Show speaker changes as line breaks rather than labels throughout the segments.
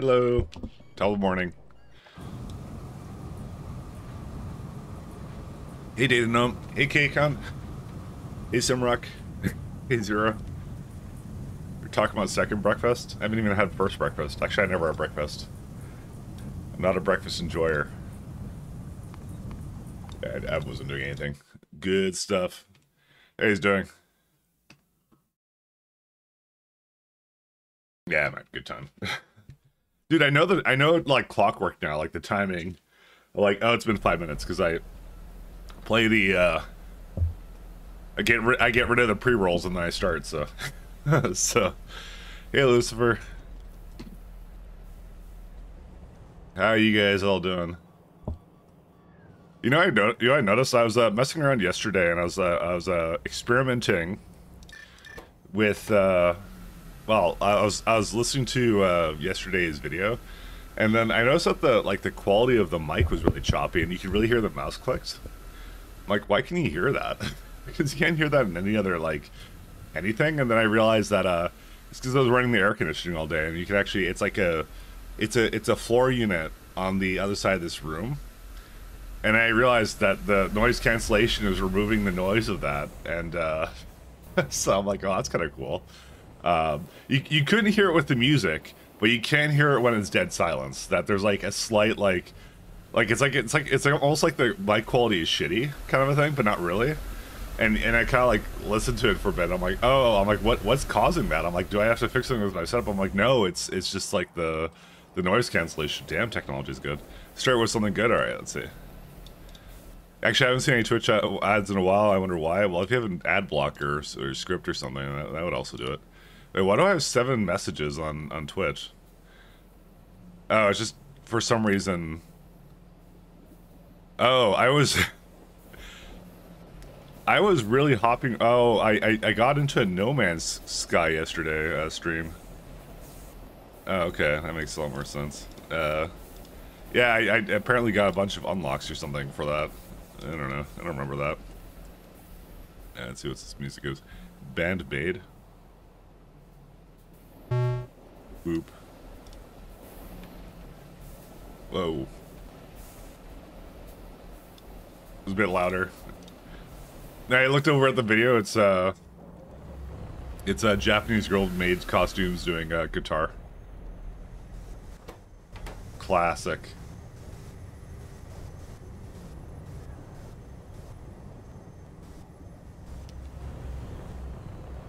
Hello. Top of the morning. Hey, Data Gnome. Hey, K-Con. Hey, Simrock. Hey, Zero. We're talking about second breakfast. I haven't even had first breakfast. Actually, I never had breakfast. I'm not a breakfast enjoyer. I wasn't doing anything. Good stuff. How he's doing? Yeah, man, good time. Dude, I know like clockwork now, like the timing. Like, oh, it's been 5 minutes because I play the I get rid of the pre-rolls and then I start, so so hey Lucifer. How are you guys all doing? You know, I noticed I was messing around yesterday and I was experimenting with well, I was listening to yesterday's video, and then I noticed that the quality of the mic was really choppy, and you could really hear the mouse clicks. I'm like, why can you hear that? Because you can't hear that in any other like anything. And then I realized that it's because I was running the air conditioning all day, and you can actually it's a floor unit on the other side of this room, and I realized that the noise cancellation is removing the noise of that, and so I'm like, oh, that's kind of cool. You couldn't hear it with the music, but you can hear it when it's dead silence. That there's like a slight like it's almost like the mic quality is shitty kind of a thing, but not really. And I kind of like listened to it for a bit. I'm like, what's causing that? I'm like, do I have to fix something with my setup? I'm like, no, it's just like the noise cancellation. Damn, technology is good. Start with something good. All right, let's see. Actually, I haven't seen any Twitch ads in a while. I wonder why. Well, if you have an ad blocker or script or something, that would also do it. Wait, why do I have 7 messages on Twitch? Oh, it's just for some reason. Oh, I was really hopping. Oh, I got into a No Man's Sky yesterday stream. Oh, okay, that makes a lot more sense. Yeah, I apparently got a bunch of unlocks or something for that. I don't know. I don't remember that. Yeah, let's see what this music is. Band Bade. Boop. Whoa. It was a bit louder. Now I looked over at the video. It's a Japanese girl made costumes doing guitar. Classic.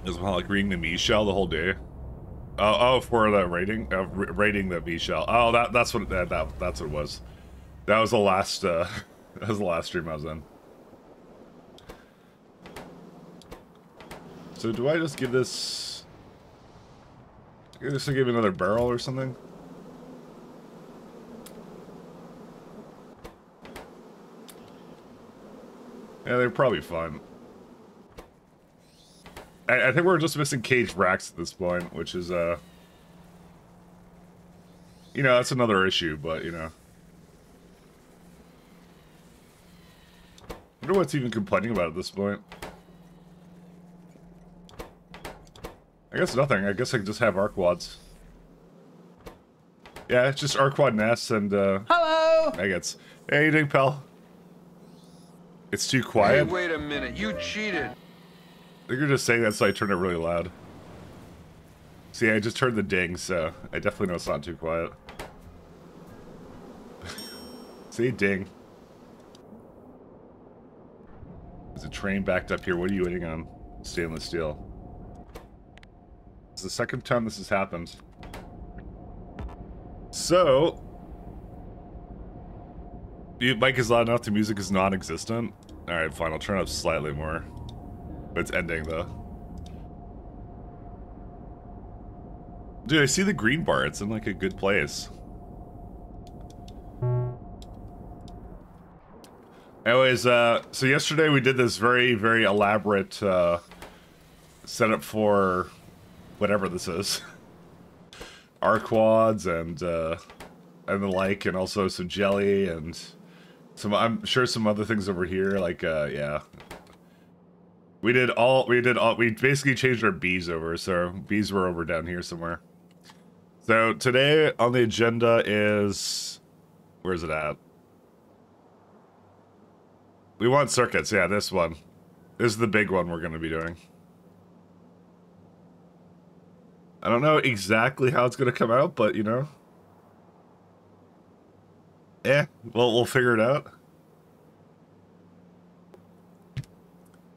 It was like reading the Mii shell the whole day. Oh, for the rating, rating the Mii shell. Oh, that's what that's what it was. That was the last that was the last stream I was in. So do I just give this? I guess I give another barrel or something. Yeah, they're probably fun. I think we're just missing caged racks at this point, which is, you know, that's another issue, but, you know. I wonder what's even complaining about at this point. I guess nothing. I guess I can just have Arquads. Yeah, it's just Arquad nests and,
hello!
maggots. Hey, how you doing, pal? It's too quiet?
Hey, wait a minute. You cheated.
I think you're just saying that so I turned it really loud. See, I just heard the ding, so I definitely know it's not too quiet. See, ding. There's a train backed up here. What are you waiting on? Stainless steel. It's the second time this has happened. So... the mic is loud enough, the music is non-existent. Alright, fine, I'll turn it up slightly more. But it's ending, though. Dude, I see the green bar. It's in, like, a good place. Anyways, so yesterday we did this very, very elaborate, setup for whatever this is. Arquads and the like, and also some jelly, and some, I'm sure some other things over here, like, yeah. We basically changed our bees over, so our bees were over down here somewhere. So today on the agenda is... Where's it at? We want circuits, yeah, this one. This is the big one we're going to be doing. I don't know exactly how it's going to come out, but, you know. Well, we'll figure it out.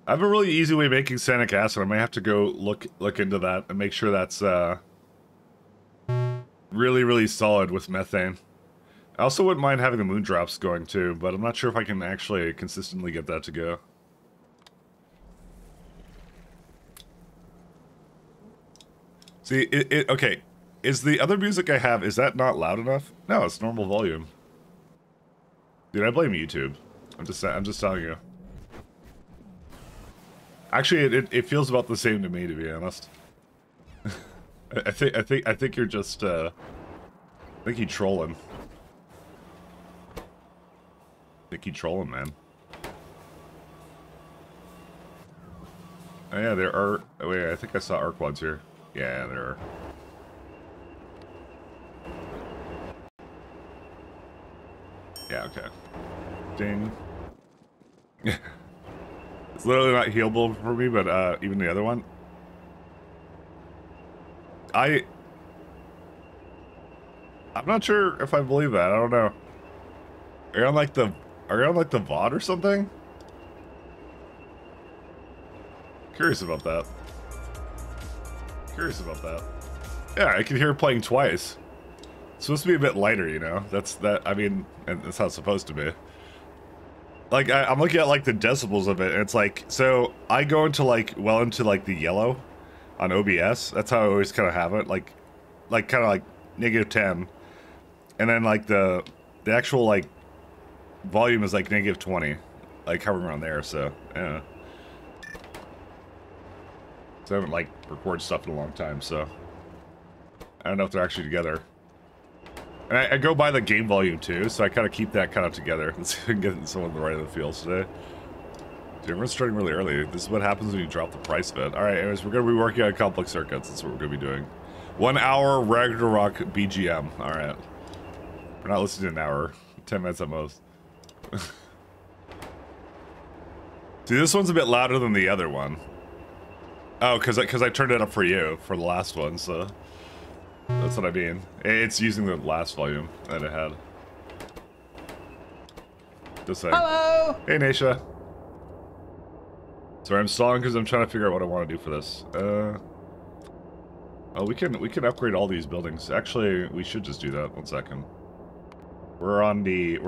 I have a really easy way of making sanic acid. I might have to go look into that and make sure that's really, really solid with methane. I also wouldn't mind having the moon drops going too, but I'm not sure if I can actually consistently get that to go. See, okay. Is the other music I have, is that not loud enough? No, it's normal volume. Dude, I blame YouTube. I'm just telling you. Actually, it feels about the same to me, to be honest. I think you're just I think you're trolling. I think you're trolling, man. Oh yeah, there are. Oh wait, I think I saw arc ones here. Yeah, there are. Yeah, okay. Ding. It's literally not healable for me, but even the other one. I'm not sure if I believe that. I don't know. Are you on like the VOD or something? Curious about that. Curious about that. Yeah, I can hear it playing twice. It's supposed to be a bit lighter, you know? I mean, that's how it's supposed to be. Like, I'm looking at, like, the decibels of it, and it's like, so, I go into, like, well into, like, the yellow on OBS. That's how I always kind of have it, like kind of, like, -10. And then, like, the actual, like, volume is, like, -20. Like, hovering around there, so, yeah. So I haven't, like, recorded stuff in a long time, so. I don't know if they're actually together. And I go by the game volume too, so I kind of keep that kind of together. Let's see if we can get someone the right of the fields today. Dude, everyone's starting really early. This is what happens when you drop the price of it. Alright, anyways, we're going to be working on complex circuits. That's what we're going to be doing. 1 hour Ragnarok BGM. Alright. We're not listening to an hour. 10 minutes at most. See, this one's a bit louder than the other one. Oh, because I turned it up for you, for the last one, so... That's what I mean. It's using the last volume that it had. Just saying.
Hello!
Hey, Naisha. Sorry, I'm stalling because I'm trying to figure out what I want to do for this. Oh, we can upgrade all these buildings. Actually, we should just do that. 1 second. We're on the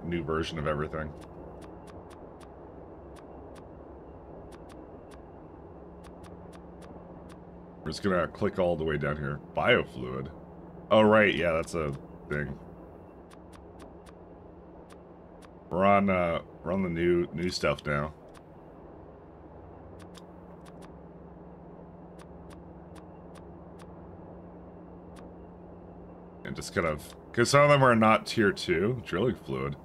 new version of everything. We're just gonna click all the way down here. Biofluid. Oh right, yeah, that's a thing. We're on the new stuff now. And just kind of, because some of them are not tier 2. Drilling fluid.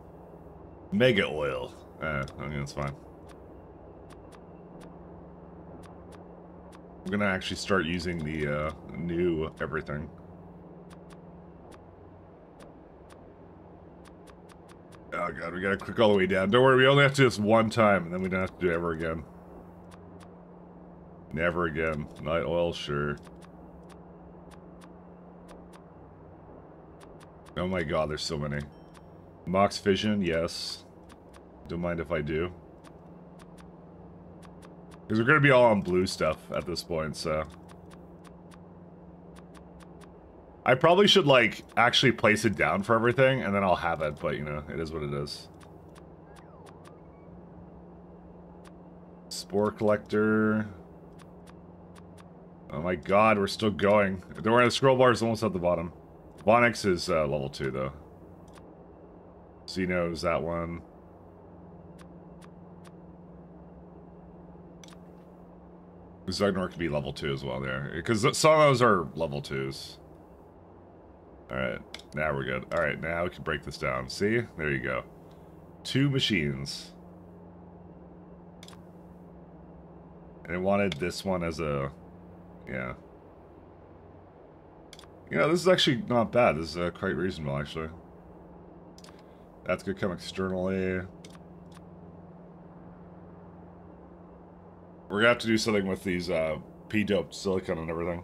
Mega oil. I mean, that's fine. I'm gonna actually start using the new everything. Oh god, we gotta click all the way down. Don't worry, we only have to do this 1 time, and then we don't have to do it ever again. Never again. Night oil, sure. Oh my god, there's so many. Mox fission, yes. Don't mind if I do. Because we're going to be all on blue stuff at this point, so... I probably should, like, actually place it down for everything, and then I'll have it, but, you know, it is what it is. Spore collector... Oh my god, we're still going. Don't worry, the scroll bar is almost at the bottom. Vonix is level 2, though. Xeno's that one. Zugnor could be level 2 as well there. Because some of those are level 2s. Alright, now we're good. Alright, now we can break this down. See? There you go. 2 machines. And I wanted this one as a... Yeah. You know, this is actually not bad. This is quite reasonable, actually. That's gonna come externally. We're gonna have to do something with these P-doped silicon and everything.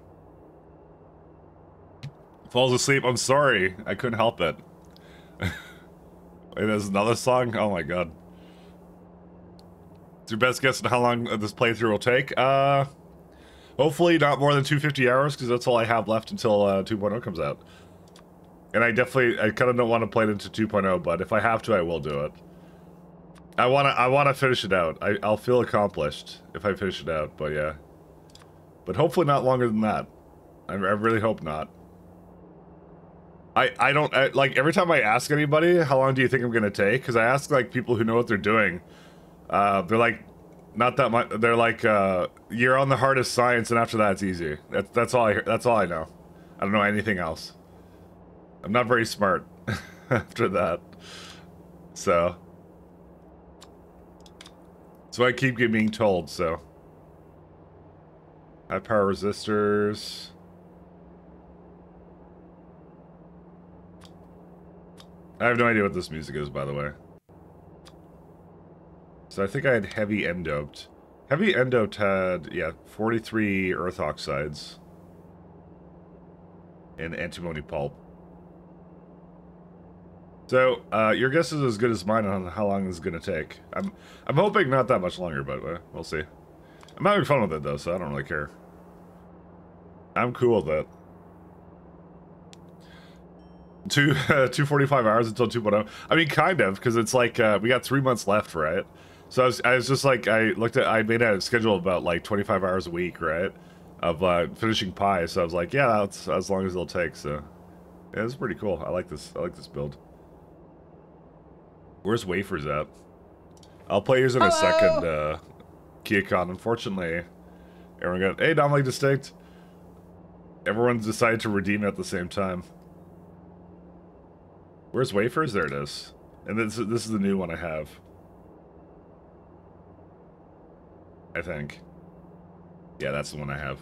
Falls asleep. I'm sorry. I couldn't help it. Wait, there's another song? Oh my god. It's your best guess on how long this playthrough will take? Hopefully not more than 250 hours, because that's all I have left until 2.0 comes out. And I kind of don't want to play it into 2.0, but if I have to, I will do it. I wanna finish it out. I'll feel accomplished if I finish it out, but yeah. But hopefully not longer than that. I really hope not. Like, every time I ask anybody, how long do you think I'm gonna take? Because I ask, like, people who know what they're doing. They're like, not that much. They're like, you're on the hardest science, and after that, it's easy. That's all I know. I don't know anything else. I'm not very smart after that. So I keep being told, so. High power resistors. I have no idea what this music is, by the way. So I think I had heavy end-doped. Heavy end-doped had, yeah, 43 earth oxides. And antimony pulp. So, your guess is as good as mine on how long this is gonna take. I'm hoping not that much longer, but we'll see. I'm having fun with it, though, so I don't really care. I'm cool with it. 245 hours until 2.0. I mean, kind of, because it's like, we got 3 months left, right? So I was just like, I made a schedule about like 25 hours a week, right? Of finishing Pi, so I was like, yeah, that's as long as it'll take, so. Yeah, it's pretty cool. I like this build. Where's Wafers at? I'll play yours in a second, KiaCon. Unfortunately, everyone got, hey, Dominic Distinct. Everyone's decided to redeem it at the same time. Where's Wafers? There it is. And this is the new one I have. I think. Yeah, that's the one I have.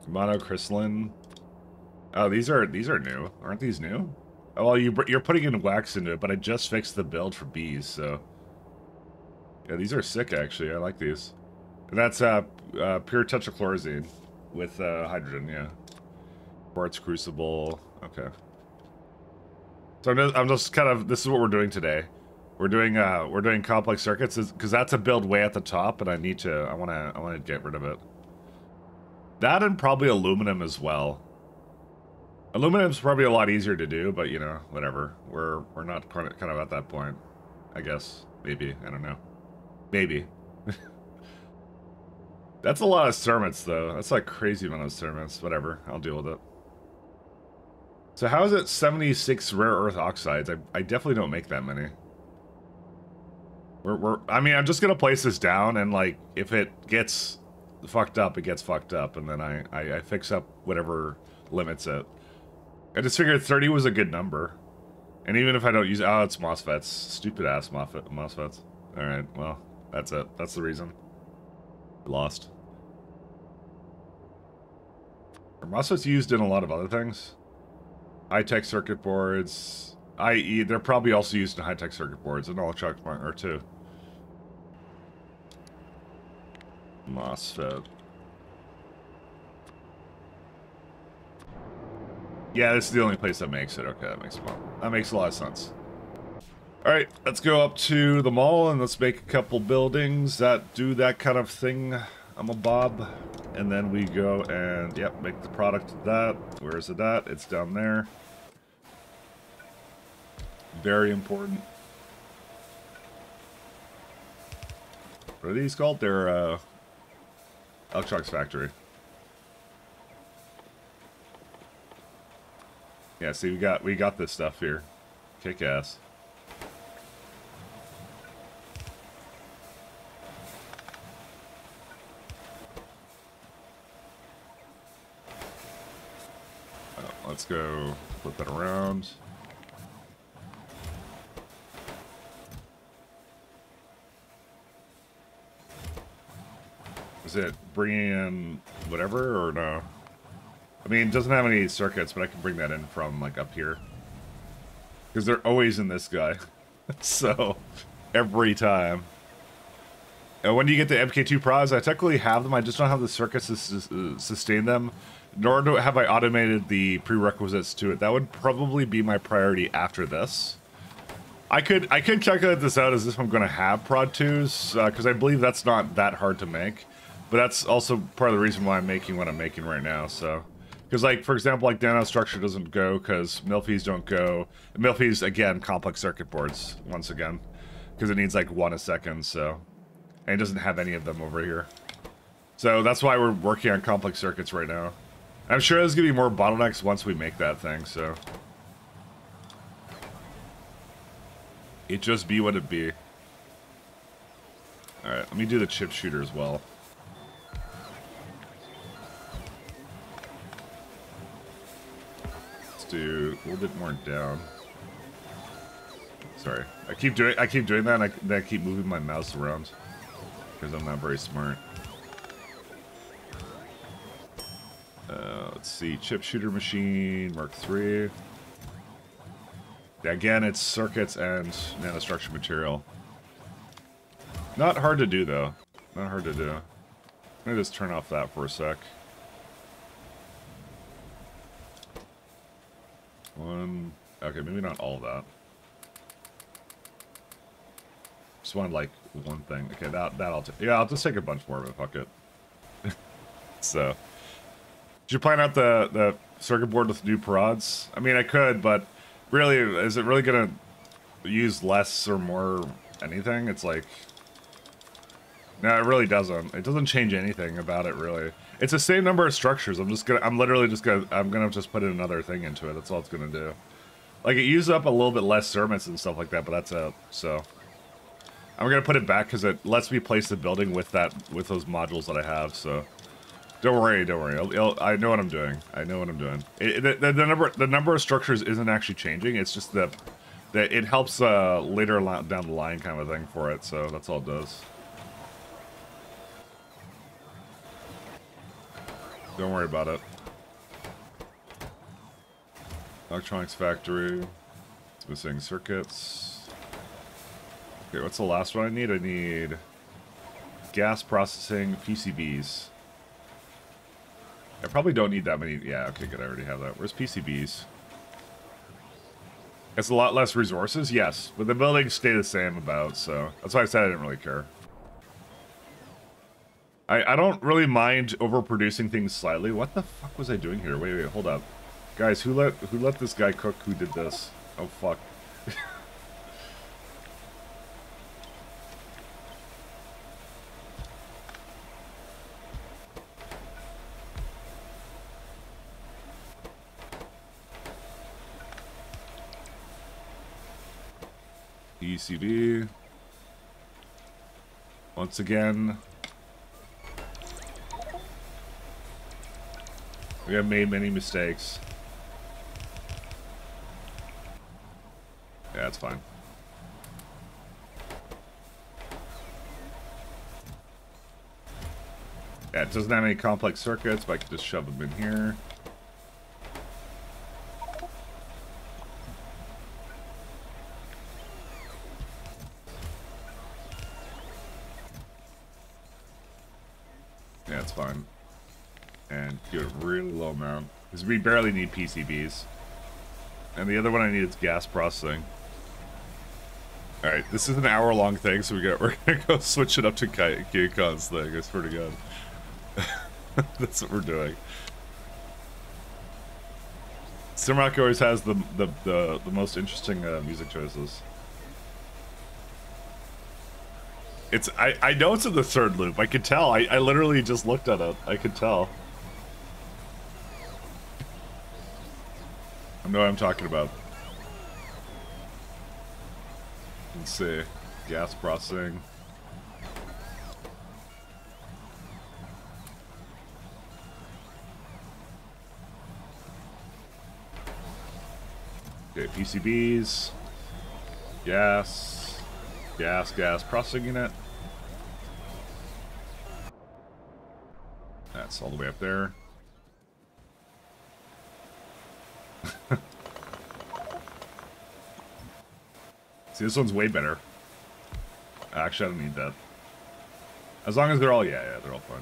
Monocrystalline. Oh, these are new. Aren't these new? Oh, well, you're putting in wax into it, but I just fixed the build for bees, so. Yeah, these are sick, actually. I like these. And that's pure tetrachlorazine with hydrogen, yeah. Quartz crucible. Okay. So I'm just kind of, this is what we're doing today. We're doing complex circuits because that's a build way at the top, and I want to get rid of it. That and probably aluminum as well. Aluminum's probably a lot easier to do, but you know, whatever. We're not kind of at that point, I guess. Maybe, I don't know. Maybe. That's a lot of cermets, though. That's like crazy amount of cermets. Whatever, I'll deal with it. So how is it 76 rare earth oxides? I definitely don't make that many. I mean, I'm just gonna place this down, and like, if it gets fucked up, it gets fucked up, and then I fix up whatever limits it. I just figured 30 was a good number. And even if I don't use, oh, it's MOSFETs. Stupid ass MOSFETs. Alright, well, that's it. That's the reason. Lost. Are MOSFETs used in a lot of other things? High-tech circuit boards, i.e., they're probably also used in high-tech circuit boards and electronic or too. MOSFET. Yeah, this is the only place that makes it. Okay, that makes a lot of sense. Alright, let's go up to the mall and let's make a couple buildings that do that kind of thing. I'm a Bob. And then we go and, yep, make the product of that. Where is it at? It's down there. Very important. What are these called? They're, Electronics Factory. Yeah, see, we got this stuff here. Kick ass. Let's go flip that around. Is it bringing in whatever or no? I mean, it doesn't have any circuits, but I can bring that in from, like, up here. Because they're always in this guy. So, every time. And when you get the MK2 Pros, I technically have them, I just don't have the circuits to sustain them. Nor have I automated the prerequisites to it. That would probably be my priority after this. I could calculate this out as if I'm going to have Prod 2s, because I believe that's not that hard to make. But that's also part of the reason why I'm making what I'm making right now, so... Because, like, for example, like, nanostructure doesn't go, because Milfies don't go. Milfies, again, complex circuit boards, once again. Because it needs, like, 1 a second, so... And it doesn't have any of them over here. So that's why we're working on complex circuits right now. I'm sure there's going to be more bottlenecks once we make that thing, so... It just be what it be. Alright, let me do the chip shooter as well. Let's do a little bit more down. Sorry. I keep doing that and then I keep moving my mouse around. Because I'm not very smart. Let's see, chip shooter machine, Mark III. Again, it's circuits and nanostructure material. Not hard to do, though. Not hard to do. Let me just turn off that for a sec. One... Okay, maybe not all of that. Just wanted, like, one thing. Okay, that I'll take. Yeah, I'll just take a bunch more of it, fuck it. So... Did you plan out the circuit board with new prods? I mean, I could, but... Really, is it really gonna use less or more anything? It's like... No, it really doesn't. It doesn't change anything about it, really. It's the same number of structures. I'm gonna just put another thing into it. That's all it's gonna do. Like, it uses up a little bit less sermons and stuff like that, but that's it. So... I'm gonna put it back because it lets me place the building with those modules that I have, so... Don't worry. I know what I'm doing. The number of structures isn't actually changing. It's just that it helps later down the line kind of thing for it. So that's all it does. Don't worry about it. Electronics factory. It's missing circuits. Okay, what's the last one I need? I need gas processing PCBs. I probably don't need that many. Yeah, okay, good. I already have that. Where's PCBs? It's a lot less resources, yes. But the buildings stay the same about, so... That's why I said I didn't really care. I don't really mind overproducing things slightly. What the fuck was I doing here? Wait, hold up. Guys, who let this guy cook who did this? Oh, fuck. PCB. Once again, we have made many mistakes. Yeah, that's fine. Yeah, it doesn't have any complex circuits, but I can just shove them in here. Yeah, it's fine. And do it really low amount. Because we barely need PCBs. And the other one I need is gas processing. Alright, this is an hour-long thing, so we're gonna go switch it up to Kcon's thing, I swear to God. That's what we're doing. Simrock always has the most interesting music choices. I know it's in the third loop. I could tell. I literally just looked at it. I could tell. I know what I'm talking about. Let's see. Gas processing. Okay, PCBs. Gas. Gas processing unit. That's all the way up there. See, this one's way better. Actually, I don't need that. As long as they're all, yeah, they're all fine.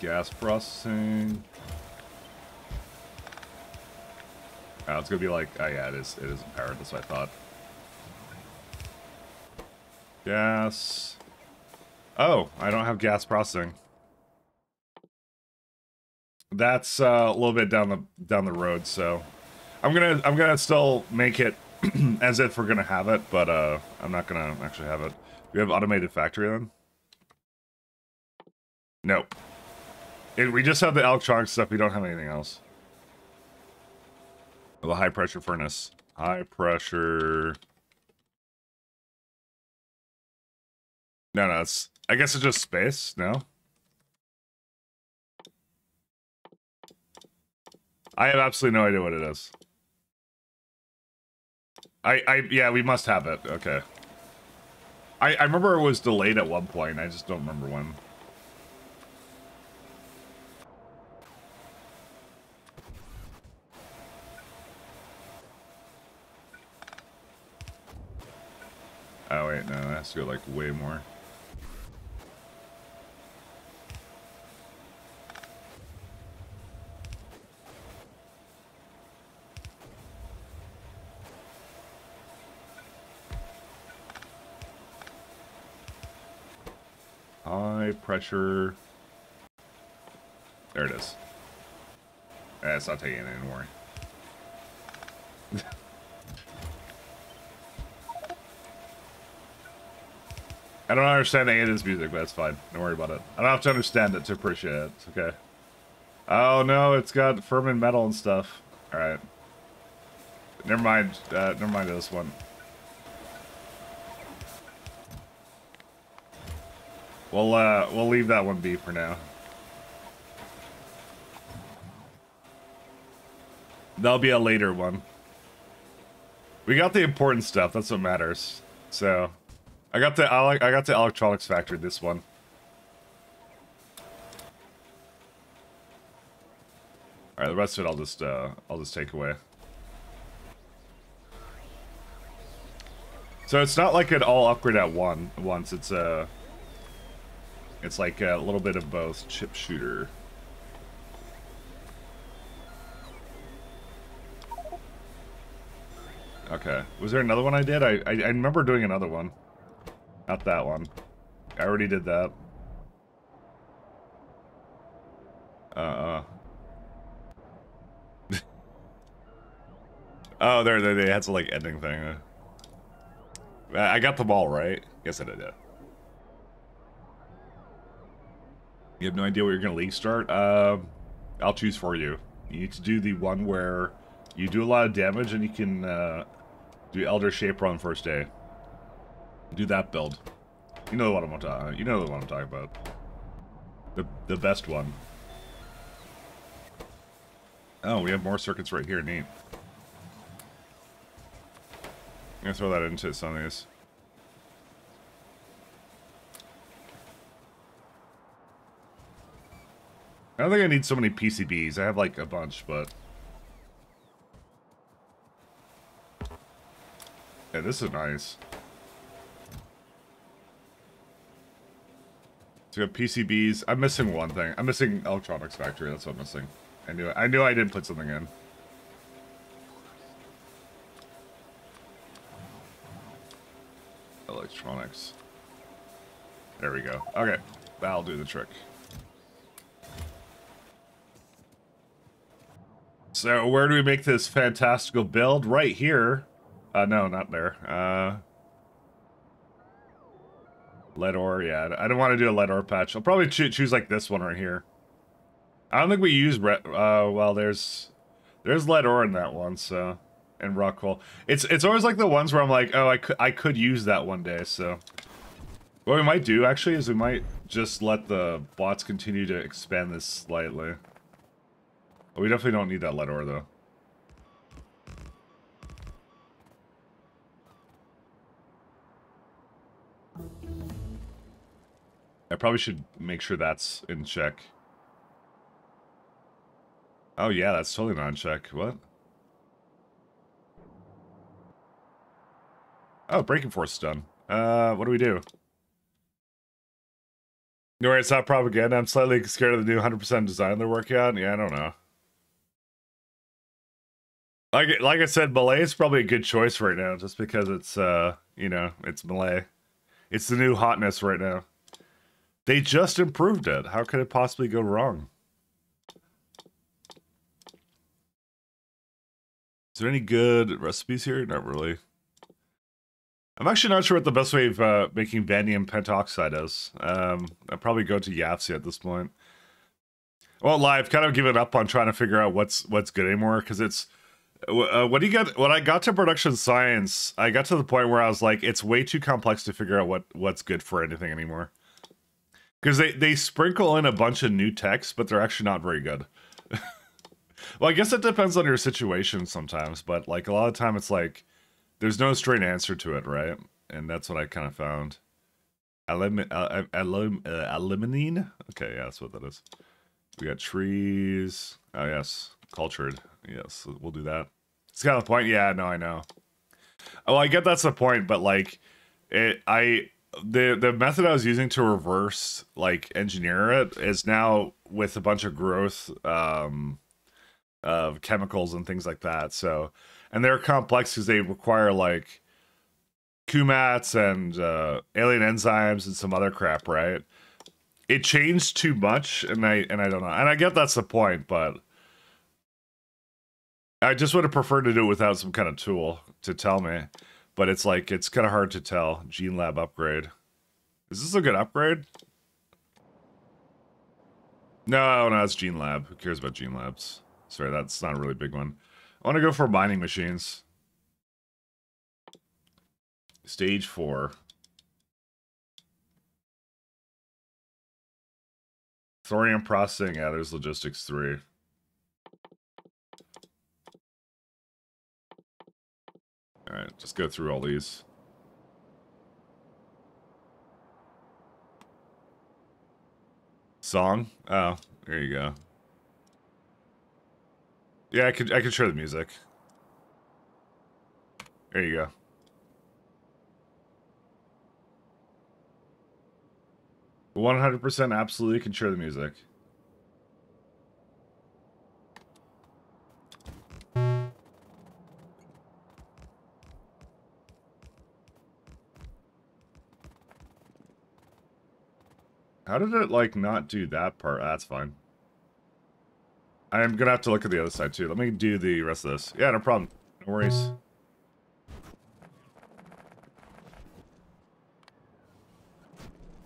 Gas processing. Oh, it's gonna be like, oh yeah, it is powered, that's what I thought. Gas. Oh, I don't have gas processing. That's a little bit down the road, so I'm gonna still make it as if we're gonna have it, but I'm not gonna actually have it. We have automated factory then? Nope. We just have the electronic stuff. We don't have anything else. The high pressure furnace. High pressure. No, it's. I guess it's just space. No. I have absolutely no idea what it is. Yeah, we must have it. Okay. I remember it was delayed at one point. I just don't remember when. Oh wait, no, that has to go like way more. High pressure. There it is. It's not taking it anymore. I don't understand any of this music, but that's fine. Don't worry about it. I don't have to understand it to appreciate it. It's okay. Oh no, it's got ferment metal and stuff. Alright. Never mind this one. We'll leave that one be for now. That'll be a later one. We got the important stuff, that's what matters. So I got the electronics factory, this one. Alright, the rest of it I'll just take away. So it's not like an all upgrade at once, it's like a little bit of both. Chip shooter. Okay. Was there another one I did? I remember doing another one. Not that one. I already did that. Oh, they had some like ending thing. I got them all right. Yes, I did. Yeah. You have no idea where you're gonna league start? I'll choose for you. You need to do the one where you do a lot of damage and you can do Elder Shaper on first day. Do that build. You know what I'm talking. You know the one I'm talking about. The best one. Oh, we have more circuits right here. Neat. I'm gonna throw that into some of these. I don't think I need so many PCBs. I have like a bunch, but yeah, this is nice. So we have PCBs. I'm missing one thing. I'm missing electronics factory. That's what I'm missing. I knew it. I knew I didn't put something in. Electronics. There we go. Okay, that'll do the trick. So where do we make this fantastical build? Right here. No, not there. Lead ore, yeah. I don't want to do a lead ore patch. I'll probably choose like this one right here. I don't think we use well, there's lead ore in that one, so, and rock coal. It's always like the ones where I'm like, oh, I could use that one day. So what we might do actually is we might just let the bots continue to expand this slightly. We definitely don't need that lead ore though. I probably should make sure that's in check. Oh yeah, that's totally not in check. What? Oh, braking force is done. What do we do? No, it's not propaganda. I'm slightly scared of the new 100% design they're working on. Yeah, I don't know. Like I said, Malay is probably a good choice right now, just because it's you know, it's Malay. It's the new hotness right now. They just improved it. How could it possibly go wrong? Is there any good recipes here? Not really. I'm actually not sure what the best way of making vanadium pentoxide is. I'd probably go to Yahtzee at this point. Well, I've kind of given up on trying to figure out what's good anymore, because it's when I got to production science, I got to the point where I was like, it's way too complex to figure out what's good for anything anymore. Because they sprinkle in a bunch of new texts, but they're actually not very good. Well, I guess it depends on your situation sometimes, but like a lot of time it's like there's no straight answer to it, right? And that's what I kind of found. Limonene? Okay, yeah, that's what that is. We got trees. Oh, yes. Cultured. Yes, we'll do that. It's kind of the point. Yeah, no, I know. Oh, I get that's the point, but like, the method I was using to reverse like engineer it is now with a bunch of growth of chemicals and things like that. So, and they're complex because they require like kumats and alien enzymes and some other crap, right? It changed too much, and I don't know. And I get that's the point, but I just would have preferred to do it without some kind of tool to tell me. But it's like, it's kind of hard to tell. Gene Lab upgrade. Is this a good upgrade? No, it's Gene Lab. Who cares about Gene Labs? Sorry, that's not a really big one. I want to go for mining machines. Stage 4. Thorium processing, yeah, there's logistics 3. Alright, just go through all these. Song? Oh, there you go. Yeah, I could share the music. There you go. %, absolutely can share the music. How did it, like, not do that part? That's fine. I'm gonna have to look at the other side, too. Let me do the rest of this. Yeah, no problem. No worries.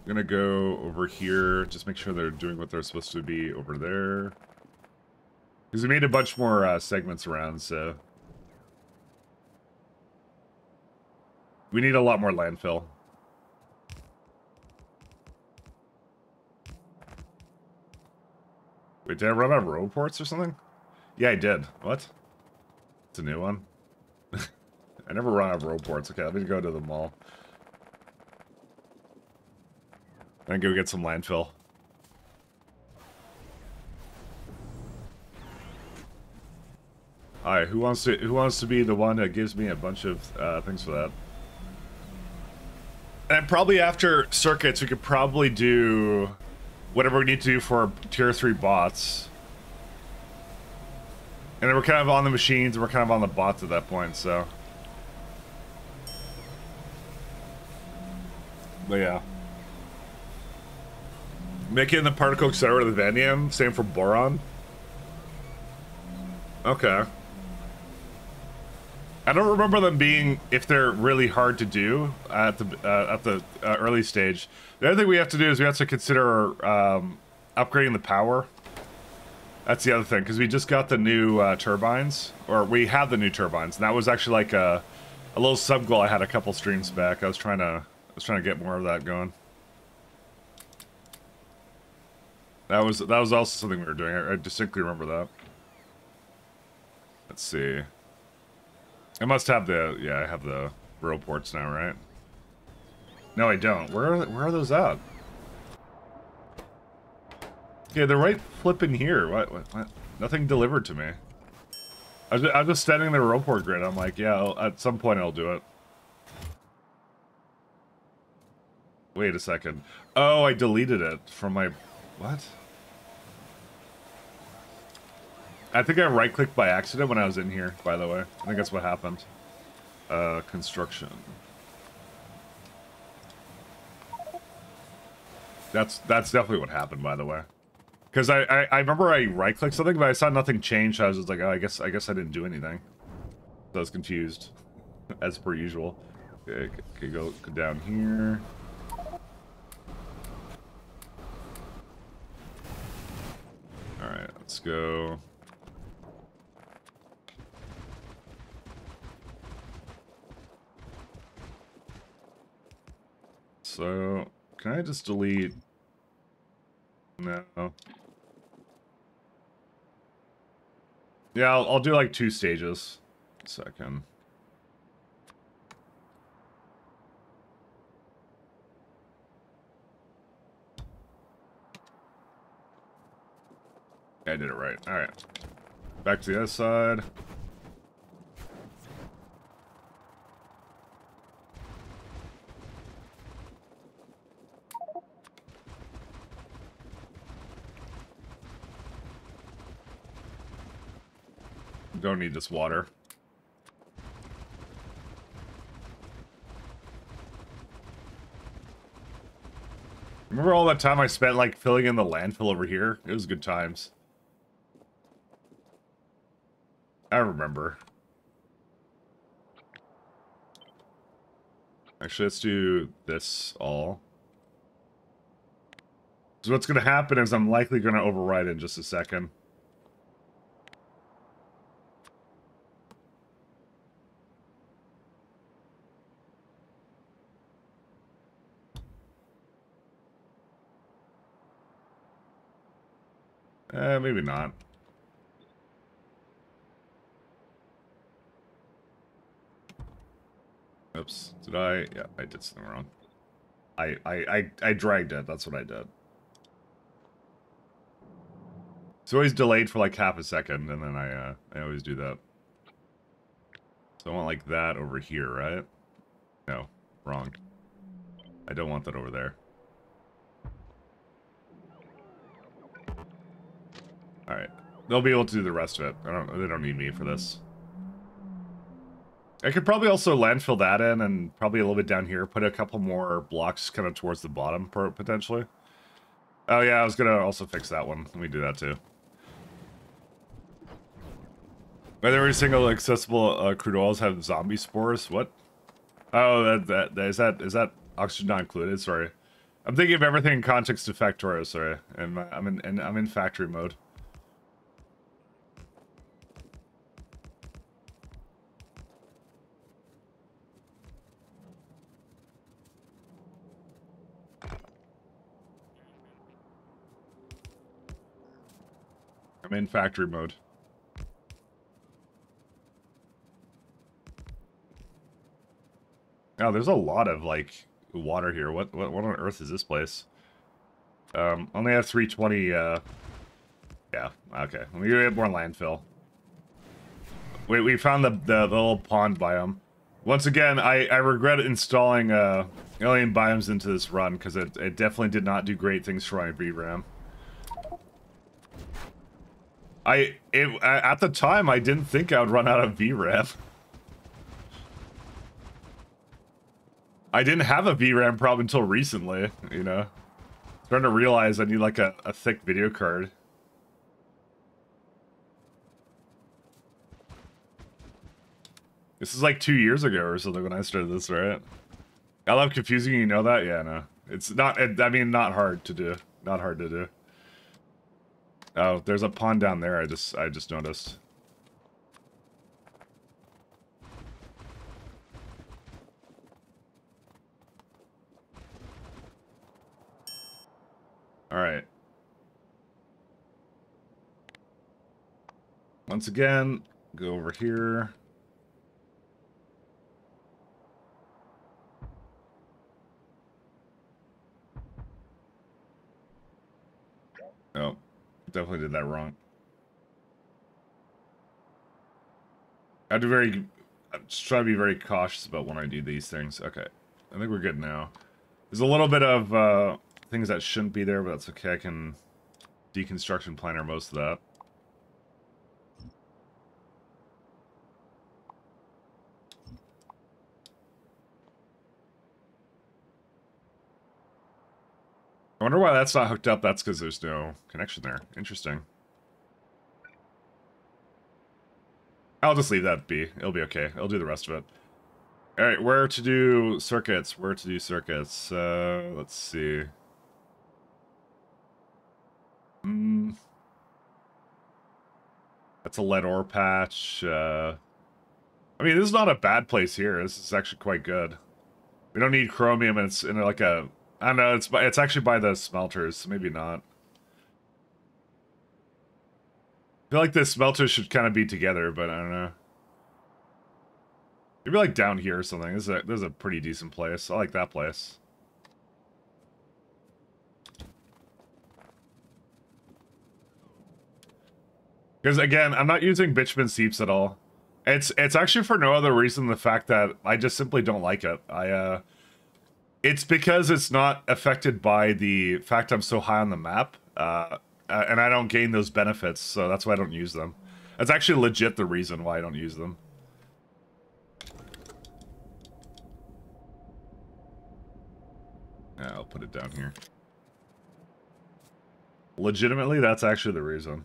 I'm gonna go over here, just make sure they're doing what they're supposed to be over there. Because we made a bunch more segments around, so... we need a lot more landfill. Wait, did I run out of road ports or something? Yeah, I did. What? It's a new one? I never run out of road ports. Okay, let me go to the mall. And go get some landfill. Alright, who wants to be the one that gives me a bunch of things for that? And probably after circuits, we could probably do whatever we need to do for tier 3 bots. And then we're kind of on the machines, and we're kind of on the bots at that point, so. But yeah. Making the particle accelerator with vanadium, same for boron. Okay. I don't remember them being, if they're really hard to do at the early stage. The other thing we have to do is we have to consider upgrading the power. That's the other thing, because we just got the new turbines, or we have the new turbines, and that was actually like a little sub goal I had a couple streams back. I was trying to get more of that going. That was also something we were doing. I distinctly remember that. Let's see. I must have the, yeah, I have the rail ports now, right? No, I don't. Where are those at? Yeah, the right flipping here. What? Nothing delivered to me. I was just standing in the airport grid. I'm like, yeah, at some point I'll do it. Wait a second. Oh, I deleted it from my... What? I think I right-clicked by accident when I was in here, by the way. I think that's what happened. Construction. That's definitely what happened, by the way. Because I remember I right-clicked something, but I saw nothing change, so I was just like, oh, I guess I didn't do anything. So I was confused, as per usual. Okay, go down here. Alright, let's go. So, can I just delete... No. Yeah, I'll do like 2 stages. Second. Yeah, I did it right. Alright. Back to the other side. Don't need this water. Remember all that time I spent, like, filling in the landfill over here? It was good times. I remember. Actually, let's do this all. So what's going to happen is I'm likely going to override in just a second. Maybe not. Oops. Did I? Yeah, I did something wrong. I dragged it. That's what I did. It's always delayed for like half a second, and then I always do that. So I want like that over here, right? No, wrong. I don't want that over there. Alright. They'll be able to do the rest of it. They don't need me for this. I could probably also landfill that in, and probably a little bit down here, put a couple more blocks kind of towards the bottom, potentially. Oh yeah, I was gonna also fix that one. Let me do that too. Whether every single accessible crude oils have zombie spores? What? Oh, is that oxygen not included? Sorry, I'm thinking of everything in context of Factorio. Sorry, and I'm in factory mode. I'm in factory mode. Oh, there's a lot of like water here. What on earth is this place? Only have 320. Yeah. Okay. We have more landfill. We found the little pond biome. Once again, I regret installing alien biomes into this run because it definitely did not do great things for my VRAM. At the time, I didn't think I would run out of VRAM. I didn't have a VRAM problem until recently, you know. Starting to realize I need like a thick video card. This is like 2 years ago or something when I started this, right? I love confusing, you know that? Yeah, no. It's not, I mean, not hard to do. Not hard to do. Oh, there's a pond down there, I just noticed. Alright. Once again, go over here. Oh, Definitely did that wrong. I just try to be very cautious about when I do these things. Okay. I think we're good now. There's a little bit of things that shouldn't be there, but that's okay. I can deconstruction planner most of that. I wonder why that's not hooked up. That's because there's no connection there. Interesting. I'll just leave that be. It'll be okay. I'll do the rest of it. Alright, where to do circuits? Where to do circuits? Let's see. That's a lead ore patch. I mean, this is not a bad place here. This is actually quite good. We don't need chromium, and it's in like a... I don't know, it's actually by the smelters, so maybe not. I feel like the smelters should kind of be together, but I don't know. Maybe like down here or something. This is a pretty decent place. I like that place. Because again, I'm not using bitumen seeps at all. It's actually for no other reason than the fact that I just simply don't like it. It's because it's not affected by the fact I'm so high on the map, and I don't gain those benefits, so that's why I don't use them. That's actually legit the reason why I don't use them. Yeah, I'll put it down here. Legitimately, that's actually the reason.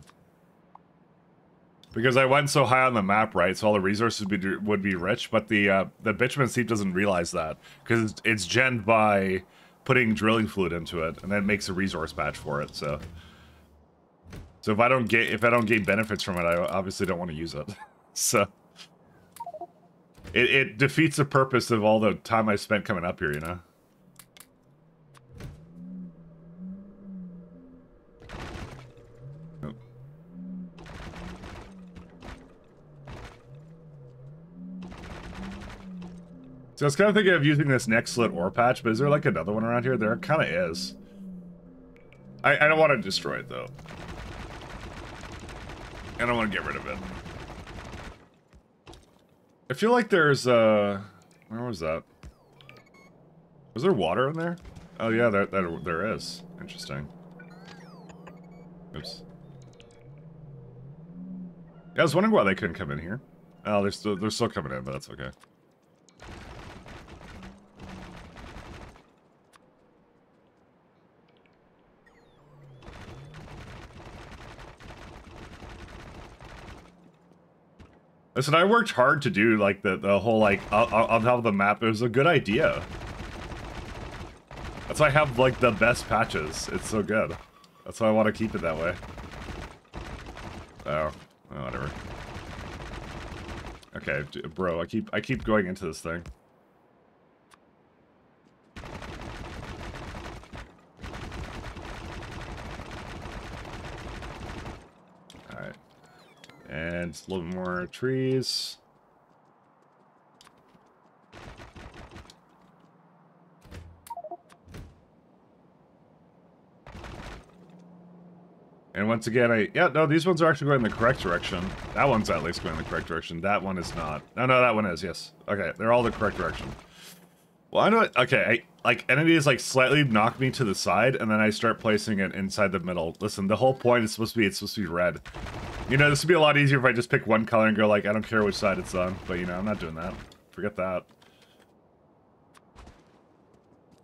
Because I went so high on the map, right? So all the resources would be rich, but the bitumen seep doesn't realize that because it's genned by putting drilling fluid into it, and then it makes a resource patch for it. So if I don't gain benefits from it, I obviously don't want to use it. So it defeats the purpose of all the time I spent coming up here, you know. So I was kind of thinking of using this next slit ore patch, but is there like another one around here? There kind of is. I don't want to destroy it though. I don't want to get rid of it. I feel like there's where was that? Was there water in there? Oh yeah, there is. Interesting. Oops. Yeah, I was wondering why they couldn't come in here. Oh, they're still coming in, but that's okay. Listen, I worked hard to do like the whole like on top of the map. It was a good idea. That's why I have like the best patches. It's so good. That's why I want to keep it that way. Oh, well, whatever. Okay, bro, I keep going into this thing. Alright. And a little more trees. And once again, yeah, no, these ones are actually going in the correct direction. That one's at least going in the correct direction. That one is not. No, that one is, yes. Okay, they're all the correct direction. Well, I know, okay, like, entities, like, slightly knock me to the side, and then I start placing it inside the middle. Listen, the whole point is it's supposed to be red. You know, this would be a lot easier if I just pick one color and go, like, I don't care which side it's on. But, you know, I'm not doing that. Forget that.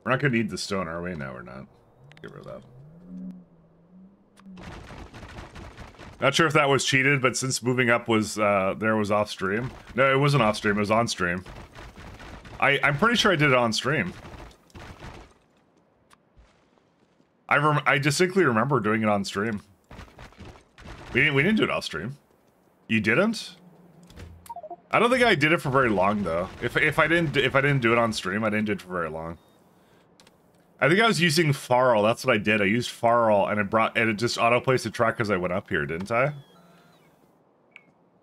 We're not gonna need the stone, are we? No, we're not. Get rid of that. Not sure if that was cheated, but since moving up was off stream. No, it wasn't off stream, it was on stream. I'm pretty sure I did it on stream. I distinctly remember doing it on stream. We didn't do it off stream. You didn't? I don't think I did it for very long though. If I didn't do it on stream, I didn't do it for very long. I think I was using Farl. That's what I did. I used Farl, and it just auto-placed the track as I went up here, didn't I?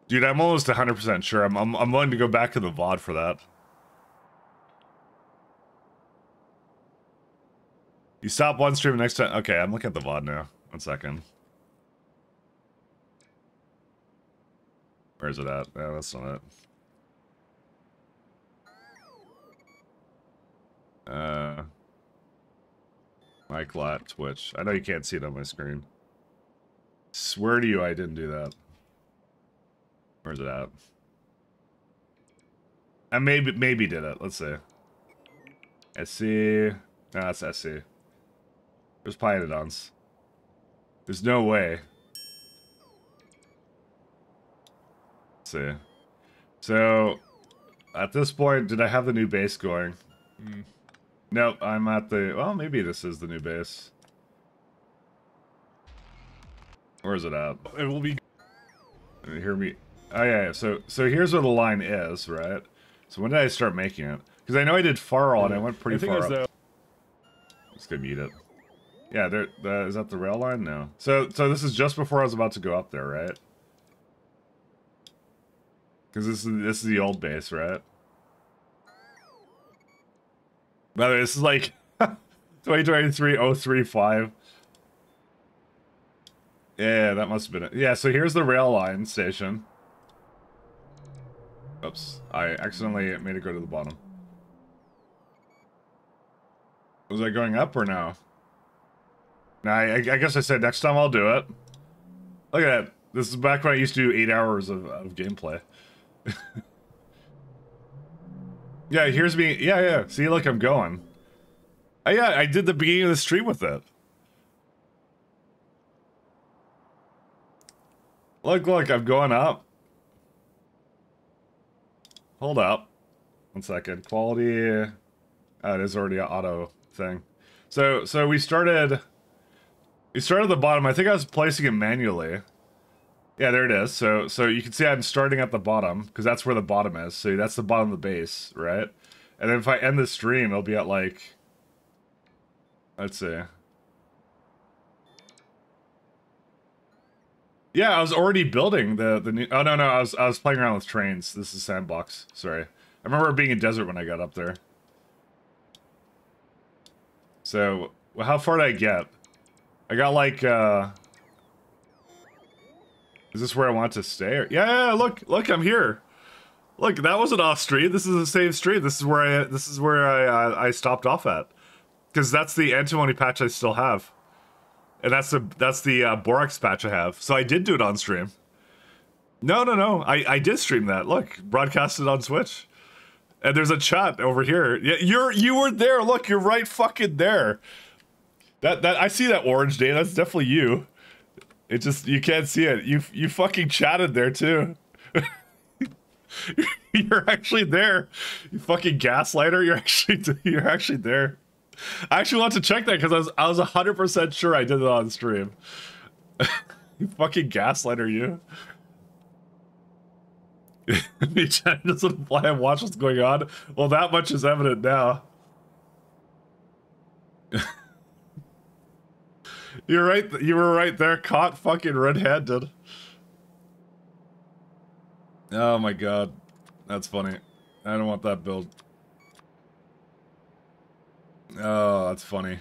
Dude, I'm almost 100% sure. I'm willing to go back to the VOD for that. You stop one stream next time. Okay, I'm looking at the VOD now. 1 second. Where's it at? No, that's not it. Mic lot, Twitch. I know you can't see it on my screen. Swear to you I didn't do that. Where's it at? I maybe did it. Let's see. SC. No, that's SC. There's Pyanodons. There's no way. Let's see. So, at this point, did I have the new base going? Nope, I'm at the... Well, maybe this is the new base. Where is it at?
It will be...
Hear me... Oh, yeah, so here's where the line is, right? So when did I start making it? Because I know I did Farl, and I went pretty far up. Just gonna mute it. Yeah, is that the rail line? No. So this is just before I was about to go up there, right? Because this is the old base, right? By the way, this is like 2023-035. Yeah, that must have been it. Yeah, so here's the rail line station. Oops, I accidentally made it go to the bottom. Was I going up or no? Nah, I guess I said next time I'll do it. Look at that. This is back when I used to do 8 hours of gameplay. Yeah, here's me. Yeah. See, look, I'm going. Yeah, I did the beginning of the stream with it. Look, I'm going up. Hold up. 1 second. Quality. Oh, it is already an auto thing. So we started at the bottom. I think I was placing it manually. Yeah, there it is. So you can see I'm starting at the bottom, because that's where the bottom is. So that's the bottom of the base, right? And then if I end the stream, it'll be at like... Let's see. Yeah, I was already building the new... Oh, no, I was playing around with trains. This is Sandbox. Sorry. I remember being in desert when I got up there. So, well, how far did I get? I got like, Is this where I want to stay? Or... Yeah, look, I'm here. Look, that wasn't off street. This is the same street. This is where I stopped off at. Because that's the antimony patch I still have. And that's the borax patch I have. So I did do it on stream. No. I did stream that. Look, broadcasted on Twitch. And there's a chat over here. Yeah, you were there. Look, you're right fucking there. That I see that orange, Dave. That's definitely you. It just, you can't see it. You fucking chatted there too. You're actually there. You fucking gaslighter. You're actually there. I actually want to check that because I was 100% sure I did it on stream. You fucking gaslighter, you. Me chat doesn't apply and watch what's going on. Well, that much is evident now. You're right. You were right there, caught fucking red-handed. Oh my god, that's funny. I don't want that build. Oh, that's funny.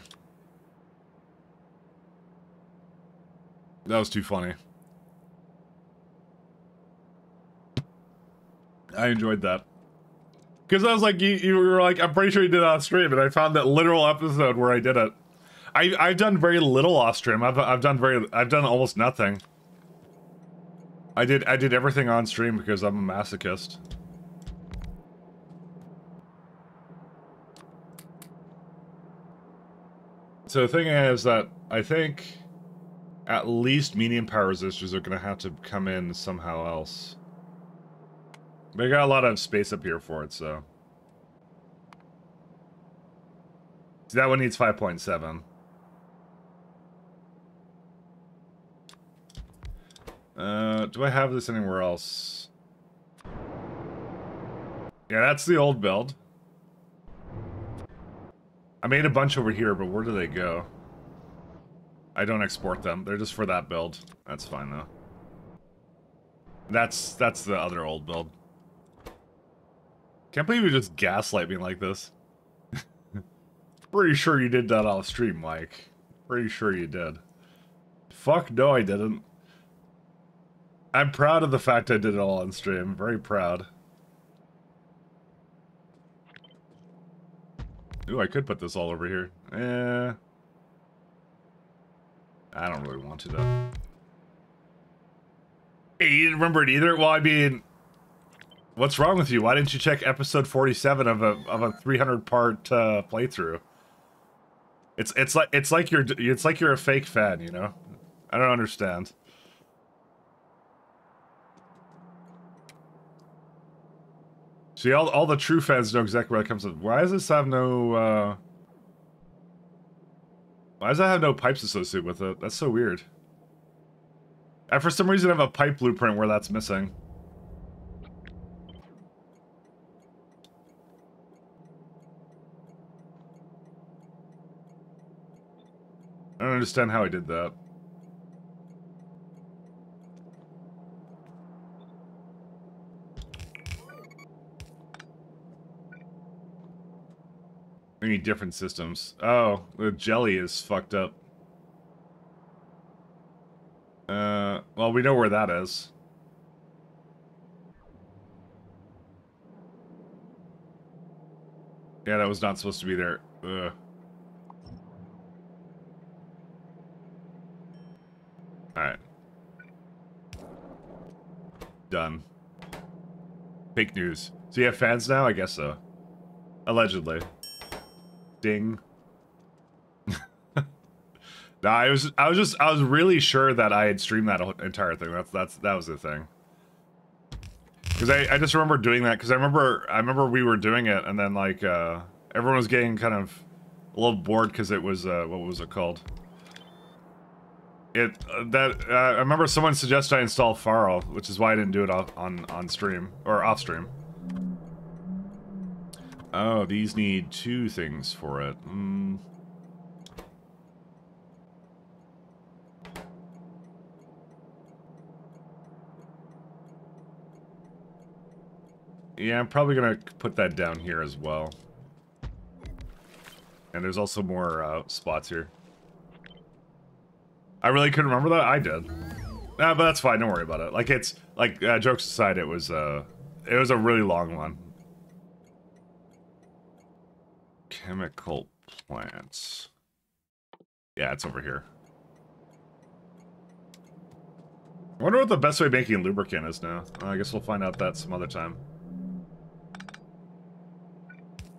That was too funny. I enjoyed that. Because I was like, you were like, I'm pretty sure you did it on stream, and I found that literal episode where I did it. I've done very little off stream. I've done almost nothing. I did everything on stream because I'm a masochist. So the thing is that I think at least medium power resistors are gonna have to come in somehow else. But I got a lot of space up here for it, so. See, that one needs 5.7. Do I have this anywhere else? Yeah, that's the old build. I made a bunch over here, but where do they go? I don't export them. They're just for that build. That's fine, though. That's the other old build. Can't believe you just gaslight me like this. Pretty sure you did that off stream, Mike. Pretty sure you did. Fuck no, I didn't. I'm proud of the fact I did it all on stream. Very proud. Ooh, I could put this all over here. I don't really want to, though. Hey, you didn't remember it either? Well, I mean, what's wrong with you? Why didn't you check episode 47 of a 300-part playthrough? It's like you're a fake fan, you know? I don't understand. See, all the true fans know exactly where it comes from. Why does this have no why does that have no pipes associated with it? That's so weird. I for some reason have a pipe blueprint where that's missing. I don't understand how I did that. We need different systems. Oh, the jelly is fucked up. Well, we know where that is. Yeah, that was not supposed to be there. Ugh. Alright. Done. Fake news. So you have fans now? I guess so. Allegedly. Ding. No, I was really sure that I had streamed that entire thing. That was the thing. Because I just remember doing that because I remember we were doing it and then like everyone was getting kind of a little bored because it was what was it called? I remember someone suggested I install Faro, which is why I didn't do it on stream or off stream. Oh, these need 2 things for it. Yeah, I'm probably gonna put that down here as well. And there's also more spots here. I really couldn't remember that? I did. Nah, but that's fine, don't worry about it. Like, it's, like, jokes aside, it was a really long one. Chemical plants. Yeah, it's over here. I wonder what the best way of making lubricant is now. I guess we'll find out that some other time.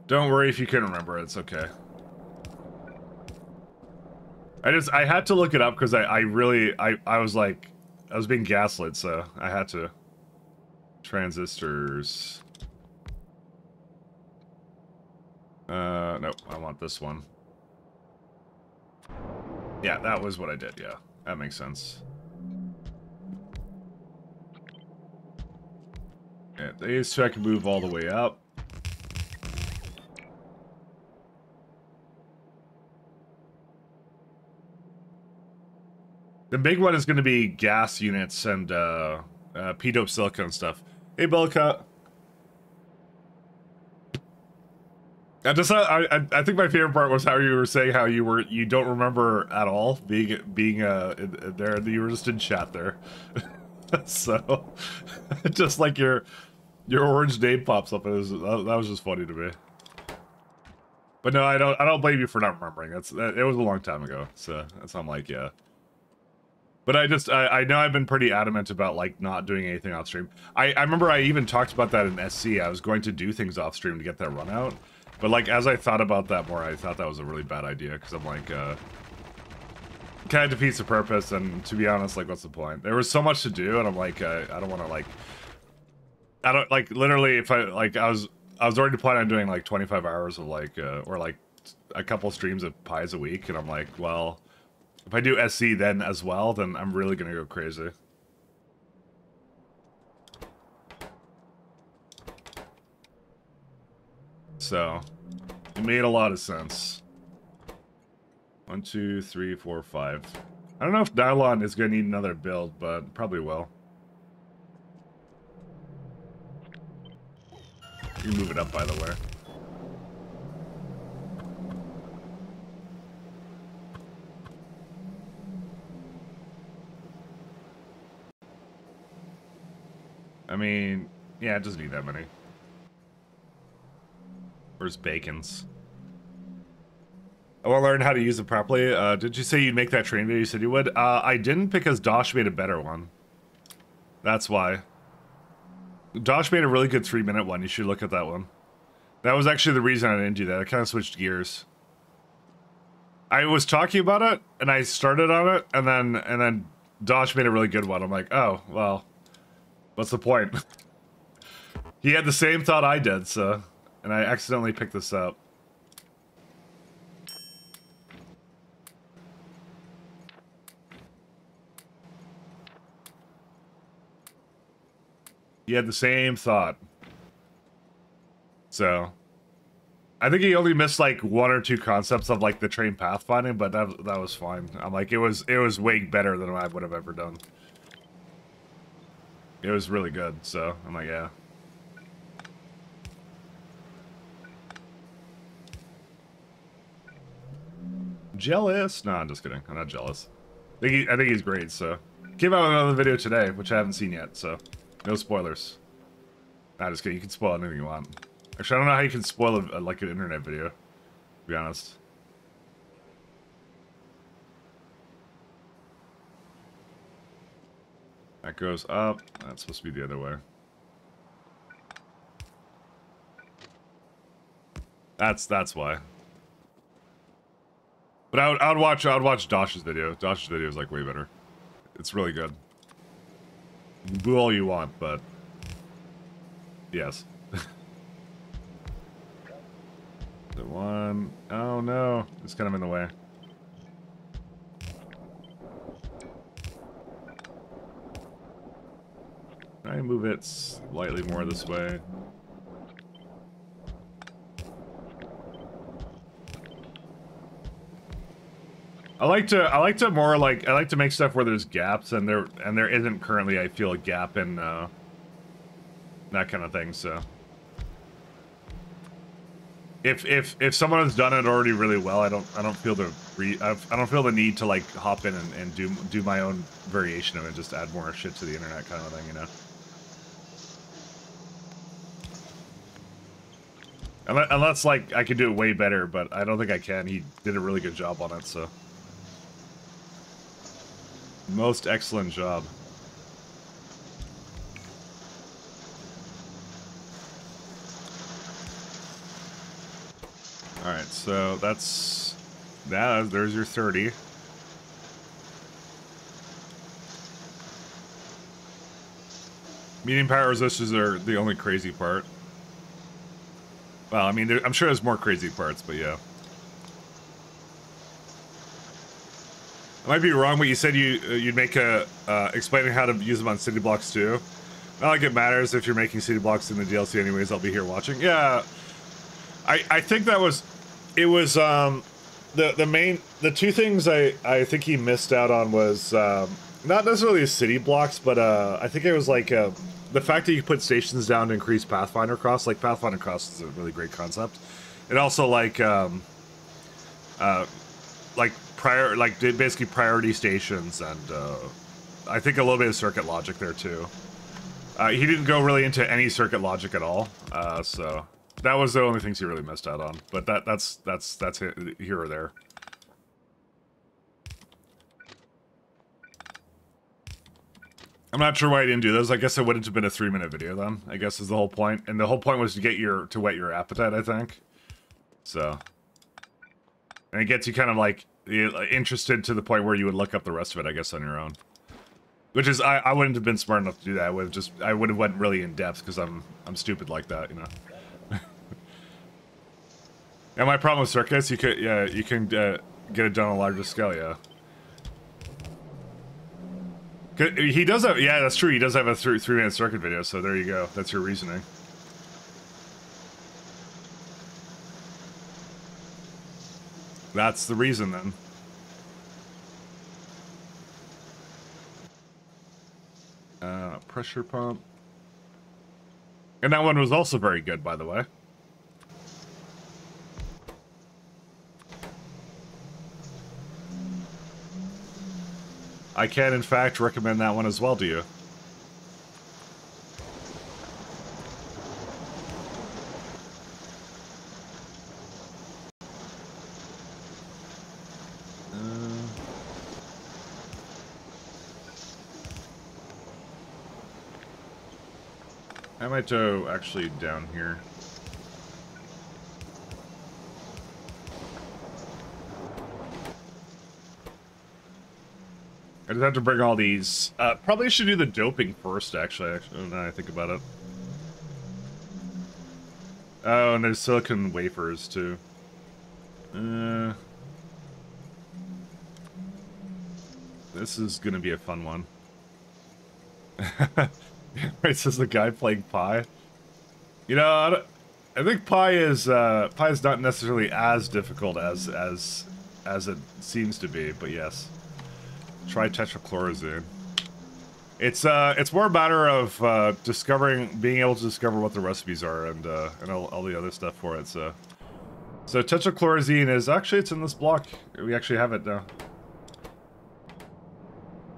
Don't worry if you can't remember, it's okay. I had to look it up because I was like, I was being gaslit, so I had to. Transistors. Nope, I want this one. Yeah, that was what I did, yeah. That makes sense. Yeah, these two I can move all the way up. The big one is going to be gas units and P-dope silicone stuff. Hey, Belka. I think my favorite part was how you were saying how you don't remember at all being there. You were just in chat there, so just like your orange name pops up. That was just funny to me. But no, I don't blame you for not remembering. It was a long time ago, so that's I'm like yeah. But I know I've been pretty adamant about like not doing anything off stream. I remember I even talked about that in SC. I was going to do things off stream to get that run out. But like as I thought about that more, I thought that was a really bad idea because I'm like kind of defeats the purpose, and to be honest, like what's the point? There was so much to do and I'm like I don't want to like I don't like literally if I like I was already planning on doing like 25 hours of like or like a couple streams of pies a week, and I'm like, well, if I do SC then as well, then I'm really gonna go crazy. So, it made a lot of sense. 1, 2, 3, 4, 5. I don't know if Nylon is gonna need another build, but probably will. You can move it up, by the way. I mean, yeah, it doesn't need that many. Where's Bacon's? I want to learn how to use it properly. Did you say you'd make that train video you said you would? I didn't because Dosh made a better one. That's why. Dosh made a really good 3-minute one. You should look at that one. That was actually the reason I didn't do that. I kind of switched gears. I was talking about it, and I started on it, and then Dosh made a really good one. I'm like, oh, well, what's the point? He had the same thought I did, so... And I accidentally picked this up. He had the same thought. So... I think he only missed, like, 1 or 2 concepts of, like, the train pathfinding, but that was fine. I'm like, it was way better than I would have ever done. It was really good, so I'm like, yeah. Jealous? No, I'm just kidding. I'm not jealous. I think he's great, so. Came out with another video today, which I haven't seen yet, so. No spoilers. Nah, just kidding. You can spoil anything you want. Actually, I don't know how you can spoil like an internet video, to be honest. That goes up. That's supposed to be the other way. That's why. But I would watch Dosh's video. Dosh's video is like way better. It's really good. Do all you want, but yes. The one, oh no, it's kind of in the way. I move it slightly more this way. I like to make stuff where there's gaps, and there isn't currently, I feel, a gap in that kind of thing. So if someone has done it already really well, I don't feel the need to like hop in and do my own variation of it, just add more shit to the internet kind of thing, you know. Unless like I could do it way better, but I don't think I can. He did a really good job on it, so. Most excellent job. Alright, so that's... there's your 30. Medium power resistors are the only crazy part. Well, I mean, I'm sure there's more crazy parts, but yeah. I might be wrong, but you said you'd make a explaining how to use them on City Blocks too. Not like it matters if you're making City Blocks in the DLC anyways. I'll be here watching. Yeah, I think that was the two things I think he missed out on was not necessarily City Blocks, but I think it was like the fact that you put stations down to increase Pathfinder costs. Like Pathfinder costs is a really great concept. And also like basically priority stations, and I think a little bit of circuit logic there too. He didn't go really into any circuit logic at all, so that was the only things he really missed out on. But that's here or there. I'm not sure why I didn't do those. I guess it wouldn't have been a 3-minute video then. I guess is the whole point, and the whole point was to get to whet your appetite, I think. So, and it gets you kind of like interested to the point where you would look up the rest of it, I guess, on your own. Which is, I wouldn't have been smart enough to do that. I would have went really in depth because I'm stupid like that, you know. And my problem with circuits, you can get it done on a larger scale, yeah. He does have, yeah, that's true. He does have a 3-minute circuit video, so there you go. That's your reasoning. That's the reason, then. Pressure pump. And that one was also very good, by the way. I can, in fact, recommend that one as well to you. I might go actually down here. I just have to bring all these. Probably should do the doping first, actually. Now I think about it. Oh, and there's silicon wafers, too. This is gonna be a fun one. Right, says the guy playing Pi. You know, I think Pi is not necessarily as difficult as it seems to be, but yes. Try tetrachlorazine. It's more a matter of being able to discover what the recipes are and all the other stuff for it. So tetrachlorazine is actually, it's in this block. We actually have it now.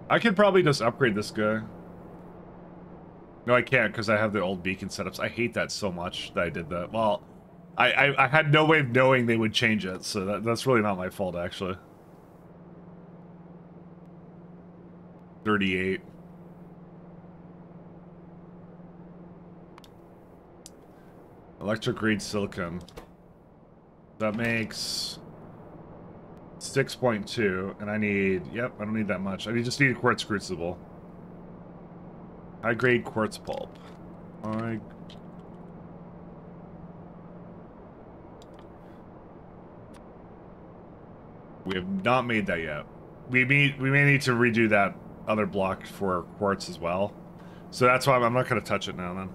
I could probably just upgrade this guy. No, I can't because I have the old beacon setups. I hate that so much that I did that. Well, I had no way of knowing they would change it, so that's really not my fault, actually. 38. Electric grade silicon. That makes 6.2, and I need, yep, I don't need that much. Just need a quartz crucible. High grade quartz pulp. We have not made that yet. We may need to redo that other block for quartz as well. So that's why I'm not going to touch it now then.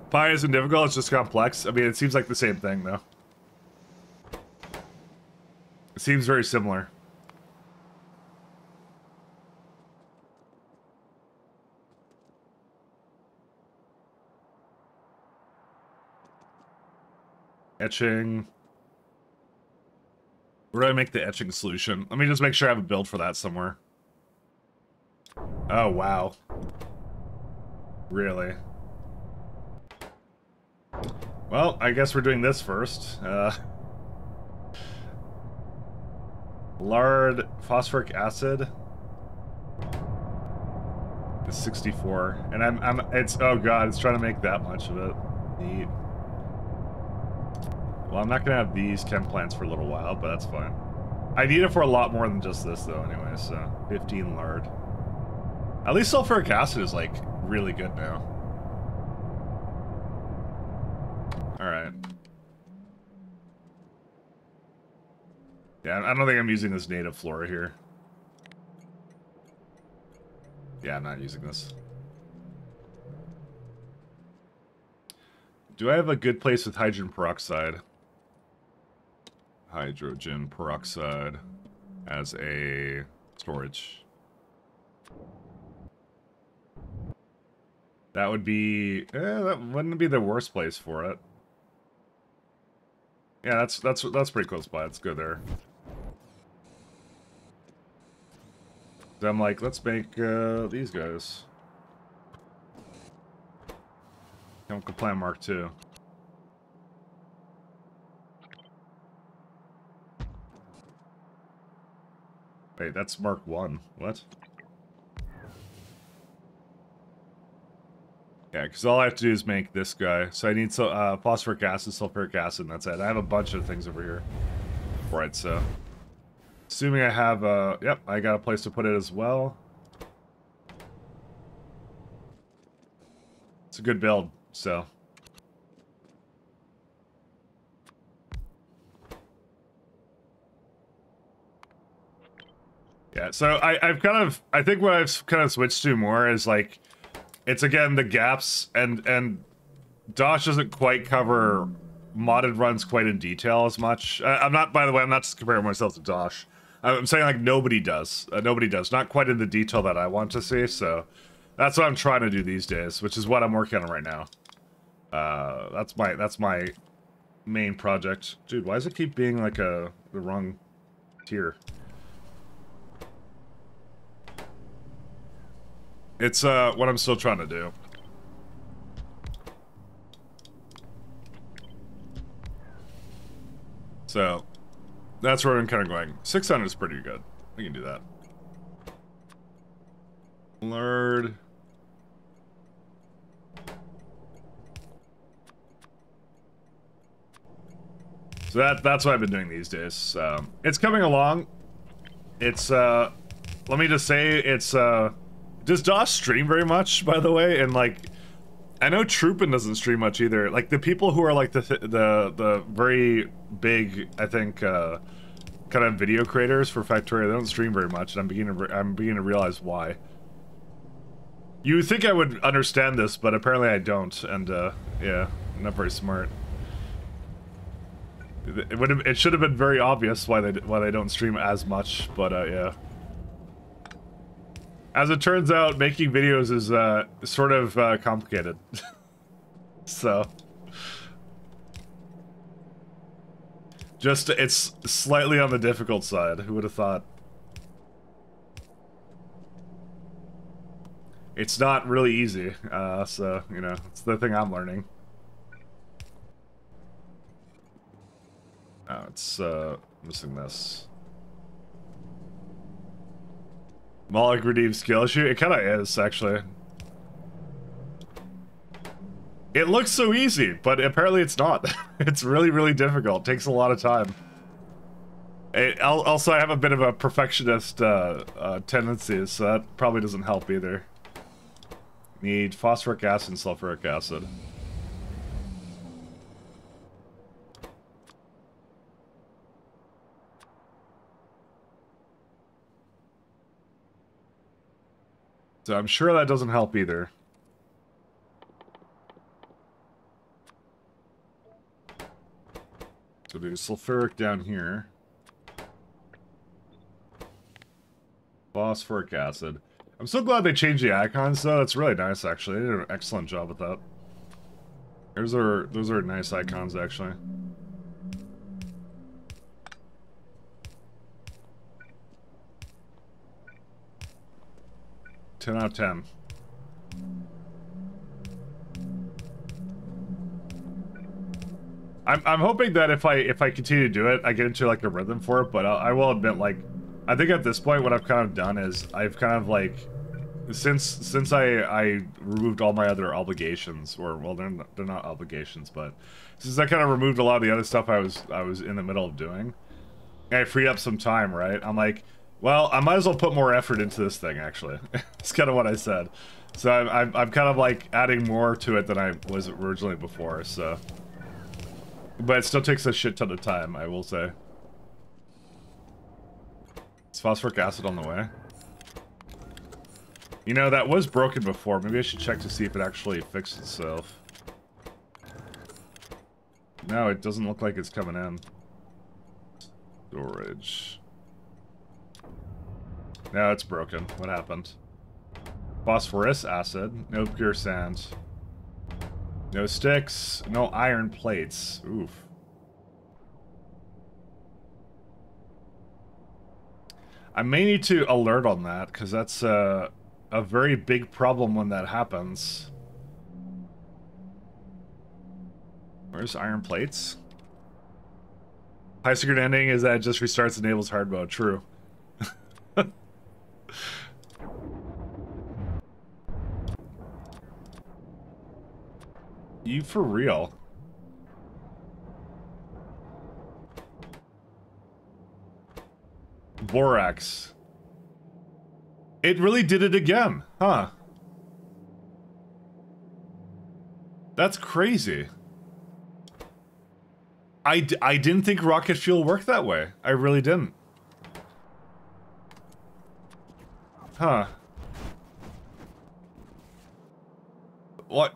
Pi isn't difficult, it's just complex. I mean, it seems like the same thing though. It seems very similar. Etching. Where do I make the etching solution? Let me just make sure I have a build for that somewhere. Oh, wow. Really? Well, I guess we're doing this first. Lard phosphoric acid is 64, and it's, oh god, it's trying to make that much of it. Neat. Well, I'm not gonna have these chem plants for a little while, but that's fine. I need it for a lot more than just this, though. Anyway, so 15 lard. At least sulfuric acid is like really good now. All right. Yeah, I don't think I'm using this native flora here. Yeah, I'm not using this. Do I have a good place with hydrogen peroxide? Hydrogen peroxide as a storage. That would be, that wouldn't be the worst place for it. Yeah, that's pretty close by. Let's go there. So I'm like, let's make these guys. Chemical plant Mark II. Wait, that's Mark I. What? Yeah, because all I have to do is make this guy. So I need phosphoric acid, sulfuric acid, and that's it. I have a bunch of things over here. Right, so... Assuming I have yep, I got a place to put it as well. It's a good build, so... Yeah, so I think what I've kind of switched to more is like, it's again the gaps, and Dosh doesn't quite cover modded runs quite in detail as much. I'm not, by the way, I'm not just comparing myself to Dosh. I'm saying like nobody does. Nobody does. Not quite in the detail that I want to see, so that's what I'm trying to do these days, which is what I'm working on right now. That's my main project. Dude, why does it keep being like the wrong tier? It's what I'm still trying to do. So that's where I'm kind of going. 600 is pretty good. We can do that. Lard. So that's what I've been doing these days. It's coming along. It's let me just say it's does DOS stream very much, by the way? And like, I know Troopin doesn't stream much either. Like the people who are like the very big, I think, kind of video creators for Factorio, they don't stream very much, and I'm beginning to realize why. You would think I would understand this, but apparently I don't, and yeah, I'm not very smart. It should have been very obvious why they don't stream as much, but yeah. As it turns out, making videos is sort of complicated. So just it's slightly on the difficult side. Who would have thought? It's not really easy, so you know, it's the thing I'm learning. Oh, it's missing this. Moloch redeemed skill issue? It kind of is, actually. It looks so easy, but apparently it's not. It's really, really difficult. It takes a lot of time. Also, I have a bit of a perfectionist tendency, so that probably doesn't help either. Need phosphoric acid and sulfuric acid. So I'm sure that doesn't help either. So do sulfuric down here. Phosphoric acid. I'm so glad they changed the icons though. It's really nice actually. They did an excellent job with that. Those are nice icons actually. Ten out of 10. I'm hoping that if I continue to do it, I get into like a rhythm for it. But I will admit, like, I think at this point, what I've kind of done is I've kind of like, since I removed all my other obligations, or well, they're not obligations, but since I kind of removed a lot of the other stuff I was in the middle of doing, and I free up some time, right? I'm like, well, I might as well put more effort into this thing. Actually, it's kind of what I said. So I'm kind of like adding more to it than I was originally before. So. But it still takes a shit ton of time, I will say. Is phosphoric acid on the way? You know, that was broken before. Maybe I should check to see if it actually fixed itself. No, it doesn't look like it's coming in. Storage. No, it's broken. What happened? Phosphorus acid. No pure sand. No sticks, no iron plates. Oof. I may need to alert on that, because that's a very big problem when that happens. Where's iron plates? High secret ending is that it just restarts and enables hard mode. True. You for real? Borax. It really did it again, huh? That's crazy. I didn't think rocket fuel worked that way. I really didn't. Huh. What?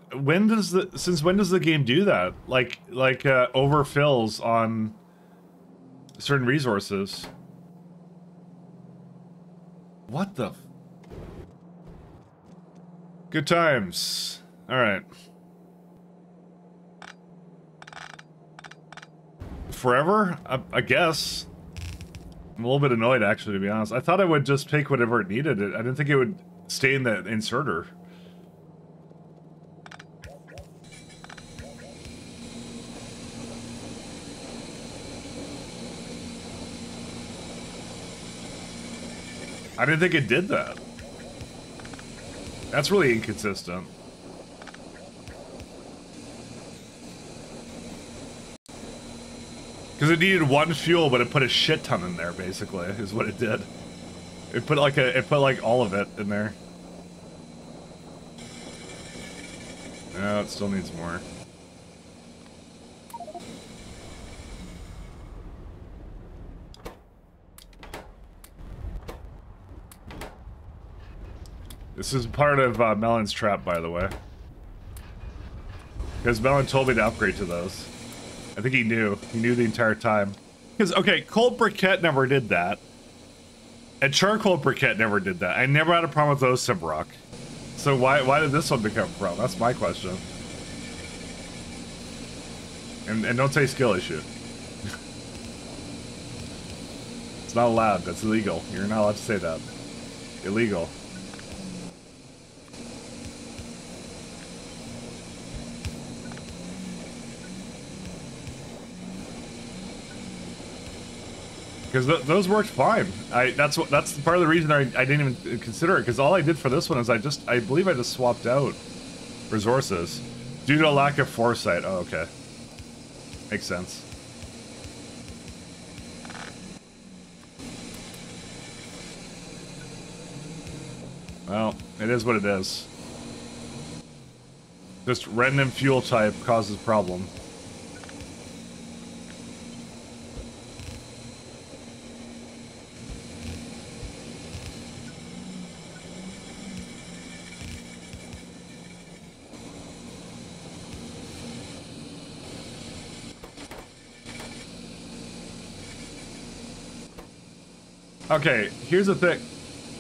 Since when does the game do that? Like overfills on certain resources. What the? Good times. All right. Forever? I guess. I'm a little bit annoyed, actually, to be honest. I thought I would just take whatever it needed. I didn't think it would stay in the inserter. I didn't think it did that. That's really inconsistent. Because Because it needed one fuel, but it put a shit ton in there, basically, is what it did. It put like all of it in there. No, it still needs more. This is part of Melon's trap, by the way. Because Melon told me to upgrade to those. I think he knew. He knew the entire time. Because, okay, cold briquette never did that. And charcoal briquette never did that. I never had a problem with those, Simrock. So why did this one become a problem? That's my question. And don't say skill issue. It's not allowed. That's illegal. You're not allowed to say that. Illegal. Because those worked fine. That's part of the reason I didn't even consider it. Because all I did for this one is I believe I just swapped out resources due to a lack of foresight. Oh, okay, makes sense. Well, it is what it is. Just random fuel type causes problem. Okay, here's the thing.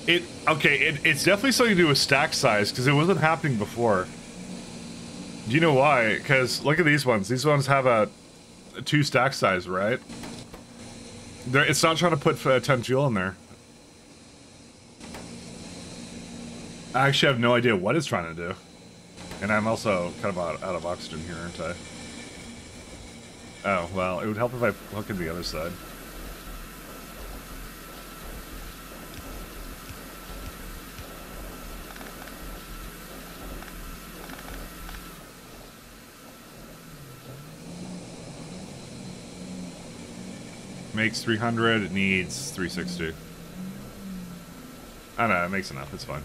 It's definitely something to do with stack size, because it wasn't happening before. Do you know why? Because look at these ones. These ones have a 2 stack size, right? It's not trying to put 10 fuel in there. I actually have no idea what it's trying to do. And I'm also kind of out of oxygen here, aren't I? Oh, well, it would help if I hook in the other side. Makes 300, it needs 360. I don't know, it makes enough, it's fine.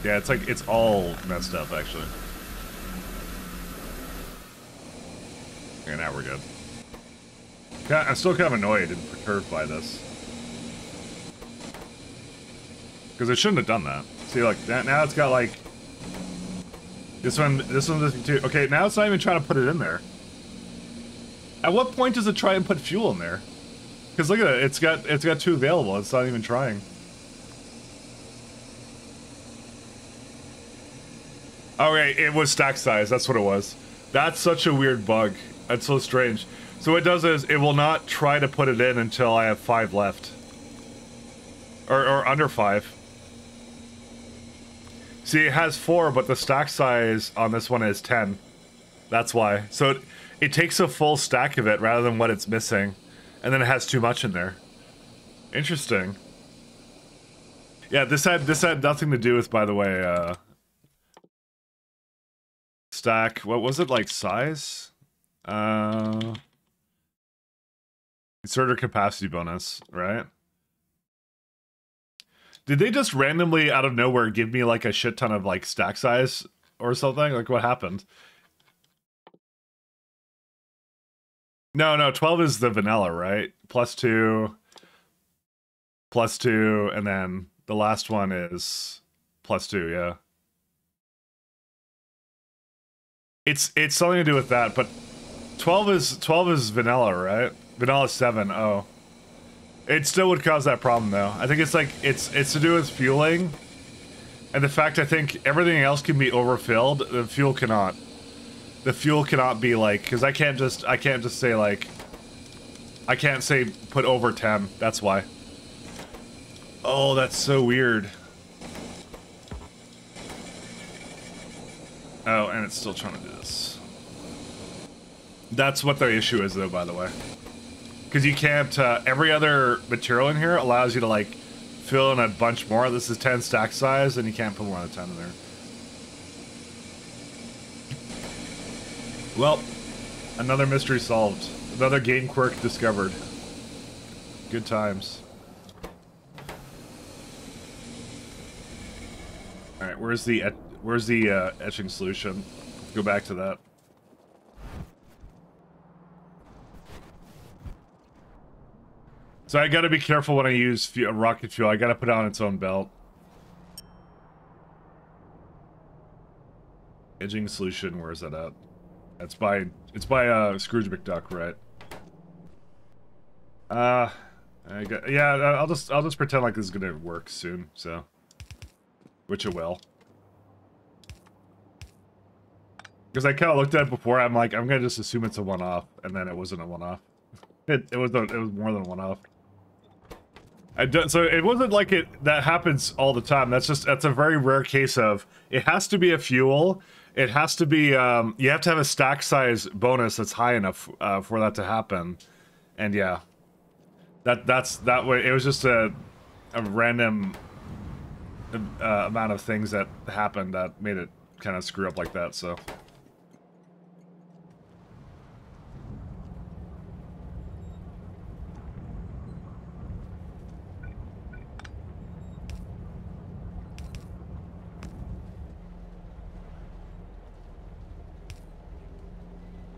Yeah, it's like, it's all messed up, actually. Okay, now we're good. I'm still kind of annoyed and perturbed by this. Because it shouldn't have done that. See, like, now it's got, like... This one too. Okay, now it's not even trying to put it in there. At what point does it try and put fuel in there? Because look at it, it's got 2 available. It's not even trying. Oh right, it was stack size. That's what it was. That's such a weird bug. That's so strange. So what it does is it will not try to put it in until I have 5 left, or under 5. See, it has 4, but the stack size on this one is 10. That's why. So it takes a full stack of it rather than what it's missing. And then it has too much in there. Interesting. Yeah, this had nothing to do with, by the way, stack. What was it, like, size? Inserter capacity bonus, right? Did they just randomly, out of nowhere, give me, like, a shit ton of, like, stack size or something? Like, what happened? No, 12 is the vanilla, right? +2, +2, and then the last one is +2, yeah. It's something to do with that, but 12 is vanilla, right? Vanilla 7, oh. It still would cause that problem, though. I think it's like, it's to do with fueling, and the fact I think everything else can be overfilled, the fuel cannot. The fuel cannot be like, because I can't just say like, I can't say put over 10, that's why. Oh, that's so weird. Oh, and it's still trying to do this. That's what the issue is, though, by the way. Because you can't, every other material in here allows you to, like, fill in a bunch more. This is 10 stack size, and you can't put more than 10 in there. Well, another mystery solved. Another game quirk discovered. Good times. Alright, where's the etching solution? Let's go back to that. So I gotta be careful when I use rocket fuel. I gotta put it on its own belt. Edging solution, where is that at? It's by Scrooge McDuck, right? Yeah, I'll just pretend like this is gonna work soon, so. Which it will. Because I kind of looked at it before, I'm like, I'm gonna just assume it's a one-off, and then it wasn't a one-off. It was more than a one-off. So it wasn't like that happens all the time. That's a very rare case of, it has to be a fuel. It has to be, you have to have a stack size bonus that's high enough for that to happen. And yeah, that way. It was just a random amount of things that happened that made it kind of screw up like that. So.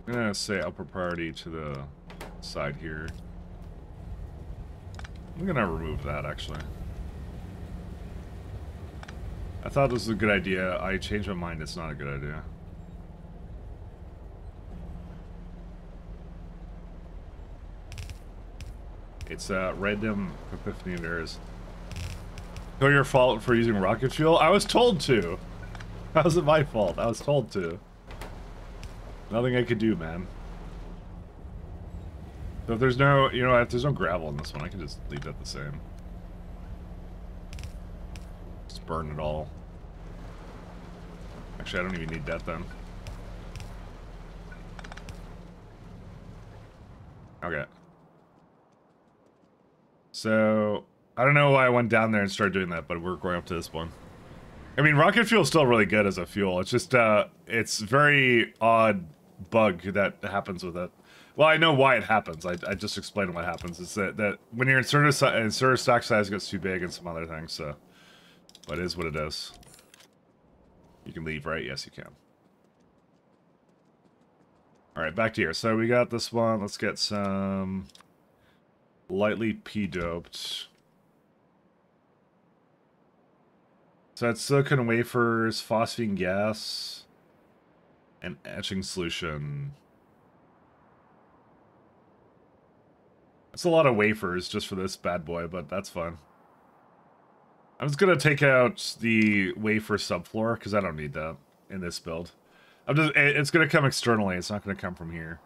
I'm gonna say upper priority to the side here. I'm gonna remove that, actually. I thought this was a good idea. I changed my mind. It's not a good idea. It's a random epiphany of errors. So your fault for using rocket fuel? I was told to. How was it my fault? I was told to. Nothing I could do, man. So if there's no, if there's no gravel in this one, I can just leave that the same. Just burn it all. Actually, I don't even need that then. Okay. So, I don't know why I went down there and started doing that, but we're going up to this one. I mean, rocket fuel is still really good as a fuel. It's just, it's very odd bug that happens with it. Well, I know why it happens. I just explained what happens. It's that when your inserter stack size gets too big and some other things, so. But it is what it is. You can leave, right? Yes, you can. Alright, back to here. So we got this one. Let's get some lightly P-doped. So that's silicon wafers, phosphine gas, and etching solution. That's a lot of wafers just for this bad boy, but that's fine. I'm just gonna take out the wafer subfloor because I don't need that in this build. It's gonna come externally. It's not gonna come from here.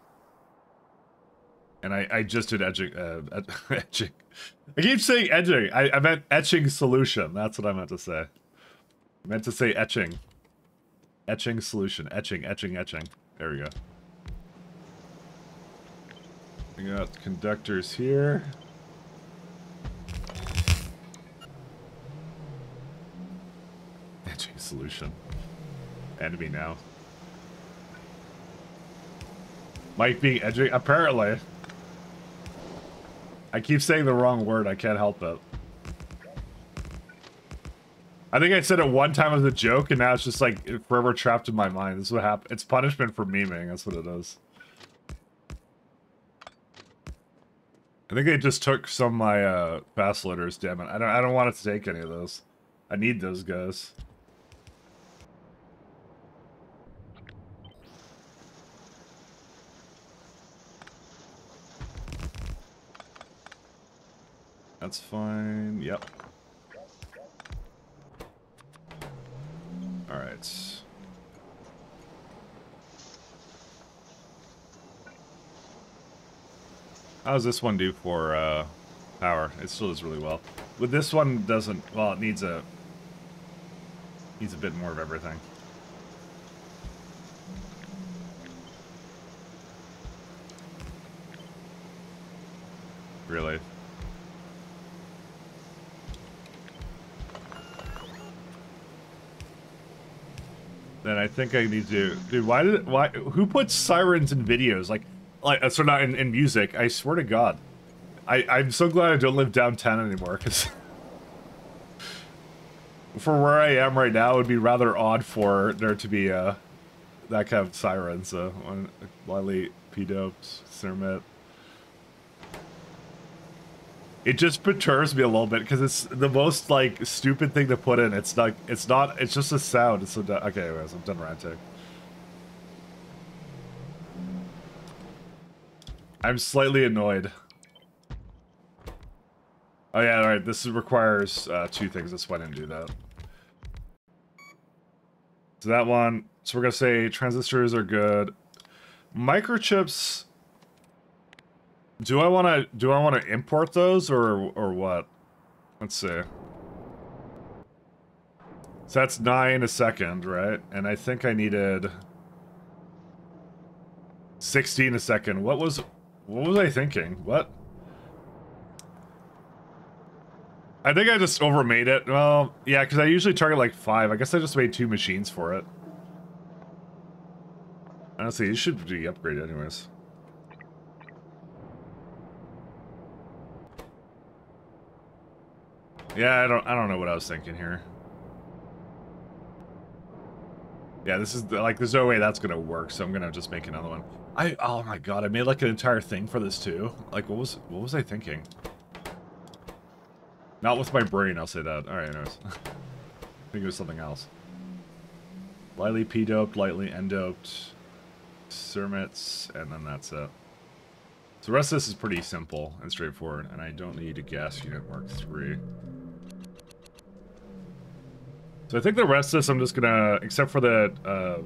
And I just did etching. Etching. I keep saying edging. I meant etching solution. That's what I meant to say. I meant to say etching. Etching solution. Etching, etching, etching. There we go. We got conductors here. Etching solution. Enemy now. Mike being edging. Apparently. I keep saying the wrong word. I can't help it. I think I said it one time as a joke, and now it's just like forever trapped in my mind. This is what happened. It's punishment for memeing. That's what it is. I think they just took some of my fast loaders. Damn it! I don't want it to take any of those. I need those guys. That's fine. Yep. All right. How does this one do for power? It still does really well. With this one, doesn't. Well, it needs a bit more of everything. Really. and I think I need to... Dude, why... Who puts sirens in videos? Like so not in music, I swear to God. I'm so glad I don't live downtown anymore, because... For where I am right now, it would be rather odd for there to be, that kind of siren, so... Lily, P-doped, Cermet... It just perturbs me a little bit because it's the most like stupid thing to put in. It's just a sound. It's so okay. Anyways, I'm done ranting. I'm slightly annoyed. Oh yeah, all right. This requires 2 things. That's why I didn't do that. So that one. So we're gonna say transistors are good. Microchips. Do I want to import those or what? Let's see. So that's 9 a second, right? And I think I needed 16 a second. What was I thinking? What? I think I just overmade it. Well, yeah, because I usually target like 5. I guess I just made 2 machines for it. Honestly, you should be upgraded anyways. Yeah, I don't know what I was thinking here. Yeah, this is like there's no way that's gonna work, so I'm gonna just make another one. Oh my god, I made like an entire thing for this too. Like what was I thinking? Not with my brain, I'll say that. Alright, anyways. I think it was something else. Lightly P-doped, lightly N-doped, Cermets, and then that's it. So the rest of this is pretty simple and straightforward, and I don't need a gas unit Mark III. So I think the rest of this I'm just gonna, except for the,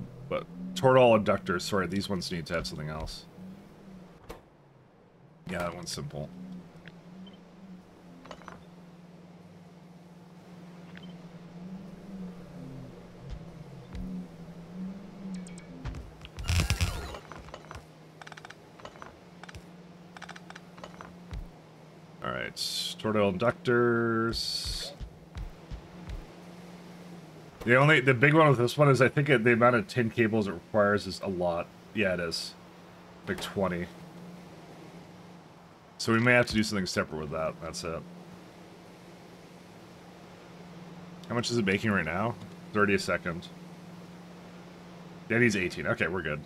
Toradol inductors, sorry, these ones need to have something else. Yeah, that one's simple. Alright, Toradol inductors. The big one with this one is I think the amount of tin cables it requires is a lot. Yeah, it is. Like 20. So we may have to do something separate with that. That's it. How much is it making right now? 30 a second. Yeah, he's 18. Okay, we're good.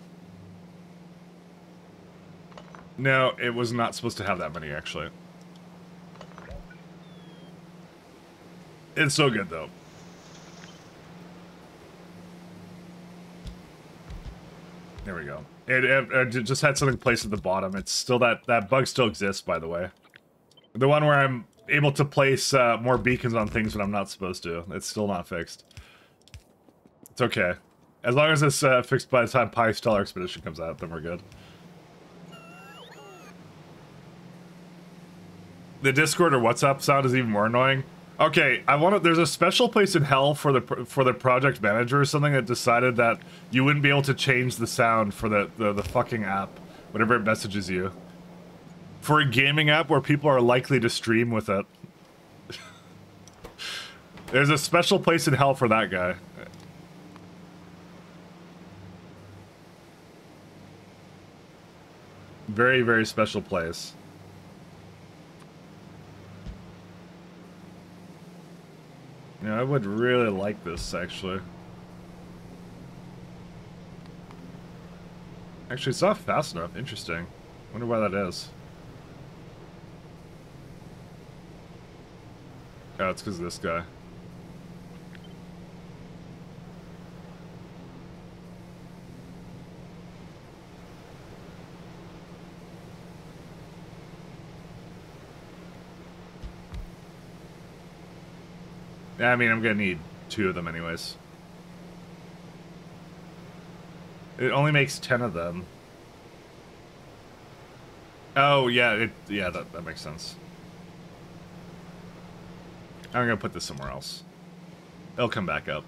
No, it was not supposed to have that many, actually. It's so good, though. There we go. It just had something placed at the bottom. It's still that bug still exists, by the way. The one where I'm able to place more beacons on things when I'm not supposed to. It's still not fixed. It's okay. As long as it's fixed by the time Pi Stellar Expedition comes out, then we're good. The Discord or WhatsApp sound is even more annoying. Okay, there's a special place in hell for the project manager or something that decided that you wouldn't be able to change the sound for the fucking app, whenever it messages you. For a gaming app where people are likely to stream with it. There's a special place in hell for that guy. Very, very special place. Yeah, I would really like this, actually. Actually, it's not fast enough. Interesting. Wonder why that is. Oh, it's because of this guy. Yeah, I mean, I'm gonna need 2 of them anyways. It only makes 10 of them. Oh, yeah, that makes sense. I'm gonna put this somewhere else. It'll come back up.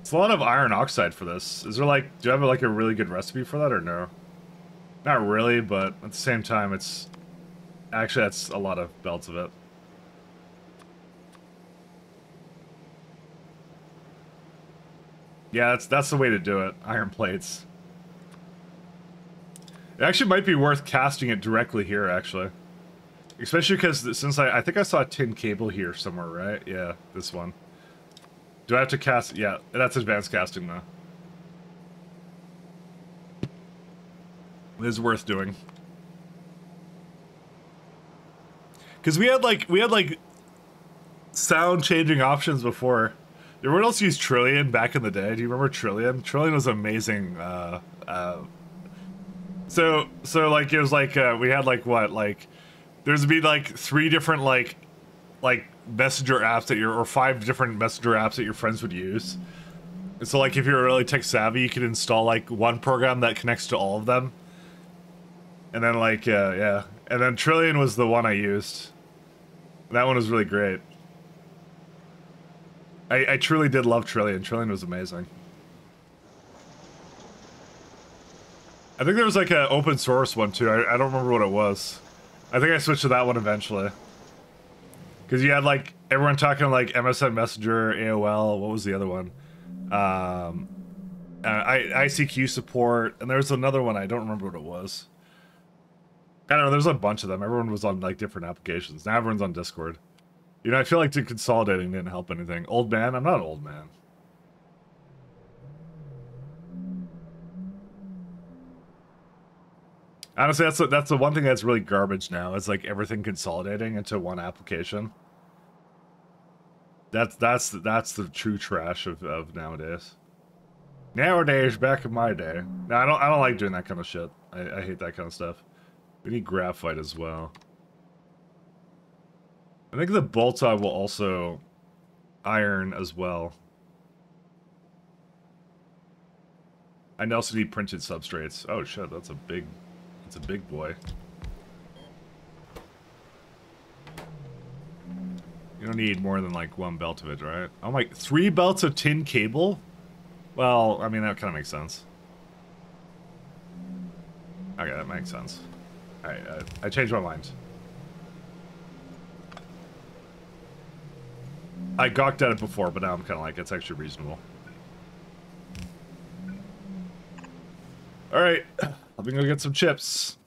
It's a lot of iron oxide for this. Is there like, do you have like a really good recipe for that or no? Not really, but at the same time, it's... Actually, that's a lot of belts of it. Yeah, that's the way to do it. Iron plates. It actually might be worth casting it directly here, actually. Especially because since I think I saw a tin cable here somewhere, right? Yeah, this one. Do I have to cast? Yeah, that's advanced casting though. It is worth doing. Because we had like sound changing options before. Everyone else used Trillion back in the day. Do you remember Trillion? Trillion was amazing. So like it was like we had like what, like there's be like 3 different like messenger apps that or 5 different messenger apps that your friends would use. And so like if you're really tech savvy, you could install like one program that connects to all of them. And then like yeah, and then Trillion was the one I used. That one was really great. I truly did love Trillion. Trillion was amazing. I think there was like an open source one too. I don't remember what it was. I think I switched to that one eventually. Because you had like everyone talking like MSN Messenger, AOL. What was the other one? ICQ support, and there was another one. I don't remember what it was. I don't know. There's a bunch of them. Everyone was on like different applications. Now everyone's on Discord. You know, I feel like consolidating didn't help anything. Old man? I'm not an old man. Honestly, that's the one thing that's really garbage now. Is like everything consolidating into one application. That's the true trash of nowadays. Nowadays, back in my day. No, I don't like doing that kind of shit. I hate that kind of stuff. We need graphite as well. I think the bolts I will also iron as well. I also need printed substrates. Oh shit, that's a big boy. You don't need more than like 1 belt of it, right? I'm like 3 belts of tin cable? Well, I mean that kind of makes sense. Okay, that makes sense. Alright, I changed my mind. I gawked at it before, but now I'm kind of like, it's actually reasonable. Alright, let me go get some chips.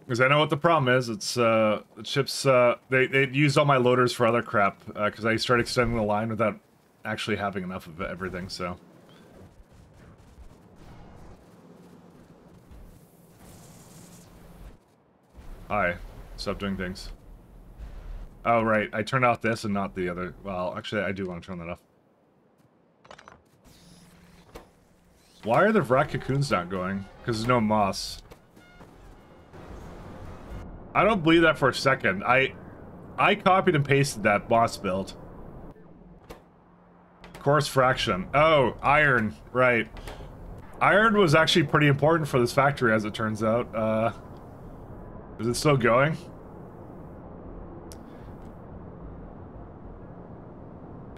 Because I know what the problem is. It's, the chips, they used all my loaders for other crap, because I started extending the line without actually having enough of everything, so. Hi. Stop doing things. Oh, right. I turned off this and not the other. Well, actually, I do want to turn that off. Why are the Vrak cocoons not going? Because there's no moss. I don't believe that for a second. I copied and pasted that moss build. Course fraction. Oh, iron. Right. Iron was actually pretty important for this factory, as it turns out. Is it still going?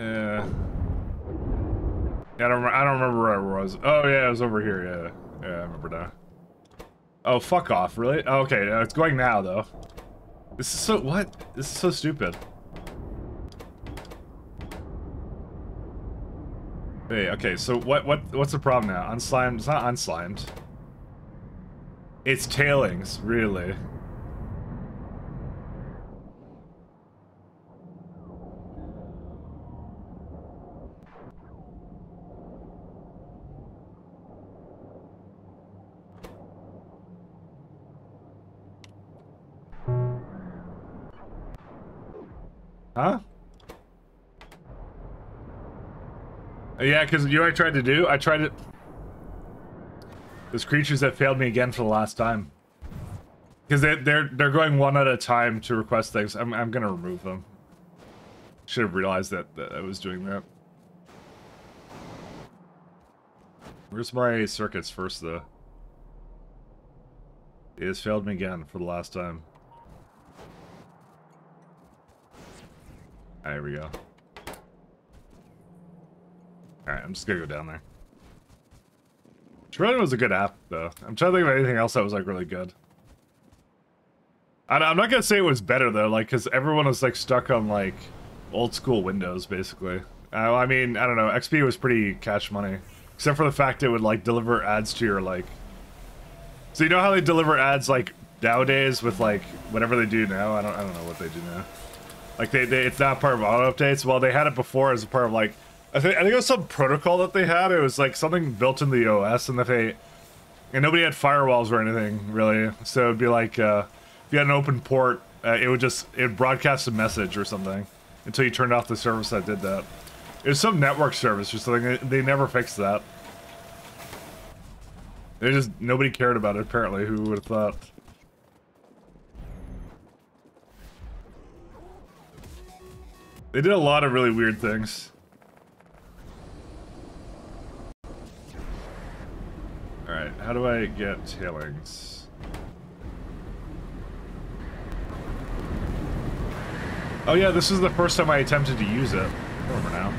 Yeah, I don't remember where I was. Oh yeah, it was over here. Yeah, I remember now. Oh, fuck off! Really? Oh, okay, it's going now though. This is so what? This is so stupid. Hey, okay, so what's the problem now? Unslimed? It's not unslimed. It's tailings, really. Huh? Yeah, because you know what I tried to do? I tried to... There's creatures that failed me again for the last time. Because they're going one at a time to request things. I'm gonna remove them. Should have realized that I was doing that. Where's my circuits first, though? It has failed me again for the last time. There we go. Alright, I'm just gonna go down there. Trillion was a good app, though. I'm trying to think of anything else that was, like, really good. I'm not gonna say it was better, though, like, because everyone was, like, stuck on, like, old-school Windows, basically. I mean, I don't know, XP was pretty cash money. Except for the fact it would, like, deliver ads to your, like... So you know how they deliver ads, like, nowadays with, like, whatever they do now? I don't know what they do now. Like, it's not part of auto updates. Well, they had it before as a part of, like... I think it was some protocol that they had. It was, like, something built in the OS, and that they... And nobody had firewalls or anything, really. So it'd be like, if you had an open port, it would broadcast a message or something until you turned off the service that did that. It was some network service or something. They never fixed that. Nobody cared about it, apparently. Who would have thought? They did a lot of really weird things. Alright, how do I get tailings? Oh yeah, this is the first time I attempted to use it. I remember now.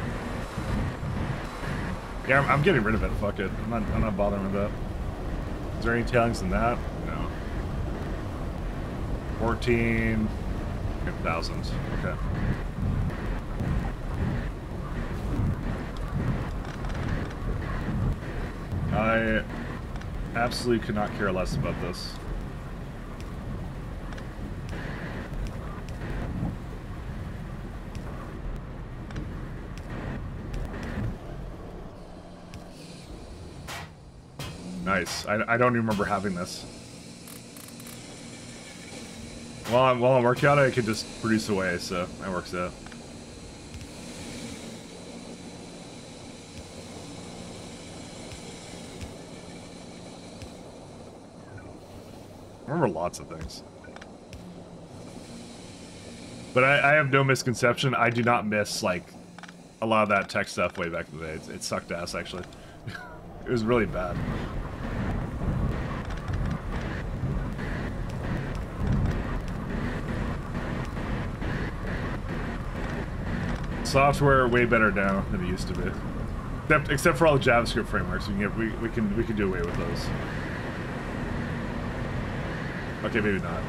Yeah, I'm getting rid of it, fuck it. I'm not bothering with that. Is there any tailings in that? No. 14,000. Okay. I absolutely could not care less about this. Nice. I don't even remember having this. While I'm working on it, I could just produce away, so that works out. I remember lots of things. But I have no misconception. I do not miss, like, a lot of that tech stuff way back in the day. It sucked ass, actually. It was really bad. Software way better now than it used to be. Except for all the JavaScript frameworks, we can do away with those. Okay, maybe not.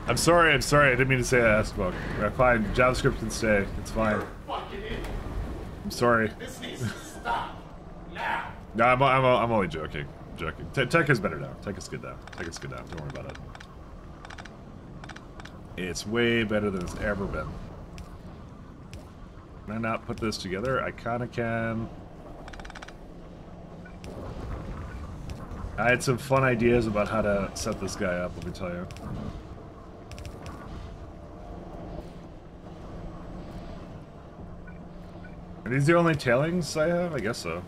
I'm sorry, I didn't mean to say that, Smoke. Fine, JavaScript can stay. It's fine. I'm sorry.
This needs to stop now.
No, I'm only joking. Tech is better now. Tech is good now. Don't worry about it. It's way better than it's ever been. Can I not put this together? I kinda can. I had some fun ideas about how to set this guy up, let me tell you. Are these the only tailings I have? I guess so.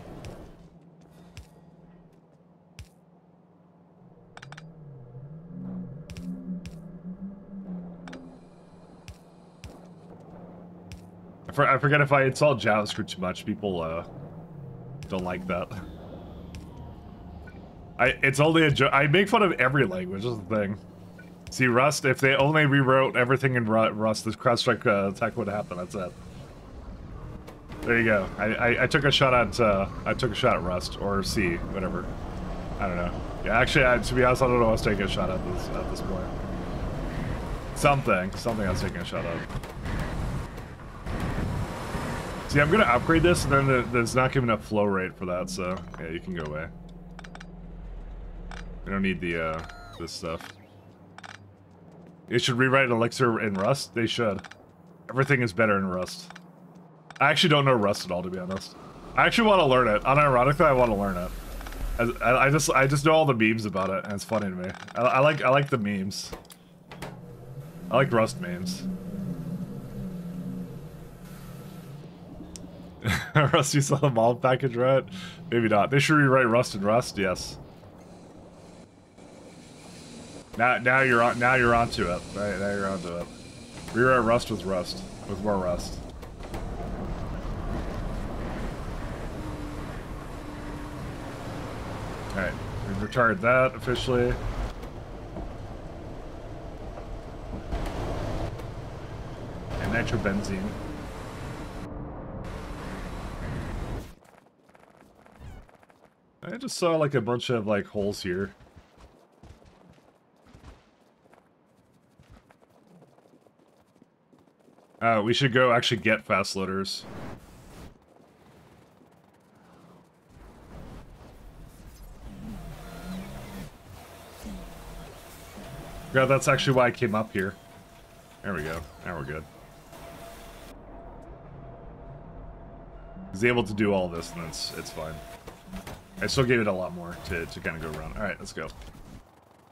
I forget if I install JavaScript too much. People don't like that. It's only a joke. I make fun of every language. Is the thing. See, Rust. If they only rewrote everything in Rust, the CrowdStrike attack would happen. That's it. There you go. I took a shot at Rust or C, whatever. I don't know. Yeah, actually, to be honest, I don't know what I was taking a shot at this point. Something I was taking a shot at. See, I'm gonna upgrade this, and then there's not giving enough flow rate for that, so yeah, you can go away. We don't need the this stuff. It should rewrite Elixir in Rust. They should. Everything is better in Rust. I actually don't know Rust at all, to be honest. I actually want to learn it. Unironically, I want to learn it. I just know all the memes about it, and it's funny to me. I like the memes. I like Rust memes. Rust, you saw the mob package, right? Maybe not. They should rewrite Rust in Rust. Yes. Now you're onto it. Right, now you're onto it. Rewrite Rust with more Rust. All right, we've retired that officially. And nitrobenzene. I just saw like a bunch of like holes here. We should go actually get fast loaders. forgot that's actually why I came up here. There we go. Now we're good. He's able to do all this, and it's fine. I still gave it a lot more to kind of go around. All right, let's go.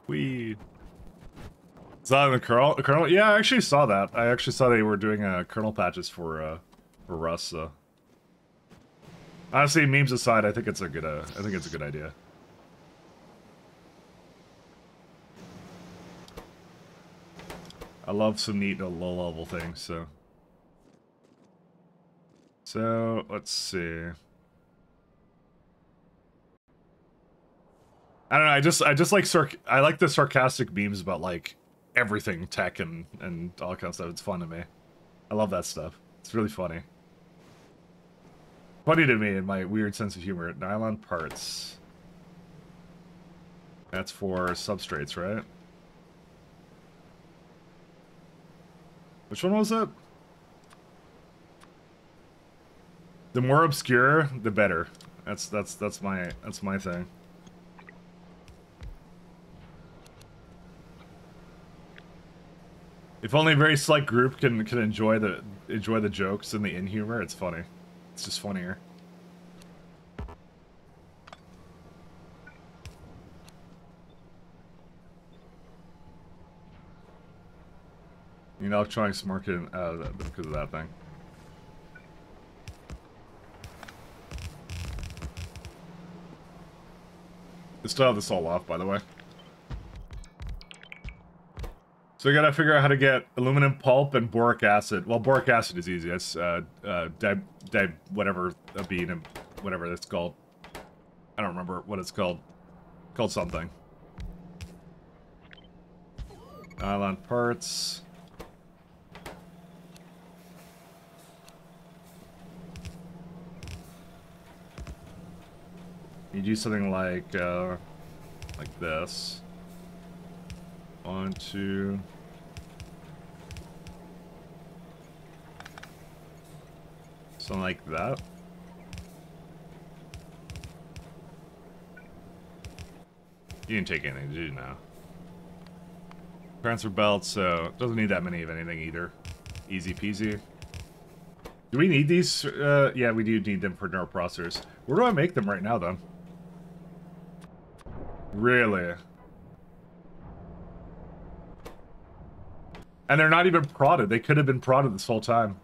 Is that in the kernel? Yeah, I actually saw that. I actually saw they were doing kernel patches for Rust. So honestly, memes aside, I think it's a good. I think it's a good idea. I love some neat low-level things. So let's see. I don't know. I just like I like the sarcastic memes about like everything tech and all that kind of stuff. It's fun to me. I love that stuff. It's really funny. Funny to me in my weird sense of humor. Nylon parts. That's for substrates, right? Which one was it? The more obscure, the better. That's my thing. If only a very select group can enjoy the jokes and the in-humor, it's funny. It's just funnier. You know, electronics market because of that thing. I still have this all off, by the way. So I gotta figure out how to get aluminum pulp and boric acid. Well, boric acid is easy. That's whatever a bean, whatever it's called. I don't remember what it's called. Called something. Nylon parts. You do something like this. 1, 2. Something like that. You didn't take anything, did you? Now. Transfer belt, so doesn't need that many of anything either. Easy peasy. Do we need these? Yeah, we do need them for neural processors. Where do I make them right now, then? Really? And they're not even prodded. They could have been prodded this whole time.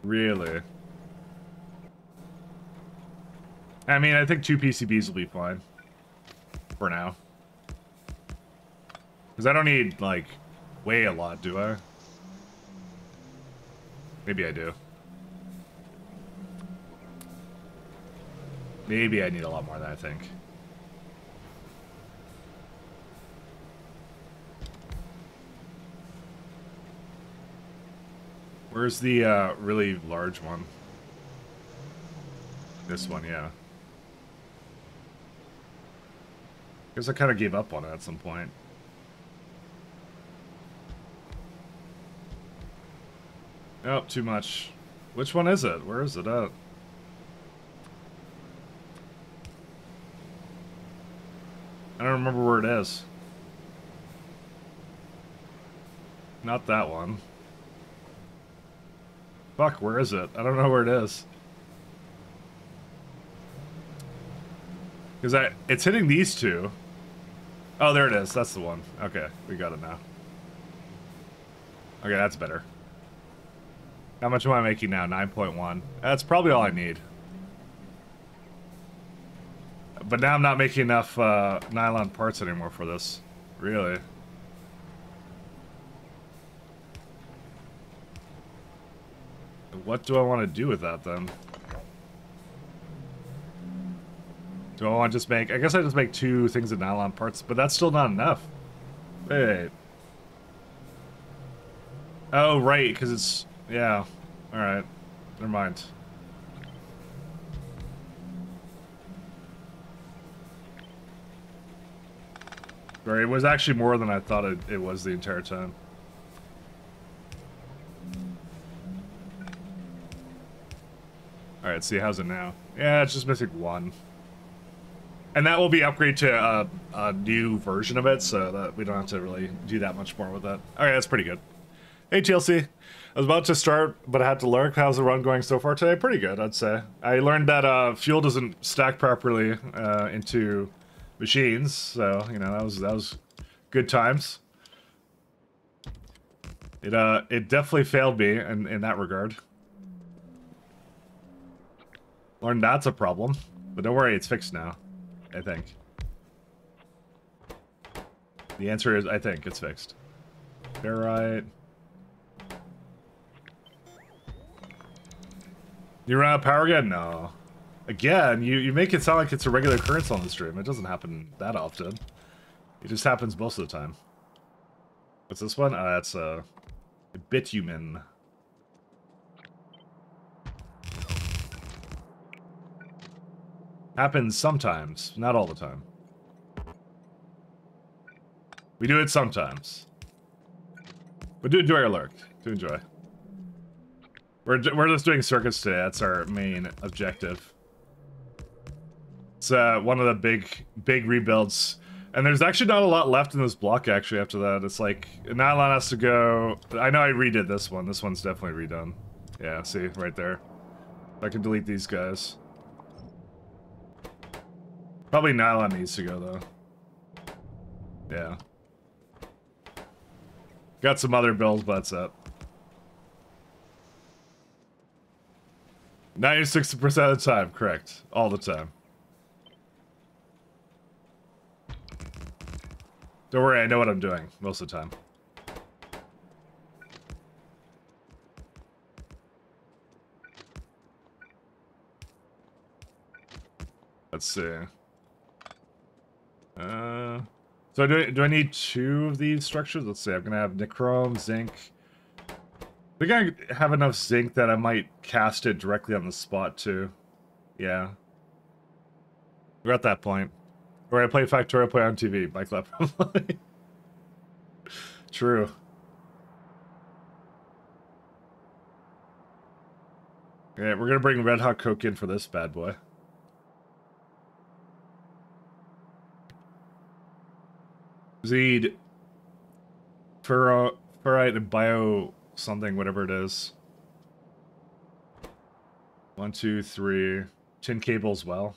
Really? I mean, I think 2 PCBs will be fine. For now. Because I don't need, like, way a lot, do I? Maybe I do. Maybe I need a lot more than I think. Where's the really large one? This one, yeah. Guess I kind of gave up on it at some point. Oh, too much. Which one is it? Where is it at? I don't remember where it is. Not that one. Fuck, where is it? I don't know where it is. Because it's hitting these two. Oh, there it is. That's the one. Okay, we got it now. Okay, that's better. How much am I making now? 9.1. That's probably all I need. But now I'm not making enough nylon parts anymore for this. Really. What do I want to do with that, then? Do I want to just make... I guess I just make 2 things of nylon parts, but that's still not enough. Wait. Oh, right, because it's... Yeah. Alright. Never mind. Sorry, it was actually more than I thought it was the entire time. Alright, see, how's it now? Yeah, it's just missing 1. And that will be upgraded to a new version of it, so that we don't have to really do that much more with that. All right, that's pretty good. Hey, TLC. I was about to start, but I had to lurk. How's the run going so far today? Pretty good, I'd say. I learned that fuel doesn't stack properly into machines, so you know that was good times. It definitely failed me in that regard. Learned that's a problem, but don't worry, it's fixed now. I think. The answer is I think it's fixed. Ferrite. You run out of power again? No. Again, you make it sound like it's a regular occurrence on the stream. It doesn't happen that often. It just happens most of the time. What's this one? That's bitumen. Happens sometimes, not all the time. We do it sometimes. We do enjoy our lurk. Do enjoy. We're just doing circuits today. That's our main objective. It's one of the big rebuilds. And there's actually not a lot left in this block, actually, after that. It's like, Nylon has to go... I know I redid this one. This one's definitely redone. Yeah, see, right there. I can delete these guys. Probably Nylon needs to go, though. Yeah. Got some other builds, but that's it. 96% of the time, correct. All the time. Don't worry, I know what I'm doing most of the time. Let's see. So do I need 2 of these structures? Let's see, I'm gonna have nichrome, zinc. I think I have enough zinc that I might cast it directly on the spot too. Yeah. We're at that point. Where I play Factorio Play on TV, Mike Lap probably. True. Yeah, we're gonna bring Red Hot Coke in for this bad boy. Zed, ferrite and bio something, whatever it is. 1, 2, 3. Tin cable as well.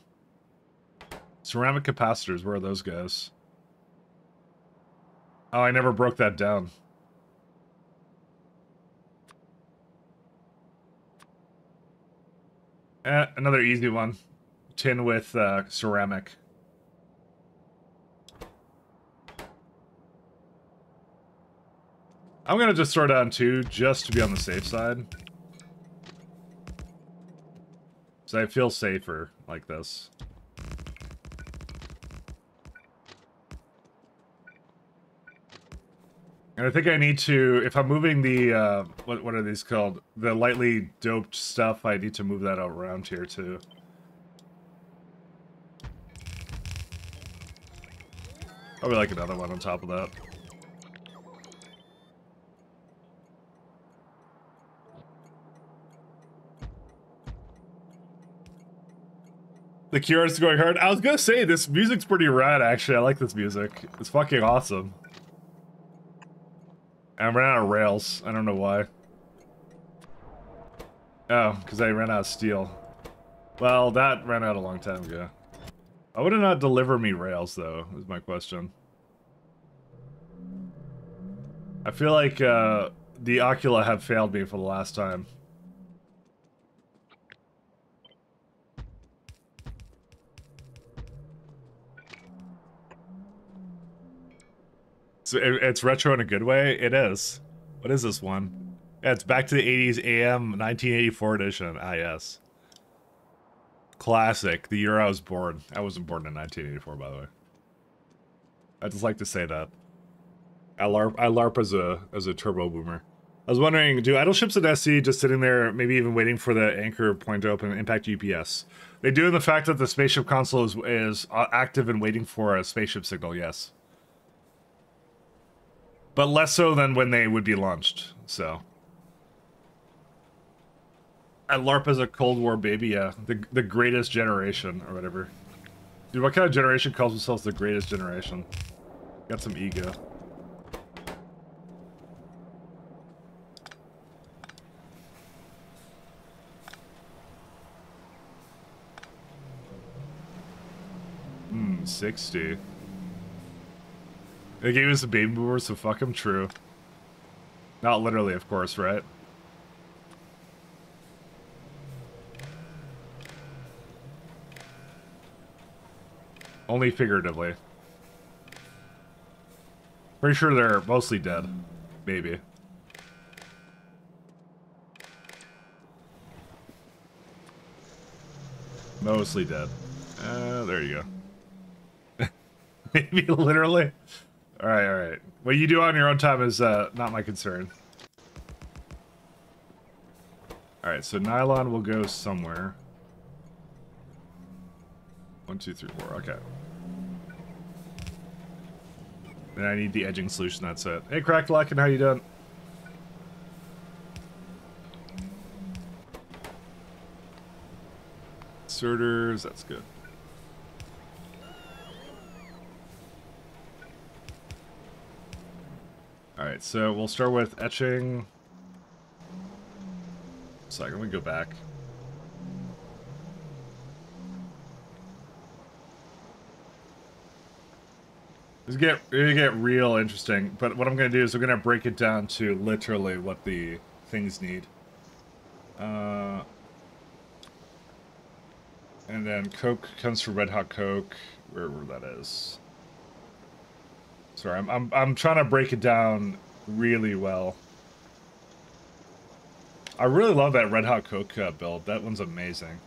Ceramic capacitors, where are those guys? Oh, I never broke that down. Another easy one. Tin with ceramic. I'm gonna just throw down 2 just to be on the safe side. So I feel safer like this. And I think I need to, if I'm moving the, what are these called? The lightly doped stuff, I need to move that around here too. Probably like another one on top of that. The Cure is going hard. I was gonna say, this music's pretty rad, actually. I like this music. It's fucking awesome. And I ran out of rails. I don't know why. Oh, because I ran out of steel. Well, that ran out a long time ago. Why would it not deliver me rails, though, is my question. I feel like the Ocula have failed me for the last time. So it's retro in a good way? It is. What is this one? Yeah, it's back to the 80s AM 1984 edition. Ah, yes. Classic. The year I was born. I wasn't born in 1984, by the way. I just like to say that. I LARP as a turbo boomer. I was wondering, do idle ships at SC just sitting there, maybe even waiting for the anchor point to open, impact UPS? They do in the fact that the spaceship console is active and waiting for a spaceship signal, yes. But less so than when they would be launched, so. I LARP as a Cold War baby, yeah. The greatest generation, or whatever. Dude, what kind of generation calls themselves the greatest generation? Got some ego. Hmm, 60. They gave us a baby boomer, so fuck them, true. Not literally, of course, right? Only figuratively. Pretty sure they're mostly dead. Maybe. Mostly dead. There you go. Maybe literally. Alright, alright. What you do on your own time is not my concern. Alright, so nylon will go somewhere. 1, 2, 3, 4. Okay. Then I need the edging solution, that's it. Hey, Crackluck, and how you doing? Inserters, that's good. Alright, so we'll start with etching. Sorry, let me go back. It's gonna get real interesting, but what I'm gonna do is we're gonna break it down to literally what the things need. And then Coke comes from Red Hot Coke, wherever that is. Sorry, I'm trying to break it down really well. I really love that Red Hot Coke build. That one's amazing.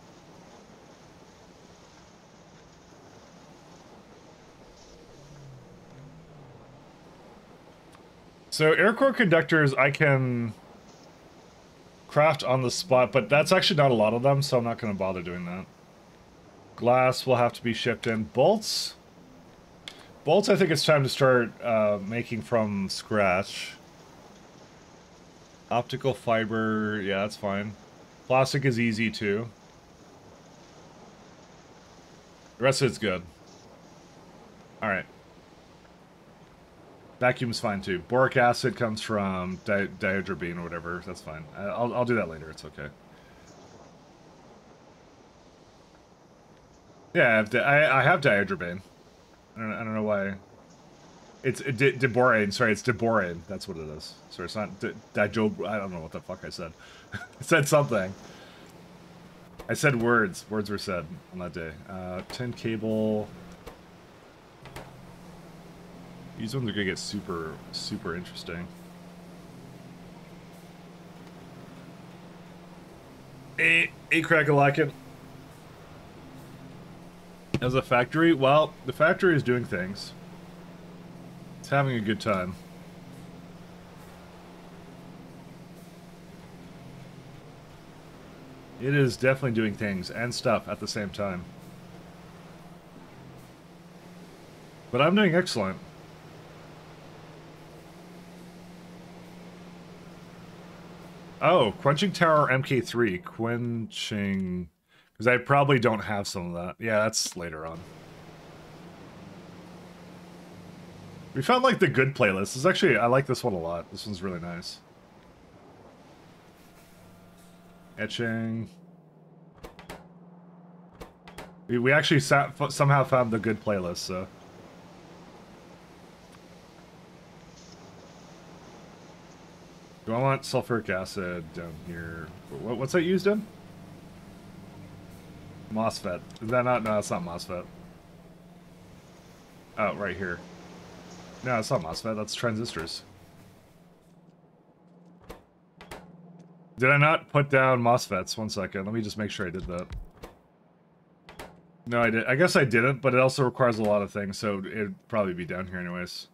So air core conductors I can craft on the spot, but that's actually not a lot of them, so I'm not going to bother doing that. Glass will have to be shipped in. Bolts? Bolts I think it's time to start making from scratch. Optical fiber, yeah, that's fine. Plastic is easy too. The rest of it's good. Alright. Vacuum's fine too. Boric acid comes from diodrobine or whatever. That's fine. I'll do that later. It's okay. Yeah, I have diodrobane. I don't know why. It's diborane. Sorry, it's diborane. That's what it is. Sorry, it's not dijob. I don't know what the fuck I said. I said something. I said words. Words were said on that day. Tin cable. These ones are gonna get super, super interesting. Hey, Crack-a-lackin'. As a factory, well, the factory is doing things. It's having a good time. It is definitely doing things and stuff at the same time. But I'm doing excellent. Oh, Quenching Tower MK3. Quenching... Because I probably don't have some of that. Yeah, that's later on. We found, like, the good playlist. This is actually... I like this one a lot. This one's really nice. Etching. We actually somehow found the good playlist, so... Do I want sulfuric acid down here? What's that used in? MOSFET. Is that not? No, it's not MOSFET. Oh, right here. No, it's not MOSFET. That's transistors. Did I not put down MOSFETs? 1 second. Let me just make sure I did that. No, I did. I guess I didn't, but it also requires a lot of things, so it'd probably be down here anyways.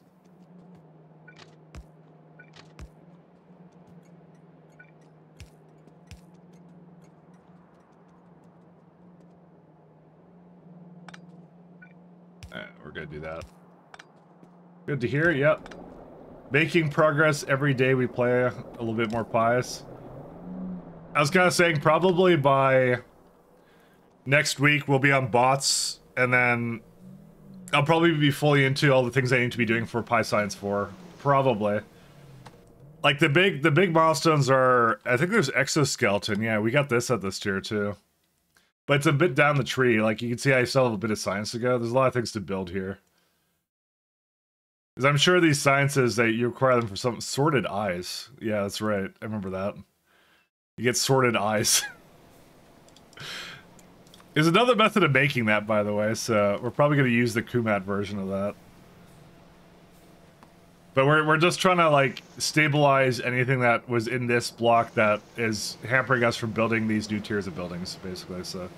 We're gonna do that. Good to hear, yep. Making progress every day we play a little bit more pious. I was kind of saying probably by next week we'll be on bots and then I'll probably be fully into all the things I need to be doing for Pi Science 4. Probably. Like the big milestones are, I think there's exoskeleton. Yeah, we got this at this tier too. But it's a bit down the tree. Like you can see I still have a bit of science to go. There's a lot of things to build here. Because I'm sure these sciences that you require them for some sorted eyes. Yeah, that's right. I remember that. You get sorted eyes. There's another method of making that, by the way, so we're probably going to use the Kumat version of that. But we're just trying to, like, stabilize anything that was in this block that is hampering us from building these new tiers of buildings, basically, so...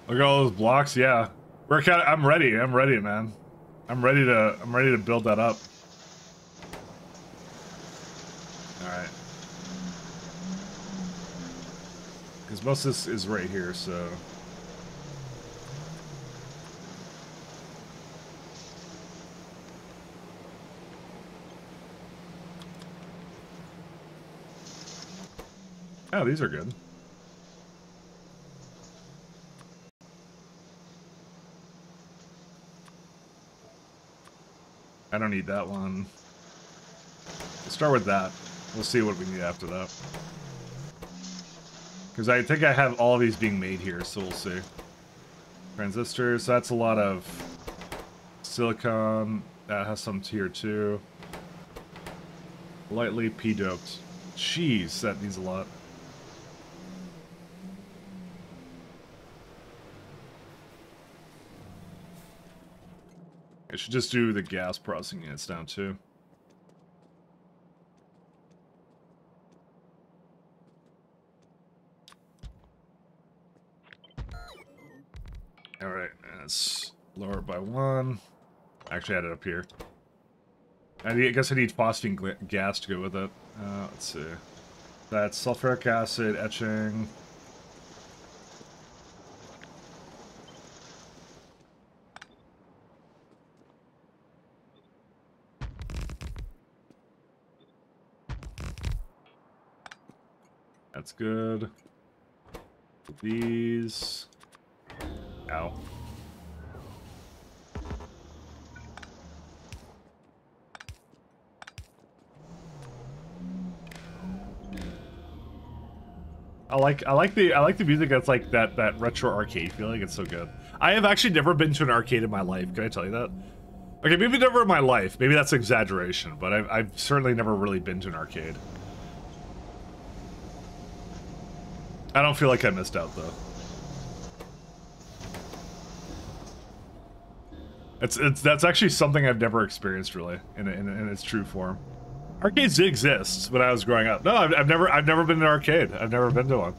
Look at all those blocks, yeah. I'm ready, man. I'm ready to build that up. Alright. Because most of this is right here, so... Oh, these are good. I don't need that one. Let's start with that. We'll see what we need after that. Because I think I have all of these being made here, so we'll see. Transistors, that's a lot of silicon. That has some tier 2. Lightly p-doped. Jeez, that needs a lot. I should just do the gas processing units down too. Alright, let's lower it by 1. Actually, I had it up here. I guess I need phosphine gas to go with it. Let's see. That's sulfuric acid, etching. That's good. These. Ow. I like the music that's like that retro arcade feeling. It's so good. I have actually never been to an arcade in my life. Can I tell you that? Okay, maybe never in my life. Maybe that's an exaggeration, but I've certainly never really been to an arcade. I don't feel like I missed out, though. That's actually something I've never experienced, really, in its true form. Arcades did exist when I was growing up. No, I've never been to an arcade. I've never been to one.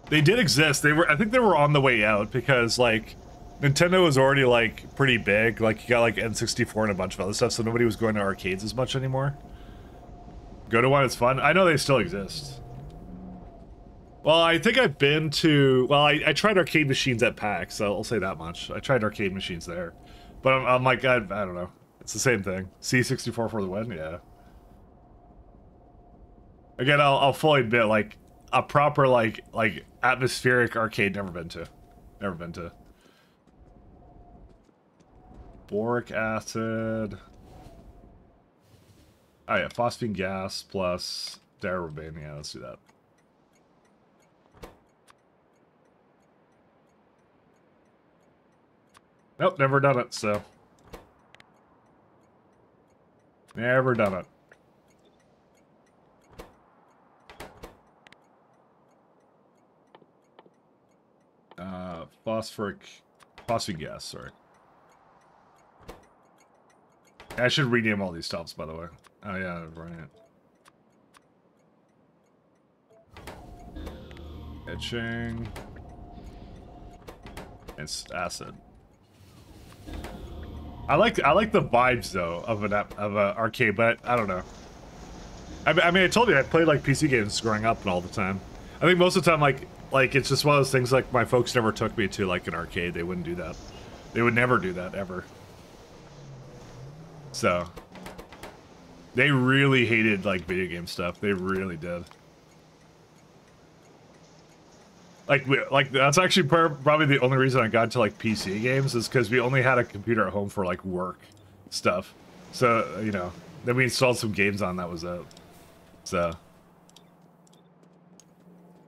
They did exist. I think they were on the way out because, like, Nintendo was already, like, pretty big. Like, you got, like, N64 and a bunch of other stuff, so nobody was going to arcades as much anymore. Go to one, it's fun. I know they still exist. Well, I think I've been to... Well, I tried arcade machines at PAX, so I'll say that much. I tried arcade machines there. But I'm like, I don't know. It's the same thing. C64 for the win? Yeah. Again, I'll fully admit, like, a proper, like atmospheric arcade, never been to. Never been to. Boric acid. Oh yeah, phosphine gas plus diarrhea. Yeah, let's do that. Nope, never done it, so. Never done it. Phosphine gas, sorry. I should rename all these stops, by the way. Oh yeah, right. Etching. It's acid. I like the vibes though of an arcade, but I don't know. I mean, I told you I played like PC games growing up and all the time. I think most of the time, like it's just one of those things. Like my folks never took me to like an arcade. They wouldn't do that. They would never do that ever. So They really hated like video game stuff. They really did. Like that's actually probably the only reason I got into like PC games is because we only had a computer at home for like work stuff. So you know, then we installed some games on. That was it. So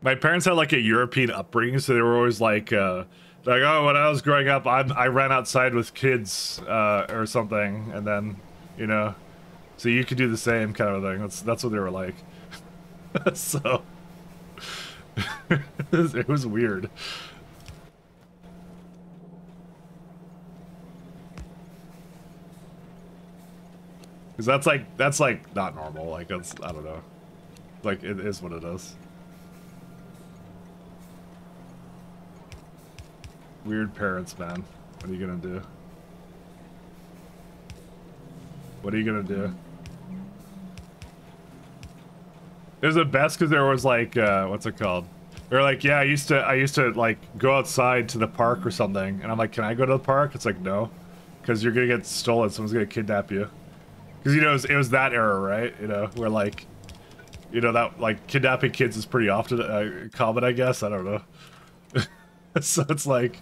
my parents had like a European upbringing, so they were always like oh, when I was growing up, I ran outside with kids or something, and then you know, so you could do the same kind of thing. That's what they were like. So. It was weird. Cause that's like not normal. Like that's I don't know. Like it is what it is. Weird parents, man. What are you gonna do? What are you gonna do? It was the best because there was like, what's it called? They're like, yeah, I used to like go outside to the park or something, and I'm like, can I go to the park? It's like, no, because you're gonna get stolen. Someone's gonna kidnap you. Because you know it was that era, right? You know, where like, you know that like kidnapping kids is pretty often common, I guess. I don't know. So it's like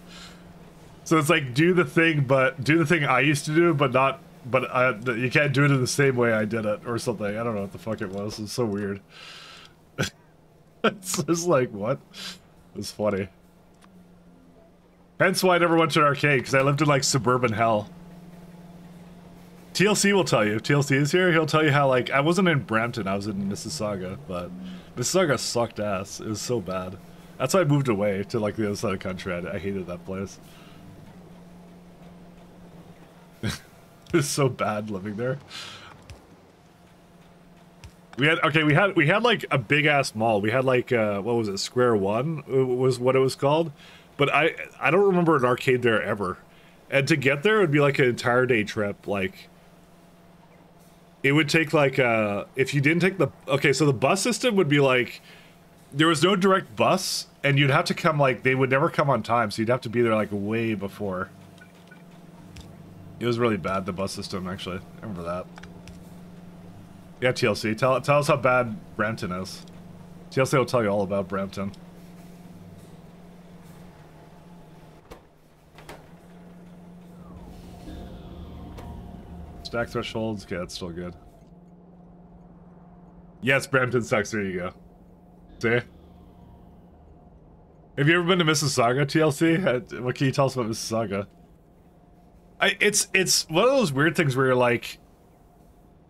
do the thing I used to do, but not. But you can't do it in the same way I did it, or something. I don't know what the fuck it was. It's so weird. It's just like, what? It's funny. Hence why I never went to an arcade, because I lived in, like, suburban hell. TLC will tell you. If TLC is here, he'll tell you how, like, I wasn't in Brampton, I was in Mississauga, but Mississauga sucked ass. It was so bad. That's why I moved away to, like, the other side of the country. I hated that place. It's so bad living there. We had like a big ass mall. We had like what was it, Square One was what it was called, but I don't remember an arcade there ever. And to get there would be like an entire day trip. Like it would take like if you didn't take so the bus system would be like there was no direct bus, and you'd have to come like they would never come on time, so you'd have to be there like way before. It was really bad, the bus system, actually. I remember that. Yeah, TLC, tell us how bad Brampton is. TLC will tell you all about Brampton. Stack thresholds, okay, that's still good. Yes, Brampton sucks, there you go. See? Have you ever been to Mississauga, TLC? What can you tell us about Mississauga? It's one of those weird things where you're like,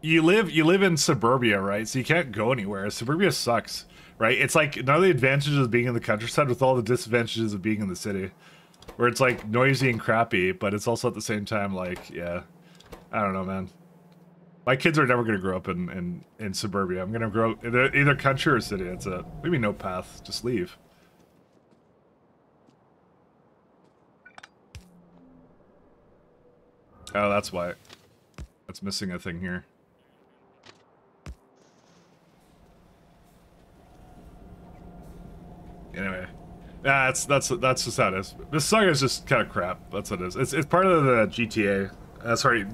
you live in suburbia, right? So you can't go anywhere. Suburbia sucks, right? It's like none of the advantages of being in the countryside with all the disadvantages of being in the city, where it's like noisy and crappy, but it's also at the same time like, yeah, I don't know, man. My kids are never gonna grow up in suburbia. I'm gonna grow up in either country or city. It's a maybe no path. Just leave. Oh, that's why. That's missing a thing here. Anyway, that's just how it is. This saga is just kind of crap. That's what it is. It's part of the GTA. Sorry,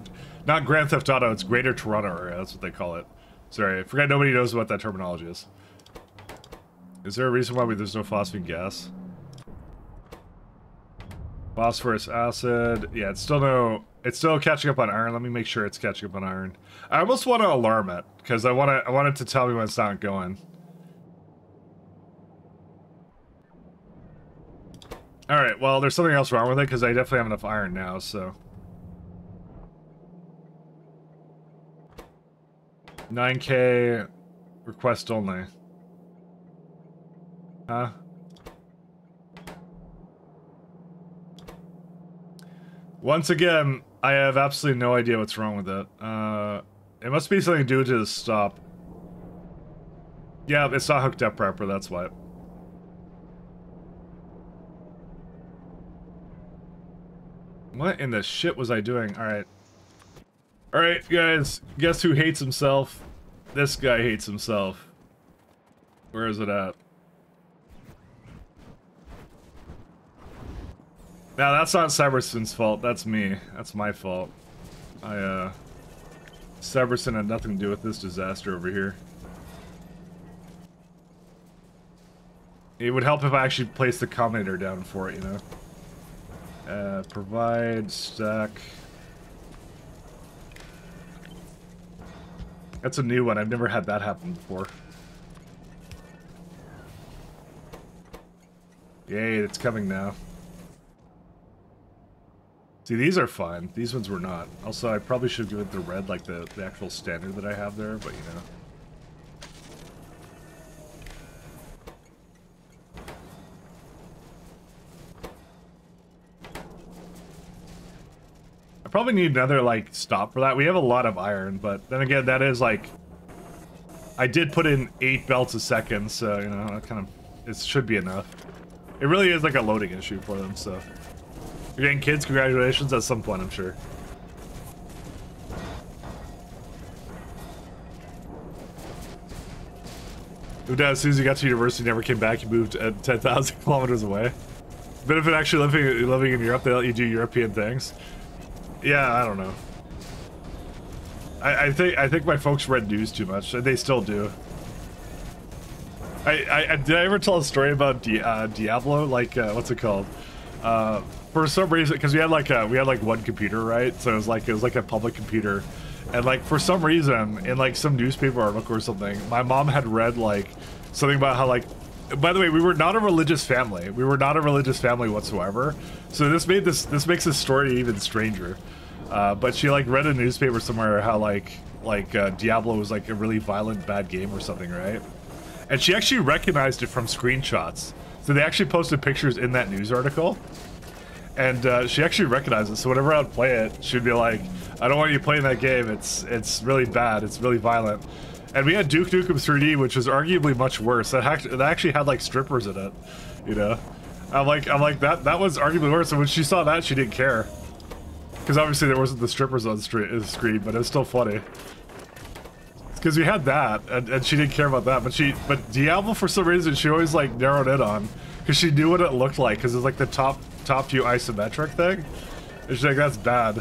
not Grand Theft Auto. It's Greater Toronto Area. That's what they call it. Sorry, I forgot nobody knows what that terminology is. Is there a reason why there's no phosphine gas? Phosphorus acid. Yeah, it's still catching up on iron. Let me make sure it's catching up on iron. I almost want to alarm it because I want it to tell me when it's not going. All right. Well, there's something else wrong with it because I definitely have enough iron now. So 9K request only. Huh? Once again, I have absolutely no idea what's wrong with it. It must be something to do to the stop. Yeah, it's not hooked up proper, that's why. What in the shit was I doing? Alright. Alright, guys. Guess who hates himself? This guy hates himself. Where is it at? Now, that's not Cyberson's fault. That's me. That's my fault. Severson had nothing to do with this disaster over here. It would help if I actually placed the combinator down for it, you know? Provide, stack. That's a new one. I've never had that happen before. Yay, it's coming now. See, these are fine. These ones were not. Also, I probably should give it the red, like the actual standard that I have there, but you know. I probably need another, like, stop for that. We have a lot of iron, but then again, that is, like... I did put in 8 belts a second, so, you know, it kind of... It should be enough. It really is, like, a loading issue for them, so... You're getting kids, congratulations, at some point, I'm sure. As soon as he got to university, never came back, he moved 10,000 kilometers away. Benefit actually living in Europe, they let you do European things. Yeah, I don't know. I think my folks read news too much. They still do. Did I ever tell a story about Diablo? Like, what's it called? For some reason, because we had like one computer, right? So it was like a public computer, and like for some reason in like some newspaper article or something, my mom had read like something about how like. By the way, we were not a religious family. We were not a religious family whatsoever. So this makes this story even stranger. But she like read a newspaper somewhere how like Diablo was like a really violent bad game or something, right? And she actually recognized it from screenshots. So they actually posted pictures in that news article. And she actually recognized it. So whenever I'd play it, she'd be like, "I don't want you playing that game. It's really bad. It's really violent." And we had Duke Nukem 3D, which was arguably much worse. That actually had like strippers in it, you know. I'm like that was arguably worse. And when she saw that, she didn't care, because obviously there wasn't the strippers on the screen, but it was still funny. Because we had that, and she didn't care about that. But Diablo, for some reason, she always like narrowed in on, because she knew what it looked like, because it's like the top view isometric thing. And she's like, "That's bad,"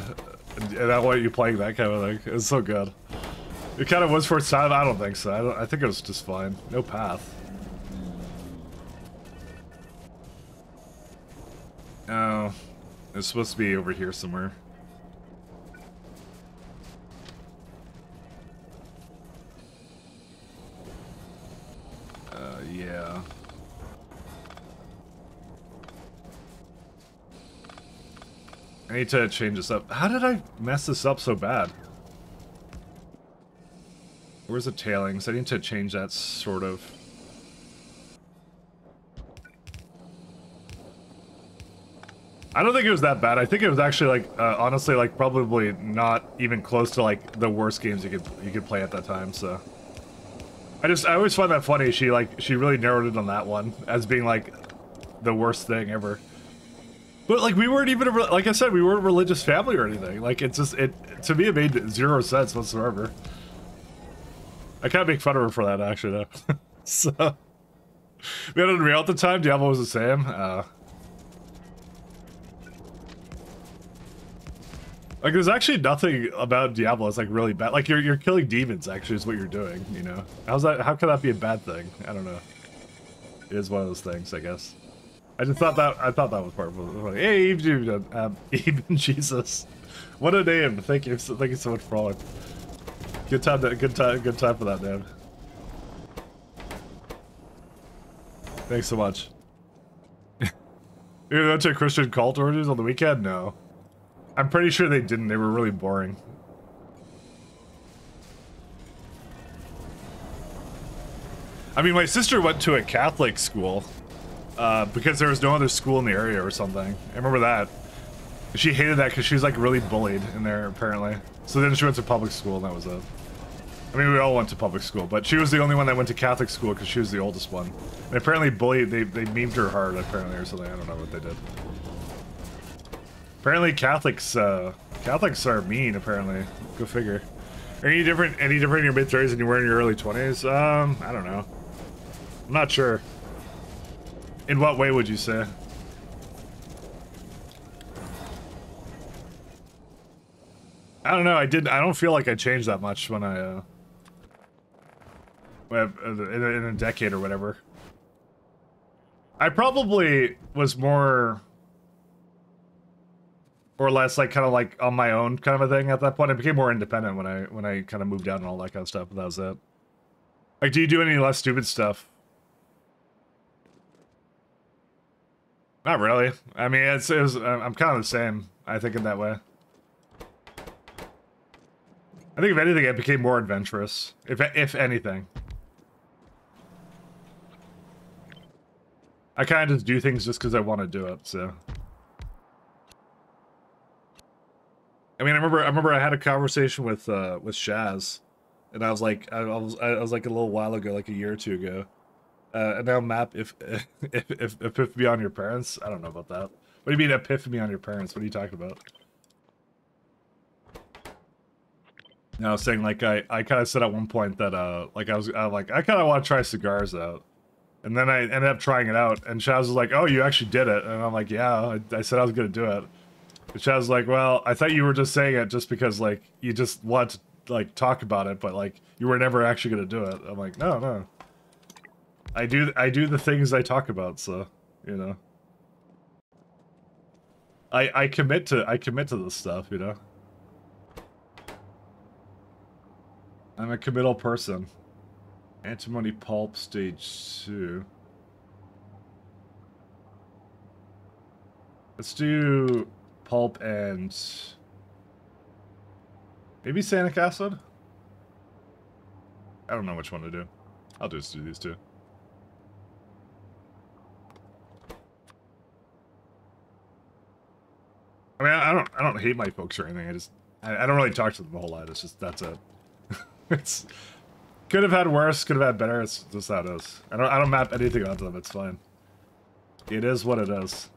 and I want you playing that kind of thing. It's so good. It kind of was for its time. I don't think so. I think it was just fine. No path. Oh, it's supposed to be over here somewhere. Yeah. I need to change this up. How did I mess this up so bad? Where's the tailings? I need to change that, sort of. I don't think it was that bad. I think it was actually, like, honestly, like, probably not even close to, like, the worst games you could play at that time, so. I always find that funny. She really narrowed it on that one as being, like, the worst thing ever. But, like, we weren't even, like I said, we weren't a religious family or anything. Like, it's just, to me, it made 0 sense whatsoever. I can't make fun of her for that, actually, though. So, we had Unreal at the time. Diablo was the same. Like, there's actually nothing about Diablo that's, like, really bad. Like, you're killing demons, actually, is what you're doing, you know? How can that be a bad thing? I don't know. It is one of those things, I guess. I thought that was part of it. Hey, Even Jesus. What a name. Thank you so much for following. Good time for that, man. Thanks so much. You went to a Christian cult orgies on the weekend? No. I'm pretty sure they didn't. They were really boring. I mean, my sister went to a Catholic school because there was no other school in the area or something. I remember that. She hated that because she was like really bullied in there, apparently. So then she went to public school and that was it. I mean, we all went to public school, but she was the only one that went to Catholic school because she was the oldest one. And apparently they memed her hard, apparently, or something. I don't know what they did. Apparently Catholics are mean, apparently. Go figure. Are you any different in your mid-30s than you were in your early 20s? I don't know. I'm not sure. In what way would you say? I don't know. I don't feel like I changed that much when in a decade or whatever. I probably was more or less like kind of like on my own kind of a thing at that point. I became more independent when I kind of moved out and all that kind of stuff. But that was it. Like, do you do any less stupid stuff? Not really. I mean, I'm kind of the same. I think in that way. I think if anything, it became more adventurous. If anything. I kind of just do things just because I want to do it, so. I mean, I remember I had a conversation with Shaz, and I was like a little while ago, like a year or two ago. And now map if epiphany on your parents. I don't know about that. What do you mean epiphany on your parents? What are you talking about? No, I was saying like I kind of said at one point that like I kind of want to try cigars out. And then I ended up trying it out, and Shaz was like, "Oh, you actually did it," and I'm like, "Yeah, I said I was gonna do it." And Shaz was like, "Well, I thought you were just saying it just because like you just want to like talk about it, but like you were never actually gonna do it." I'm like, "No, no, I do the things I talk about, so you know, I commit to this stuff, you know. I'm a committal person." Antimony pulp stage 2. Let's do pulp and maybe sanic acid. I don't know which one to do. I'll just do these two. I mean, I don't hate my folks or anything. I don't really talk to them a whole lot. It's just that's it. It's could have had worse, could have had better. It's just how it is. I don't map anything onto them. It's fine. It is what it is.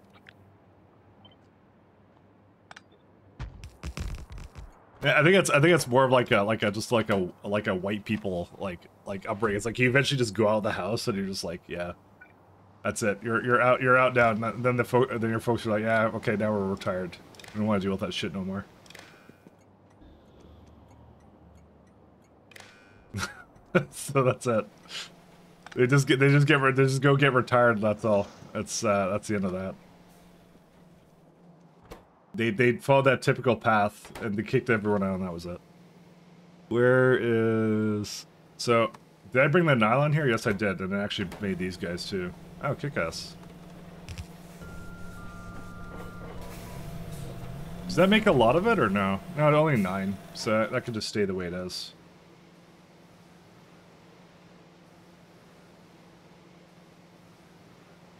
Yeah, I think it's more of like a white people like upbringing. It's like you eventually just go out of the house and you're just like, yeah, that's it. You're out now. And then then your folks are like, yeah, okay, now we're retired. We don't want to deal with that shit no more. So that's it. They just go get retired. That's all. That's the end of that. They followed that typical path and they kicked everyone out, and that was it. Where is so? Did I bring the nylon here? Yes, I did, and I actually made these guys too. Oh, kick-ass. Does that make a lot of it or no? No, only 9. So that could just stay the way it is.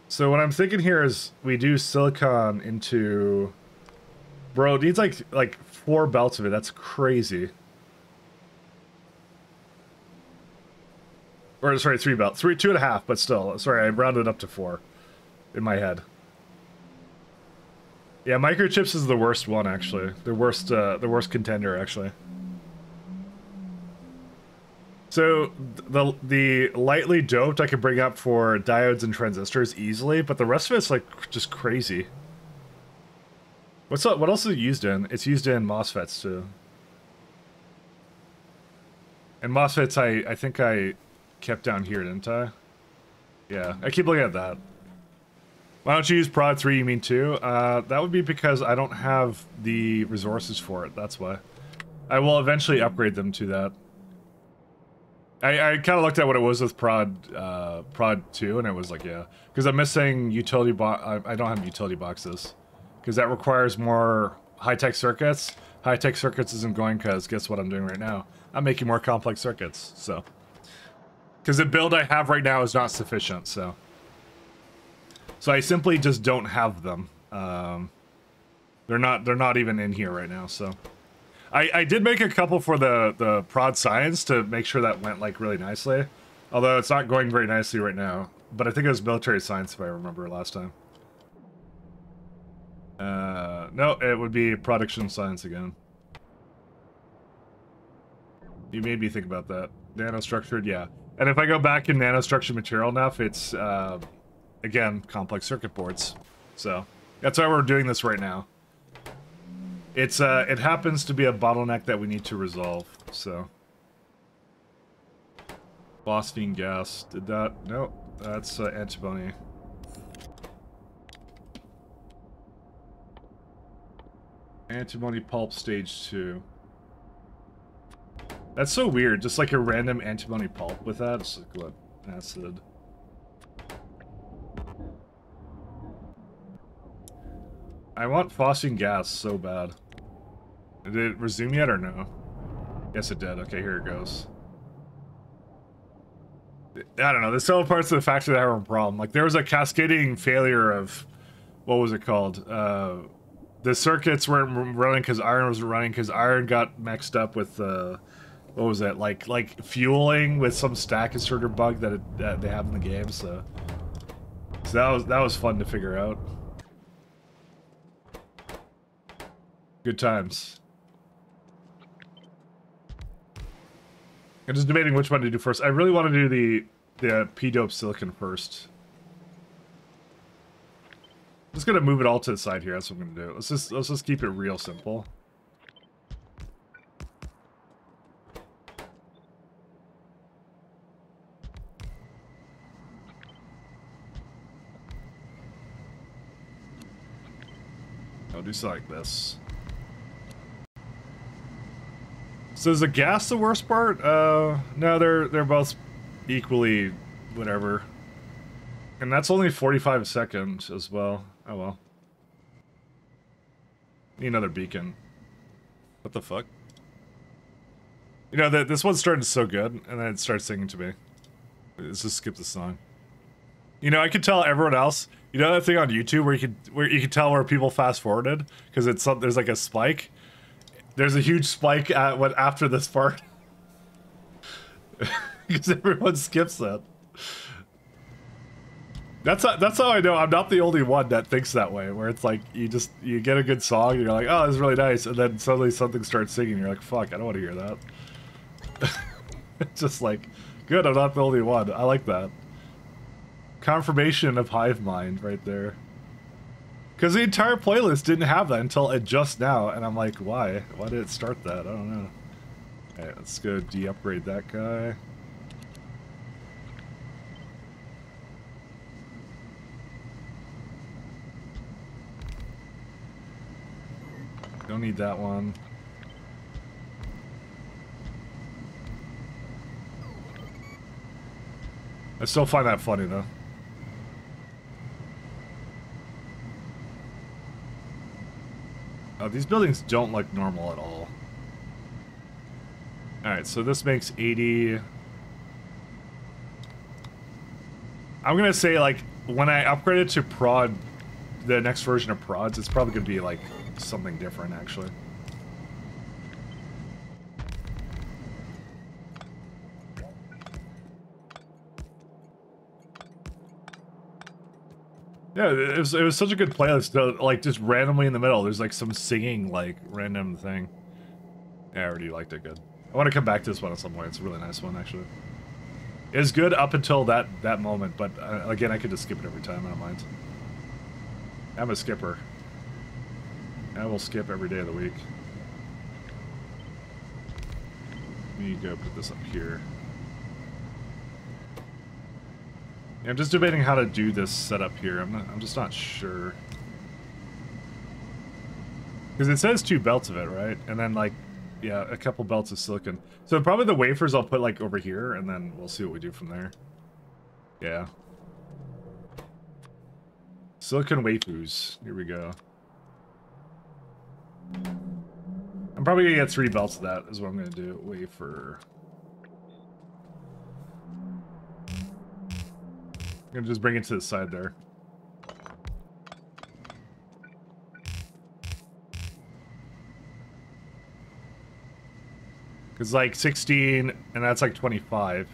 So what I'm thinking here is we do silicon into... Bro, it needs like 4 belts of it. That's crazy. Or sorry, 3 belts. 2.5, but still. Sorry, I rounded up to 4 in my head. Yeah, microchips is the worst one actually. The worst contender actually. So the lightly doped I can bring up for diodes and transistors easily, but the rest of it's like just crazy. What else is it used in? It's used in MOSFETs too. And MOSFETs I think I kept down here, didn't I? Yeah, I keep looking at that. Why don't you use Prod 3, you mean 2? That would be because I don't have the resources for it, that's why. I will eventually upgrade them to that. I kind of looked at what it was with Prod 2, and it was like, yeah. Because I'm missing utility box. I don't have utility boxes. Because that requires more high-tech circuits. High-tech circuits isn't going because guess what I'm doing right now? I'm making more complex circuits, so. Because the build I have right now is not sufficient, so. So I simply just don't have them. They're not even in here right now, so. I did make a couple for the prod science to make sure that went like really nicely. Although it's not going very nicely right now. But I think it was military science if I remember last time. No, it would be production science again. You made me think about that. Nanostructured, yeah. And if I go back in nanostructured material enough, it's, again, complex circuit boards. So, that's why we're doing this right now. It's it happens to be a bottleneck that we need to resolve. So, phosphine gas. Did that? No, that's antimony. Antimony pulp stage 2. That's so weird. Just like a random antimony pulp with that. It's like what? Acid. I want phosphine gas so bad. Did it resume yet or no? Yes, it did. Okay, here it goes. I don't know. There's several parts of the factory that have a problem. Like, there was a cascading failure of... What was it called? The circuits weren't running because iron wasn't running because iron got mixed up with... what was it? Like fueling with some stack inserter bug that they have in the game, so... So that was fun to figure out. Good times. I'm just debating which one to do first. I really want to do the P-dope silicon first. I'm just gonna move it all to the side here. That's what I'm gonna do. Let's just keep it real simple. I'll do something like this. So is the gas the worst part? No, they're both equally whatever. And that's only 45 seconds as well. Oh well. Need another beacon. What the fuck? You know, this one started so good, and then it starts singing to me. Let's just skip the song. You know, I could tell everyone else. You know that thing on YouTube where you can tell where people fast forwarded because there's like a spike. There's a huge spike at after this part because everyone skips that. That's how I know I'm not the only one that thinks that way. Where it's like you get a good song and you're like, oh, this is really nice, and then suddenly something starts singing. And you're like, fuck, I don't want to hear that. It's just like, good, I'm not the only one. I like that. Confirmation of hive mind right there. Because the entire playlist didn't have that until just now, and I'm like, why? Why did it start that? I don't know. Alright, let's go de-upgrade that guy. Don't need that one. I still find that funny, though. Oh, these buildings don't look normal at all. Alright, so this makes 80... I'm gonna say, like, when I upgrade it to prod, the next version of prods, it's probably gonna be, like, something different, actually. Yeah, it was such a good playlist, though, like, just randomly in the middle, there's, like, some singing, like, random thing. Yeah, I already liked it good. I want to come back to this one at some point. It's a really nice one, actually. It's good up until that moment, but, again, I could just skip it every time, I don't mind. I'm a skipper. I will skip every day of the week. Let me go put this up here. Yeah, I'm just debating how to do this setup here. I'm just not sure. Because it says 2 belts of it, right? And then, like, yeah, a couple belts of silicon. So probably the wafers I'll put, like, over here, and then we'll see what we do from there. Yeah. Silicon wafers. Here we go. I'm probably gonna get 3 belts of that, is what I'm gonna do. Wafer. I'm gonna just bring it to the side there. It's like 16, and that's like 25.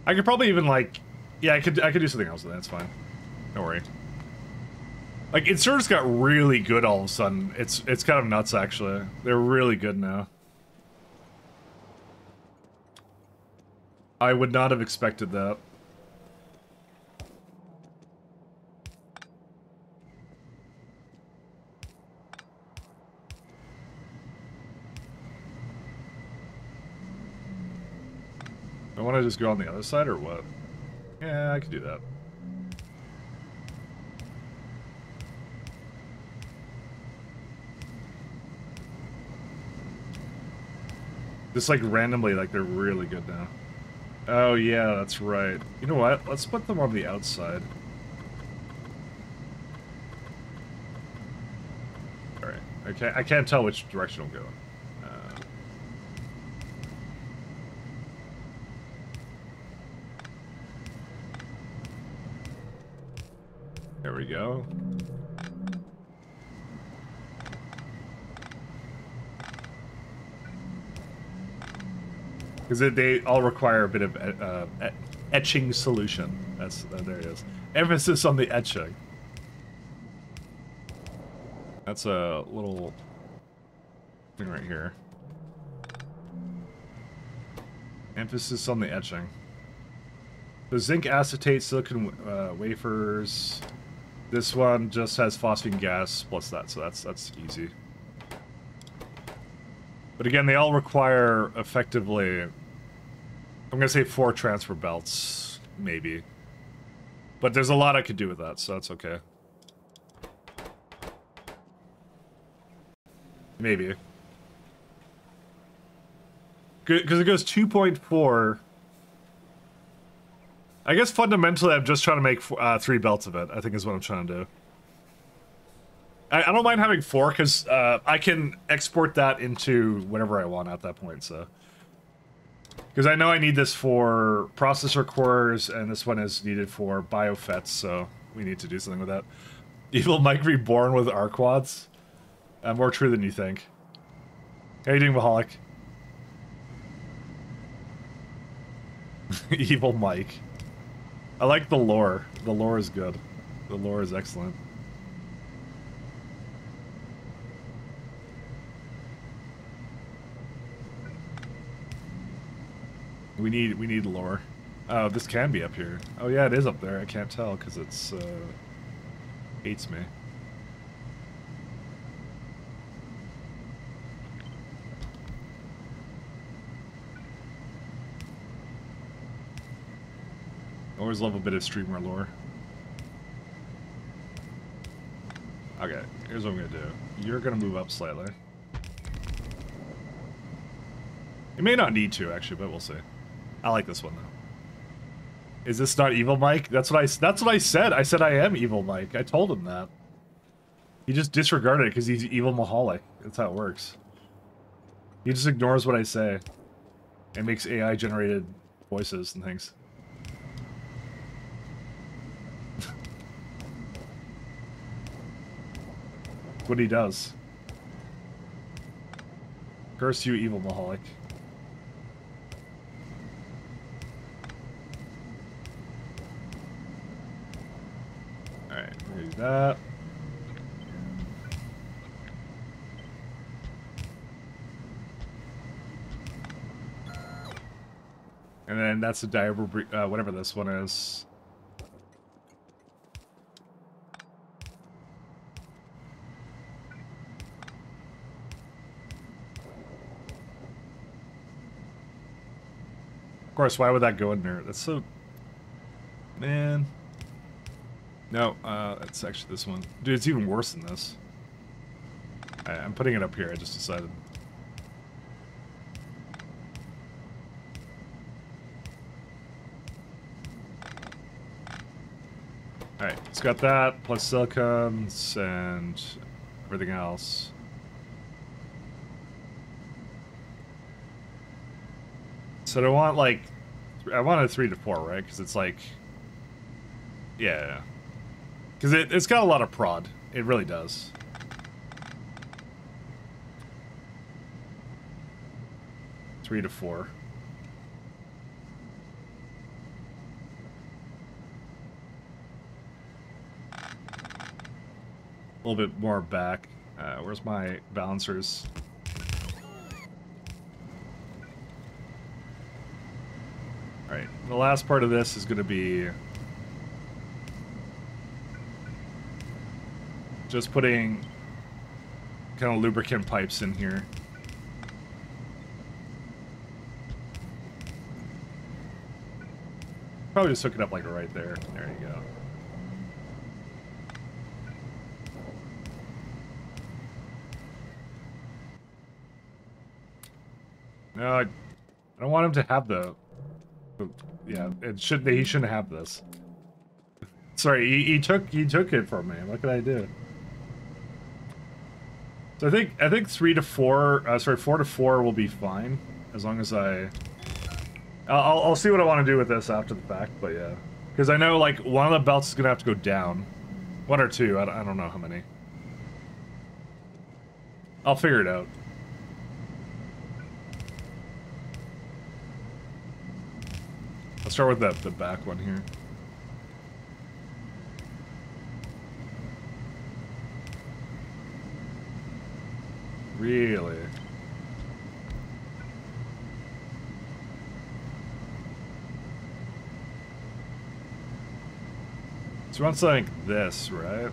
I could probably even like, yeah, I could do something else with that. That's fine. Don't worry. Like, inserters got really good all of a sudden. It's kind of nuts, actually. They're really good now. I would not have expected that. I want to just go on the other side or what? Yeah, I could do that. Just like randomly, like they're really good now. Oh yeah, that's right. You know what? Let's put them on the outside. Alright. I can't tell which direction I'm going. There we go. Because they all require a bit of etching solution. That's there it is. Emphasis on the etching. That's a little thing right here. Emphasis on the etching. The zinc acetate silicon wafers. This one just has phosphine gas plus that, so that's easy. But again, they all require effectively, I'm gonna say 4 transfer belts, maybe. But there's a lot I could do with that, so that's okay. Maybe. Because it goes 2.4. I guess fundamentally I'm just trying to make 3 belts of it, I think is what I'm trying to do. I don't mind having 4, because I can export that into whatever I want at that point, so. Because I know I need this for processor cores, and this one is needed for biofets, so we need to do something with that. Evil Mike reborn with Arquads? More true than you think. How you doing, Mahalik? Evil Mike. I like the lore. The lore is good. The lore is excellent. We need lore. Oh, this can be up here. Oh yeah, it is up there. I can't tell because it's hates me. Always love a bit of streamer lore. Okay, here's what I'm gonna do. You're gonna move up slightly. You may not need to actually, but we'll see. I like this one though. Is this not Evil Mike? That's what I said. I said I am Evil Mike. I told him that. He just disregarded it because he's Evil Mahalik. That's how it works. He just ignores what I say. And makes AI generated voices and things. What he does. Curse you, Evil Mahalik. Alright, we'll do that. And then that's the diaper, whatever this one is. Of course, why would that go in there? That's so... Man. No, it's actually this one. Dude, it's even worse than this. I'm putting it up here, I just decided. Alright, it's got that, plus silicons, and everything else. So I want, like... I want a 3 to 4, right? Because it's like... Yeah. Because it's got a lot of prod. It really does. Three to 4. A little bit more back. Where's my balancers? Alright, the last part of this is going to be just putting kind of lubricant pipes in here. Probably just hook it up like right there. There you go. No, I don't want him to have yeah, he shouldn't have this. Sorry, he took it from me. What could I do? So I think 3 to 4, sorry, 4 to 4 will be fine as long as I'll see what I want to do with this after the fact, but yeah, because I know like one of the belts is gonna have to go down, 1 or 2. I don't know how many. I'll figure it out. Let's start with the back one here. Really? So you want something like this, right?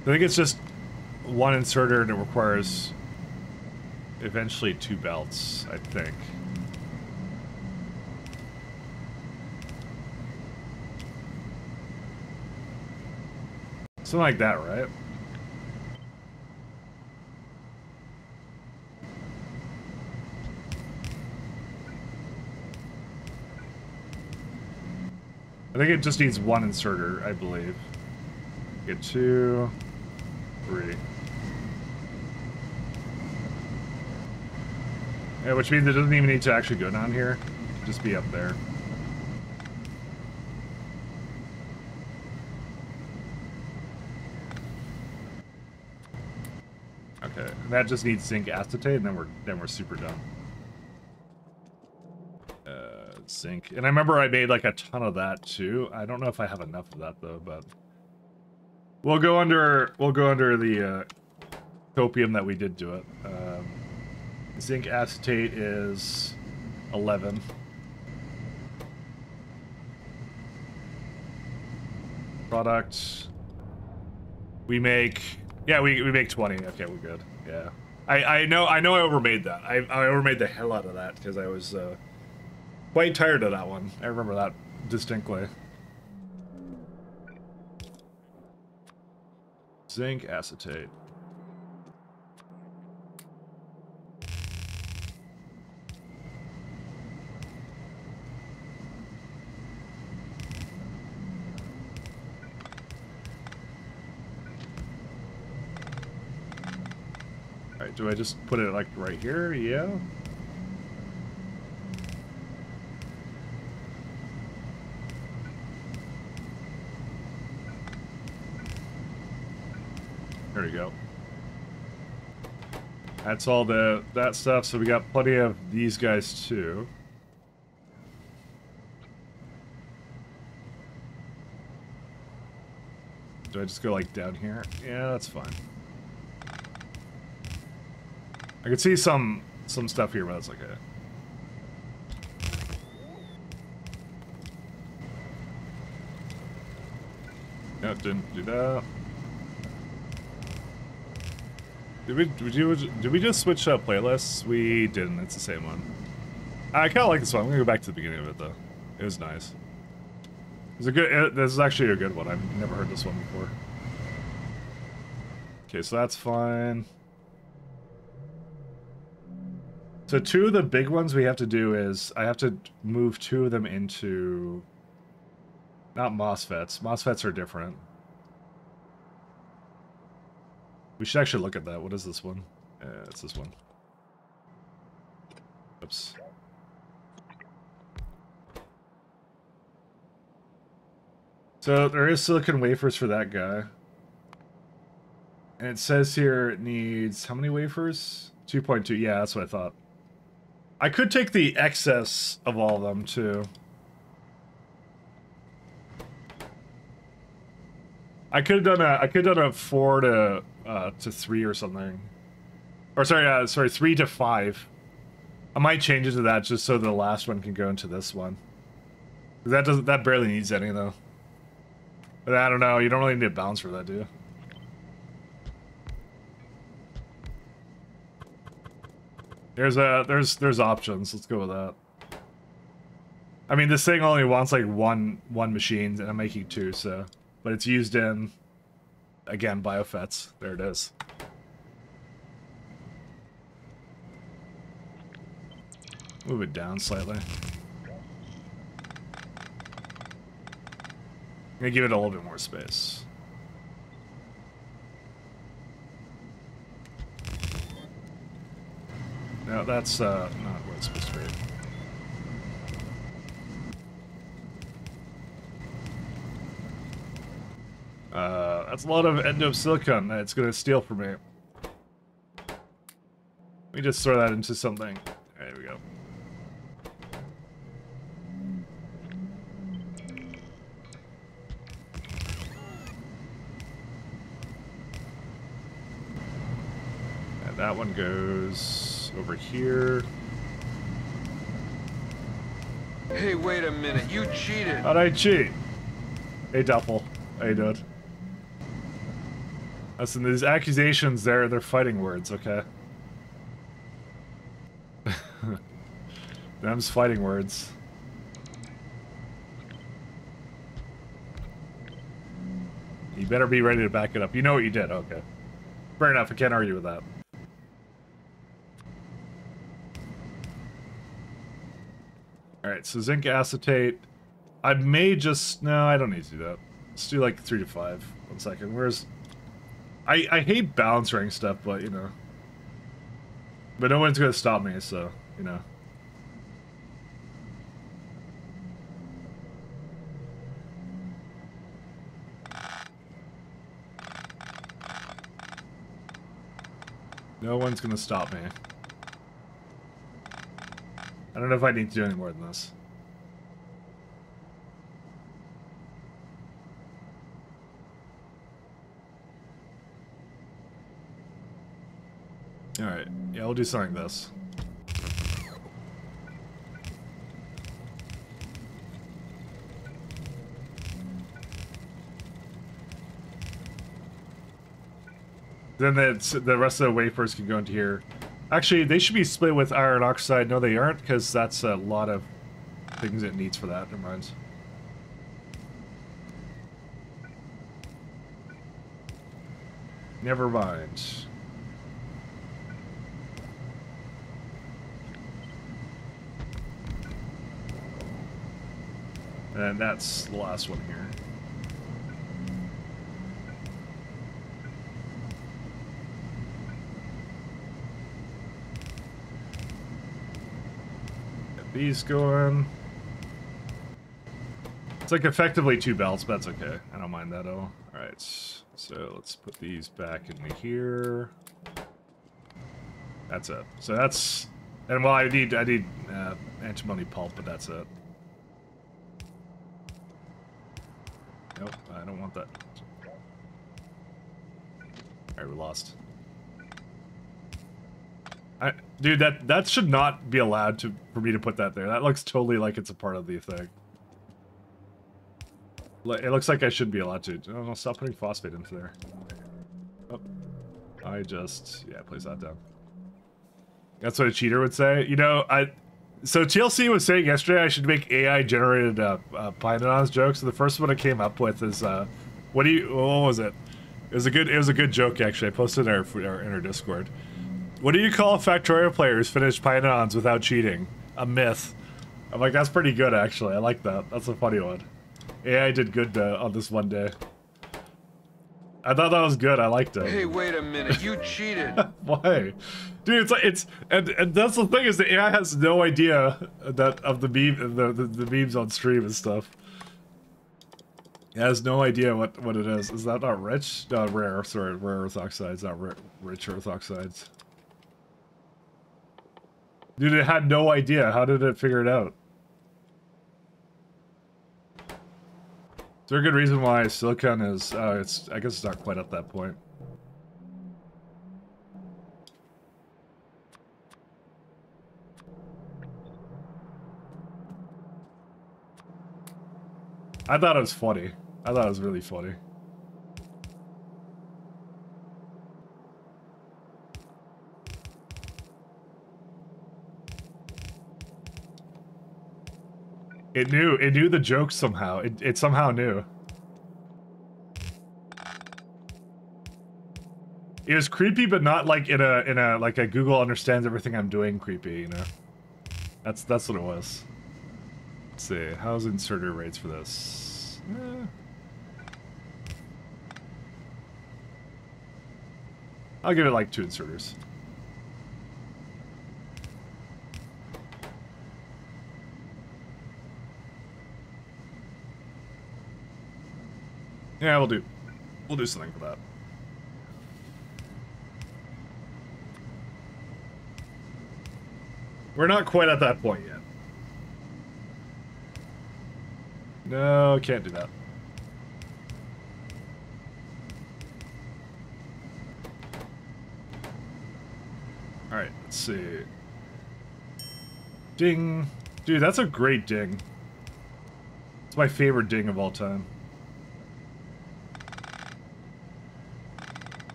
I think it's just 1 inserter and it requires eventually 2 belts, I think. Something like that, right? I think it just needs 1 inserter, I believe. Get 2, 3. Yeah, which means it doesn't even need to actually go down here. Just be up there. Okay, that just needs zinc acetate, and then we're super done. Zinc, and I remember I made like a ton of that too. I don't know if I have enough of that though, but we'll go under the copium that we did do it. Zinc acetate is 11. Product. We make, yeah, we make 20. Okay, we're good. Yeah, I know I overmade that. I overmade the hell out of that because I was quite tired of that one. I remember that distinctly. Zinc acetate. Alright, do I just put it like right here? Yeah. There we go. That's all that stuff, so we got plenty of these guys too. Do I just go like down here? Yeah, that's fine. I can see some stuff here, but that's okay. Nope, didn't do that. Did we just switch up playlists? We didn't. It's the same one. I kind of like this one. I'm gonna go back to the beginning of it though. It was nice. It's a good. This is actually a good one. I've never heard this one before. Okay, so that's fine. So 2 of the big ones we have to do is I have to move 2 of them into not MOSFETs. MOSFETs are different. We should actually look at that. What is this one? It's this one. Oops. So there is silicon wafers for that guy. And it says here it needs how many wafers? 2.2. Yeah, that's what I thought. I could take the excess of all of them too. I could have done a 4 to 3 or something. Or sorry, 3 to 5. I might change it to that just so the last one can go into this one. That barely needs any though. But I don't know, you don't really need a balance for that, do you? There's options. Let's go with that. I mean, this thing only wants like one machine, and I'm making 2, so. But it's used in, again, biofets. There it is. Move it down slightly. I'm gonna give it a little bit more space. No, that's not what it's supposed to be. That's a lot of endo-silicon that it's gonna steal from me. Let me just throw that into something. There we go. And that one goes over here.
Hey, wait a minute. You cheated.
How'd I cheat? Hey, Duffel. How you doing? Listen, these accusations, they're fighting words, okay? Them's fighting words. You better be ready to back it up. You know what you did, okay. Fair enough, I can't argue with that. Alright, so zinc acetate. I may just... No, I don't need to do that. Let's do like 3 to 5. 1 second. Where's... I hate balance rank stuff, but, you know. But no one's gonna stop me, so, you know. No one's gonna stop me. I don't know if I need to do any more than this. Alright, yeah, we'll do something like this. Then the rest of the wafers can go into here. Actually, they should be split with iron oxide. No, they aren't, because that's a lot of things it needs for that. Never mind. Never mind. And that's the last one here. Get these going. It's like effectively 2 belts, but that's okay. I don't mind that at all. Alright, so let's put these back into here. That's it. So that's... And well, I need antimony pulp, but that's it. Nope, I don't want that. Alright, we lost. Dude, that should not be allowed for me to put that there. That looks totally like it's a part of the thing. It looks like I should be allowed to. Oh, no, stop putting phosphate into there. Oh, I just... Yeah, place that down. That's what a cheater would say. You know, So TLC was saying yesterday I should make AI-generated Pyanodons jokes. So the first one I came up with is, what was it? It was a good joke actually. I posted in our Discord. What do you call Factorio players finish Pyanodons without cheating? A myth. I'm like, that's pretty good actually. I like that. That's a funny one. AI did good on this one day. I thought that was good. I liked it.
Hey, wait a minute. You cheated.
Why? Dude, and that's the thing is the AI has no idea that of the memes on stream and stuff. It has no idea what it is. Is that not rich? No, rare. Sorry, rare earth oxides, not rich earth oxides. Dude, it had no idea. How did it figure it out? Is there a good reason why silicon is... I guess it's not quite at that point. I thought it was funny. I thought it was really funny. It knew the joke somehow. It somehow knew. It was creepy, but not like in a like a Google understands everything I'm doing creepy, you know. That's what it was. Let's see, how's inserter rates for this? I'll give it like 2 inserters. Yeah, we'll do something for that. We're not quite at that point yet. No, can't do that. Alright, let's see. Ding. Dude, that's a great ding. It's my favorite ding of all time.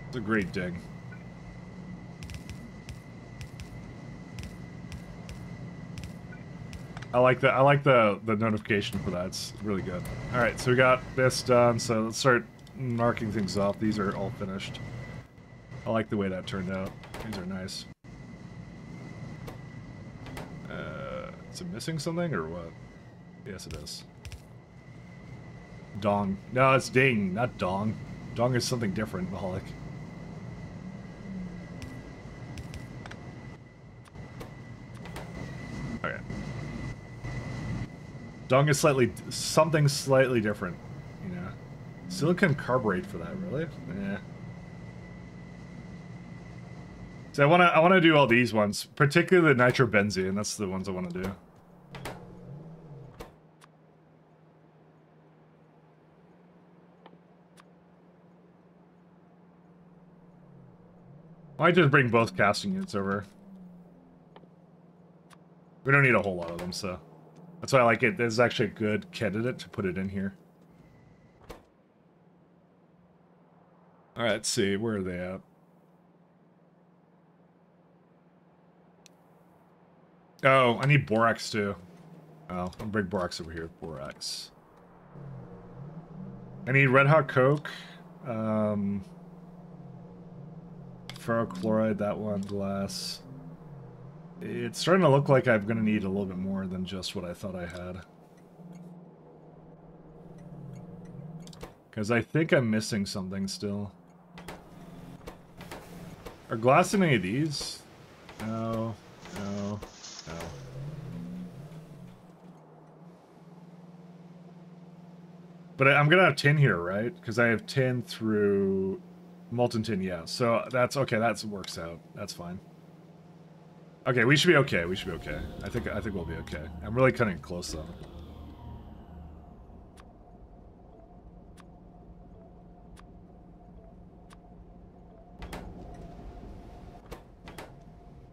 It's a great ding. I like the notification for that. It's really good. All right, so we got this done. So let's start marking things off. These are all finished. I like the way that turned out. These are nice. Is it missing something or what? Yes, it is. Dong. No, it's ding, not dong. Dong is something different, Mahalik. Okay. Dong is something slightly different, you know. Silicon carburet for that, really? Yeah. So I wanna do all these ones, particularly the nitrobenzene. That's the ones I want to do. I might just bring both casting units over. We don't need a whole lot of them, so that's why I like it. This is actually a good candidate to put it in here. All right, let's see. Where are they at? Oh, I need borax too. Oh, I'll bring borax over here. Borax. I need red hot coke. Ferrochloride, that one, glass. It's starting to look like I'm going to need a little bit more than just what I thought I had. Because I think I'm missing something still. Are glass in any of these? No, no, no. But I'm going to have tin here, right? Because I have tin through molten tin, yeah. So that's okay, that works out. That's fine. Okay, we should be okay. We should be okay. I think we'll be okay. I'm really cutting close though.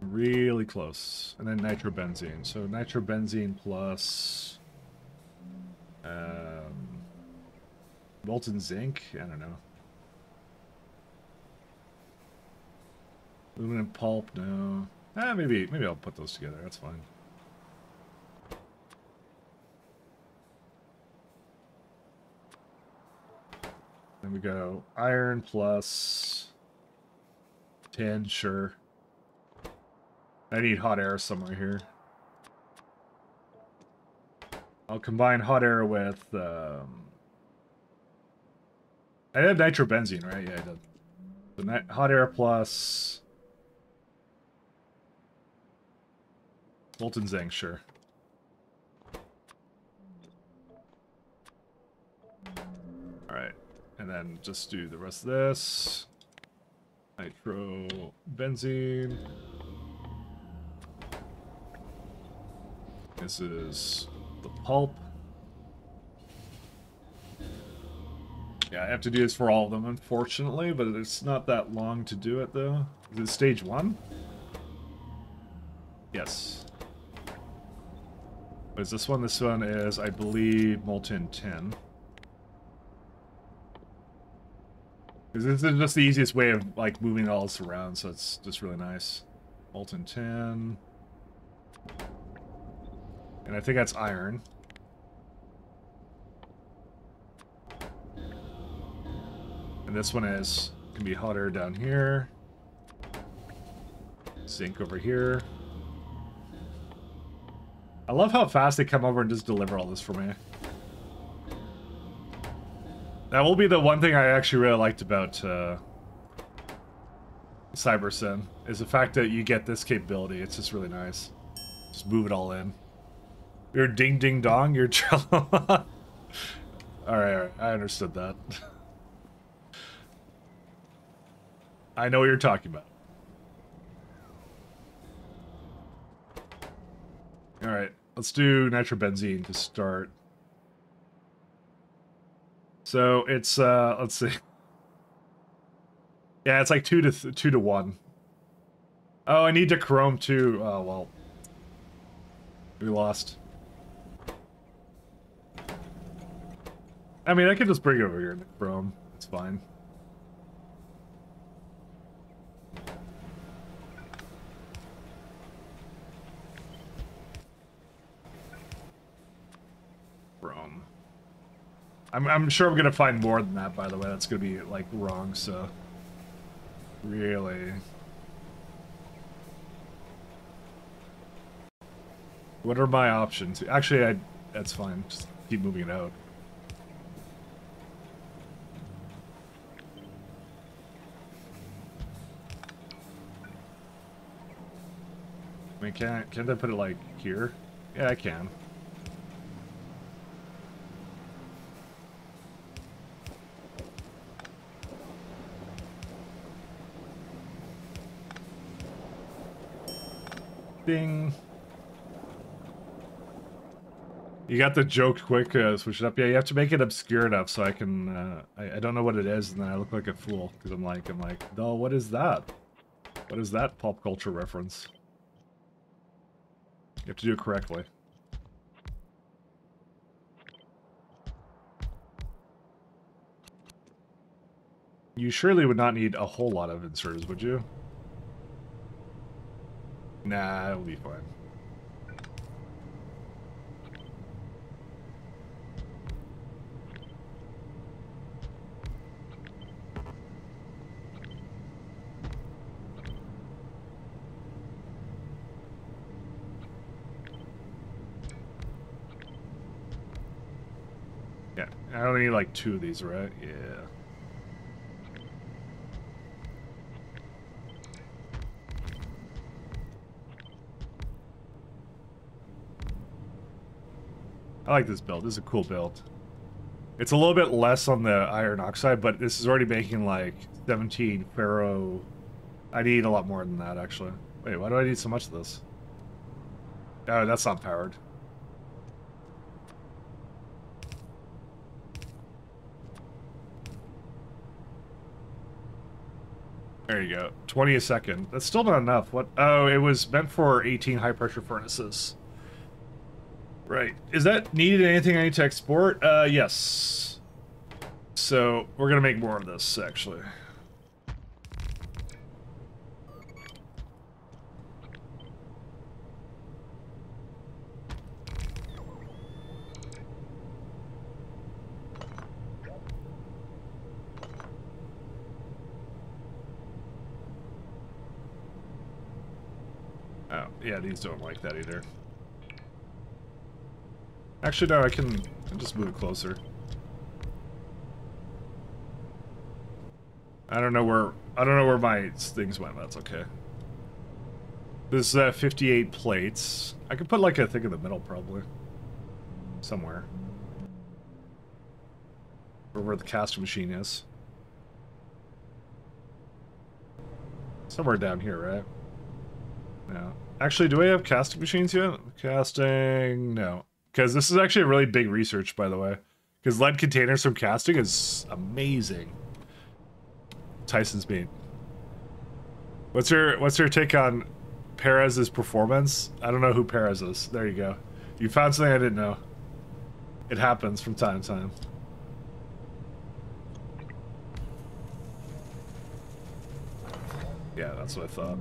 Really close. And then nitrobenzene. So nitrobenzene plus molten zinc? I don't know. Aluminum pulp, no. Maybe I'll put those together. That's fine. Then we go iron plus tin, sure. I need hot air somewhere here. I'll combine hot air with I had nitrobenzene, right? Yeah, I did. So hot air plus molten zinc, sure. Alright. And then just do the rest of this. Nitrobenzene. This is the pulp. Yeah, I have to do this for all of them, unfortunately, but it's not that long to do it, though. Is it stage 1? Yes. What is this one? This one is, I believe, molten tin. Because this is just the easiest way of, like, moving all this around, so it's just really nice. Molten tin. And I think that's iron. And this one is can be hotter down here. Zinc over here. I love how fast they come over and just deliver all this for me. That will be the one thing I actually really liked about CyberSyn, is the fact that you get this capability. It's just really nice. Just move it all in. You're ding ding dong, you're Jello. Alright, I understood that. I know what you're talking about. Alright, let's do nitrobenzene to start. So it's let's see. Yeah, it's like 2 to 1. Oh, I need to chrome too. Oh well. We lost. I mean, I could just bring it over here and chrome. It's fine. Chrome. I'm sure I'm gonna find more than that, by the way. That's gonna be like wrong, so really. What are my options? Actually, that's fine. Just keep moving it out. I mean, can't I put it like here? Yeah, I can. Ding. You got the joke quick, switch it up. Yeah, you have to make it obscure enough so I can, I don't know what it is, and then I look like a fool, because I'm like, no, what is that? What is that pop culture reference? You have to do it correctly. You surely would not need a whole lot of inserters, would you? Nah, it'll be fine. Yeah, I only need like 2 of these, right? Yeah. I like this build. This is a cool build. It's a little bit less on the iron oxide, but this is already making like 17 ferro. I need a lot more than that, actually. Wait, why do I need so much of this? Oh, that's not powered. There you go. 20 a second. That's still not enough. What? Oh, it was meant for 18 high-pressure furnaces. Right. Is that needed anything I need to export? Yes. So, we're gonna make more of this, actually. Oh, yeah, these don't like that either. Actually, no, I can just move it closer. I don't know where my things went, but that's okay. This 58 plates. I could put like a thing in the middle, probably. Somewhere. Or where the casting machine is. Somewhere down here, right? No. Actually, do we have casting machines yet? Casting... no. Because this is actually a really big research, by the way. Because lead containers from casting is amazing. Tyson's beat. What's your take on Perez's performance? I don't know who Perez is. There you go. You found something I didn't know. It happens from time to time. Yeah, that's what I thought.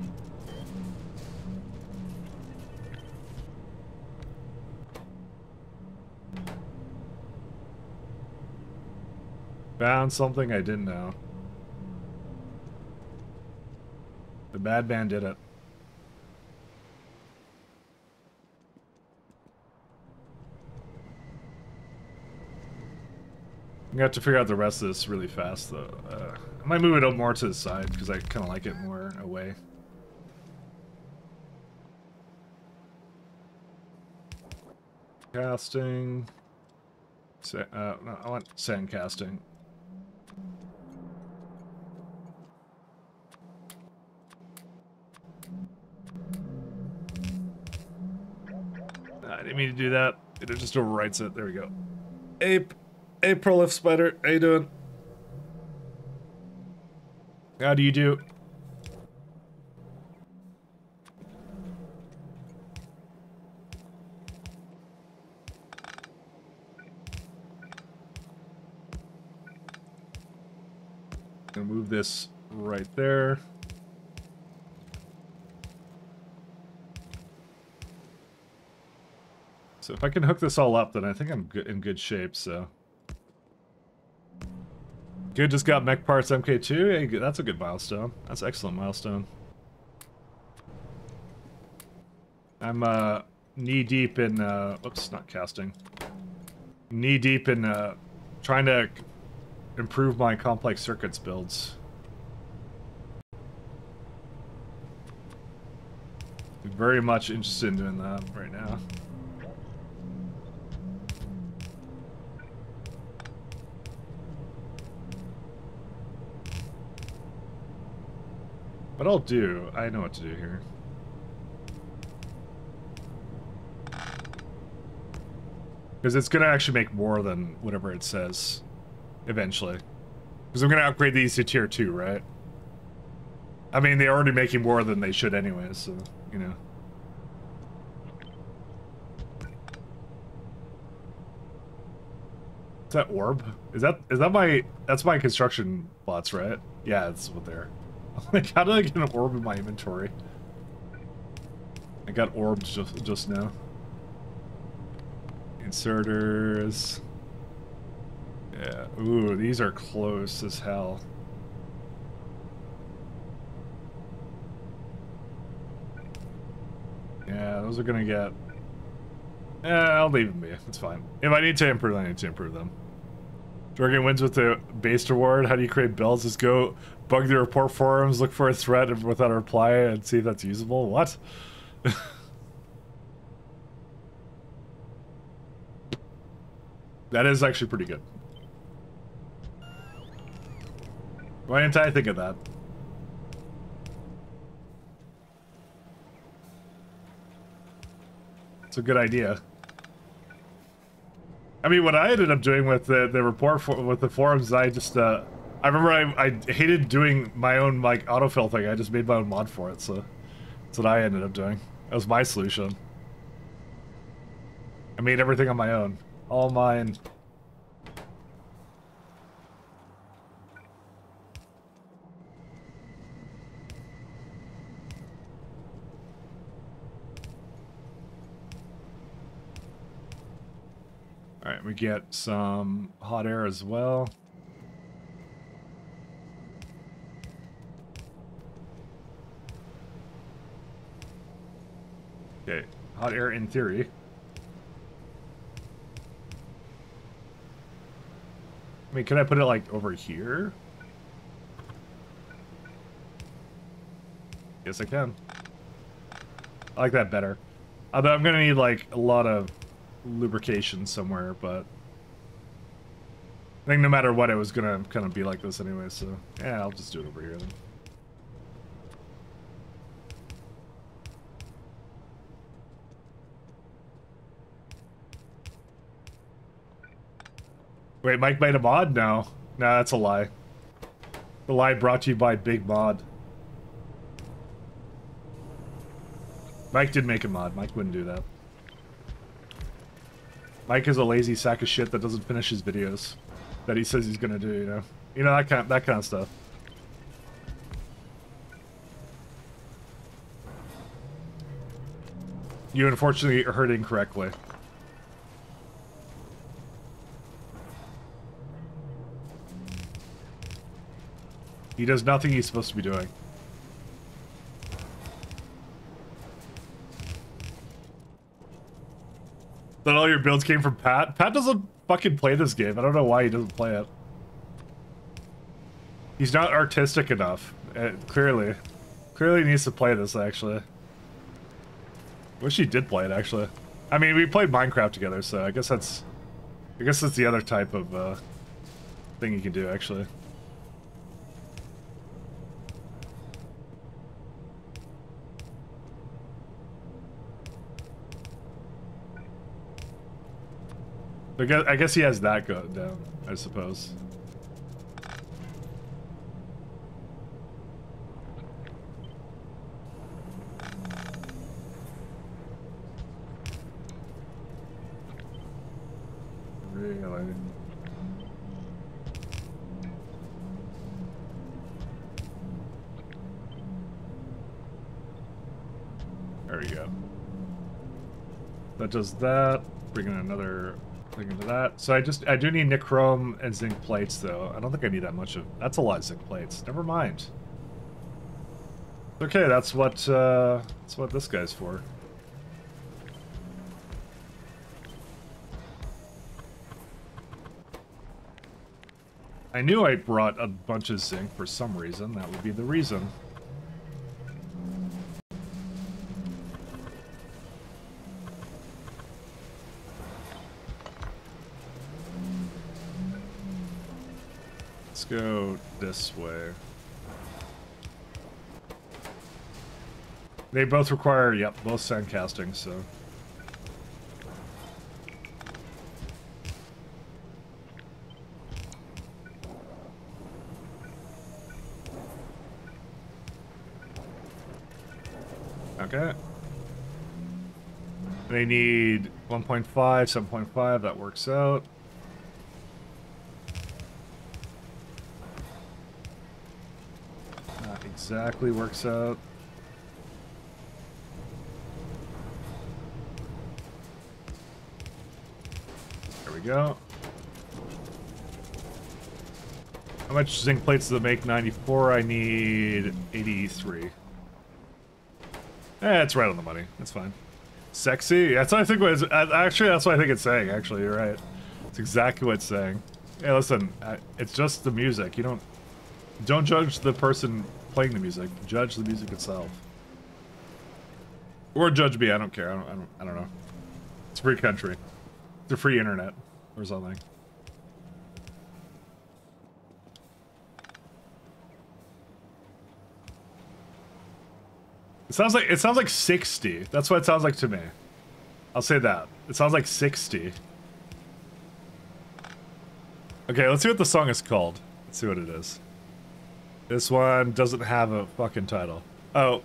Found something I didn't know. The bad man did it. I'm gonna have to figure out the rest of this really fast, though. I might move it up more to the side, because I kind of like it more away. Casting. No, I want sand casting. I didn't mean to do that. It just overwrites it. There we go. Hey, Proliff Spider. How you doing? How do you do? Gonna move this right there. So if I can hook this all up, then I think I'm in good shape, so. Good, just got mech parts MK2. Hey, that's a good milestone. That's an excellent milestone. I'm knee deep in oops, not casting. Knee deep in trying to improve my complex circuits builds. Very much interested in doing that right now. What I'll do, I know what to do here. Because it's going to actually make more than whatever it says, eventually. Because I'm going to upgrade these to tier 2, right? I mean, they're already making more than they should anyway, so, you know. Is that orb? Is that my, that's my construction bots, right? Yeah, that's what they're. Like, how did I get an orb in my inventory? I got orbed just now. Inserters. Yeah. Ooh, these are close as hell. Yeah, those are gonna get. I'll leave them be. It's fine. If I need to improve, I need to improve them. Jorgen wins with the base reward. How do you create builds? Just go bug the report forums, look for a threat without a reply, and see if that's usable. What? That is actually pretty good. Why didn't I think of that? It's a good idea. I mean, what I ended up doing with the report with the forums, I just I remember I hated doing my own like autofill thing. I just made my own mod for it, so that's what I ended up doing. That was my solution. I made everything on my own, all mine. Alright, we get some hot air as well. Okay, hot air in theory. I mean, can I put it like over here? Yes, I can. I like that better. Although I'm gonna need like a lot of lubrication somewhere, but I think no matter what, it was gonna kind of be like this anyway, so yeah, I'll just do it over here then. Wait, Mike made a mod? No. No, that's a lie. The lie brought to you by Big Mod. Mike did make a mod. Mike wouldn't do that. Mike is a lazy sack of shit that doesn't finish his videos that he says he's gonna do, you know? You know, that kind of stuff. You unfortunately heard incorrectly. He does nothing he's supposed to be doing. That all your builds came from Pat? Pat doesn't fucking play this game. I don't know why he doesn't play it. He's not artistic enough. Clearly. Clearly needs to play this, actually. Wish he did play it, actually. I mean, we played Minecraft together, so I guess that's the other type of thing you can do, actually. I guess he has that going down, I suppose. Really? There we go. That does that. Bring in another thing into that. So I do need nichrome and zinc plates though. I don't think I need that much of. That's a lot of zinc plates. Never mind. Okay, that's what this guy's for. I knew I brought a bunch of zinc for some reason. That would be the reason. Let's go this way. They both require, yep, both sand casting, so. Okay. They need 1.5, 7.5, that works out. That exactly works out. There we go. How much zinc plates does it make? 94. I need 83. It's right on the money. That's fine. Sexy? That's what I think was. Actually, that's what I think it's saying. Actually, you're right. It's exactly what it's saying. Hey, listen. It's just the music. You don't judge the person playing the music. Judge the music itself. Or judge me. I don't care. I don't know. It's a free country. It's a free internet or something. It sounds like 60. That's what it sounds like to me. I'll say that. It sounds like 60. Okay, let's see what the song is called. Let's see what it is. This one doesn't have a fucking title. Oh.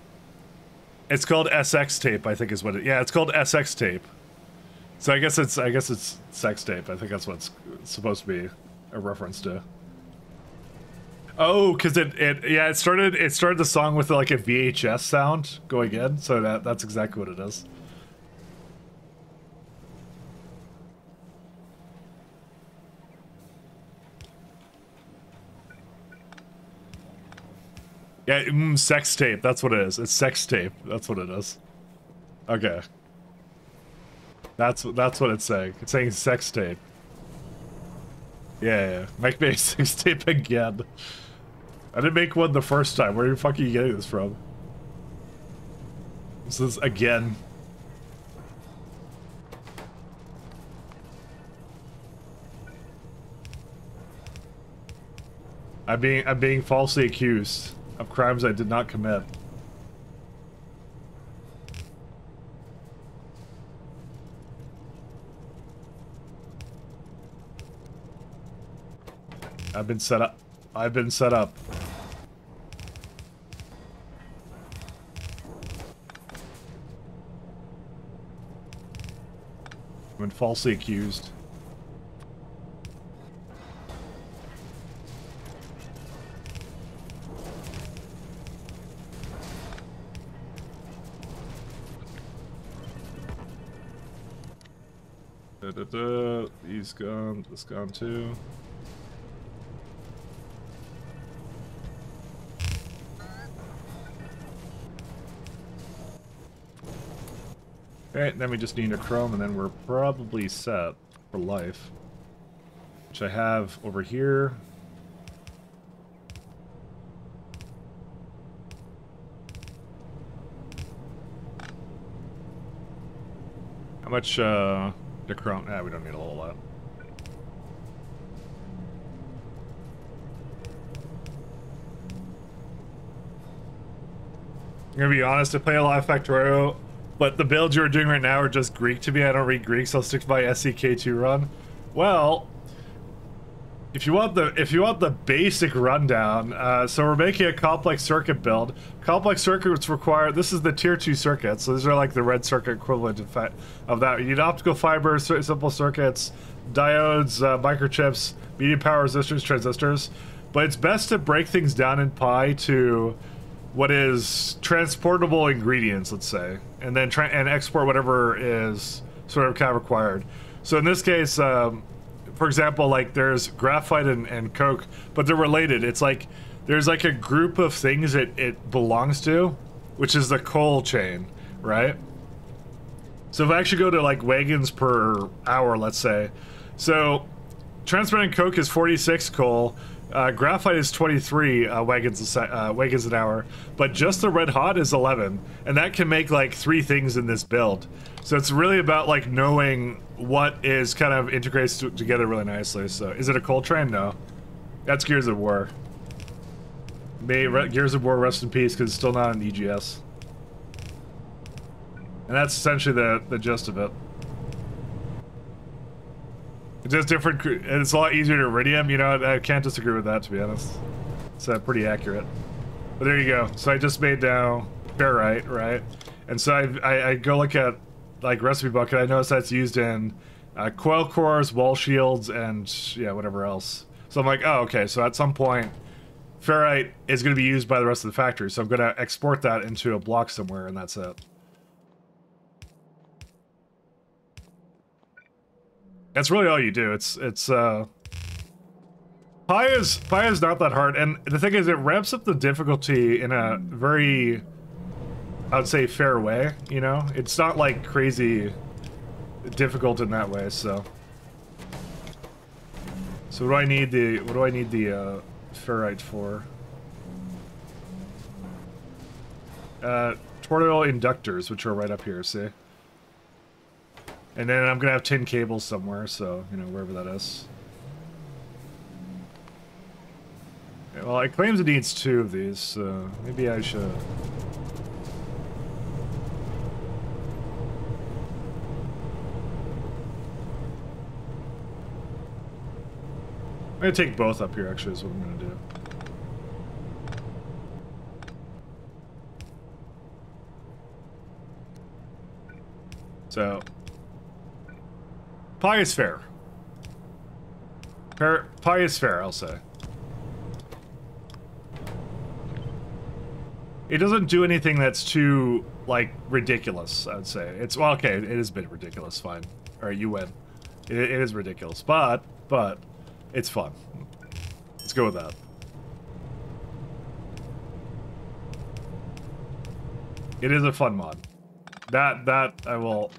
It's called SX tape, I think is what it. Yeah, it's called SX tape. So I guess it's sex tape. I think that's what it's supposed to be a reference to. Oh, because it started the song with like a VHS sound going in, so that's exactly what it is. Yeah, sex tape, that's what it is. It's sex tape, that's what it is. Okay. That's what it's saying. It's saying sex tape. Yeah. Make me a sex tape again. I didn't make one the first time. Where the fuck are you getting this from? This is again. I'm being falsely accused of crimes I did not commit. I've been set up. I've been set up. I've been falsely accused. He's gone. This gone too. Okay, then we just need a chrome, and then we're probably set for life. Which I have over here. How much, the chrome? We don't need a whole lot. I'm gonna be honest, I play a lot of Factorio, but the builds you're doing right now are just Greek to me. I don't read Greek, so I'll stick to my SCK2 run. Well, if you want the basic rundown, so we're making a complex circuit build. Complex circuits require, this is the tier 2 circuits, so these are like the red circuit equivalent of that. You need optical fiber, simple circuits, diodes, microchips, medium power resistors, transistors. But it's best to break things down in pi to what is transportable ingredients, let's say, and then try and export whatever is sort of kind of required. So in this case, for example, like there's graphite and coke, but they're related. It's like there's like a group of things that it belongs to, which is the coal chain, right? So if I actually go to like wagons per hour, let's say, so transparent coke is 46 coal. Graphite is 23 wagons an hour, but just the red hot is 11, and that can make like 3 things in this build. So it's really about like knowing what is kind of integrates together really nicely. So is it a coal train? No, that's Gears of War. May Gears of War rest in peace, because it's still not an EGS, and that's essentially the gist of it. It's just different, and it's a lot easier to iridium, you know, I can't disagree with that, to be honest. It's pretty accurate. But there you go. So I just made now ferrite, right? And so I go look at, like, recipe book, and I notice that's used in coil cores, wall shields, and, yeah, whatever else. So I'm like, oh, okay, so at some point, ferrite is going to be used by the rest of the factory, so I'm going to export that into a block somewhere, and that's it. That's really all you do. Pi is not that hard, and the thing is, it ramps up the difficulty in a very, I would say, fair way. You know, it's not like crazy difficult in that way. So what do I need the ferrite for? Tortoise inductors, which are right up here. See. And then I'm gonna have tin cables somewhere, so, you know, wherever that is. Okay, well, it claims it needs 2 of these, so maybe I should. I'm gonna take both up here, actually, is what I'm gonna do. So pi is fair. Pi is fair, I'll say. It doesn't do anything that's too, like, ridiculous, I would say. It's, well, okay, it is a bit ridiculous, fine. Alright, you win. It is ridiculous, but, it's fun. Let's go with that. It is a fun mod. That I will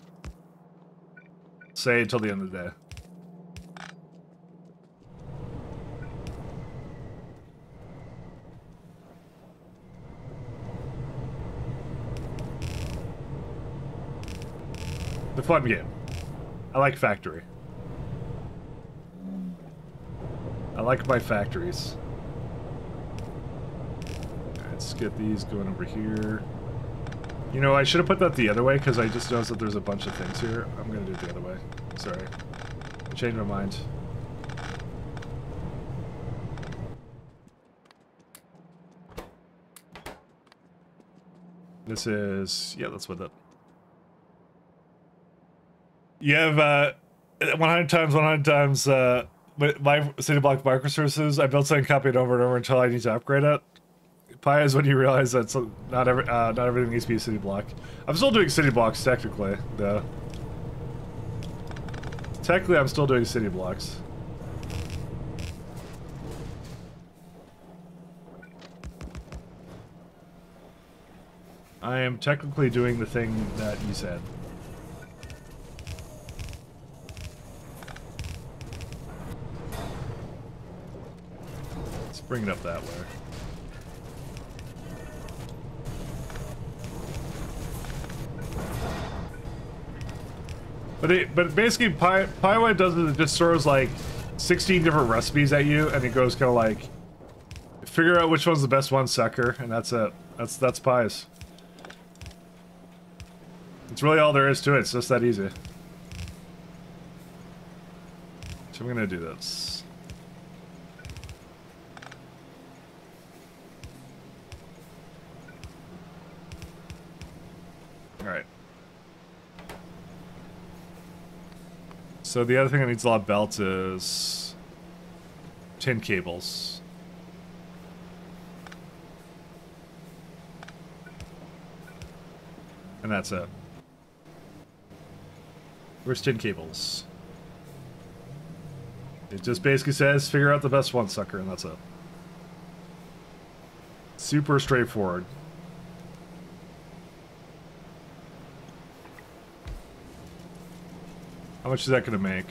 say until the end of the day. The fun game. I like Factory. I like my factories. Let's get these going over here. You know, I should have put that the other way, because I just noticed that there's a bunch of things here. I'm gonna do it the other way. Sorry. I changed my mind. This is... yeah, that's with it. You have, 100 times, my city block microservices. I built something, copy it over and over until I need to upgrade it. Pi is when you realize that not everything needs to be a city block. I'm still doing city blocks, technically, though. Technically, I'm still doing city blocks. I am technically doing the thing that you said. Bring it up that way. But basically, Pi what it does is it just throws like 16 different recipes at you, and it goes kind of like, figure out which one's the best one, sucker, and that's it. That's Pi's. It's really all there is to it. It's just that easy. So I'm gonna do this. All right. So the other thing that needs a lot of belts is tin cables. And that's it. Where's tin cables? It just basically says, figure out the best one, sucker, and that's it. Super straightforward. How much is that going to make?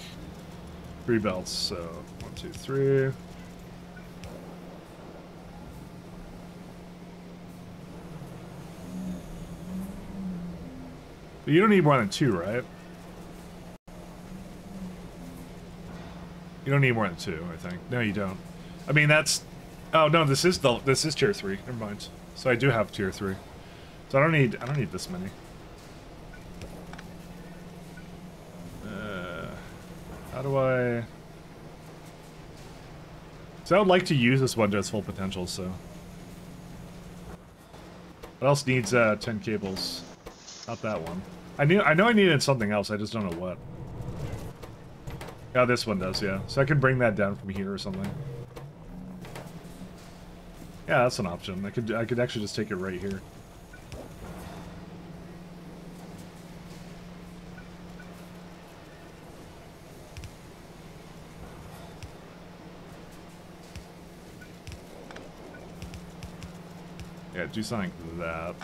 3 belts, so 1, 2, 3. But you don't need more than 2, right? You don't need more than 2, I think. No, you don't. I mean, that's... Oh, no, this is tier 3. Never mind. So I do have tier 3. So I don't need this many. How do I... So I would like to use this one to its full potential, so... What else needs 10 cables? Not that one. I know I needed something else, I just don't know what. Yeah, this one does, yeah. So I can bring that down from here or something. Yeah, that's an option. I could actually just take it right here. Yeah, do something to that.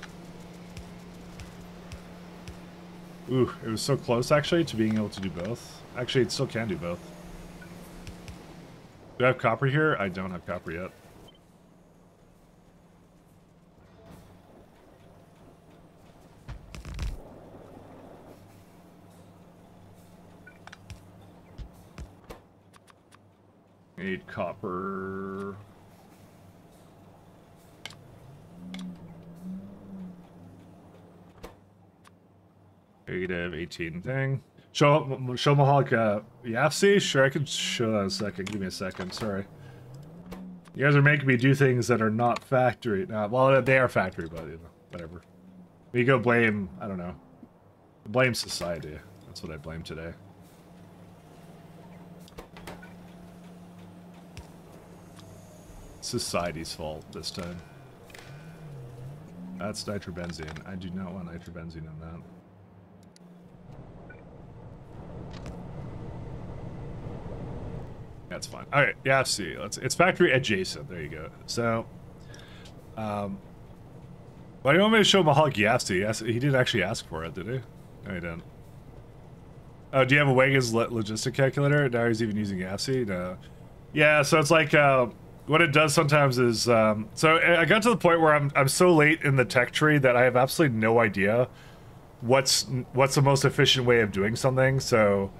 Ooh, it was so close actually to being able to do both. Actually, it still can do both. Do I have copper here? I don't have copper yet. Need copper. Negative 18 thing. Show Mahalik Yafsi? Sure, I can show that in a second. Give me a second, sorry. You guys are making me do things that are not factory. Well, they are factory, but you know, whatever. We go blame, I don't know. Blame society. That's what I blame today. Society's fault this time. That's nitrobenzene. I do not want nitrobenzene in that. That's fine. All right, yeah, see. It's factory adjacent. There you go. So, why do you want me to show Mahalik Yafsi? He didn't actually ask for it, did he? No, he didn't. Oh, do you have a Wega's logistic calculator? Now he's even using Yafsi? No. Yeah, so it's like, what it does sometimes is, so I got to the point where I'm so late in the tech tree that I have absolutely no idea what's the most efficient way of doing something, so...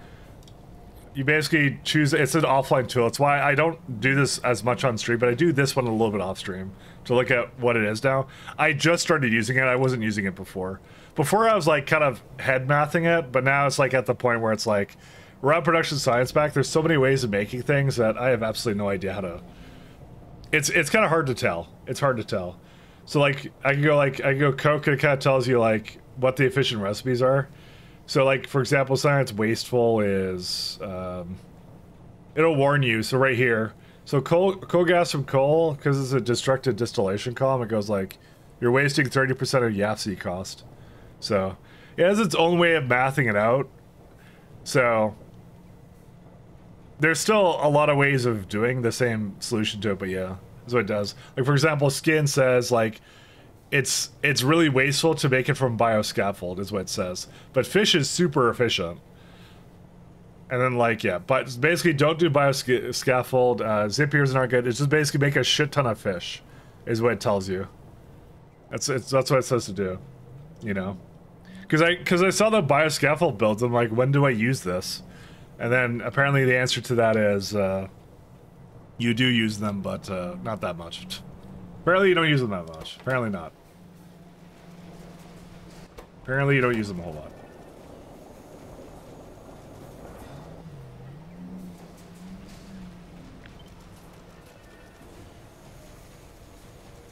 You basically choose, it's an offline tool. It's why I don't do this as much on stream, but I do this one a little bit off stream to look at what it is now. I just started using it. I wasn't using it before. Before I was like kind of head mathing it, but now it's like at the point where it's like, we're on production science back. There's so many ways of making things that I have absolutely no idea how to, it's kind of hard to tell. It's hard to tell. So like, I can go Coke, and it kind of tells you like what the efficient recipes are. So, like, for example, something that's wasteful is, it'll warn you, so right here. So coal gas from coal, because it's a destructive distillation column, it goes like, you're wasting 30% of Yafsi cost. So, it has its own way of mathing it out. So, there's still a lot of ways of doing the same solution to it, but yeah, that's what it does. Like, for example, Skin says, like, it's really wasteful to make it from bioscaffold, is what it says. But fish is super efficient. And then, like, yeah, but basically don't do bioscaffold. Zip ears aren't good. It's just basically make a shit ton of fish, is what it tells you. That's what it says to do, you know? Because I saw the bioscaffold builds, I'm like, when do I use this? And then apparently the answer to that is, you do use them, but not that much. Apparently you don't use them that much. Apparently not. Apparently you don't use them a whole lot.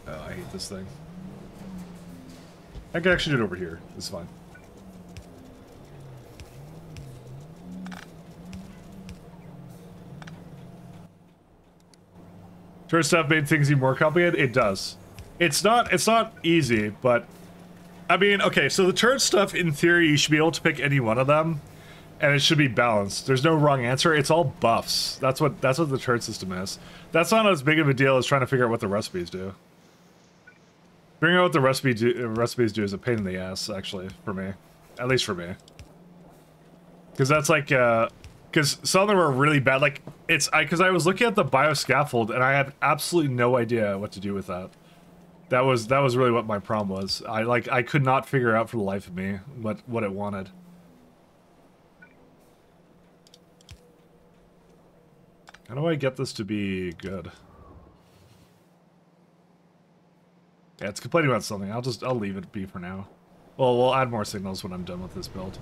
Oh, I hate this thing. I can actually do it over here. It's fine. Turret stuff made things even more complicated? It does. It's not easy, but I mean, okay, so the turret stuff, in theory, you should be able to pick any one of them, and it should be balanced. There's no wrong answer. It's all buffs. That's what the turret system is. That's not as big of a deal as trying to figure out what the recipes do. Figuring out what the recipes do is a pain in the ass, actually, for me. At least for me. Because that's like, because some of them are really bad. Like, because I was looking at the bioscaffold, and I had absolutely no idea what to do with that. That was really what my problem was. I could not figure out for the life of me what it wanted. How do I get this to be good? Yeah, it's complaining about something. I'll leave it be for now. Well, we'll add more signals when I'm done with this build.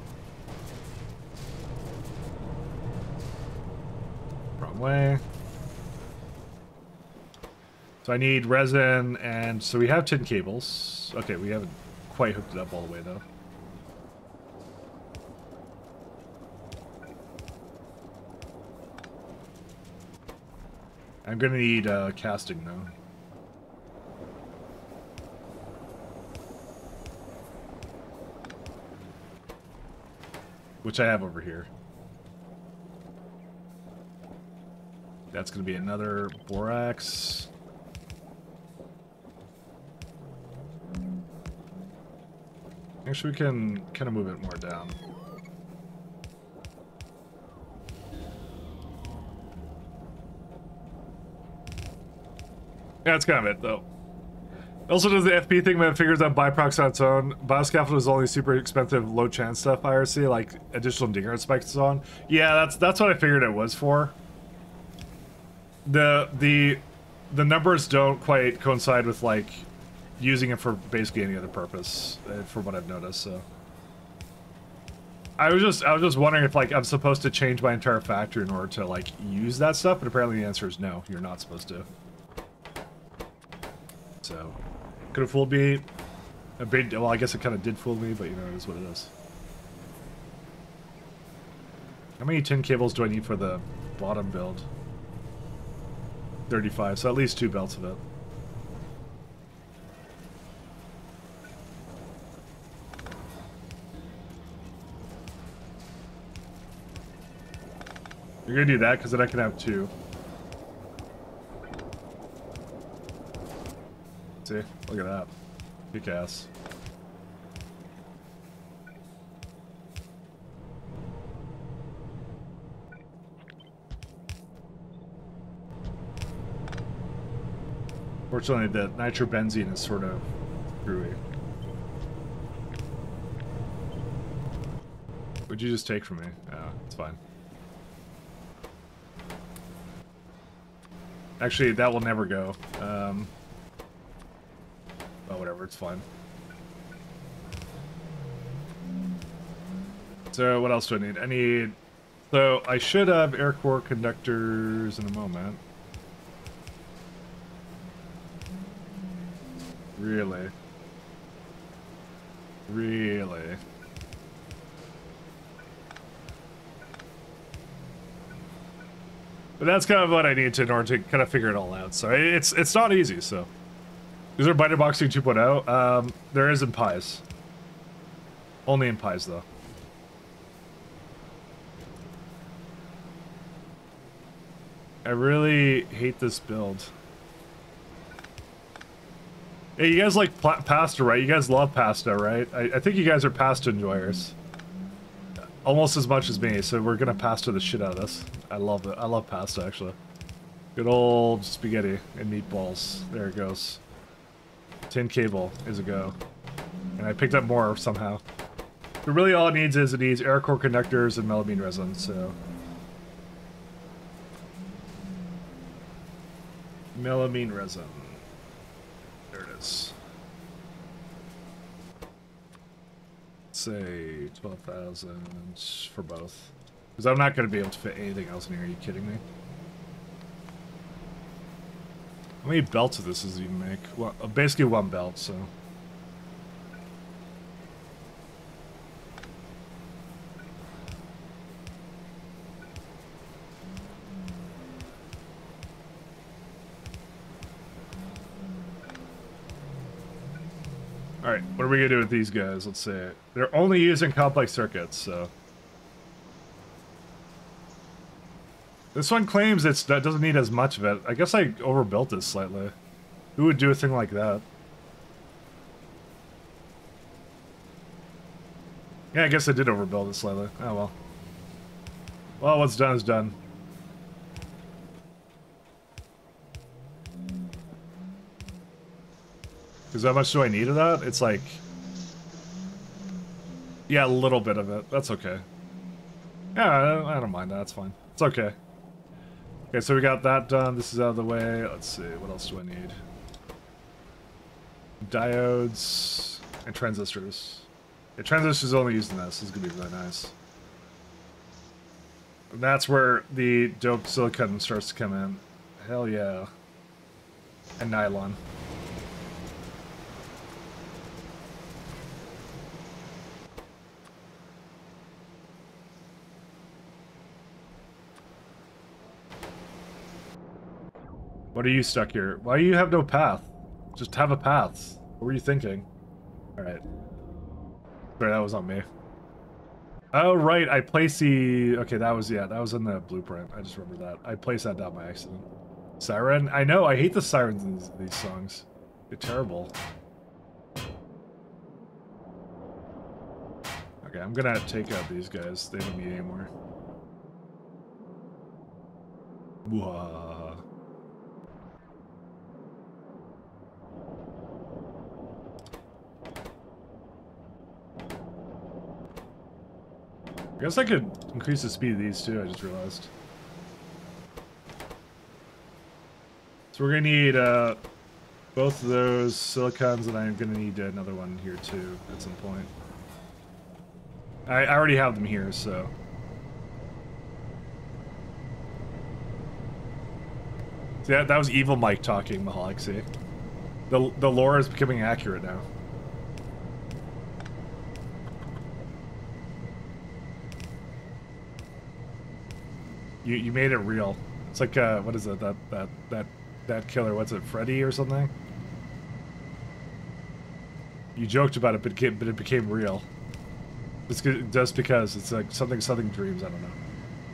Wrong way. So I need resin, and so we have tin cables. Okay, we haven't quite hooked it up all the way, though. I'm gonna need casting, though. Which I have over here. That's gonna be another borax. Actually, we can kind of move it more down. Yeah, that's kind of it, though. It also does the FP thing when it figures out biprocs on its own. Bioscaffold is only super expensive, low chance stuff, IRC, like additional dinger spikes and so on. Yeah, that's what I figured it was for. The numbers don't quite coincide with, like, using it for basically any other purpose, from what I've noticed, so. I was just wondering if, like, I'm supposed to change my entire factory in order to, like, use that stuff, but apparently the answer is no, you're not supposed to. So, could have fooled me a bit. Well, I guess it kind of did fool me, but you know, it is what it is. How many tin cables do I need for the bottom build? 35, so at least 2 belts of it. You're gonna do that because then I can have 2. See? Look at that. Kick ass. Fortunately, the nitrobenzene is sort of screwy. What'd you just take from me? Oh, it's fine. Actually, that will never go. Oh, whatever, it's fine. So, what else do I need? I need... So, I should have air core conductors in a moment. Really? Really? But that's kind of what I need to in order to kind of figure it all out. So, it's not easy, so... Is there Biter Boxing 2.0? There is in pies. Only in pies, though. I really hate this build. Hey, you guys like pasta, right? You guys love pasta, right? I think you guys are pasta enjoyers. almost as much as me, so we're gonna pasta the shit out of this. I love it. I love pasta, actually. Good old spaghetti and meatballs. There it goes. Tin cable is a go. And I picked up more somehow. But really all it needs is it needs air core conductors and melamine resin, so... Melamine resin. There it is. Say 12,000 for both. Because I'm not going to be able to fit anything else in here. Are you kidding me? How many belts of this does it even make? Well, basically one belt, so... Alright, what are we gonna do with these guys? Let's see. They're only using complex circuits, so... This one claims that doesn't need as much of it. I guess I overbuilt it slightly. Who would do a thing like that? Yeah, I guess I did overbuild it slightly. Oh well. Well, what's done is done. Because how much do I need of that? It's like... Yeah, a little bit of it. That's okay. Yeah, I don't mind that. It's fine. It's okay. Okay, so we got that done. This is out of the way. Let's see. What else do I need? Diodes and transistors. Yeah, transistors only used in this. This is going to be really nice. And that's where the doped silicon starts to come in. Hell yeah. And nylon. What are you stuck here? Why do you have no path? Just have a path. What were you thinking? Alright. Sorry, that was on me. Oh, right, I placed the... Okay, that was, yeah, that was in the blueprint. I just remember that. I placed that down by accident. Siren? I know, I hate the sirens in these songs. They're terrible. Okay, I'm gonna take out these guys. They don't need any more. Whoa. I guess I could increase the speed of these too, I just realized. So we're gonna need both of those silicons, and I'm gonna need another one here too at some point. I already have them here, so. See, that was evil Mike talking, Mahalik, see? The lore is becoming accurate now. You made it real. It's like what is it? That killer? What's it? Freddy or something? You joked about it, but it became real. It's just because it's like something dreams. I don't know.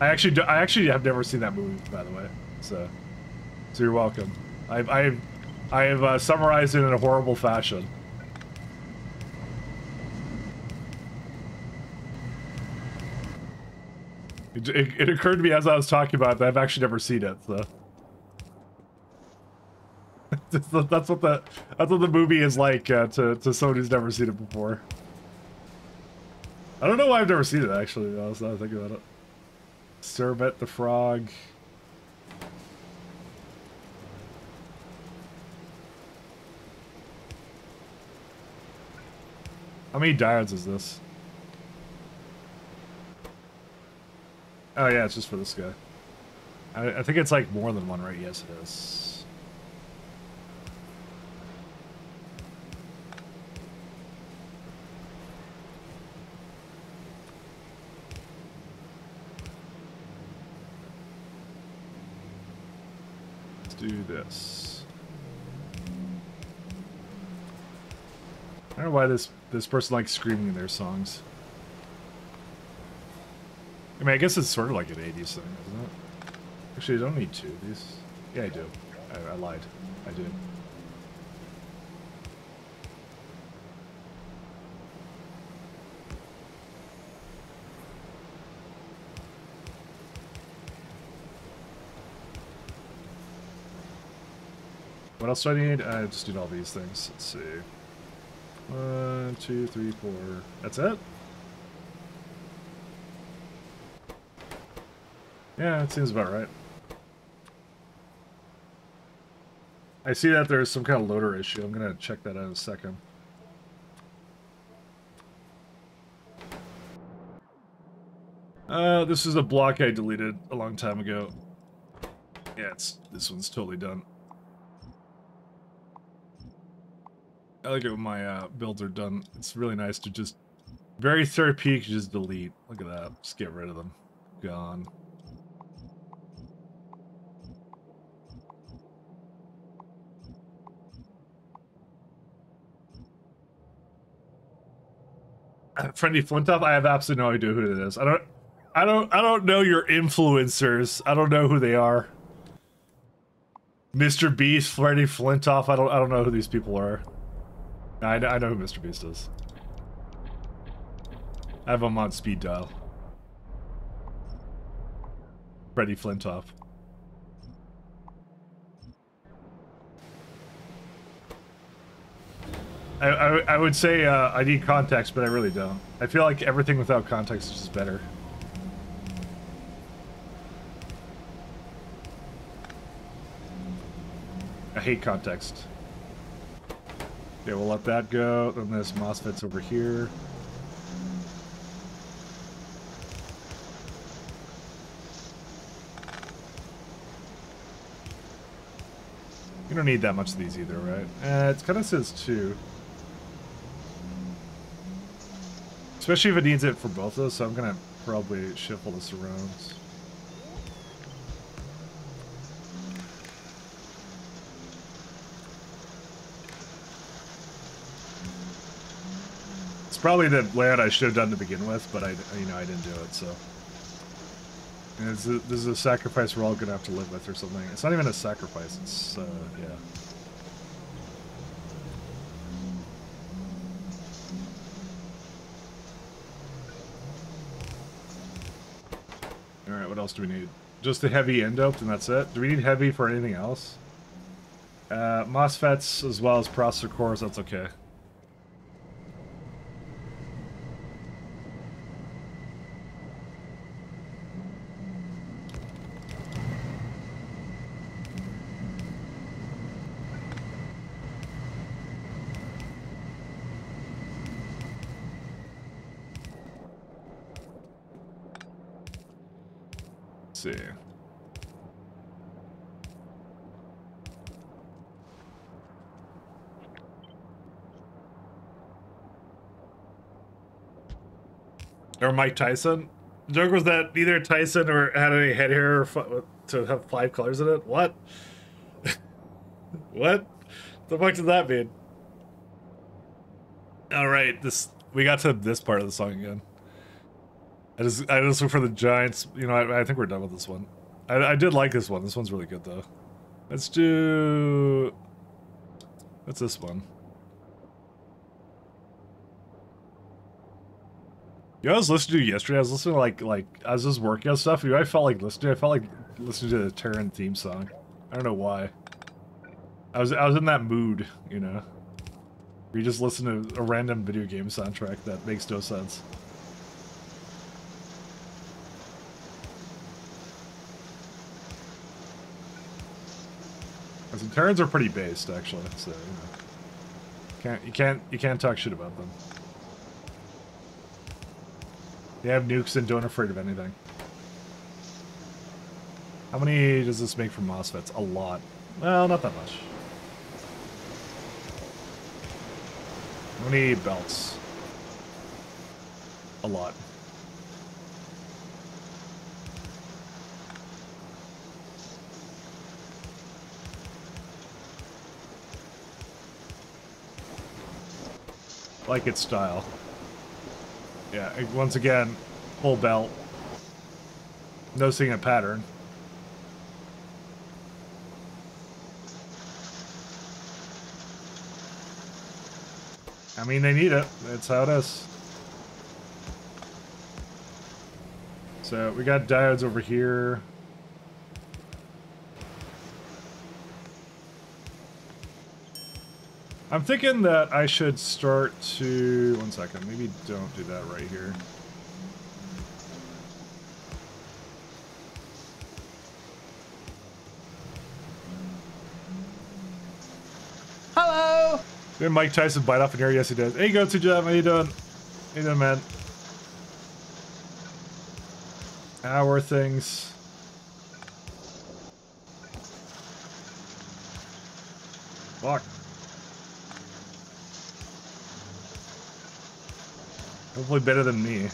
I actually have never seen that movie, by the way. So you're welcome. I have summarized it in a horrible fashion. It occurred to me as I was talking about it that I've actually never seen it, so. that's what the movie is like to someone who's never seen it before. I don't know why I've never seen it, actually. I was not thinking about it. Cerbet the Frog. How many diodes is this? Oh yeah, it's just for this guy. I think it's like more than one, right? Yes, it is. Let's do this. I don't know why this person likes screaming in their songs. I mean, I guess it's sort of like an 80s thing, isn't it? Actually, I don't need two of these. Yeah, I do. I lied. I do. What else do I need? I just need all these things. Let's see. 1, 2, 3, 4. That's it? Yeah, it seems about right. I see that there's some kind of loader issue. I'm gonna check that out in a second. This is a block I deleted a long time ago. Yeah, this one's totally done. I like it when my builds are done. It's really nice to just very therapeutic, just delete. Look at that. Just get rid of them. Gone. Friendly Flintoff, I have absolutely no idea who it is. I don't know your influencers. I don't know who they are. Mr. Beast, Freddie Flintoff, I don't know who these people are. I know who Mr. Beast is. I have him on speed dial. Freddie Flintoff. I would say I need context, but I really don't. I feel like everything without context is just better. I hate context. Okay, we'll let that go. Then this MOSFET's over here. You don't need that much of these either, right? It kind of says 2. Especially if it needs it for both of us, so I'm gonna probably shuffle this around. It's probably the layout I should have done to begin with, but I didn't do it, so. And this is a sacrifice we're all gonna have to live with or something. It's not even a sacrifice, it's, yeah. Alright, what else do we need? Just the heavy end-doped and that's it? Do we need heavy for anything else? MOSFETs as well as processor cores, that's okay. See. Or Mike Tyson? The joke was that neither Tyson or had any head hair to have 5 colors in it? What? What? The fuck does that mean? Alright, we got to this part of the song again. I just look for the Giants. You know, I think we're done with this one. I did like this one. This one's really good, though. Let's do... What's this one? You know, I was listening to yesterday. I was listening to, like, I was just working on stuff. You know, I felt like listening to the Terran theme song. I don't know why. I was in that mood, you know. Where you just listen to a random video game soundtrack that makes no sense. Some Terrans are pretty based, actually, so you know. You can't talk shit about them. They have nukes and don't afraid of anything. How many does this make for MOSFETs? A lot. Well, not that much. How many belts? A lot. Like its style. Yeah, once again, full belt. Noticing a pattern. I mean, they need it. That's how it is. So, we got diodes over here. I'm thinking that I should start to... One second, maybe don't do that right here.
Hello!
Did Mike Tyson bite off in here? Yes, he did. Hey, go to Jeff. How you doing? How you doing, man? Hour things. Fuck. Hopefully better than me.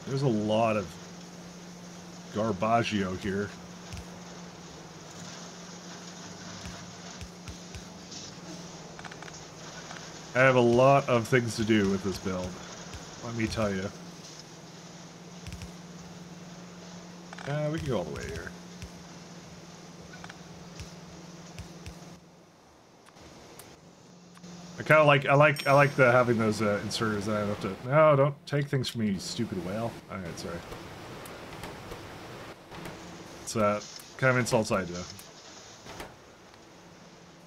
There's a lot of garbaggio here. I have a lot of things to do with this build, let me tell you. We can go all the way here. I kind of like, I like the having those inserters that I don't have to. No, don't take things from me, you stupid whale. Alright, sorry. It's kind of insults I do.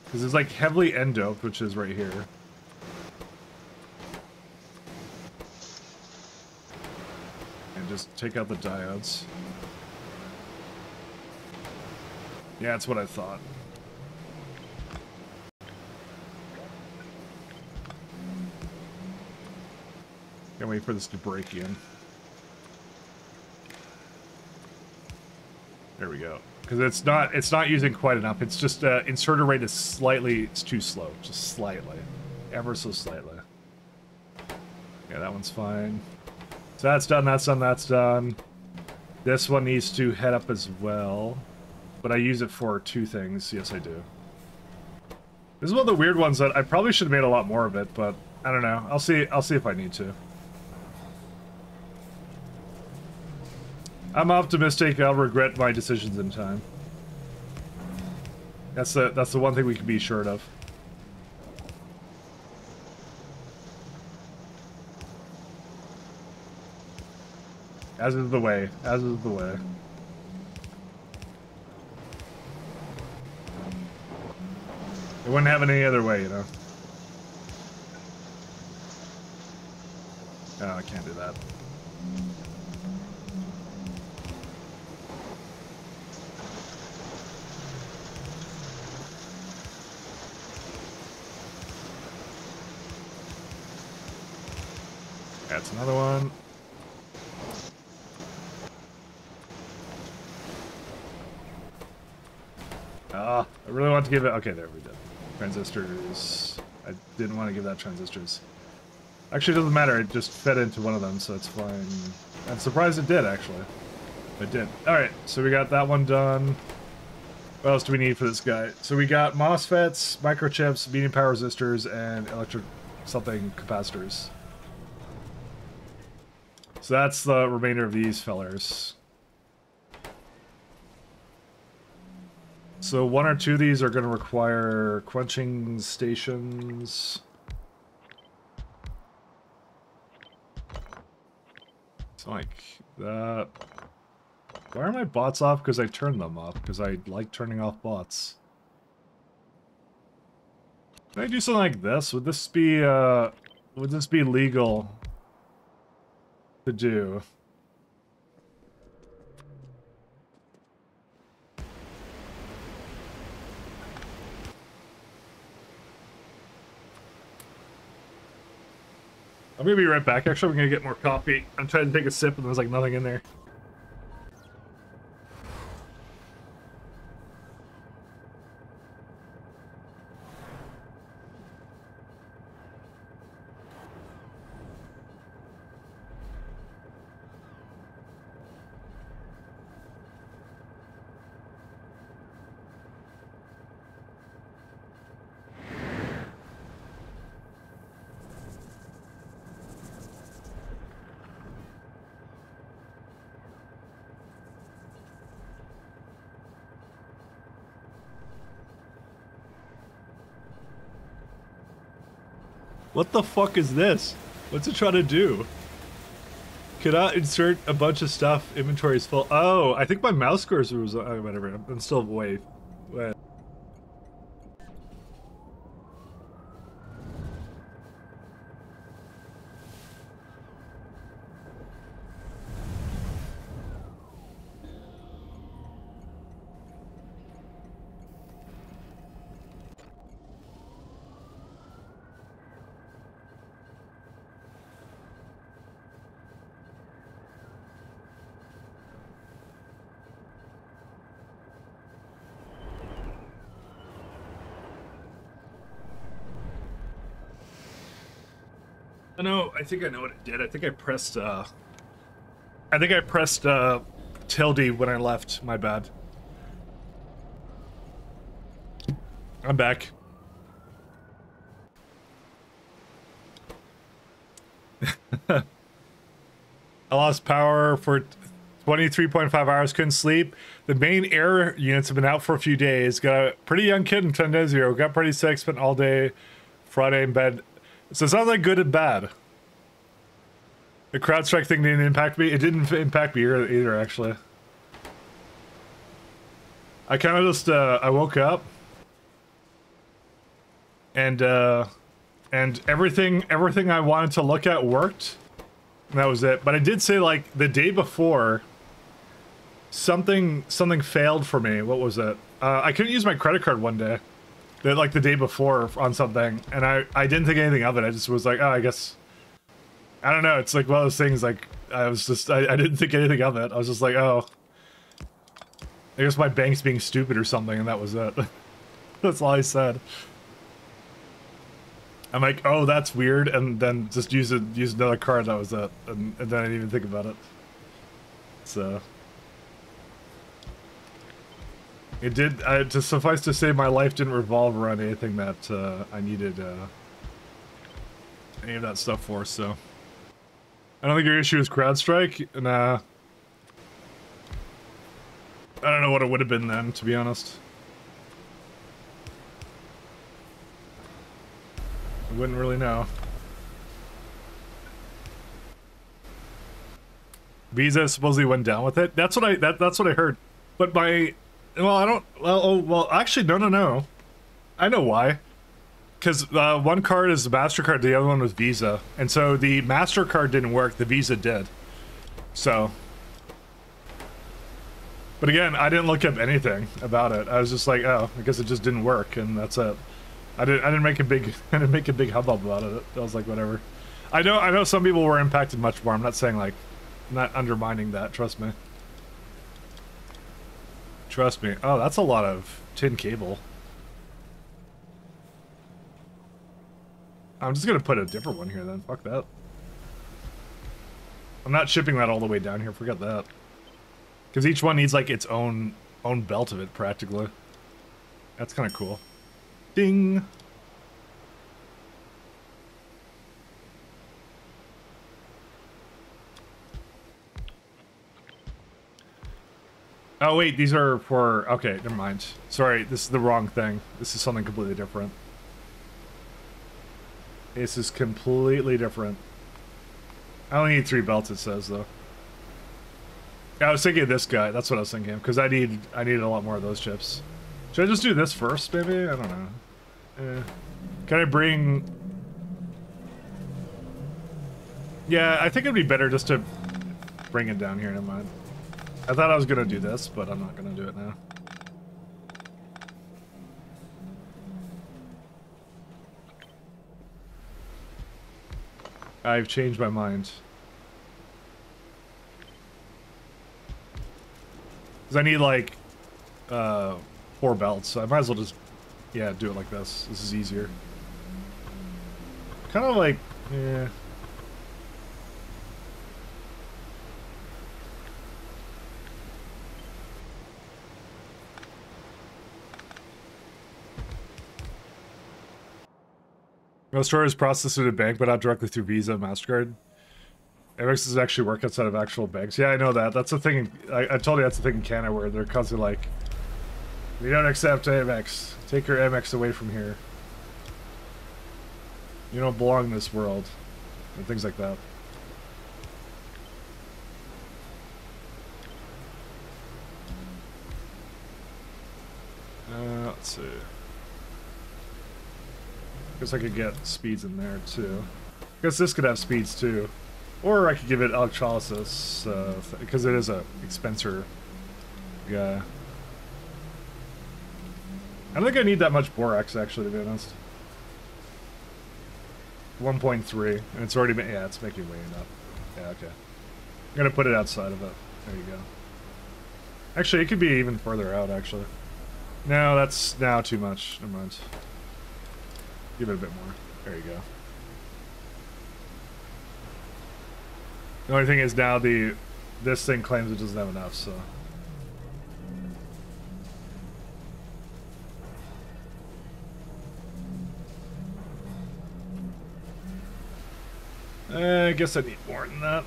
Because it's like heavily end doped, which is right here. And just take out the diodes. Yeah, that's what I thought. Can't wait for this to break in. There we go. Because it's not using quite enough. It's just inserter rate is slightly, it's too slow, just slightly, ever so slightly. Yeah, that one's fine. So that's done. That's done. That's done. This one needs to head up as well, but I use it for two things. Yes, I do. This is one of the weird ones that I probably should have made a lot more of it, but I don't know. I'll see. I'll see if I need to. I'm optimistic I'll regret my decisions in time. That's the one thing we can be sure of. As is the way. As is the way. It wouldn't happen any other way, you know. Oh, I can't do that. That's another one. Ah, I really want to give it... Okay, there we go. Transistors. I didn't want to give that transistors. Actually, it doesn't matter. It just fed into one of them, so it's fine. I'm surprised it did, actually. It did. Alright, so we got that one done. What else do we need for this guy? So we got MOSFETs, microchips, medium power resistors, and electric something capacitors. So that's the remainder of these fellers. So one or two of these are going to require quenching stations. It's like that. Why are my bots off? Because I turned them off. Because I like turning off bots. Can I do something like this? Would this be legal to do? I'm gonna be right back. Actually, I'm gonna get more coffee. I'm trying to take a sip and there's like nothing in there. What the fuck is this? What's it trying to do? Cannot insert a bunch of stuff. Inventory is full. Oh, I think my mouse cursor was. Oh, whatever. I'm still way. I think I know what it did. I think I pressed tilde when I left. My bad. I'm back. I lost power for 23.5 hours, couldn't sleep. The main air units have been out for a few days. Got a pretty young kid in 10 days ago. Got pretty sick, spent all day Friday in bed. So it sounds like good and bad. The CrowdStrike thing didn't impact me. It didn't impact me either, actually. I kind of just, I woke up. And everything I wanted to look at worked. And that was it. But I did say, like, the day before, something failed for me. What was it? I couldn't use my credit card one day. Like the day before on something, and I didn't think anything of it. I just was like, oh, I guess, I don't know. It's like one of those things. Like I didn't think anything of it. I was just like, oh, I guess my bank's being stupid or something, and that was it. That's all I said. I'm like, oh, that's weird, and then just use another card. That was it, and then I didn't even think about it. So. It did, to suffice to say, my life didn't revolve around anything that I needed any of that stuff for, so. I don't think your issue is CrowdStrike, nah. I don't know what it would have been then, to be honest. I wouldn't really know. Visa supposedly went down with it. That's what I heard. But well, I don't. Well, actually, no. I know why. Because one card is MasterCard, the other one was Visa, and so the MasterCard didn't work. The Visa did. So. But again, I didn't look up anything about it. I was just like, oh, I guess it just didn't work, and that's it. I didn't make a big hubbub about it. I was like, whatever. I know some people were impacted much more. I'm not saying like, I'm not undermining that. Trust me. Trust me. Oh, that's a lot of tin cable. I'm just gonna put a different one here then. Fuck that. I'm not shipping that all the way down here. Forget that. Because each one needs like its own belt of it, practically. That's kind of cool. Ding. Oh wait, these are for, okay, never mind. Sorry, this is the wrong thing. This is something completely different. This is completely different. I only need 3 belts, it says, though. I was thinking of this guy, that's what I was thinking, because I need a lot more of those chips. Should I just do this first, maybe? I don't know. Can I bring... Yeah, I think it'd be better just to bring it down here, never mind. I thought I was gonna do this, but I'm not gonna do it now. I've changed my mind. Because I need like 4 belts, so I might as well just, yeah, do it like this. This is easier. Kind of like, yeah. Most stores processed through the bank, but not directly through Visa, MasterCard. Amex does actually work outside of actual banks. Yeah, I know that. That's the thing. I told you that's the thing in Canada where they're constantly like, we don't accept Amex. Take your Amex away from here. You don't belong in this world. And things like that. Let's see. Guess I could get speeds in there too. Guess this could have speeds too. Or I could give it electrolysis, because it is a expenser guy. I don't think I need that much borax, actually, to be honest. 1.3, and it's already been, yeah, it's making way enough. Yeah, okay. I'm gonna put it outside of it. There you go. Actually, it could be even further out, actually. No, that's now too much. Never mind. Give it a bit more. There you go. The only thing is now this thing claims it doesn't have enough, so. I guess I need more than that.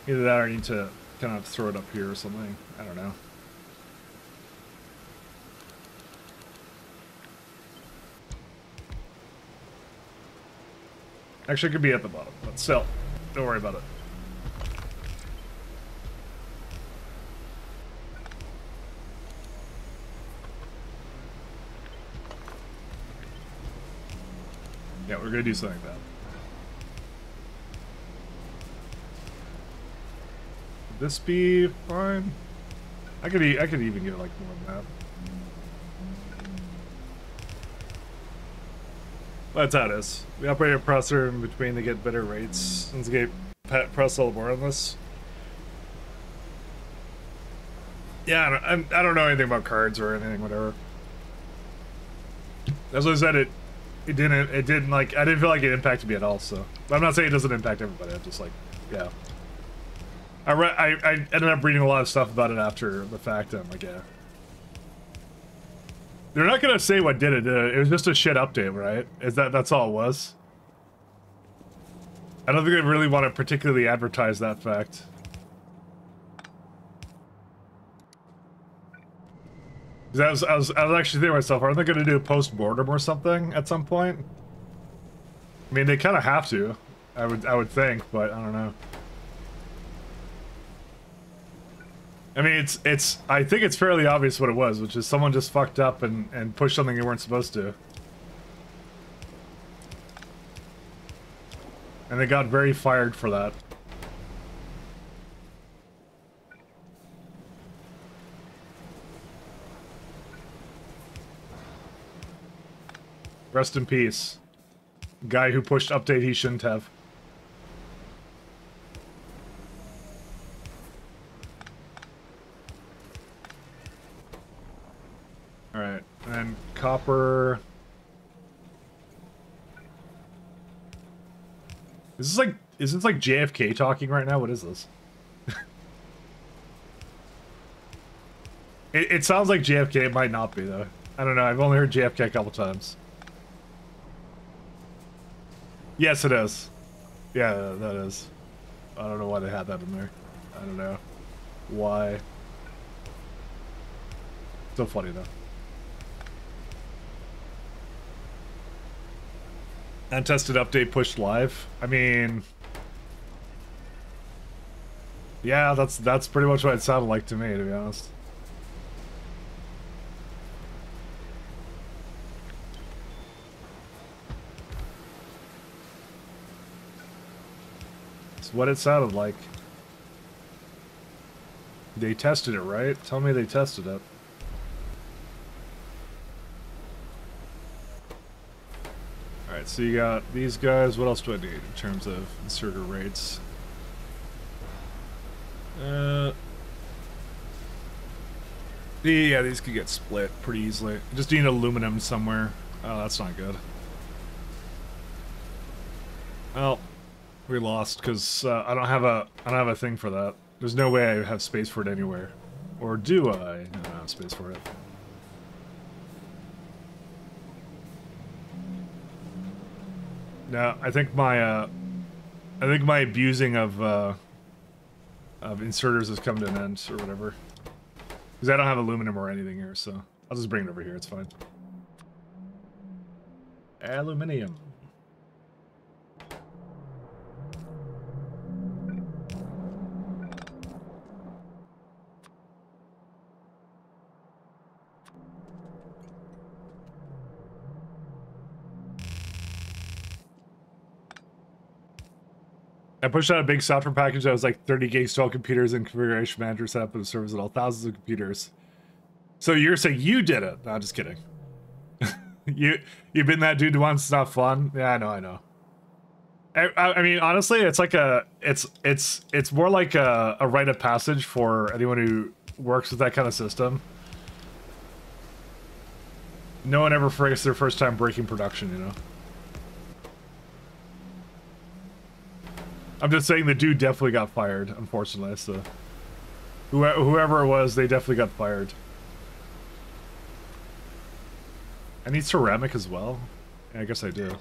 Either that or I need to kind of throw it up here or something. I don't know. Actually, it could be at the bottom, but still, don't worry about it. Yeah, we're gonna do something like that. Would this be fine? I could even get like more than that. That's how it is. We operate a processor in between to get better rates. Let's get press a little more on this. Yeah, I don't know anything about cards or anything, whatever. As I said, it didn't like, I didn't feel like it impacted me at all, so. But I'm not saying it doesn't impact everybody, I'm just like, yeah. I ended up reading a lot of stuff about it after the fact, and I'm like, yeah. They're not gonna say what did it. It was just a shit update, right? That's all it was? I don't think they really want to particularly advertise that fact. Because I was actually thinking to myself, aren't they gonna do a post-mortem or something at some point? I mean, they kind of have to. I would think, but I don't know. I mean, I think it's fairly obvious what it was, which is someone just fucked up and pushed something they weren't supposed to. And they got very fired for that. Rest in peace. Guy who pushed update he shouldn't have. Alright, and copper... Is this like JFK talking right now? What is this? it sounds like JFK, it might not be though. I don't know, I've only heard JFK a couple times. Yes, it is. Yeah, that is. I don't know why they had that in there. I don't know. Why? So funny though. Untested update pushed live. I mean, yeah, that's pretty much what it sounded like to me, to be honest. It's what it sounded like. They tested it, right? Tell me they tested it. Alright, so you got these guys. What else do I need in terms of inserter rates? Yeah, these could get split pretty easily. Just need aluminum somewhere. Oh, that's not good. Well, we lost because I don't have a thing for that. There's no way I have space for it anywhere. Or do I? I don't have space for it. No, I think my abusing of inserters has come to an end or whatever. Because I don't have aluminum or anything here, so I'll just bring it over here. It's fine. Aluminium. I pushed out a big software package that was like 30 gigs, 12 computers, and configuration manager setup and servers and all, thousands of computers. So you're saying you did it? No, just kidding. You've been that dude once. It's not fun. Yeah, I know. I mean, honestly, it's like it's more like a rite of passage for anyone who works with that kind of system. No one ever forgets their first time breaking production, you know. I'm just saying the dude definitely got fired, unfortunately. So whoever it was, they definitely got fired. I need ceramic as well. Yeah, I guess I do.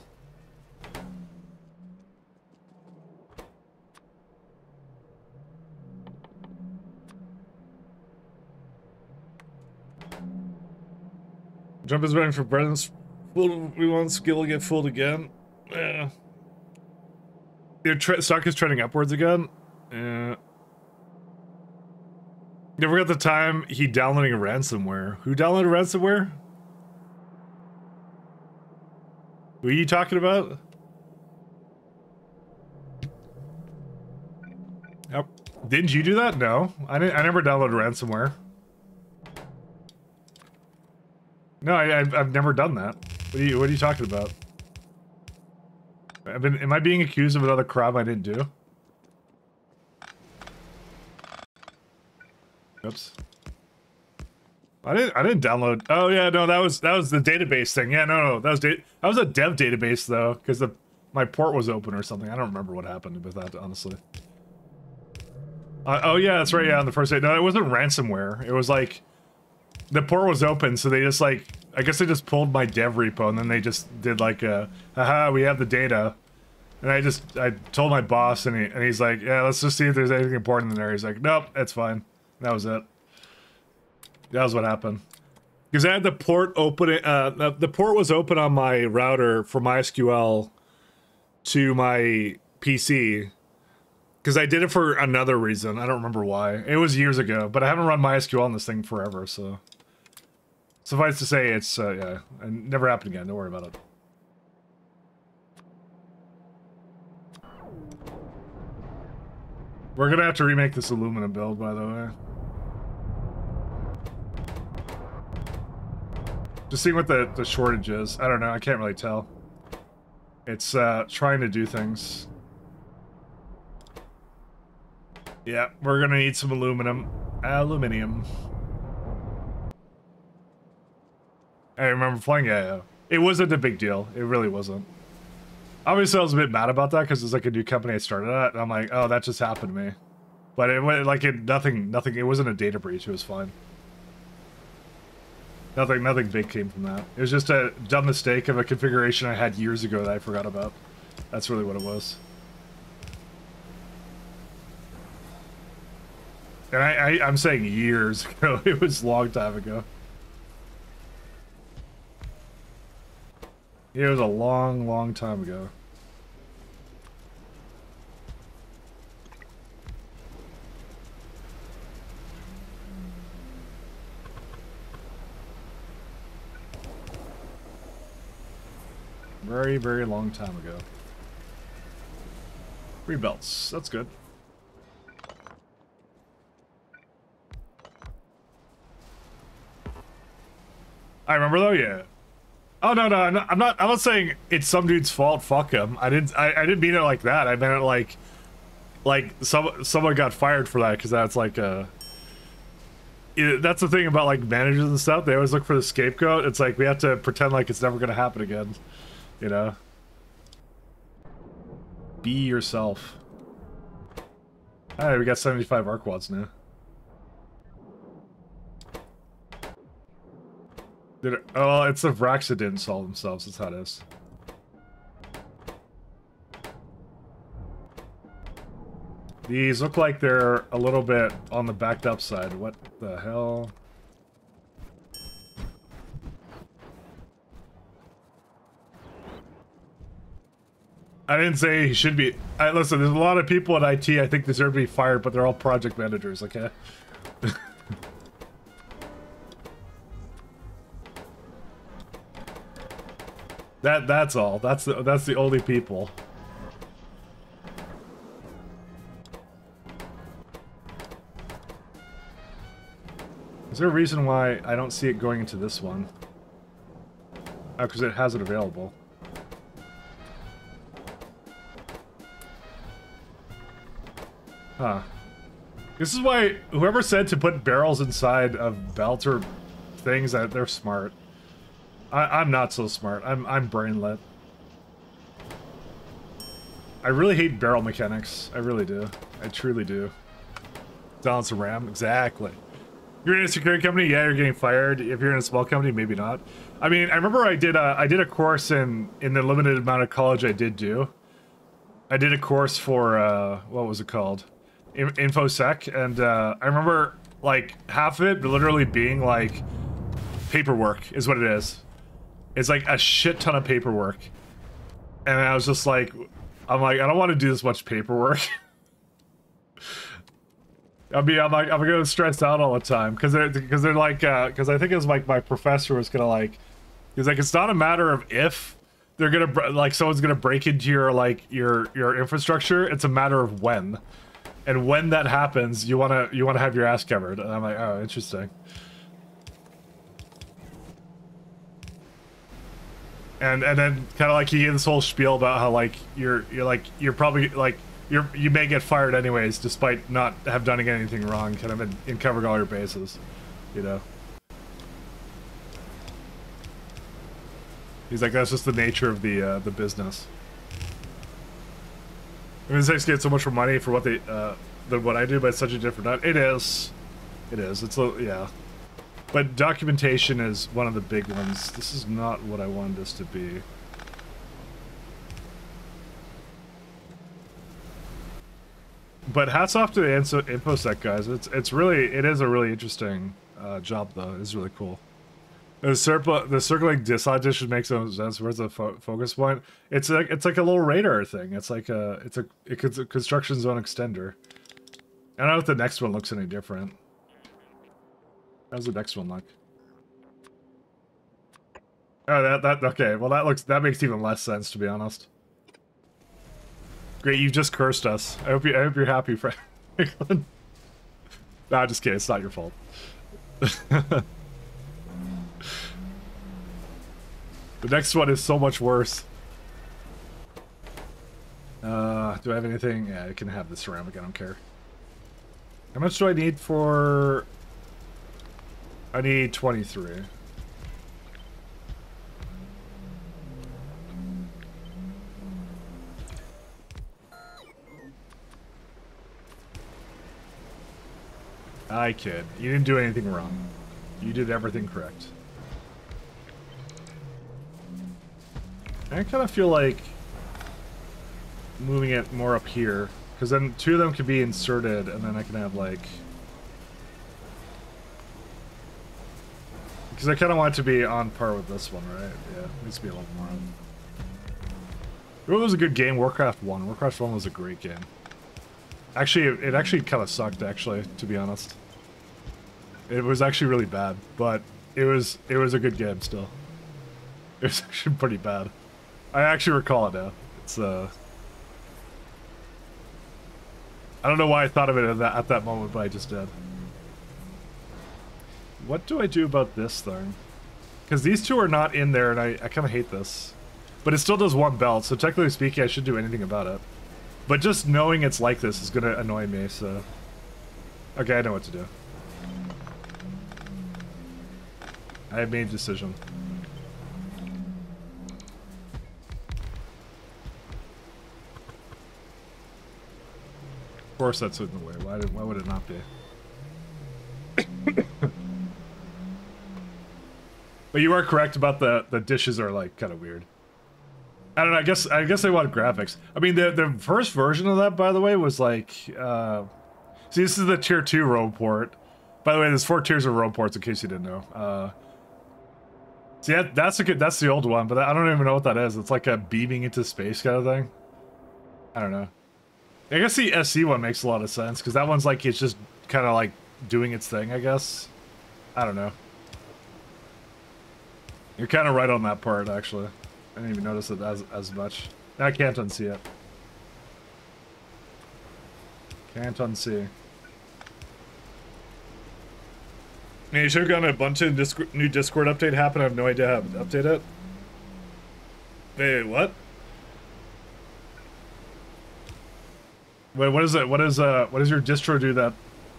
Jump is running for president's. We want skill to get fooled again. Yeah. Your stock is trending upwards again. Yeah. You ever got the time he downloading ransomware? Who downloaded ransomware? Who are you talking about? Oh, didn't you do that? No, I never downloaded ransomware. No, I've never done that. What are you talking about? Am I being accused of another crime I didn't do? Oops. I didn't download. Oh yeah, no, that was the database thing. Yeah, no, that was a dev database though, because my port was open or something. I don't remember what happened with that, honestly. Oh yeah, that's right. Yeah, on the first day. No, it wasn't ransomware. It was like the port was open, so they just like, I guess they just pulled my dev repo and then they just did like a, haha, we have the data. And I told my boss and he's like, yeah, let's just see if there's anything important in there. He's like, nope, it's fine. That was it. That was what happened. Because I had the port open, the port was open on my router for MySQL to my PC. Because I did it for another reason. I don't remember why. It was years ago, but I haven't run MySQL on this thing forever, so. Suffice to say, it's, yeah, it never happened again. Don't worry about it. We're gonna have to remake this aluminum build, by the way. Just seeing what the shortage is. I don't know, I can't really tell. It's, trying to do things. Yeah, we're gonna need some aluminium. I remember playing it. Yeah. It wasn't a big deal. It really wasn't. Obviously, I was a bit mad about that because it's like a new company I started at, and I'm like, oh, that just happened to me. But it went like nothing. It wasn't a data breach. It was fine. Nothing big came from that. It was just a dumb mistake of a configuration I had years ago that I forgot about. That's really what it was. And I'm saying years ago. It was a long time ago. It was a long time ago. Very long time ago. 3 belts. That's good. I remember though, yeah. Oh no, I'm not saying it's some dude's fault. Fuck him. I didn't mean it like that. I meant it like someone got fired for that, because that's like that's the thing about like managers and stuff. They always look for the scapegoat. It's like we have to pretend like it's never gonna happen again. You know? Be yourself. Alright, we got 75 arc wads now. Oh, it's the Vrax that didn't solve themselves. That's how it is. These look like they're a little bit on the backed up side. What the hell? I didn't say he should be. Listen, there's a lot of people at IT I think deserve to be fired, but they're all project managers, okay? That's all. That's the only people. Is there a reason why I don't see it going into this one? Oh, because it has it available. Huh. This is why whoever said to put barrels inside of belts or things, that they're smart. I'm not so smart. I'm brain-lit. I really hate barrel mechanics. I really do. I truly do. Balance of RAM, exactly. You're in a security company, yeah, you're getting fired. If you're in a small company, maybe not. I mean, I remember I did a course in the limited amount of college I did do. I did a course for what was it called? InfoSec, and I remember like half of it literally being like paperwork is what it is. It's like a shit ton of paperwork, and I was just like, I don't want to do this much paperwork. I'm gonna stress out all the time because they're like because I think it was like my professor was gonna like, he's like, it's not a matter of if they're gonna like someone's gonna break into your like your infrastructure, it's a matter of when, and when that happens, you wanna have your ass covered. And I'm like, oh, interesting. And then kind of like he gave this whole spiel about how like you're probably like you may get fired anyways despite not have done anything wrong, kind of in covering all your bases, you know. He's like, that's just the nature of the business. I mean, they get so much more money for what they than what I do, but it's such a different. It is. It's a, yeah. But documentation is one of the big ones. This is not what I wanted this to be. But hats off to the InfoSec guys. It is a really interesting job though. It's really cool. The circling disaddition makes no sense. Where's the focus point? It's like a little radar thing. It's like it's a construction zone extender. I don't know if the next one looks any different. How's the next one look? Oh, okay. Well, that makes even less sense, to be honest. Great, you just cursed us. I hope you're happy, Franklin. Nah, just kidding. It's not your fault. The next one is so much worse. Do I have anything? Yeah, I can have the ceramic. I don't care. How much do I need for? I need 23. I kid. You didn't do anything wrong. You did everything correct. I kind of feel like moving it more up here, because then two of them can be inserted, and then I can have like... Because I kind of want it to be on par with this one, right? Yeah, it needs to be a little more. It was a good game, Warcraft 1. Warcraft 1 was a great game. Actually, it actually kind of sucked, actually, to be honest. It was actually really bad, but it was a good game still. It was actually pretty bad. I actually recall it now. It's I don't know why I thought of it at that moment, but I just did. What do I do about this thing? Because these two are not in there, and I kind of hate this. But it still does one belt, so technically speaking, I shouldn't do anything about it. But just knowing it's like this is going to annoy me, so... Okay, I know what to do. I have made a decision. Of course that's in the way. Why would it not be? But you are correct about the dishes are like kind of weird. I don't know, I guess they want graphics. I mean the first version of that, by the way, was like see, this is the tier 2 road port. By the way, there's 4 tiers of road ports in case you didn't know. See, that's the old one, but I don't even know what that is. It's like a beaming into space kind of thing. I don't know. I guess the SC one makes a lot of sense, because that one's like, it's just kind of like doing its thing, I guess. I don't know. You're kind of right on that part, actually. I didn't even notice it as much. I can't unsee it. Can't unsee. Man, you should have gotten a bunch of new Discord update happen. I have no idea how to update it. Wait, what? Wait, what is it? What does your distro do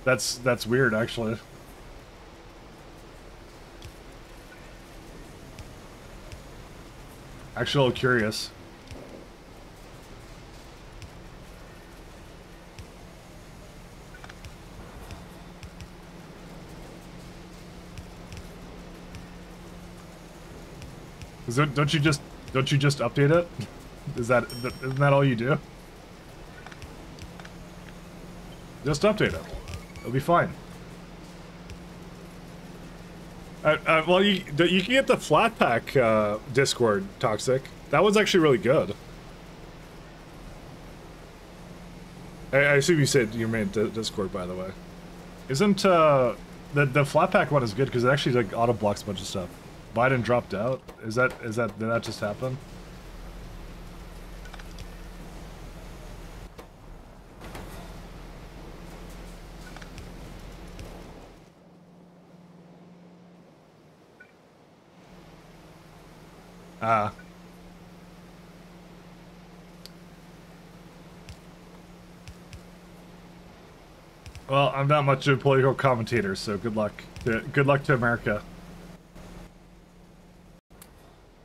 that's weird actually? Actually, a little curious. Don't you just update it? Isn't that all you do? Just update it. It'll be fine. Well, you can get the Flatpak Discord, Toxic. That one's actually really good. I assume you said you made Discord, by the way. Isn't the Flatpak one is good because it actually like auto blocks a bunch of stuff. Biden dropped out. Did that just happen? Well, I'm not much of a political commentator, so good luck. Good luck to America.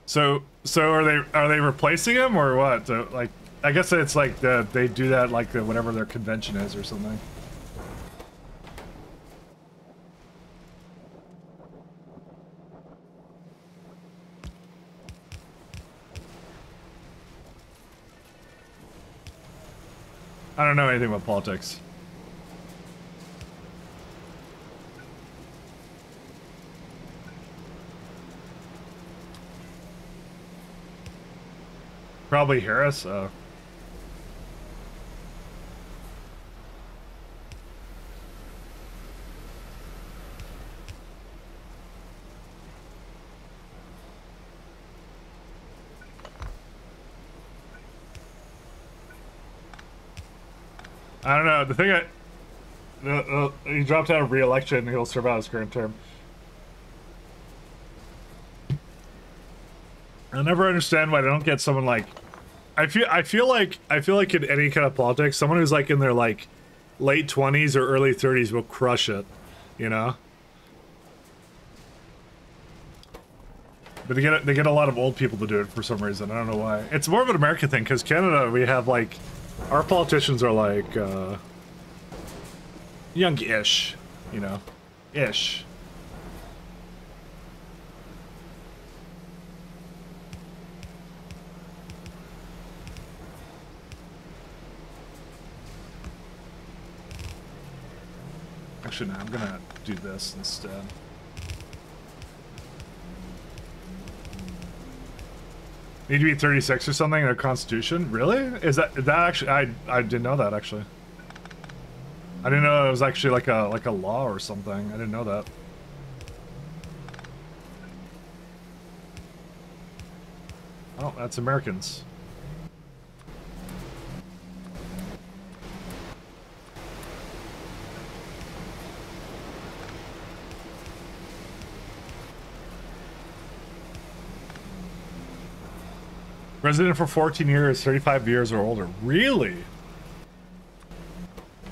So are they replacing him or what? Like, I guess it's like they do that like whatever their convention is or something. I don't know anything about politics. Probably Harris. I don't know. The thing he dropped out of re-election. He'll survive his current term. I'll never understand why they don't get someone like. I feel like in any kind of politics, someone who's like in their like late 20s or early 30s will crush it, you know. But they get a lot of old people to do it for some reason. I don't know why. It's more of an American thing because Canada we have like our politicians are like young-ish, you know, ish. Actually, no, I'm gonna do this instead. Need to be 36 or something in their constitution? Really? Is that actually? I didn't know that actually. I didn't know it was actually like a law or something. I didn't know that. Oh, that's Americans. Resident for 14 years, 35 years or older. Really?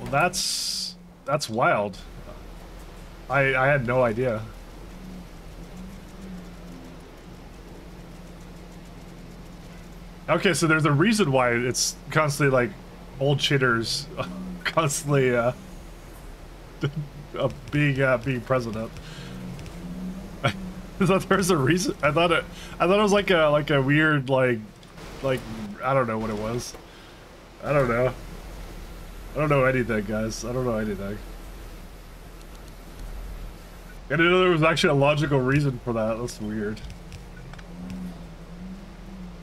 Well, that's wild. I had no idea. Okay, so there's a reason why it's constantly like old shitters constantly being president. I thought there was a reason. I thought it was like a weird like I don't know what it was. I don't know. I don't know anything, guys. I don't know anything. I didn't know there was actually a logical reason for that. That's weird.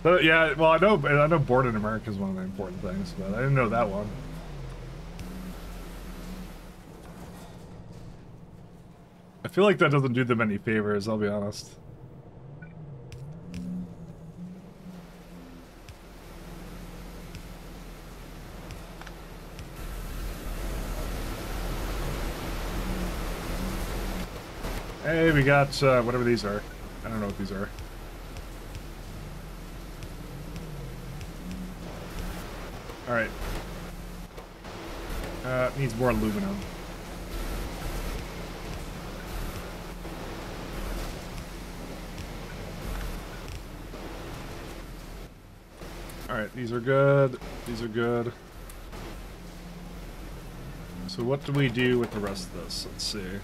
But yeah, well, I know born in America is one of the important things, but I didn't know that one. I feel like that doesn't do them any favors, I'll be honest. Hey, we got whatever these are. I don't know what these are. Alright. Needs more aluminum. Alright, these are good. These are good. So what do we do with the rest of this? Let's see.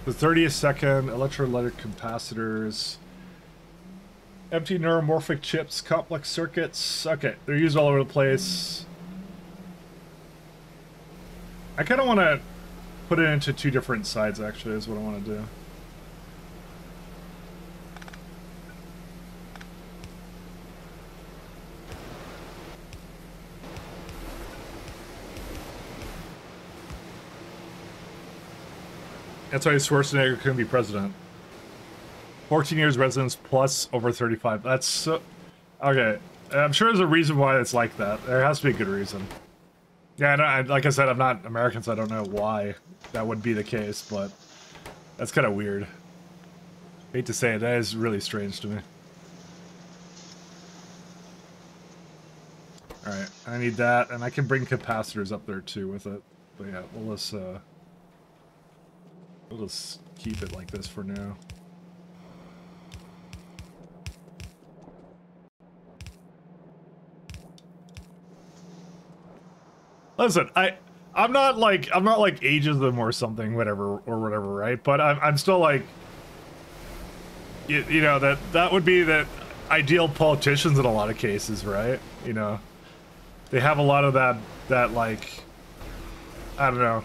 The 30th second, electrolytic capacitors, empty neuromorphic chips, complex circuits. Okay, they're used all over the place. I kind of want to put it into two different sides, actually, is what I want to do. That's why Schwarzenegger couldn't be president. 14 years residence plus over 35. That's so... Okay. I'm sure there's a reason why it's like that. There has to be a good reason. Yeah, like I said, I'm not American, so I don't know why that would be the case, but that's kind of weird. Hate to say it, that is really strange to me. Alright, I need that, and I can bring capacitors up there too with it. But yeah, we'll just keep it like this for now. Listen, I'm not like ageism or something, whatever, right? But I'm still like, you know, that would be the ideal politicians in a lot of cases, right? You know, they have a lot of that like, I don't know,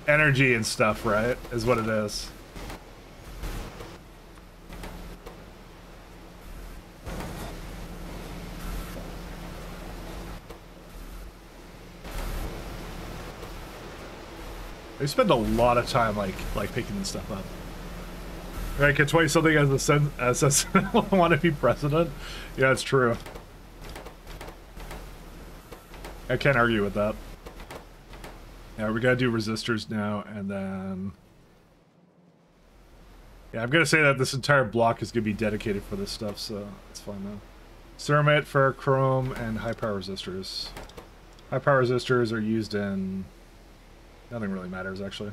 energy and stuff, right? Is what it is. They spend a lot of time like picking this stuff up. Right, can 20-something as want to be president? Yeah, it's true. I can't argue with that. Yeah, we gotta do resistors now, and then... Yeah, I'm gonna say that this entire block is gonna be dedicated for this stuff, so it's fine now. Ceramite, ferrochrome, and high-power resistors. High-power resistors are used in... Nothing really matters, actually.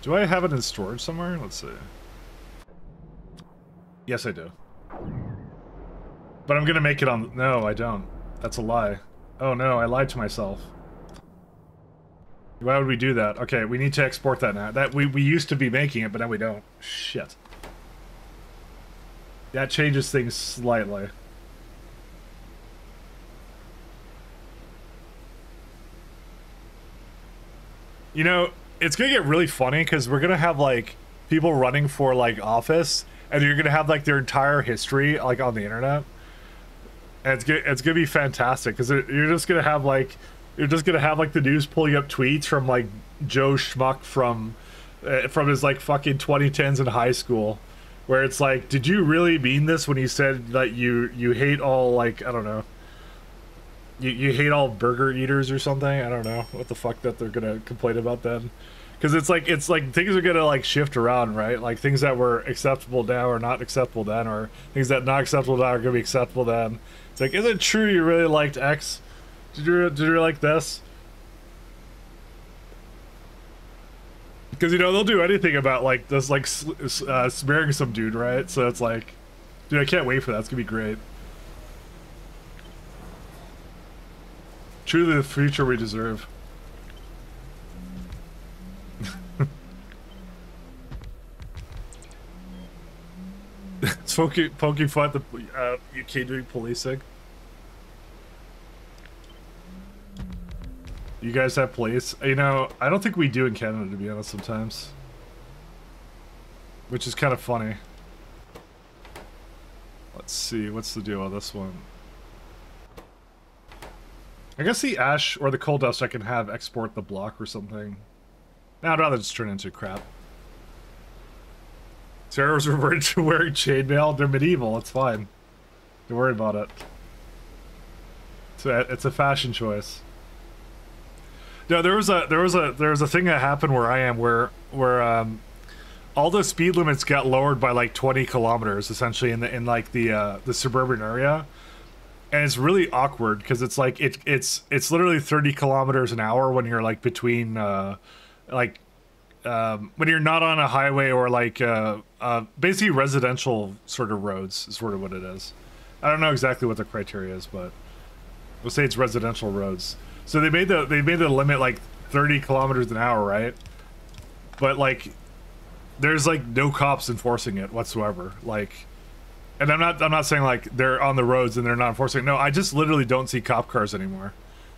Do I have it in storage somewhere? Let's see. Yes, I do. But I'm gonna make it on... No, I don't. That's a lie. Oh no, I lied to myself. Why would we do that? Okay, we need to export that now. That we used to be making it, but now we don't. Shit. That changes things slightly. You know, it's gonna get really funny because we're gonna have like people running for like office, and you're gonna have like their entire history like on the internet, and it's gonna be fantastic because you're just gonna have like the news pulling up tweets from like Joe Schmuck from his like fucking 2010s in high school, where it's like, did you really mean this when you said that you hate all like, I don't know. You hate all burger eaters or something? I don't know what the fuck that they're gonna complain about then. Because it's like things are gonna like shift around, right? Like things that were acceptable now are not acceptable then, or things that not acceptable now are gonna be acceptable then. It's like, is it true you really liked X? Did you really like this? Because, you know, they'll do anything about like this, like smearing some dude, right? So it's like, dude, I can't wait for that. It's gonna be great. Truly the future we deserve. It's poking fun at the UK doing policing. You guys have police? You know, I don't think we do in Canada, to be honest, sometimes. Which is kind of funny. Let's see, what's the deal with this one? I guess the ash or the coal dust I can have export the block or something. No, I'd rather just turn it into crap. Sarah's reverted to wearing chainmail. They're medieval, it's fine. Don't worry about it. It's a fashion choice. No, there was a thing that happened where I am where all the speed limits got lowered by like 20 kilometers essentially in like the suburban area, and it's really awkward because it's like it's literally 30 kilometers an hour when you're like between like when you're not on a highway or like basically residential sort of roads is sort of what it is. I don't know exactly what the criteria is, but we'll say it's residential roads. So they made the limit like 30 kilometers an hour, right? But like, there's like no cops enforcing it whatsoever. Like, and I'm not saying like they're on the roads and they're not enforcing it. No, I just literally don't see cop cars anymore.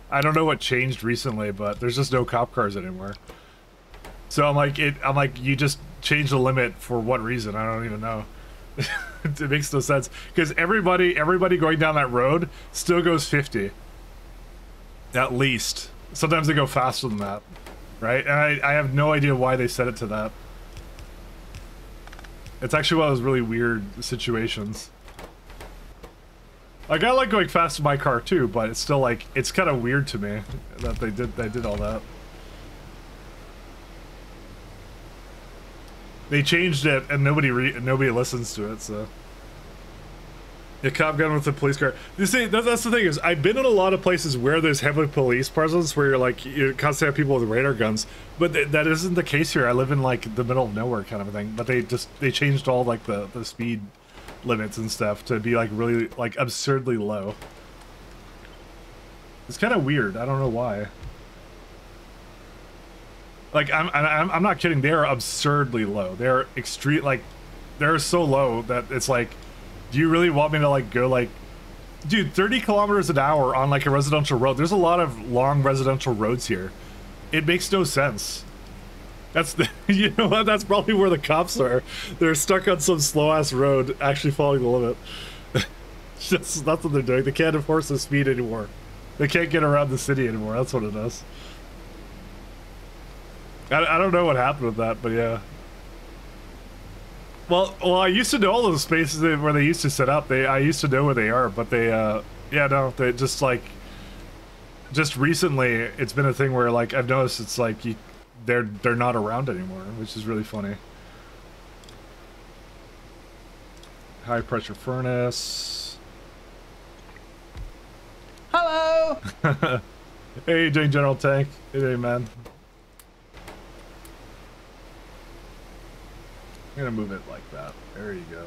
I don't know what changed recently, but there's just no cop cars anymore. So I'm like, you just changed the limit for what reason? I don't even know. It makes no sense because everybody going down that road still goes 50. At least. Sometimes they go faster than that, right? And I have no idea why they set it to that. It's actually one of those really weird situations. Like, I like going fast in my car too, but it's still like, it's kind of weird to me that they did all that. They changed it and nobody listens to it, so. A cop gun with a police car. You see, that's the thing is, I've been in a lot of places where there's heavy police presence, where you're like, you constantly have people with radar guns, but that isn't the case here. I live in like the middle of nowhere kind of a thing, but they changed all like the speed limits and stuff to be like really like absurdly low. It's kind of weird. I don't know why. Like I'm not kidding. They are absurdly low. They're extreme. Like they're so low that it's like. Do you really want me to like go like, dude, 30 kilometers an hour on like a residential road? There's a lot of long residential roads here. It makes no sense. That's the, you know what? That's probably where the cops are. They're stuck on some slow ass road, actually following the limit. That's what they're doing. They can't enforce the speed anymore. They can't get around the city anymore. That's what it is. I don't know what happened with that, but yeah. Well, I used to know all of the spaces where they used to set up. I used to know where they are, but they, yeah, no, they just like, just recently, it's been a thing where like I've noticed it's like they're not around anymore, which is really funny. High pressure furnace.
Hello.
Hey, doing General Tank. Hey, man. I'm gonna move it like that. There you go.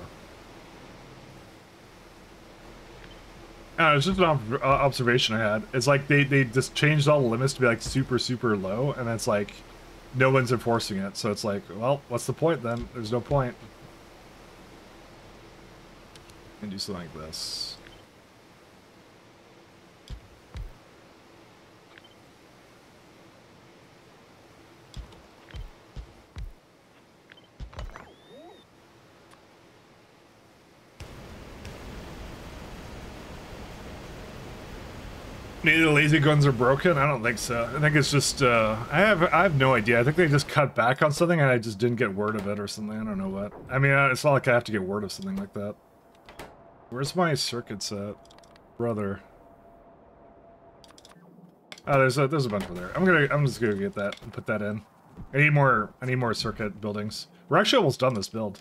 It's just an observation I had. It's like they just changed all the limits to be like super low, and it's like no one's enforcing it. So it's like, well, what's the point then? There's no point. And do something like this. Maybe the laser guns are broken? I don't think so. I think it's just, I have no idea. I think they just cut back on something and I just didn't get word of it or something. I don't know what. I mean, it's not like I have to get word of something like that. Where's my circuits at? Brother. Oh, there's a bunch over there. I'm just gonna get that and put that in. I need more circuit buildings. We're actually almost done this build.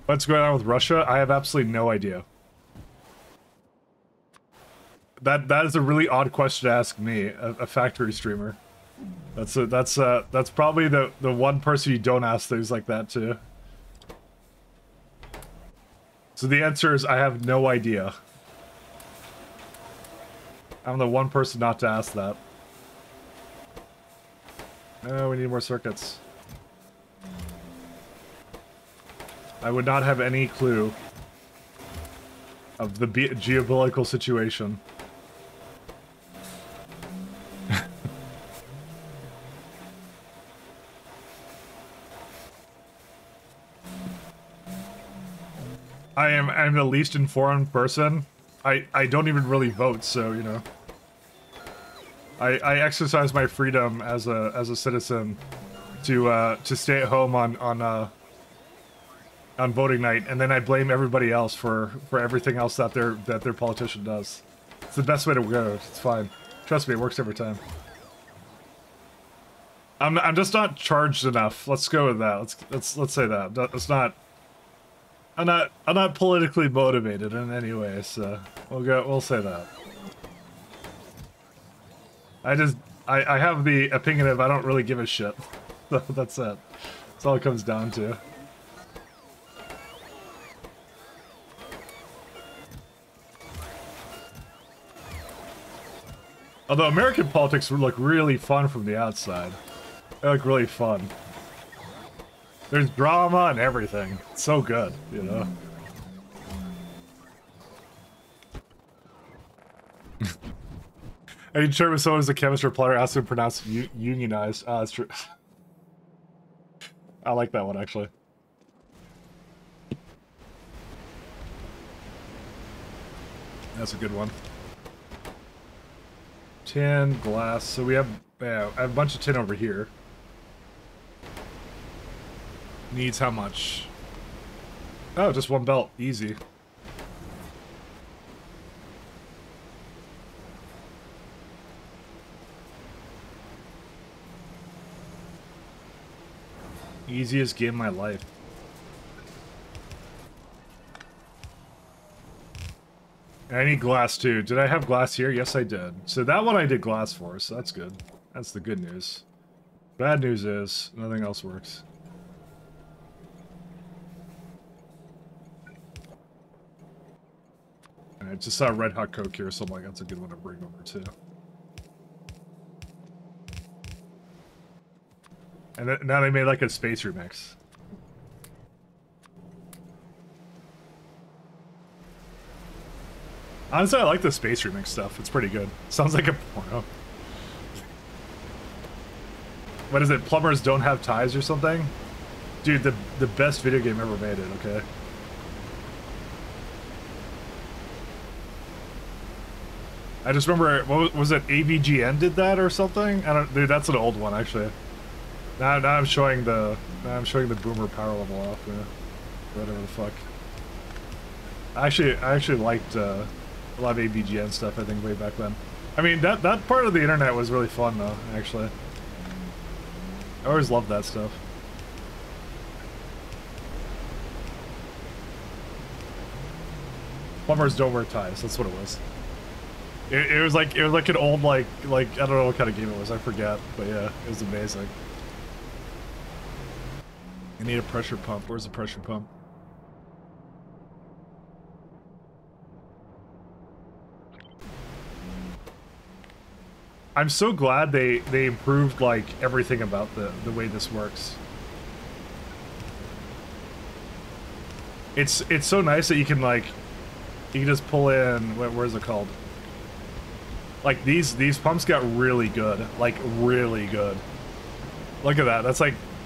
What's going on with Russia? I have absolutely no idea. That is a really odd question to ask me, a factory streamer. That's probably the one person you don't ask things like that to. So the answer is I have no idea. I'm the one person not to ask that. Oh, we need more circuits. I would not have any clue of the geopolitical situation. I'm the least informed person. I don't even really vote, so, you know. I exercise my freedom as a citizen to stay at home on voting night, and then I blame everybody else for everything else that their politician does. It's the best way to go. It's fine. Trust me, it works every time. I'm just not charged enough. Let's go with that. Let's say that. It's not. I'm not politically motivated in any way, so we'll say that. I have the opinion of I don't really give a shit. That's it. That's all it comes down to. Although American politics look really fun from the outside. They look really fun. There's drama and everything. It's so good, you know? Are you sure if someone's a chemist or planner asked him to pronounce unionized? Ah, that's true. I like that one, actually. That's a good one. Tin, glass. So we have, yeah, I have a bunch of tin over here. Needs how much? Oh, just one belt. Easy. Easiest game of my life. I need glass too. Did I have glass here? Yes, I did. So that one I did glass for, so that's good. That's the good news. Bad news is nothing else works. I just saw a Red Hot Coke here, so I'm like, that's a good one to bring over too. And then, now they made like a space remix. Honestly, I like the space remix stuff. It's pretty good. Sounds like a porno. What is it? Plumbers don't have ties or something? Dude, the best video game ever made it, okay? I just remember, what was it, AVGN did that or something? I don't, dude, that's an old one actually. Now I'm showing the boomer power level off, yeah. Whatever the fuck. I actually liked a lot of AVGN stuff, I think, way back then. I mean, that part of the internet was really fun though, actually. I always loved that stuff. Plumbers don't wear ties, that's what it was. It was like an old like I don't know what kind of game it was, I forget, but yeah, it was amazing. I need a pressure pump. Where's the pressure pump? I'm so glad they improved like everything about the way this works. It's so nice that you can just pull in, where's it called? Like these pumps got really good, like really good. Look at that.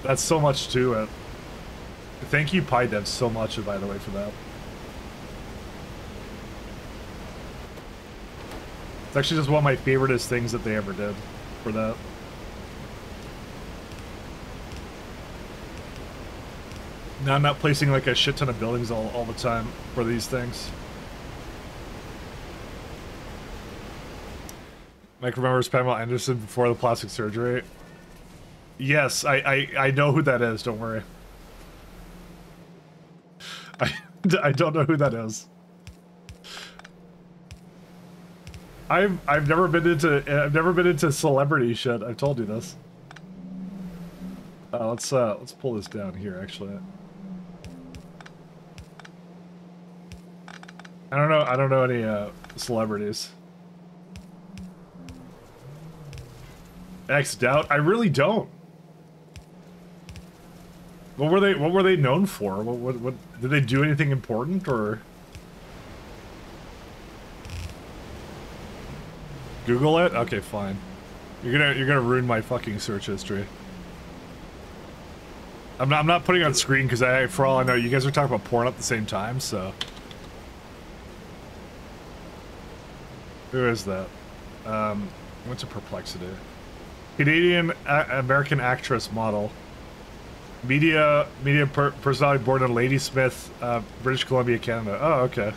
That's so much to it. Thank you PyDev so much, by the way, for that. It's actually just one of my favoriteest things that they ever did for that. Now I'm not placing like a shit ton of buildings all the time for these things. Mike remembers Pamela Anderson before the plastic surgery. Yes, I know who that is, don't worry. I don't know who that is. I've never been into celebrity shit. I've told you this. Let's pull this down here actually. I don't know any celebrities. X-Doubt? I really don't. What were they known for? What did they do anything important or Google it? Okay, fine. You're gonna ruin my fucking search history. I'm not putting it on screen because for all I know, you guys are talking about porn at the same time, so. Who is that? What's a perplexity? Canadian American actress model. Media personality born in Ladysmith, British Columbia, Canada. Oh, okay.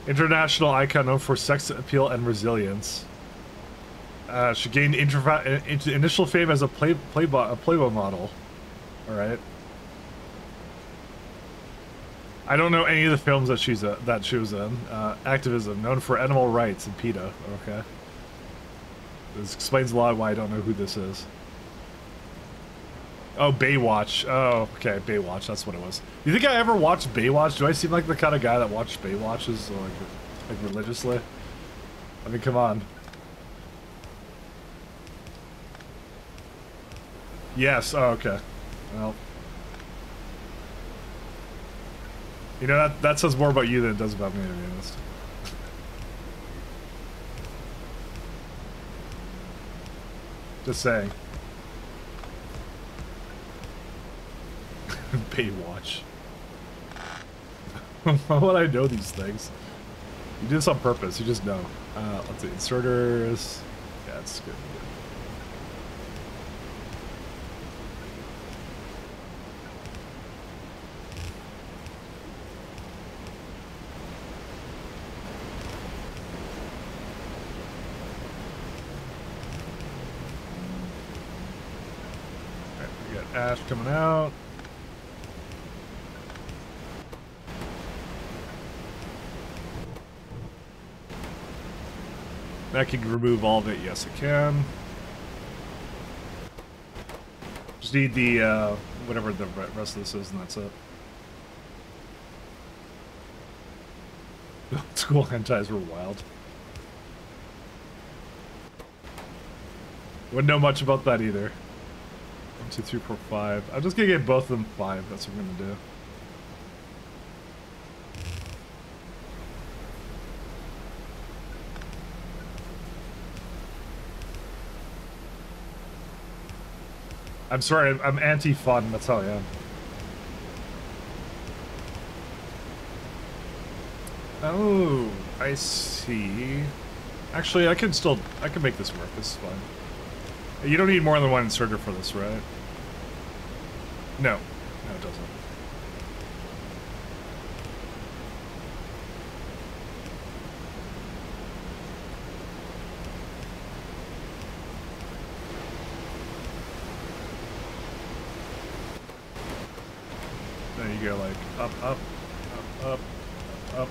International icon known for sex appeal and resilience. She gained initial fame as a Playboy model. All right. I don't know any of the films that she was in. Activism, known for animal rights and PETA. Okay. This explains a lot why I don't know who this is. Oh, Baywatch. Oh, okay, Baywatch. That's what it was. You think I ever watched Baywatch? Do I seem like the kind of guy that watched Baywatches like religiously? I mean, come on. Yes. Oh, okay. Well, you know that says more about you than it does about me, to be honest. Just saying. Baywatch. Why would I know these things? You do this on purpose. You just know. Let's see. Inserters. Yeah, it's good. Alright, we got Ash coming out. That can remove all of it. Yes, it can. Just need the, whatever the rest of this is, and that's it. School hentais were wild. Wouldn't know much about that either. 1, 2, 3, 4, 5. I'm just gonna get both of them 5. That's what I'm gonna do. I'm sorry, I'm anti-fun, that's how I am. Oh, I see. Actually, I can make this work, this is fine. You don't need more than one inserter for this, right? No. No, it doesn't. There you go, like, up, up, up, up, up.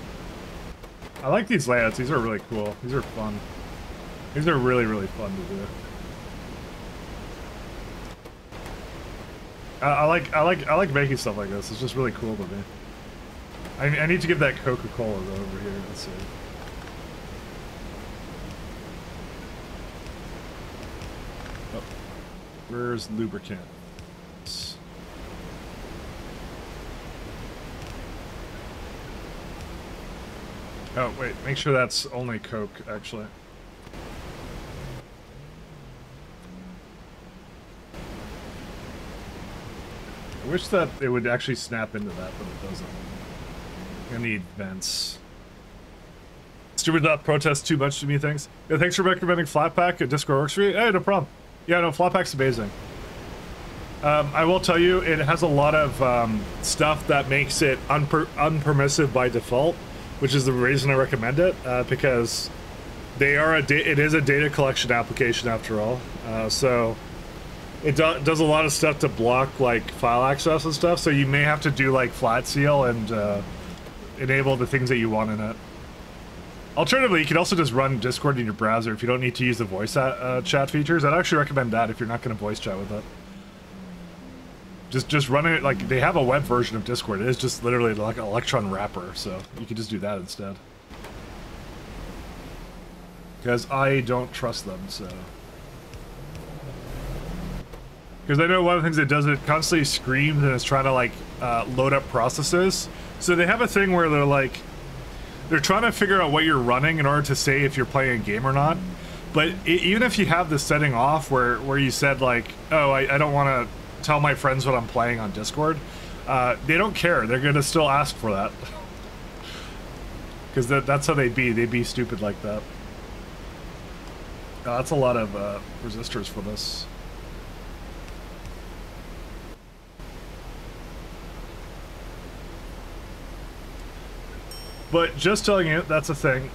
I like these layouts, these are really cool. These are fun. These are really, really fun to do. I like making stuff like this. It's just really cool to me. I need to get that Coca-Cola over here. Let's see. Oh. Where's lubricant? Oh, wait, make sure that's only Coke, actually. I wish that it would actually snap into that, but it doesn't. I need vents. Stupid not protest too much to me, thanks. Yeah, thanks for recommending Flatpak at Discord Works for you. Hey, no problem. Yeah, no, Flatpak's amazing. I will tell you, it has a lot of stuff that makes it unpermissive by default, which is the reason I recommend it, because they are it is a data collection application after all. So it does a lot of stuff to block like file access and stuff. So you may have to do like flat seal and enable the things that you want in it. Alternatively, you can also just run Discord in your browser if you don't need to use the voice chat features. I'd actually recommend that if you're not going to voice chat with it. Just run it, like, they have a web version of Discord. It is just literally like an Electron wrapper, so you can just do that instead. Because I don't trust them, so. Because I know one of the things it does, it constantly screams and is trying to, like, load up processes. So they have a thing where they're, like, they're trying to figure out what you're running in order to say if you're playing a game or not. But even if you have the setting off where you said, like, oh, I don't want to tell my friends what I'm playing on Discord, they don't care. They're gonna still ask for that. Because that's how they'd be. They'd be stupid like that. That's a lot of resistors for this. But just telling you, that's a thing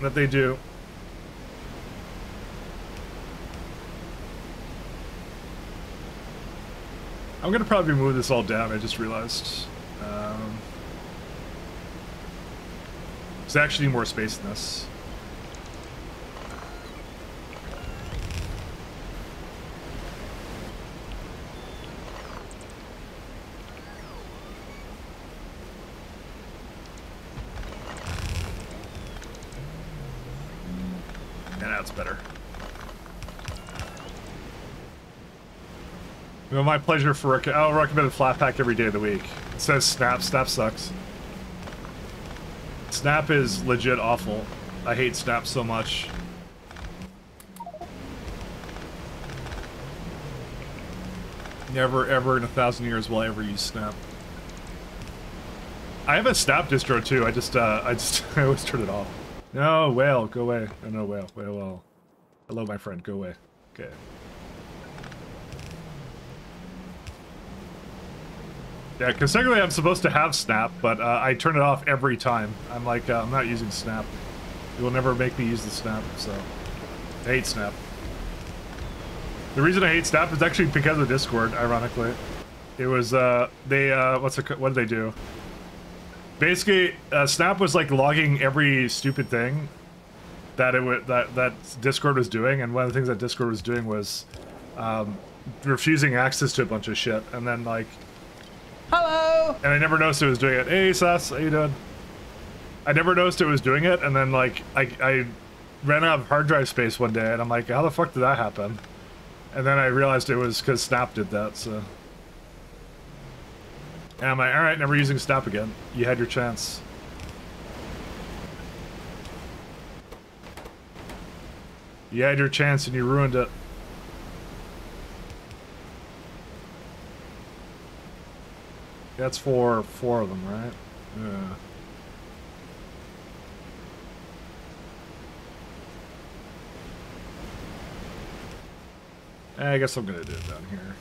that they do. I'm gonna probably move this all down, I just realized. There's actually more space in this. Yeah, that's better. You know, my pleasure for I'll recommend a flat pack every day of the week. It says Snap. Snap sucks. Snap is legit awful. I hate Snap so much. Never ever in 1,000 years will I ever use Snap. I have a Snap distro too. I always turn it off. No, whale, go away. Oh, no, whale. Whale. Hello, my friend. Go away. Okay. Yeah, because technically I'm supposed to have Snap, but I turn it off every time. I'm like, I'm not using Snap. It will never make me use the Snap, so... I hate Snap. The reason I hate Snap is actually because of Discord, ironically. It was, what did they do? Basically, Snap was like logging every stupid thing that that Discord was doing, and one of the things that Discord was doing was refusing access to a bunch of shit, and then like... Hello! And I never noticed it was doing it. Hey, Sass, how you doing? I never noticed it was doing it, and then, like, I ran out of hard drive space one day, and I'm like, how the fuck did that happen? And then I realized it was because Snap did that, so... And I'm like, alright, never using Snap again. You had your chance. You had your chance, and you ruined it. That's for 4 of them, right? Yeah. I guess I'm gonna do it down here.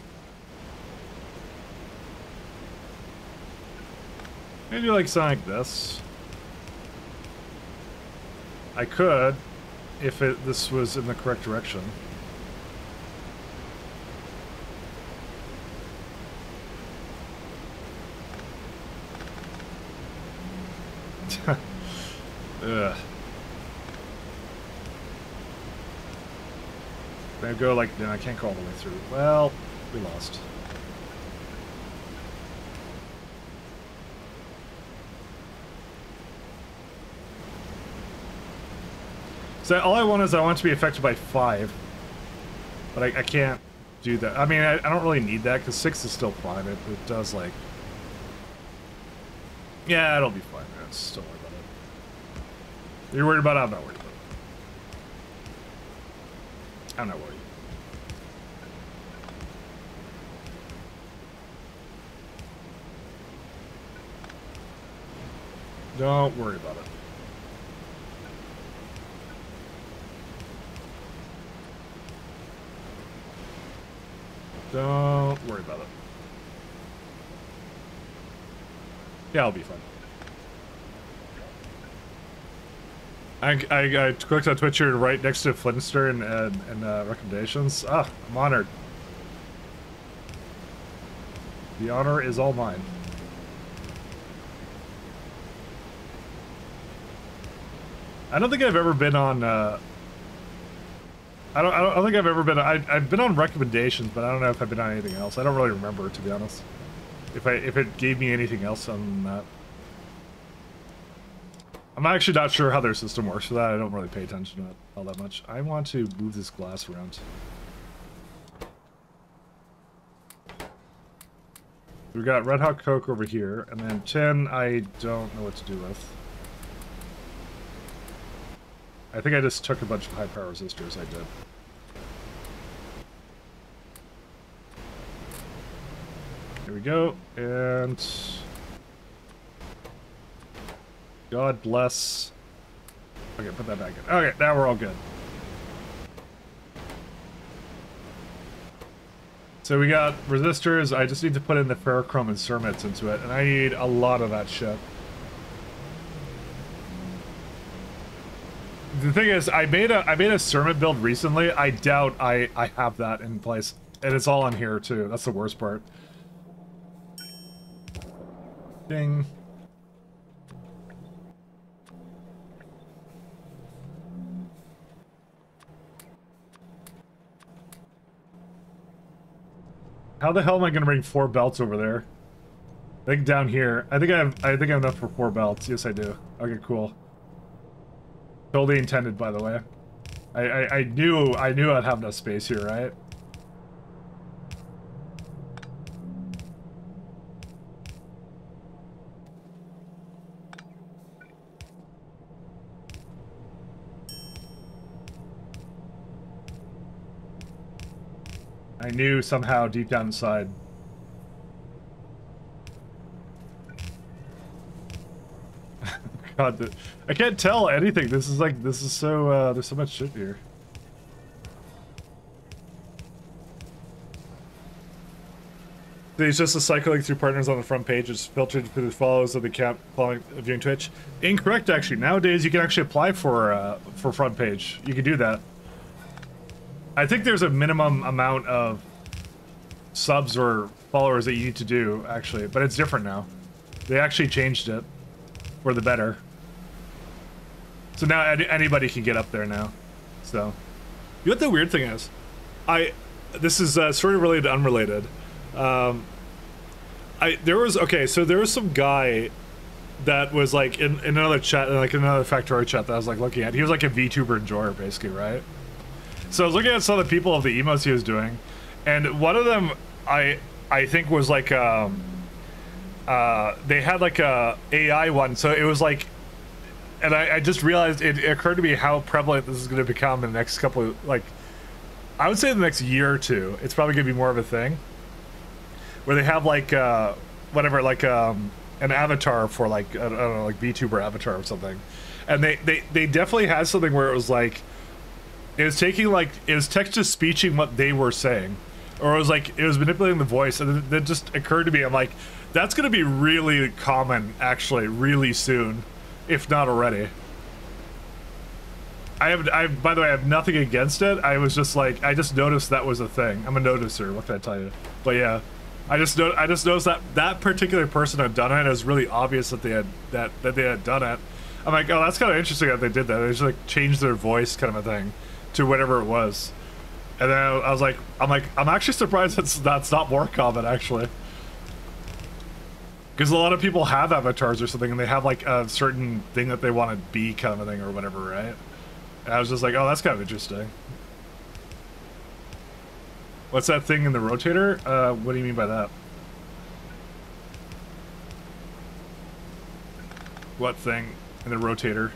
Maybe like something like this. I could, if this was in the correct direction. Ugh. Can I go like... No, I can't go all the way through. Well, we lost. So all I want is I want it to be affected by 5. But I can't do that. I mean, I don't really need that, because 6 is still fine. It does, like... Yeah, it'll be fine. It's don't worry about it. You're worried about it? I'm not worried about it. I'm not worried. Don't worry about it. Don't worry about it. Yeah, I'll be fine. I clicked on Twitch here right next to Flintster and recommendations. Ah, I'm honored. The honor is all mine. I don't think I've ever been on. I don't think I've ever been. I've been on recommendations, but I don't know if I've been on anything else. I don't really remember, to be honest. If it gave me anything else on that. I'm actually not sure how their system works for that. I don't really pay attention to it all that much. I want to move this glass around. We got Red Hot Coke over here, and then tin I don't know what to do with. I think I just took a bunch of high power resistors. I did. Here we go, and...
God bless. Okay, put that back in. Okay, now we're all good. So we got resistors. I just need to put in the ferrochrome and cermets into it, and I need a lot of that shit. The thing is, I made a cermet build recently. I doubt I have that in place, and it's all in here too. That's the worst part. Ding. How the hell am I gonna bring 4 belts over there? I think down here. I think I have enough for 4 belts. Yes, I do. Okay, cool. Totally intended, by the way. I knew I'd have enough space here, right? I knew somehow deep down inside. God, I can't tell anything. This is like, this is so, there's so much shit here. It's just a cycling through partners on the front page. It's filtered through the follows of the account following viewing Twitch. Incorrect, actually. Nowadays, you can actually apply for front page. You can do that. I think there's a minimum amount of subs or followers that you need to do, actually, but it's different now. They actually changed it for the better. So now anybody can get up there now. So, you know what the weird thing is? This is sort of related to unrelated. There was some guy that was like in another chat, like another Factorio chat that I was like looking at. He was like a VTuber enjoyer, basically, right? So I was looking at some of the people of the emotes he was doing, and one of them I think was like they had like a AI one, so it was like, and I just realized it occurred to me how prevalent this is going to become in the next couple of, like, I would say the next year or two. It's probably going to be more of a thing where they have like whatever, like an avatar for like, I don't know, like VTuber avatar or something, and they definitely had something where it was like, it was taking like, it was text to speeching what they were saying, or it was like, it was manipulating the voice, and it just occurred to me, I'm like, that's gonna be really common, actually, really soon, if not already. By the way, I have nothing against it. I was just like, I just noticed that was a thing. I'm a noticer, what can I tell you? But yeah, I just noticed that that particular person had done it, and it was really obvious that they had that they had done it. I'm like, oh, that's kind of interesting that they did that. They just like changed their voice, kind of a thing, to whatever it was. And then I was like, I'm actually surprised that's not more common, actually. Because a lot of people have avatars or something, and they have like a certain thing that they want to be, kind of a thing, or whatever, right? And I was just like, oh, that's kind of interesting. What's that thing in the rotator? What do you mean by that? What thing in the rotator?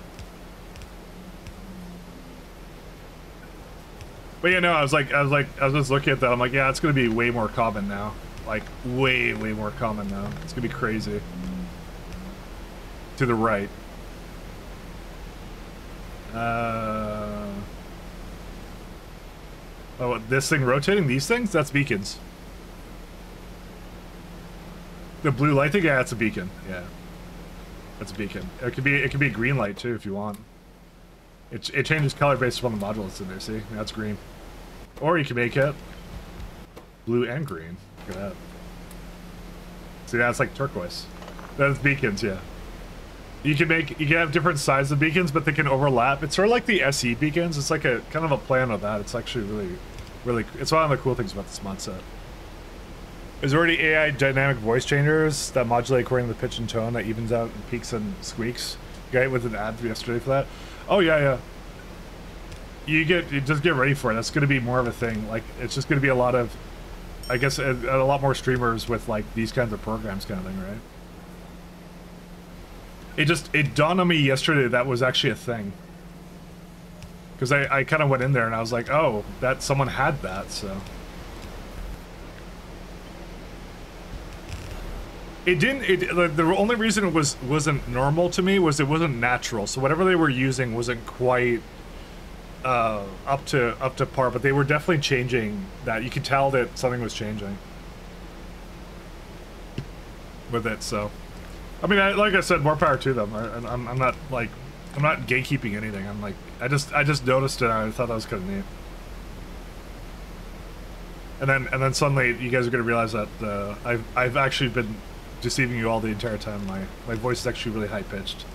But yeah, no, I was just looking at that. I'm like, yeah, it's gonna be way more common now. Like, way more common now. It's gonna be crazy. To the right. Oh, this thing rotating? These things? That's beacons. The blue light thing? Yeah, that's a beacon. Yeah. That's a beacon. It could be a green light too if you want. It changes color based upon the module that's in there, see? That's green. Or you can make it blue and green. Look at that. See, that's like turquoise. That's beacons, yeah. You can have different sizes of beacons, but they can overlap. It's sort of like the SE beacons. It's like a kind of a plan of that. It's actually really, it's one of the cool things about this mod set. There's already AI dynamic voice changers that modulate according to the pitch and tone that evens out peaks and squeaks. Guy with an ad yesterday for that. Oh yeah. You just get ready for it. That's going to be more of a thing. Like, it's just going to be a lot of, I guess, a lot more streamers with like these kinds of programs, kind of thing, right? It dawned on me yesterday that was actually a thing. Because I kind of went in there and I was like, oh, that someone had that, so. It didn't. The only reason it wasn't normal to me was it wasn't natural. So whatever they were using wasn't quite up to par. But they were definitely changing that. You could tell that something was changing with it. So, I mean, like I said, more power to them. I'm not like I'm not gatekeeping anything. I'm like I just noticed it. And I thought that was kind of neat. And then suddenly you guys are gonna realize that I've actually been deceiving you all the entire time. My voice is actually really high pitched.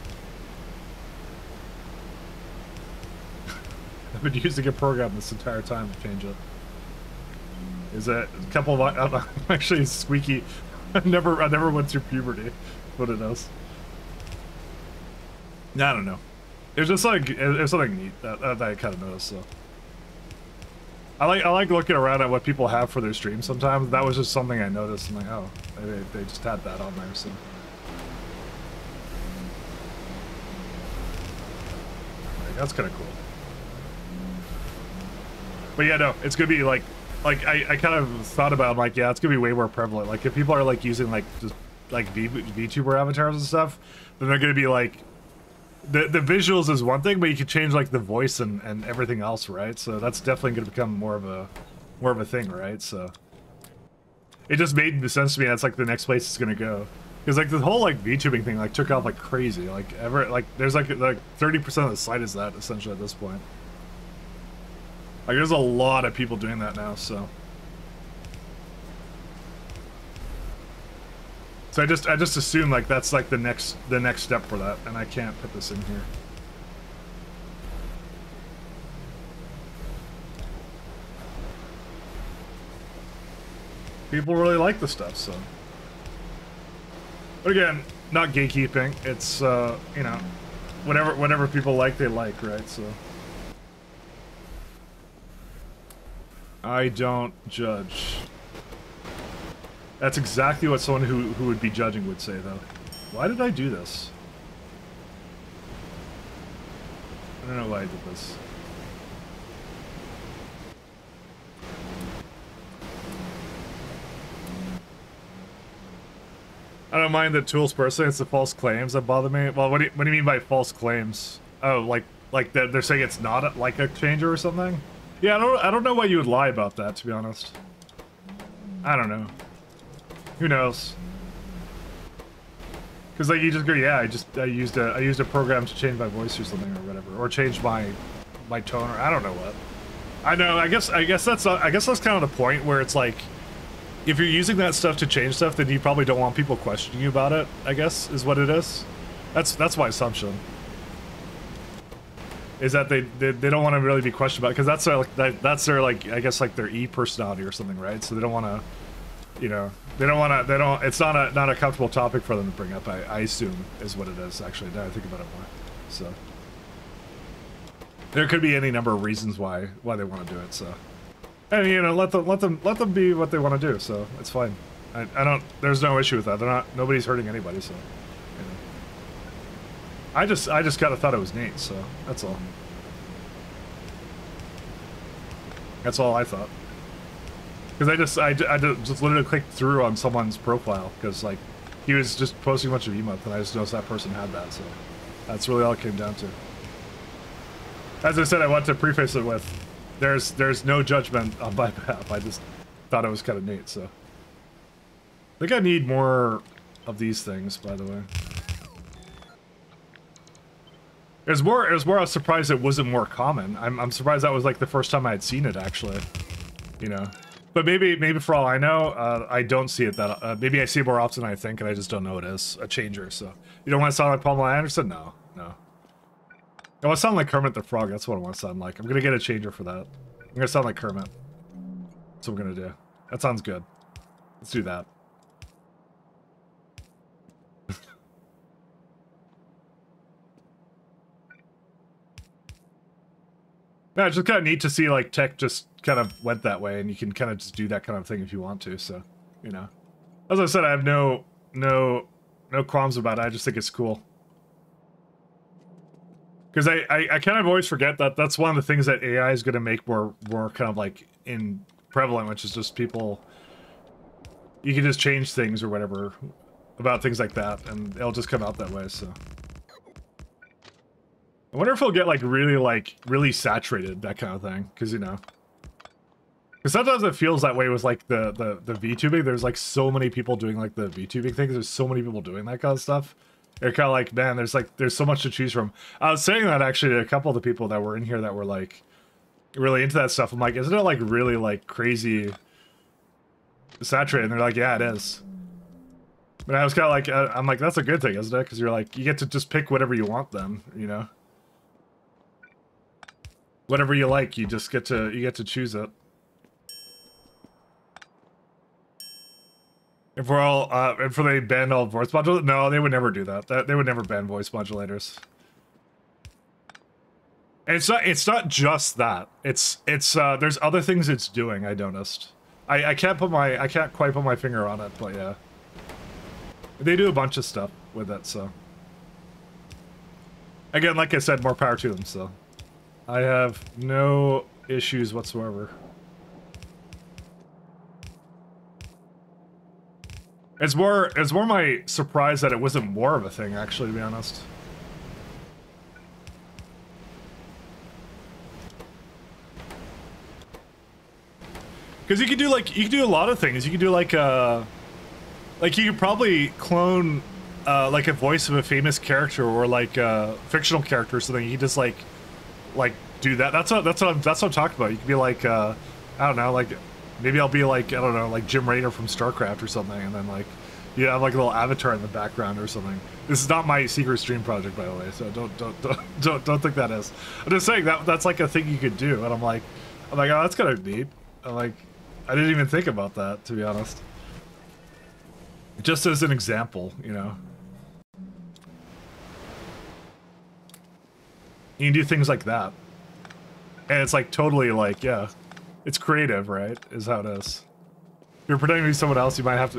I've been using a program this entire time to change it. Is that a couple of I'm actually squeaky. I never went through puberty. What it is. I don't know. It was just like it was something neat that I kind of noticed. So. I like looking around at what people have for their streams sometimes. That was just something I noticed. I'm like, oh, they just had that on there, so. Like, that's kind of cool. But yeah, no, it's gonna be like I kind of thought about it, I'm like, yeah, it's gonna be way more prevalent. Like if people are like using like just like VTuber avatars and stuff, then they're gonna be like, the visuals is one thing, but you can change like the voice and everything else, right? So that's definitely going to become more of a thing, right? So it just made sense to me. That's like the next place it's going to go, because like the whole like VTubing thing like took off like crazy. Like there's like 30% of the site is that essentially at this point. Like there's a lot of people doing that now. So I just assume like that's like the next step for that, and I can't put this in here. People really like the stuff, so. But again, not gatekeeping. It's you know, whatever people like, they like, right? So. I don't judge. That's exactly what someone who would be judging would say, though. Why did I do this? I don't know why I did this. I don't mind the tools personally, it's the false claims that bother me. Well, what do you mean by false claims? Oh, like they're saying it's not like a changer or something? Yeah, I don't know why you would lie about that, to be honest. I don't know. Who knows? Because like you just go, yeah, I used a program to change my voice or something or whatever, or change my tone, or I don't know what. I know. I guess that's kind of the point where it's like, if you're using that stuff to change stuff, then you probably don't want people questioning you about it. I guess is what it is. That's my assumption. Is that they don't want to really be questioned about it, because that's their like I guess like their personality or something, right? So they don't want to. You know, it's not a comfortable topic for them to bring up, I assume, is what it is, actually, now I think about it more. So. There could be any number of reasons why they want to do it, so. And, you know, let them be what they want to do, so, it's fine. There's no issue with that, nobody's hurting anybody, so. You know. I just kind of thought it was neat, so, that's all. That's all I thought. Because I just literally clicked through on someone's profile, because, like, he was just posting a bunch of emotes, and I just noticed that person had that, so that's really all it came down to. As I said, I want to preface it with, there's no judgment on my behalf, I just thought it was kind of neat, so. I think I need more of these things, by the way. It was more I was surprised it wasn't more common. I'm surprised that was, like, the first time I had seen it, actually. You know. But maybe for all I know, I don't see it that. Maybe I see it more often than I think, and I just don't know it is a changer. So you don't want to sound like Pamela Anderson? No. I want to sound like Kermit the Frog. That's what I want to sound like. I'm gonna get a changer for that. I'm gonna sound like Kermit. That's what we're gonna do. That sounds good. Let's do that. Yeah, it's just kind of neat to see, like, tech just kind of went that way, and you can kind of just do that kind of thing if you want to, so, you know. As I said, I have no qualms about it, I just think it's cool. Because I kind of always forget that that's one of the things that AI is going to make more kind of, like, prevalent, which is just people... You can just change things or whatever, about things like that, and it'll just come out that way. So I wonder if it'll get really saturated, that kind of thing, because you know. Because sometimes it feels that way with like the VTubing. There's like so many people doing like the VTubing things. There's so many people doing that kind of stuff. They're kind of like, man, there's so much to choose from. I was saying that actually to a couple of the people that were in here that were like really into that stuff. I'm like, isn't it like really like crazy saturated? And they're like, yeah, it is. But I was kind of like, I'm like, that's a good thing, isn't it? Because you're like, you get to just pick whatever you want then, you know? Whatever you like, you just get to choose it. If we're all, if they ban all voice modulators, no, they would never do that. They would never ban voice modulators. And it's not just that. It's there's other things it's doing. I noticed. I can't quite put my finger on it, but yeah, they do a bunch of stuff with it. So again, like I said, more power to them. So I have no issues whatsoever. It's more my surprise that it wasn't more of a thing, actually, to be honest. Because you could do a lot of things. You could do like you could probably clone like a voice of a famous character or like a fictional character or something. You could just like do that. That's what I'm talking about. You could be like I don't know, like maybe I'll be like, I don't know, like Jim Raynor from StarCraft or something, and then like you have like a little avatar in the background or something. This is not my secret stream project, by the way, so don't think that is. I'm just saying that's like a thing you could do, and I'm like, oh, that's kind of neat. I'm like, I didn't even think about that, to be honest. Just as an example, you know. You can do things like that. And it's like totally like, yeah. It's creative, right? Is how it is. If you're pretending to be someone else, you might have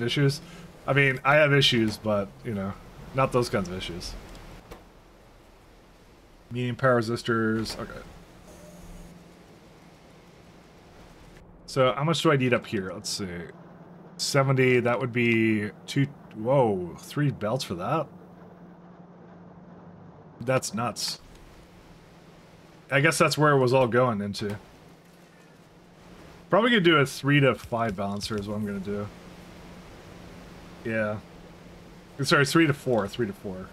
issues. I mean, I have issues, but, you know, not those kinds of issues. Medium power resistors, okay. So how much do I need up here? Let's see. 70, that would be 3 belts for that? That's nuts. I guess that's where it was all going into. Probably gonna do a 3 to 5 balancer is what I'm gonna do. Yeah. Sorry, 3 to 4, 3 to 4.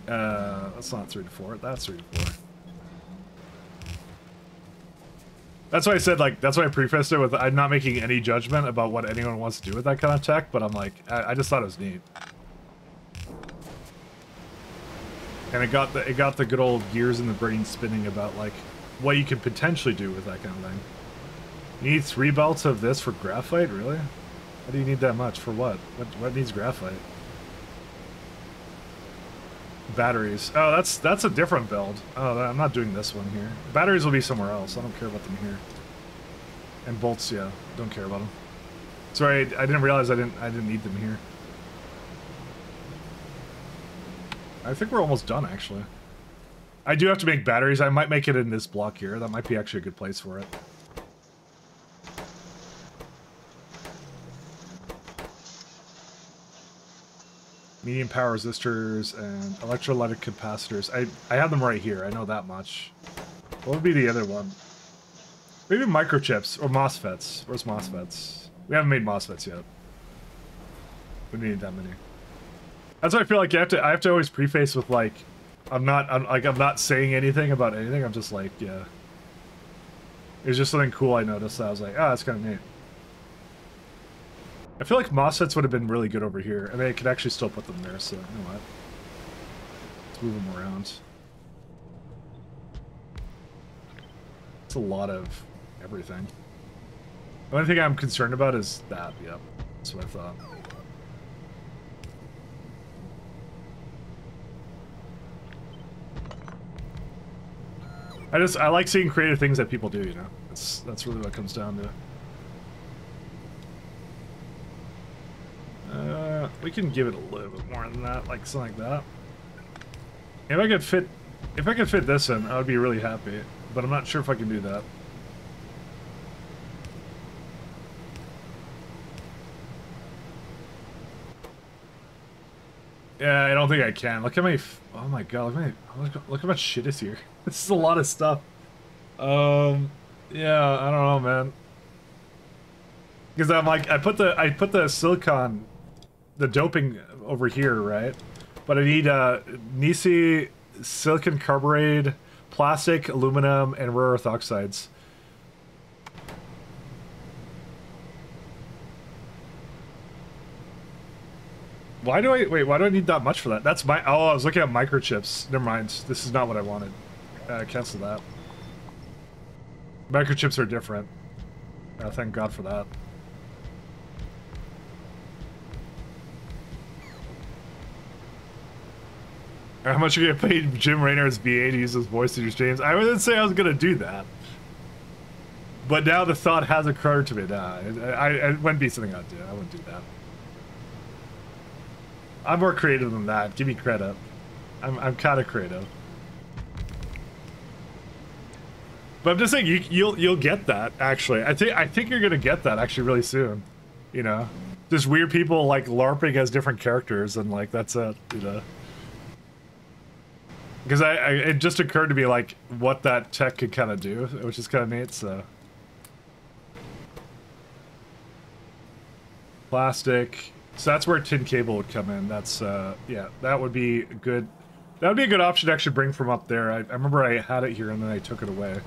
That's not 3 to 4, that's 3 to 4. That's why I said, like, that's why I prefaced it with, I'm not making any judgment about what anyone wants to do with that kind of tech, but I'm like, I just thought it was neat. And it got the good old gears in the brain spinning about, like, what you could potentially do with that kind of thing. You need 3 belts of this for graphite? Really? Why do you need that much? For what? What needs graphite? Batteries. Oh, that's a different build. Oh, I'm not doing this one here. Batteries will be somewhere else. I don't care about them here. And bolts, yeah, don't care about them. Sorry, I didn't realize I didn't need them here. I think we're almost done, actually. I do have to make batteries. I might make it in this block here. That might be actually a good place for it. Medium power resistors and electrolytic capacitors. I have them right here. I know that much. What would be the other one? Maybe microchips or MOSFETs. Where's MOSFETs? We haven't made MOSFETs yet. We need that many. That's why I feel like I have to always preface with like, I'm not saying anything about anything. I'm just like, yeah. It was just something cool I noticed. That I was like, that's kind of neat. I feel like MOSFETs would have been really good over here. I mean, I could actually still put them there, so you know what? Let's move them around. It's a lot of everything. The only thing I'm concerned about is that, yep. That's what I thought. I like seeing creative things that people do, you know? That's really what it comes down to. We can give it a little bit more than that, like something like that. If I could fit this in, I would be really happy. But I'm not sure if I can do that. Yeah, I don't think I can. Look at my. Oh my god! Look how much shit is here. This is a lot of stuff. Yeah, I don't know, man. Because I'm like, I put the silicon, the doping over here, right? But I need Nisi, silicon carbide, plastic, aluminum, and rare earth oxides. Why do I need that much for that? That's my, oh, I was looking at microchips. Never mind. This is not what I wanted. Cancel that. Microchips are different. Thank God for that. How much are you gonna pay Jim Raynor's BA to use his voice in your streams? I wouldn't say I was gonna do that. But now the thought has occurred to me. Nah, it wouldn't be something I'd do. I wouldn't do that. I'm more creative than that. Give me credit. I'm kind of creative. But I'm just saying you'll get that actually. I think you're gonna get that actually really soon. You know, just weird people like LARPing as different characters and like that's it. You know. Because it just occurred to me like what that tech could kind of do, which is kind of neat. So plastic. So that's where tin cable would come in. That's yeah, that would be good. That would be a good option to actually bring from up there. I remember I had it here and then I took it away.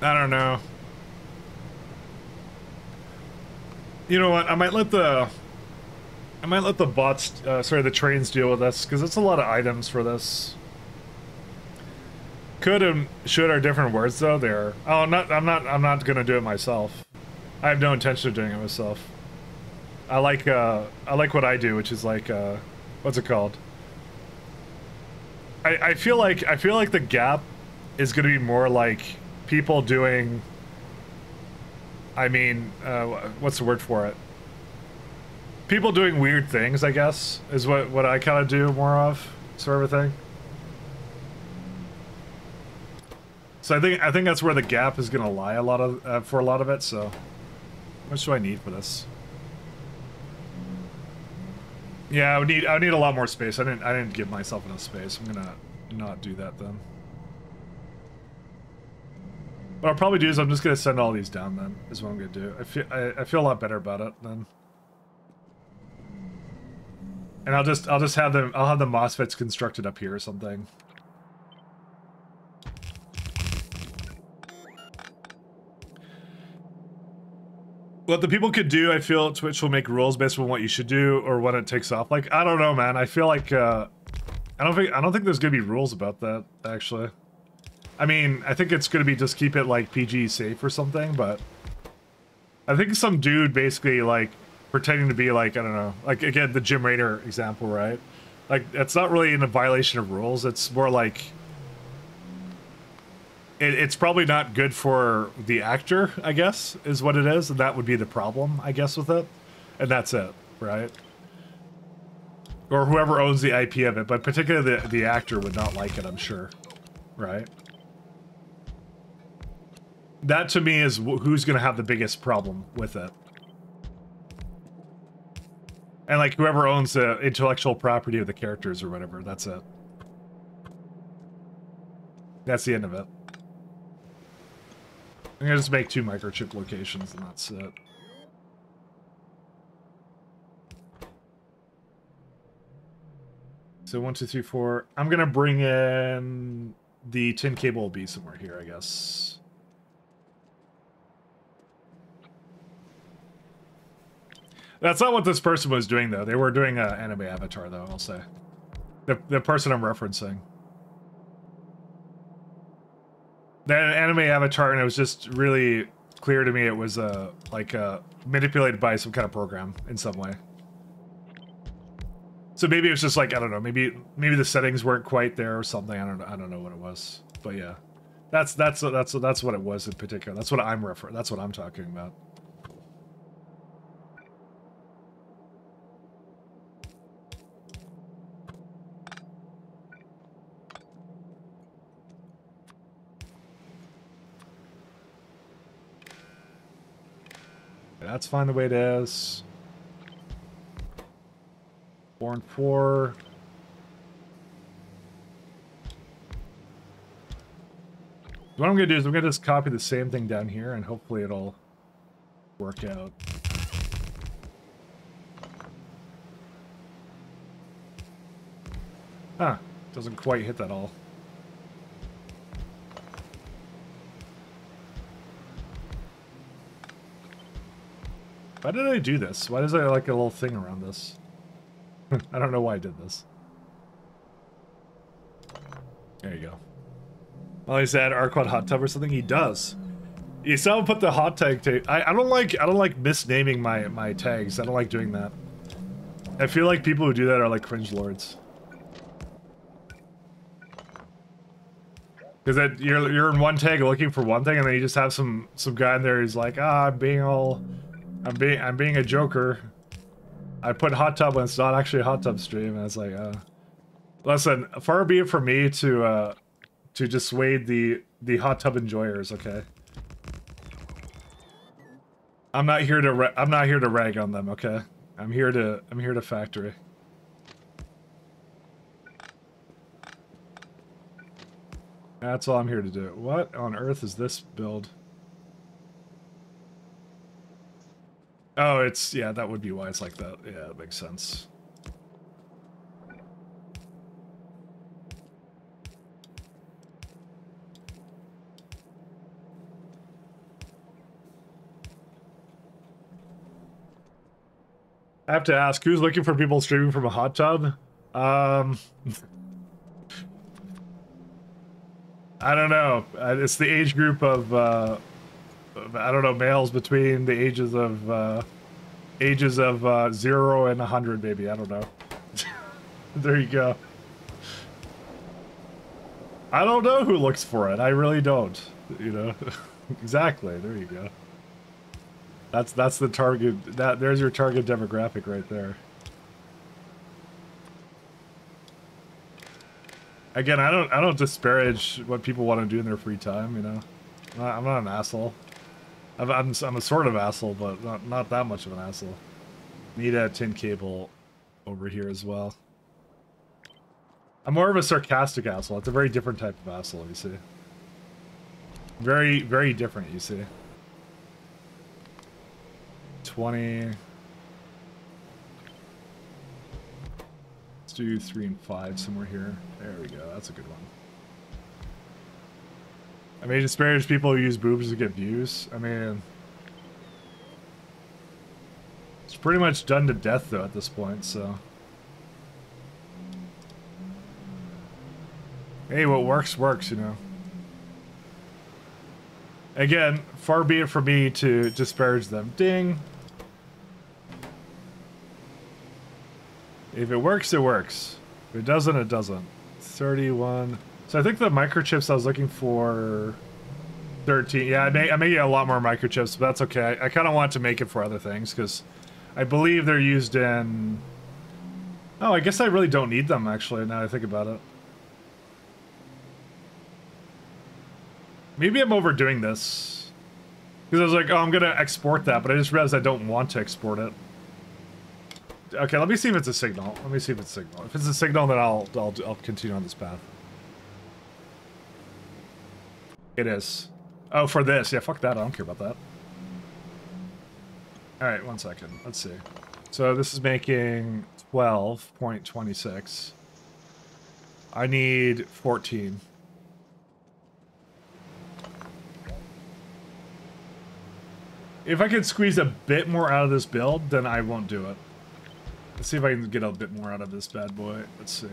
I don't know. You know what? I might let the bots, sorry, the trains deal with this because it's a lot of items for this. Could and should are different words though. There. Oh, I'm not gonna do it myself. I have no intention of doing it myself. I like what I do, which is like what's it called? I feel like the gap is gonna be more like people doing. I mean, what's the word for it? People doing weird things, I guess, is what I kind of do more of, sort of a thing. So I think that's where the gap is gonna lie a lot of for a lot of it. So, how much do I need for this? Yeah, I would need a lot more space. I didn't give myself enough space. I'm gonna not do that then. What I'll probably do is I'm just gonna send all these down then, is what I'm gonna do. I feel a lot better about it then. And I'll have the MOSFETs constructed up here or something. What the people could do, I feel Twitch will make rules based on what you should do or when it takes off. Like, I don't know, man. I feel like I don't think there's gonna be rules about that, actually. I mean, I think it's gonna be just keep it like PG safe or something, but I think some dude basically like pretending to be like, I don't know, like again the Jim Raynor example, right? Like it's not really in a violation of rules. It's more like it's probably not good for the actor, I guess, is what it is, and that would be the problem, I guess, with it, and that's it, right? Or whoever owns the IP of it, but particularly the actor would not like it, I'm sure, right? That to me is who's going to have the biggest problem with it. And like whoever owns the intellectual property of the characters or whatever, that's it. That's the end of it. I'm going to just make 2 microchip locations and that's it. So 1, 2, 3, 4. I'm going to bring in the tin cable will be somewhere here, I guess. That's not what this person was doing, though. They were doing an anime avatar, though, I'll say. The person I'm referencing. That anime avatar, and it was just really clear to me it was, like, manipulated by some kind of program in some way. So maybe it was just like, I don't know, maybe the settings weren't quite there or something. I don't know what it was. But yeah. That's what it was in particular. That's what I'm talking about. That's fine the way it is. 4 and 4. What I'm gonna do is I'm gonna just copy the same thing down here and hopefully it'll work out. Huh, doesn't quite hit that all. Why did I do this? Why does I like a little thing around this? I don't know why I did this. There you go. Well, he said Arquad hot tub or something. He does. You saw him put the hot tag tag. I don't like misnaming my tags. I don't like doing that. I feel like people who do that are like cringe lords. Because you're in one tag looking for one thing, and then you just have some guy in there who's like, I'm being a joker. I put hot tub when it's not actually a hot tub stream, and it's like, listen, far be it from me to dissuade the hot tub enjoyers, okay? I'm not here to rag on them, okay? I'm here to factory. That's all I'm here to do. What on earth is this build? Oh, it's, yeah, that would be why it's like that. Yeah, that makes sense. I have to ask, who's looking for people streaming from a hot tub? I don't know. It's the age group of I don't know, males between the ages of 0 and 100, maybe. I don't know. There you go. I don't know who looks for it. I really don't. You know. Exactly. There you go. That's the target. There's your target demographic right there. Again, I don't disparage what people want to do in their free time. You know, I'm not an asshole. I'm a sort of asshole, but not that much of an asshole. Need a tin cable over here as well. I'm more of a sarcastic asshole. It's a very different type of asshole, you see. Very, very different, you see. 20. Let's do 3 and 5 somewhere here. There we go. That's a good one. I may disparage people who use boobs to get views. I mean, it's pretty much done to death though at this point, so. Hey, what works, works, you know. Again, far be it from me to disparage them. Ding! If it works, it works. If it doesn't, it doesn't. 31. So I think the microchips I was looking for... 13. Yeah, I may get a lot more microchips, but that's okay. I kind of want to make it for other things, because I believe they're used in... Oh, I guess I really don't need them, actually, now that I think about it. Maybe I'm overdoing this. Because I was like, oh, I'm going to export that, but I just realized I don't want to export it. Okay, let me see if it's a signal. Let me see if it's a signal. If it's a signal, then I'll continue on this path. It is. Oh, for this. Yeah, fuck that. I don't care about that. Alright, 1 second. Let's see. So this is making 12.26. I need 14. If I could squeeze a bit more out of this build, then I won't do it. Let's see if I can get a bit more out of this bad boy. Let's see.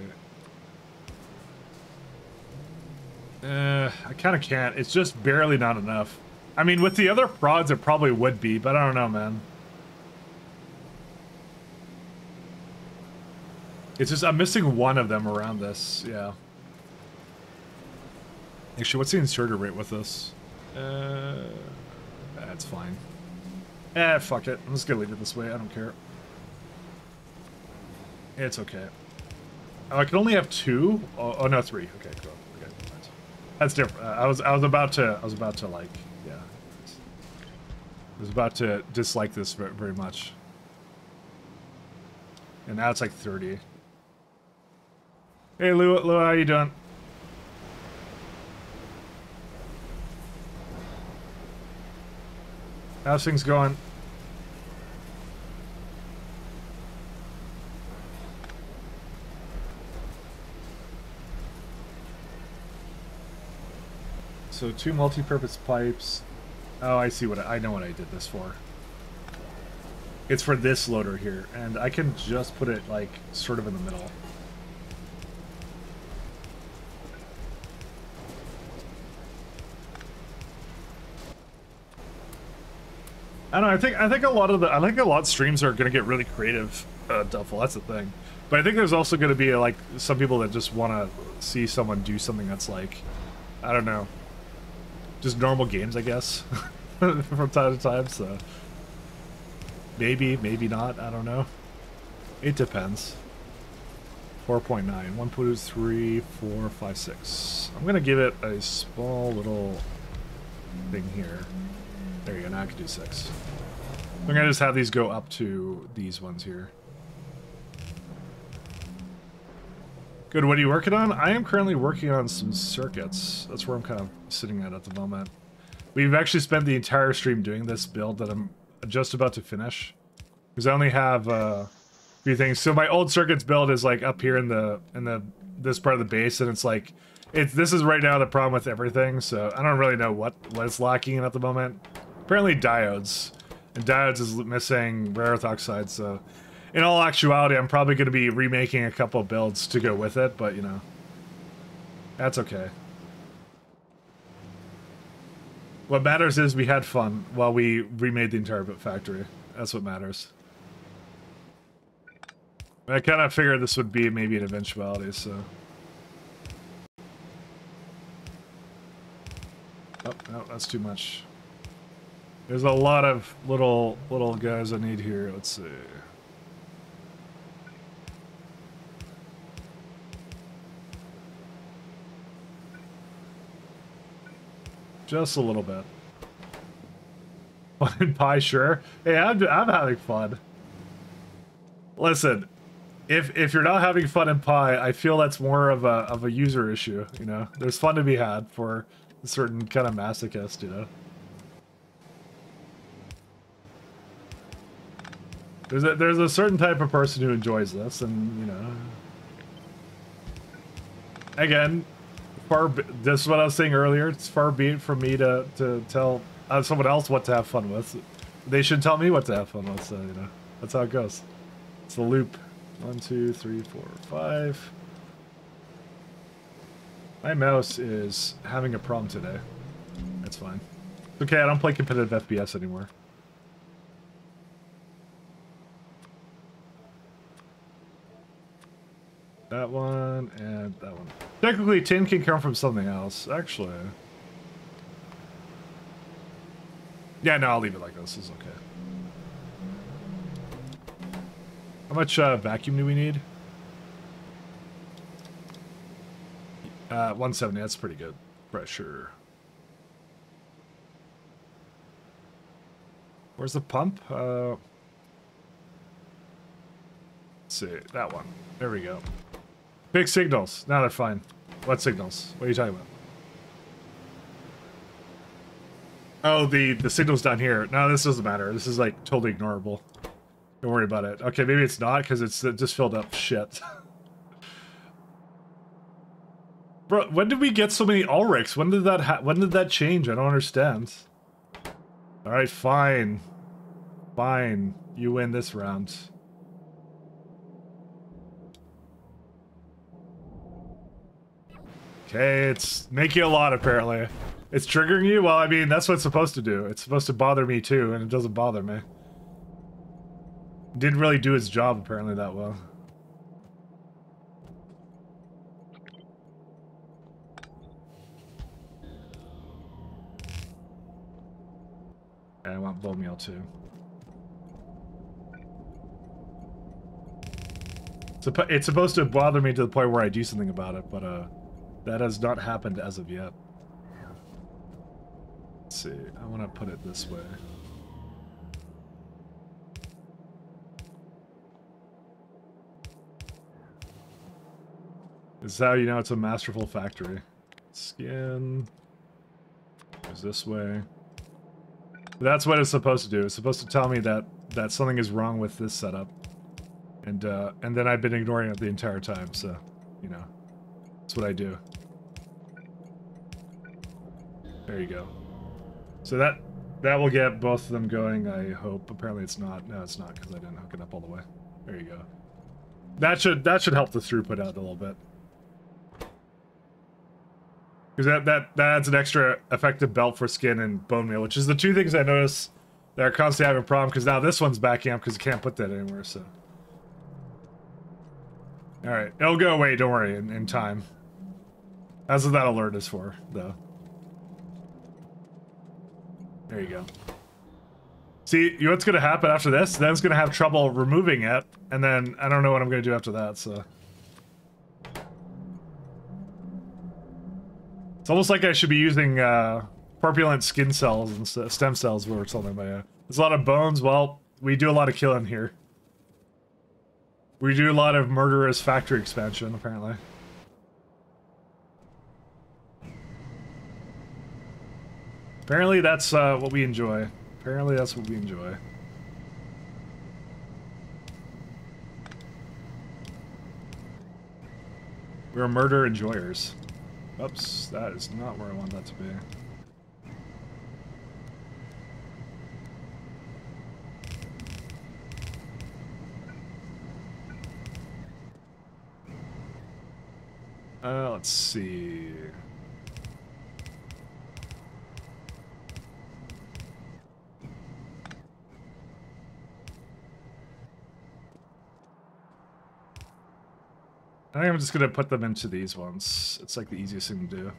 I kind of can't. It's just barely not enough. I mean, with the other prods, it probably would be, but I don't know, man. It's just, I'm missing one of them around this, yeah. Actually, what's the inserter rate with this? That's fine. Fuck it. I'm just gonna leave it this way. I don't care. It's okay. Oh, I can only have 2? Oh no, 3. Okay, cool. Okay, that's different. I was about to like, yeah. I was about to dislike this very, very much. And now it's like 30. Hey, Lou, how you doing? How's things going? So 2 multi-purpose pipes. Oh, I see I know what I did this for. It's for this loader here, and I can just put it like sort of in the middle. I don't know. I think a lot of streams are gonna get really creative, Duffel. That's the thing. But I think there's also gonna be like some people that just want to see someone do something that's like, I don't know, just normal games, I guess, from time to time. So maybe not. I don't know. It depends. 4.9, 1, 2, 3, 4, 5, 6. I'm gonna give it a small little thing here. There you go, now I can do 6. I'm gonna just have these go up to these ones here. Good, what are you working on? I am currently working on some circuits. That's where I'm kind of sitting at the moment. We've actually spent the entire stream doing this build that I'm just about to finish. Because I only have a few things. So my old circuits build is like up here in this part of the base, and it's like this is right now the problem with everything, so I don't really know what is lacking at the moment. Apparently diodes. And diodes is missing rare earth oxide, so in all actuality, I'm probably going to be remaking a couple of builds to go with it, but you know, that's okay. What matters is we had fun while we remade the entire factory. That's what matters. I kind of figured this would be maybe an eventuality, so. Oh, no, that's too much. There's a lot of little guys I need here. Let's see. Just a little bit. Fun in pie, sure. Hey, I'm having fun. Listen, if you're not having fun in pie, I feel that's more of a user issue. You know, there's fun to be had for a certain kind of masochist. You know. There's a certain type of person who enjoys this, and you know, again, this is what I was saying earlier. It's far be it from me to tell someone else what to have fun with. They should tell me what to have fun with. So you know, that's how it goes. It's the loop. 1, 2, 3, 4, 5. My mouse is having a problem today. That's fine. It's okay. I don't play competitive FPS anymore. That one, and that one. Technically, tin can come from something else, actually. Yeah, no, I'll leave it like this. It's okay. How much vacuum do we need? 170, that's pretty good. Pressure. Where's the pump? Let's see, that one. There we go. Big signals. Now they're fine. What signals? What are you talking about? Oh, the signal's down here. No, this doesn't matter. This is like totally ignorable. Don't worry about it. Okay, maybe it's not because it's just filled up shit. Bro, when did we get so many Ulrichs? When did that change? I don't understand. All right, fine. Fine. You win this round. Okay, it's making a lot, apparently. It's triggering you? Well, I mean, that's what it's supposed to do. It's supposed to bother me, too, and it doesn't bother me. Didn't really do its job, apparently, that well. Yeah, I want bone meal, too. It's supposed to bother me to the point where I do something about it, but, that has not happened as of yet. Let's see. I want to put it this way. This is how you know it's a masterful factory. Skin goes this way. That's what it's supposed to do. It's supposed to tell me that something is wrong with this setup, and then I've been ignoring it the entire time. So, you know, that's what I do. There you go. So that will get both of them going, I hope. Apparently it's not. No, it's not, because I didn't hook it up all the way. There you go. That should help the throughput out a little bit. Because that adds an extra effective belt for skin and bone meal, which is the two things I notice that are constantly having a problem, because now this one's backing up because you can't put that anywhere, so. Alright, it'll go away, don't worry, in time. That's what that alert is for, though. There you go. See, you know what's gonna happen after this? Then it's gonna have trouble removing it, and then I don't know what I'm gonna do after that, so. It's almost like I should be using corpulent skin cells and stem cells or something, but yeah. There's a lot of bones. Well, we do a lot of killing here. We do a lot of murderous factory expansion, apparently. Apparently that's what we enjoy. Apparently that's what we enjoy. We're murder enjoyers. Oops, that is not where I want that to be. Let's see. I think I'm just gonna put them into these ones. It's like the easiest thing to do.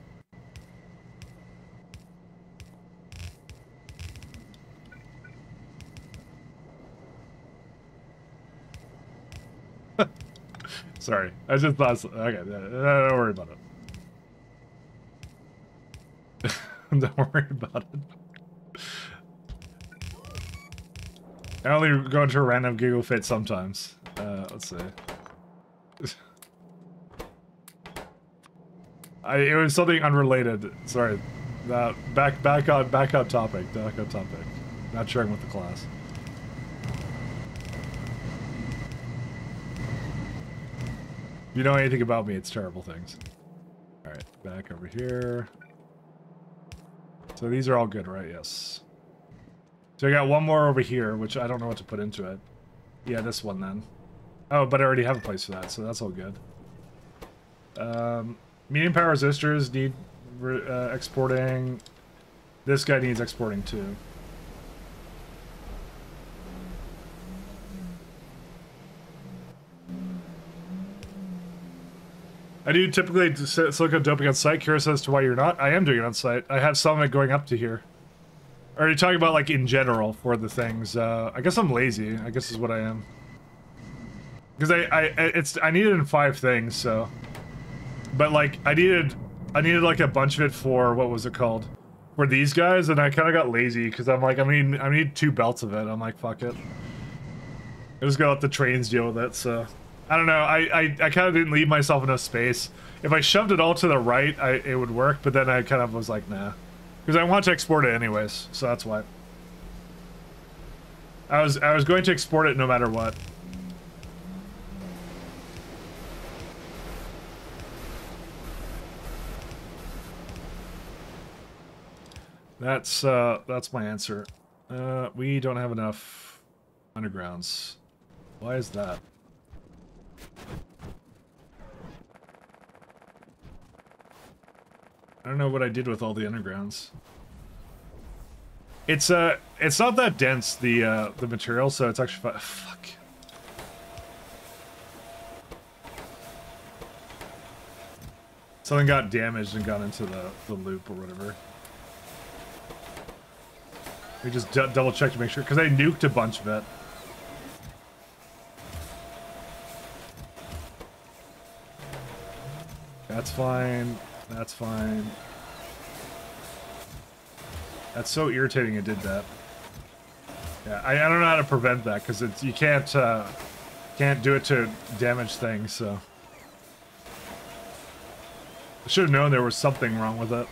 Sorry, I just thought. Okay, don't worry about it. Don't worry about it. I only go into a random giggle fit sometimes. Let's see. It was something unrelated. Sorry. Back on topic. Not sharing with the class. If you know anything about me, it's terrible things. Alright, back over here. So these are all good, right? Yes. So I got one more over here, which I don't know what to put into it. Yeah, this one then. Oh, but I already have a place for that, so that's all good. Medium power resistors need exporting. This guy needs exporting too. I do typically silicone doping on site. Curious as to why you're not. I am doing it on site. I have some of it going up to here. Are you talking about like in general for the things? I guess I'm lazy. I guess is what I am. Because I need it in 5 things, so. But like I needed like a bunch of it for what was it called? For these guys, and I kind of got lazy because I'm like, I need 2 belts of it. I'm like, fuck it. I just gotta let the trains deal with it. So I don't know. I kind of didn't leave myself enough space. If I shoved it all to the right, it would work. But then I kind of was like, nah, because I want to export it anyways. So that's why. I was going to export it no matter what. That's my answer. We don't have enough undergrounds. Why is that? I don't know what I did with all the undergrounds. It's not that dense, the material, so it's actually fuck. Something got damaged and got into the loop or whatever. We just double check to make sure, because I nuked a bunch of it. That's fine. That's fine. That's so irritating it did that. Yeah, I don't know how to prevent that, because it's you can't do it to damage things, so. I should have known there was something wrong with it.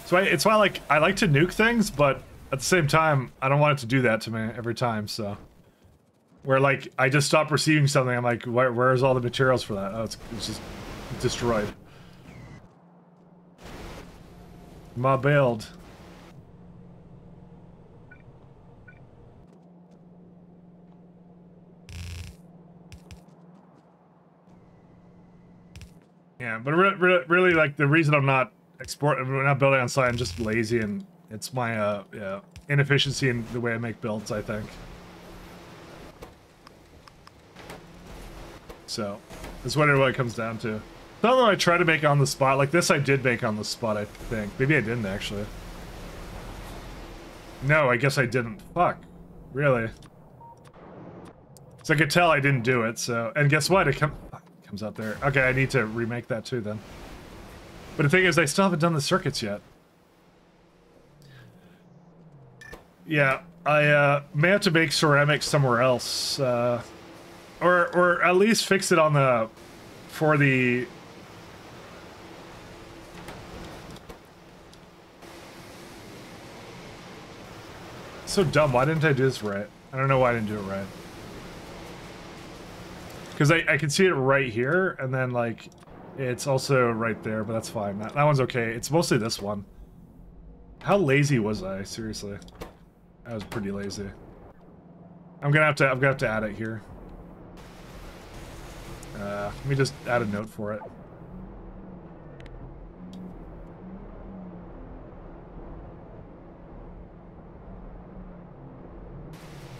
So it's why like I like to nuke things, but at the same time, I don't want it to do that to me every time. So where like I just stop receiving something, I'm like, where's all the materials for that? Oh, it's just destroyed. My build. Yeah, but really, like the reason I'm not building on site, I'm just lazy, and it's my yeah, inefficiency in the way I make builds, I think. So that's what it comes down to. Not that I try to make it on the spot. Like this, I did make on the spot, I think. Maybe I didn't actually. No, I guess I didn't. Fuck. Really? So I could tell I didn't do it. So, and guess what? It comes out there. Okay, I need to remake that too then. But the thing is, I still haven't done the circuits yet. Yeah, I may have to make ceramics somewhere else, or at least fix it on the for the. So dumb. Why didn't I do this right? I don't know why I didn't do it right. Because I can see it right here, and then like it's also right there, but that's fine. That one's okay. It's mostly this one. How lazy was I? Seriously, I was pretty lazy. I'm gonna have to add it here. Let me just add a note for it.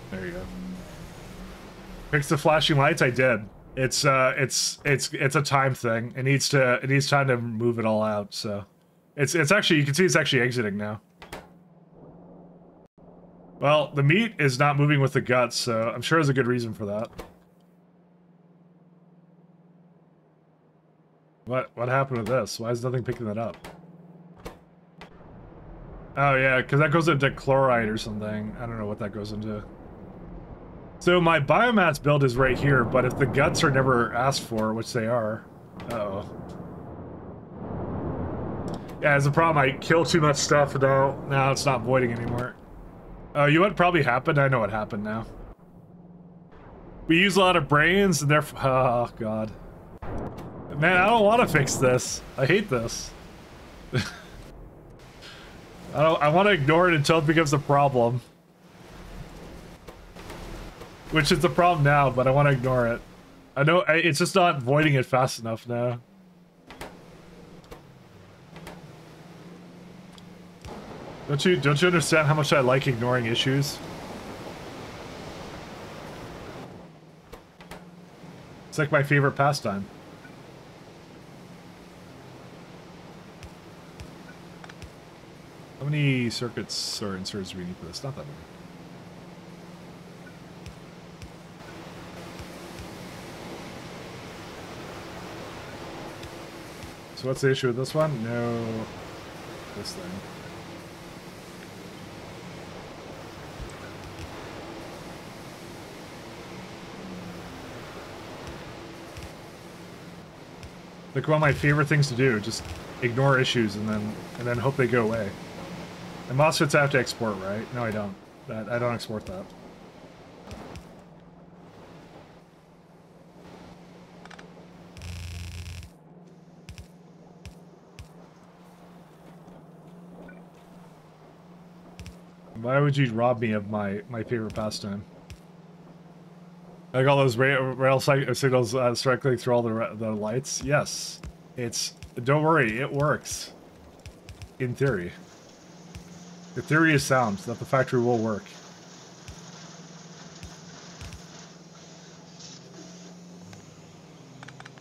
There you go. Fix the flashing lights. I did. It's a time thing. It needs time to move it all out. So, it's actually, you can see it's actually exiting now. Well, the meat is not moving with the guts, so I'm sure there's a good reason for that. What happened with this? Why is nothing picking that up? Oh yeah, because that goes into chloride or something. I don't know what that goes into. So my biomass build is right here, but if the guts are never asked for, which they are, uh-oh. Yeah, it's a problem. I kill too much stuff, though. Now it's not voiding anymore. Oh, you know what probably happened? I know what happened now. We use a lot of brains, and therefore, oh god, man, I don't want to fix this. I hate this. I want to ignore it until it becomes a problem. Which is the problem now, but I want to ignore it. I know it's just not voiding it fast enough now. Don't you understand how much I like ignoring issues? It's like my favorite pastime. How many circuits or inserts do we need for this? Not that many. So what's the issue with this one? No, this thing. Like one of my favorite things to do, just ignore issues and then hope they go away. And MOSFETs I have to export, right? No, I don't. I don't export that. Why would you rob me of my favorite pastime? Like all those rail signals directly through all the lights? Yes. Don't worry, it works. In theory. The theory is sound, that the factory will work.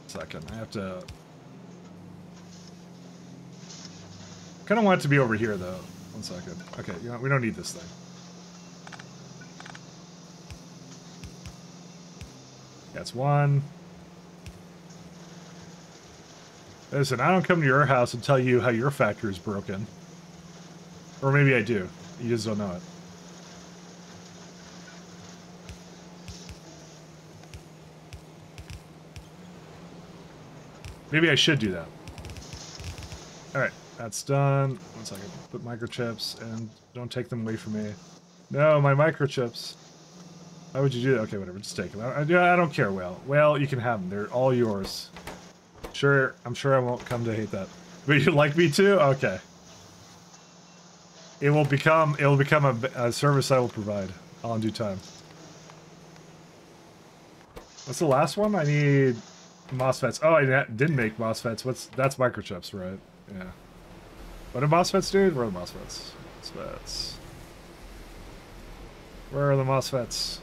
Second, I have to... kind of want it to be over here, though. 1 second. Okay, you know, we don't need this thing. That's one. Listen, I don't come to your house and tell you how your factory is broken. Or maybe I do. You just don't know it. Maybe I should do that. Alright, that's done. 1 second. Put microchips and don't take them away from me. No, my microchips. Why would you do that? Okay, whatever. Just take them. I don't care, Whale. Whale, you can have them. They're all yours. Sure, I'm sure I won't come to hate that. But you'd like me to? Okay. It will become a service I will provide. All in due time. What's the last one? I need MOSFETs. Oh, I didn't make MOSFETs. That's microchips, right? Yeah. What are MOSFETs, dude? Where are the MOSFETs? MOSFETs. Where are the MOSFETs?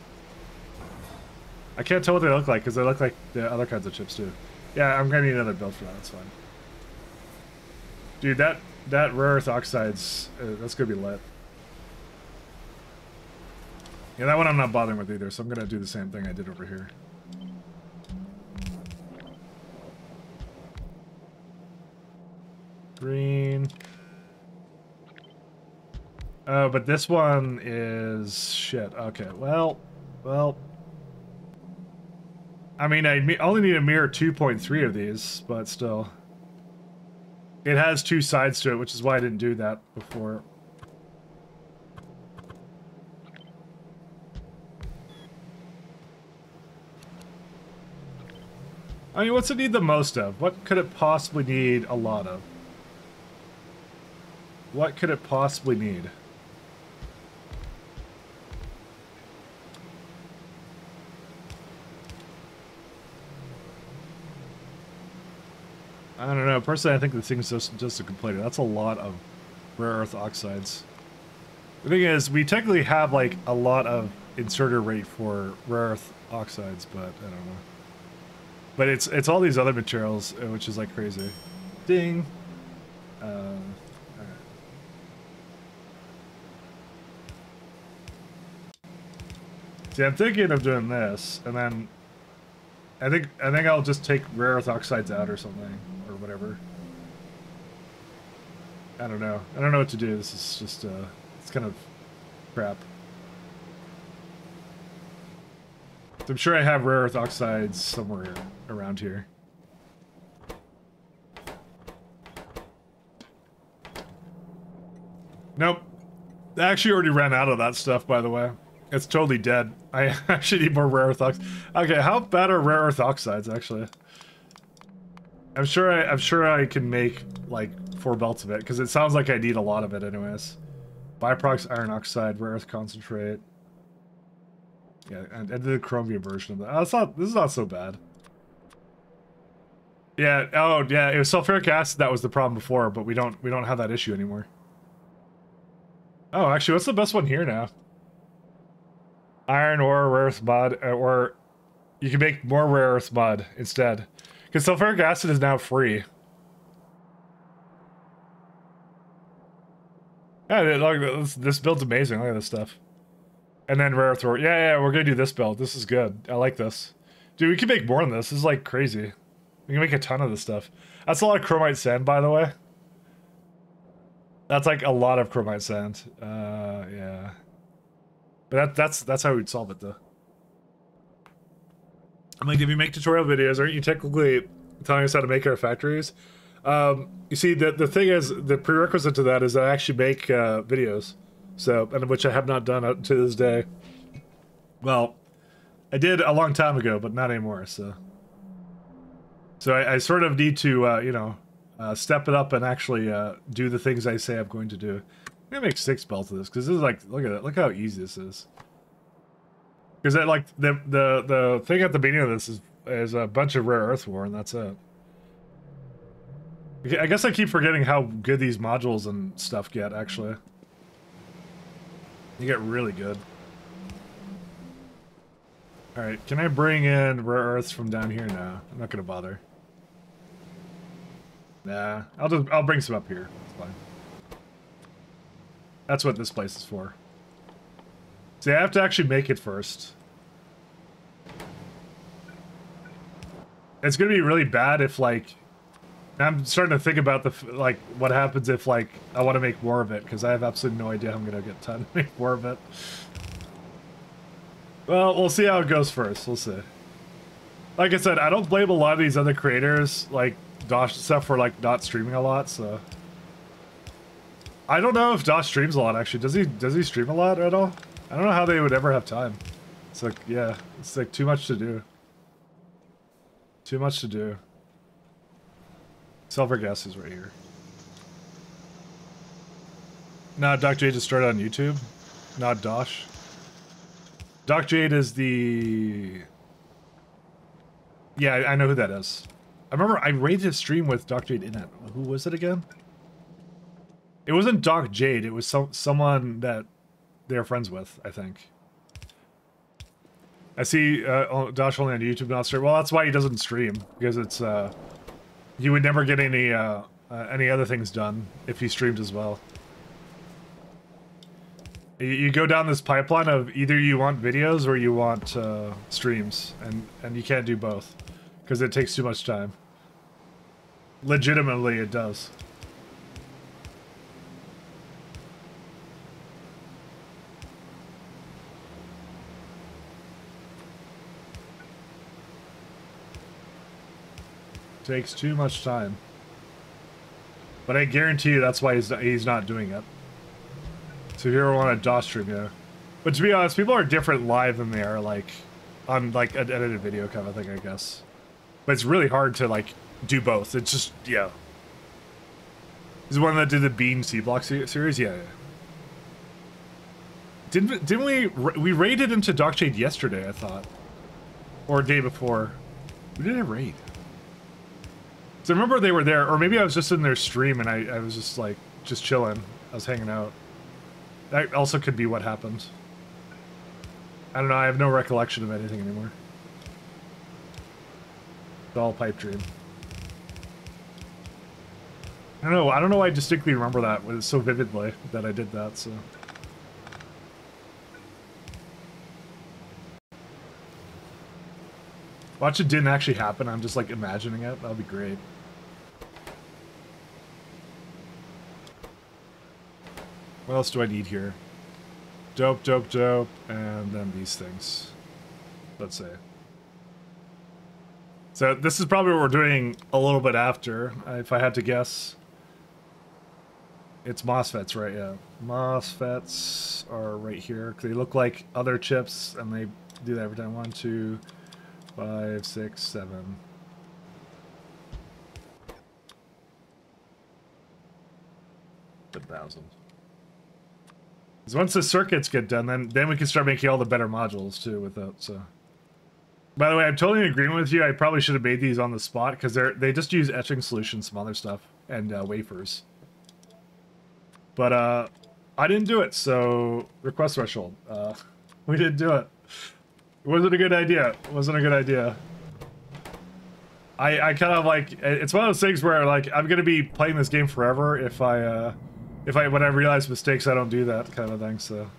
I can't tell what they look like because they look like the other kinds of chips too. Yeah, I'm gonna need another build for that. That's fine. Dude, that rare earth oxides, that's gonna be lit. Yeah, that one I'm not bothering with either, so I'm gonna do the same thing I did over here. Green. Oh, but this one is shit. Okay, well. I mean, I only need a mere 2.3 of these, but still. It has 2 sides to it, which is why I didn't do that before. I mean, what's it need the most of? What could it possibly need a lot of? What could it possibly need? I don't know. Personally, I think this thing's just a complainer. That's a lot of rare earth oxides. The thing is, we technically have like a lot of inserter rate for rare earth oxides, but I don't know. But it's all these other materials, which is like crazy. Ding. Alright. See, I'm thinking of doing this, and then I think I'll just take rare earth oxides out or something, or whatever. I don't know. I don't know what to do. This is just it's kind of crap. So I'm sure I have rare earth oxides somewhere around here. Nope. I actually already ran out of that stuff, by the way. It's totally dead. I actually need more rare earth oxides. Okay, how bad are rare earth oxides, actually? I'm sure I can make, like, 4 belts of it, because it sounds like I need a lot of it anyways. Biprox iron oxide, rare earth concentrate. Yeah, and the chromium version of that. Oh, this is not so bad. Yeah, oh yeah, it was sulfuric acid that was the problem before, but we don't have that issue anymore. Oh, actually, what's the best one here now? Iron ore, rare earth mud, or you can make more rare earth mud instead. Because sulfuric acid is now free. Yeah, look, this build's amazing. Look at this stuff. And then rare earth ore. Yeah, we're gonna do this build. This is good. I like this. Dude, we can make more than this. This is like crazy. We can make a ton of this stuff. That's a lot of chromite sand, by the way. That's like a lot of chromite sand. Yeah. But that's how we'd solve it, though. I'm like, if you make tutorial videos, aren't you technically telling us how to make our factories? You see, the thing is, the prerequisite to that is I actually make videos. So, and which I have not done up to this day. Well, I did a long time ago, but not anymore, so. So I sort of need to, you know, step it up and actually do the things I say I'm going to do. I'm gonna make 6 belts of this, because this is like, look at it, look how easy this is. Because like, the thing at the beginning of this is a bunch of rare earth ore, and that's it. I guess I keep forgetting how good these modules and stuff get, actually. They get really good. Alright, can I bring in rare earths from down here now? I'm not gonna bother. Nah, I'll bring some up here. It's fine. That's what this place is for. See, I have to actually make it first. It's gonna be really bad if, like... I'm starting to think about like, what happens if, like, I want to make more of it, because I have absolutely no idea how I'm gonna get time to make more of it. Well, we'll see how it goes first. We'll see. Like I said, I don't blame a lot of these other creators, like, Dosh stuff for like not streaming a lot, so I don't know if Dosh streams a lot actually. Does he stream a lot at all? I don't know how they would ever have time. It's like, yeah, it's like too much to do. Too much to do. Sulfur gas is right here. Nah, Doc Jade just started on YouTube. Not Dosh. Doc Jade is the... Yeah, I know who that is. I remember I rated a stream with Doc Jade in it. Who was it again? It wasn't Doc Jade. It was someone that they're friends with, I think. I see Dosh only on YouTube, not stream. Well, that's why he doesn't stream, because it's you would never get any other things done if he streamed as well. You go down this pipeline of either you want videos or you want streams, and you can't do both because it takes too much time. Legitimately, it does. Takes too much time. But I guarantee you that's why he's not doing it. So if you ever want a DOS stream, yeah. But to be honest, people are different live than they are like on like an edited video kind of thing, I guess. But it's really hard to like do both. It's just, yeah. This is one that did the Bean C Block series, yeah. Didn't we raided into Doc Jade yesterday? I thought, or a day before. We did a raid. So I remember they were there, or maybe I was just in their stream and I was just like just chilling. I was hanging out. That also could be what happened. I don't know. I have no recollection of anything anymore. It's all pipe dream. I don't know why I distinctly remember that so vividly that I did that, so. Watch it didn't actually happen, I'm just like imagining it. That'd be great. What else do I need here? Dope, dope, dope, and then these things. Let's say. So this is probably what we're doing a little bit after, if I had to guess. It's MOSFETs, right? Yeah. MOSFETs are right here. They look like other chips, and they do that every time. 1, 2, 5, 6, 7. $1,000. Once the circuits get done, then we can start making all the better modules too with that. So, by the way, I'm totally in agreement with you. I probably should have made these on the spot because they just use etching solutions, some other stuff, and wafers. But I didn't do it, so request threshold. We didn't do it. It wasn't a good idea. It wasn't a good idea. I kind of like, it's one of those things where like I'm gonna be playing this game forever if when I realize mistakes, I don't do that kind of thing. So,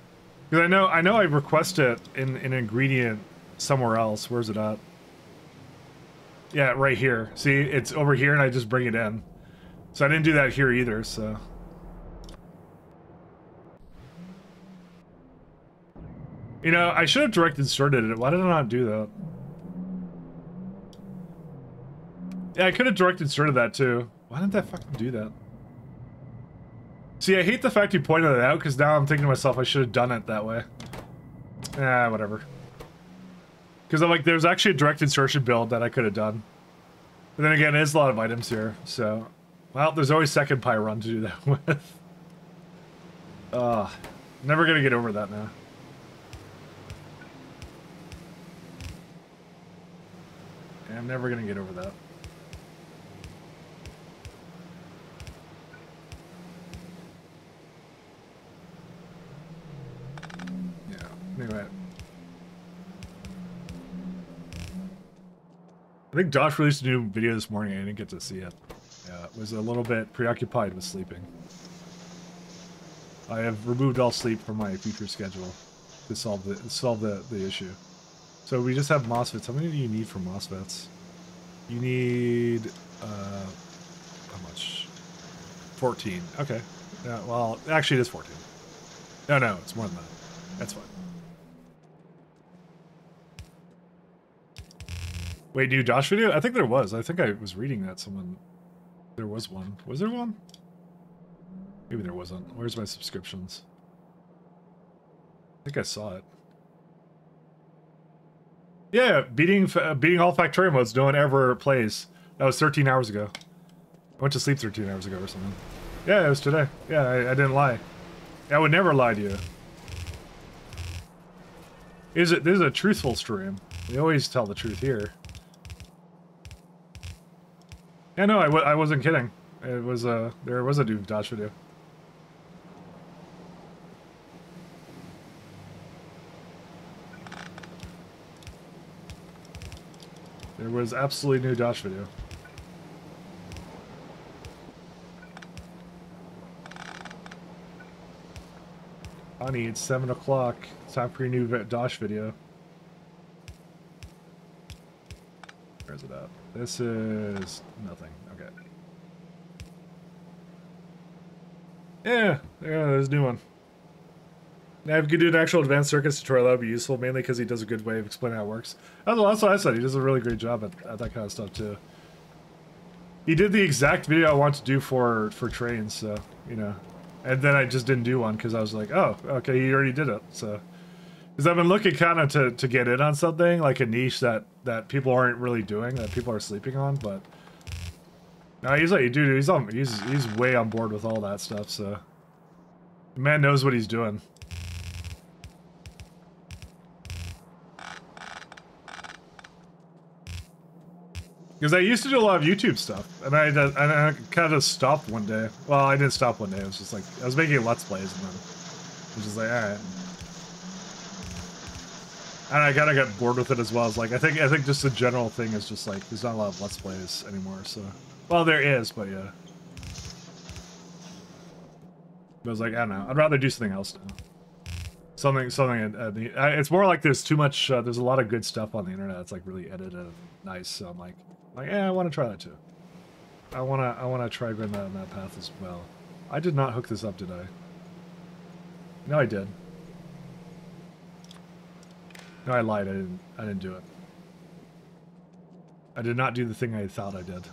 because I know I request it in an ingredient somewhere else. Where's it at? Yeah, right here. See, it's over here, and I just bring it in. So I didn't do that here either. So, you know, I should have direct inserted it. Why did I not do that? Yeah, I could have direct inserted that too. Why didn't I fucking do that? See, I hate the fact you pointed it out, because now I'm thinking to myself I should have done it that way. Ah, whatever. Because I'm like, there's actually a direct insertion build that I could have done. But then again, it is a lot of items here, so... Well, there's always second Pi run to do that with. Never gonna get over that now. Yeah, I'm never gonna get over that. Anyway. I think Josh released a new video this morning. I didn't get to see it. Yeah, was a little bit preoccupied with sleeping. I have removed all sleep from my future schedule to solve the issue. So we just have MOSFETs. How many do you need for MOSFETs? You need how much? 14. Okay. Yeah, well, actually it is 14. No, it's more than that. That's fine. Wait, new Josh video? I think there was. I think I was reading that someone There was one. Was there one? Maybe there wasn't. Where's my subscriptions? I think I saw it. Yeah, beating all Factorio modes no one ever plays. That was 13 hours ago. I went to sleep 13 hours ago or something. Yeah, it was today. Yeah, I didn't lie. I would never lie to you. This is a truthful stream. We always tell the truth here. Yeah, no, I wasn't kidding. It was there was a new Dodge video. There was absolutely new Dodge video. Honey, it's 7 o'clock. It's time for your new Dodge video. Where's it at? This is nothing. Okay. Yeah, there's a new one. Now, if you could do an actual advanced circuits tutorial, that would be useful, mainly because he does a good way of explaining how it works. That's what I said. He does a really great job at that kind of stuff, too. He did the exact video I want to do for trains, so, you know. And then I just didn't do one, because I was like, oh, okay, he already did it, so. Because I've been looking kind of to get in on something, like a niche that people aren't really doing, that people are sleeping on, but... No, he's like, dude, he's way on board with all that stuff, so... The man knows what he's doing. Because I used to do a lot of YouTube stuff, and I kind of stopped one day. Well, I didn't stop one day. It was just like I was making Let's Plays, and then I was just like, all right. And I kind of got bored with it as well. It's like I think just the general thing is just like there's not a lot of Let's Plays anymore. So, well, there is, but yeah. But I was like, I don't know. I'd rather do something else now. Something. It's more like there's too much. There's a lot of good stuff on the internet. It's like really edited and nice. So I'm like, yeah, I want to try that too. I wanna try going down that path as well. I did not hook this up, did I? No, I did. No, I lied. I didn't do it. I did not do the thing I thought I did.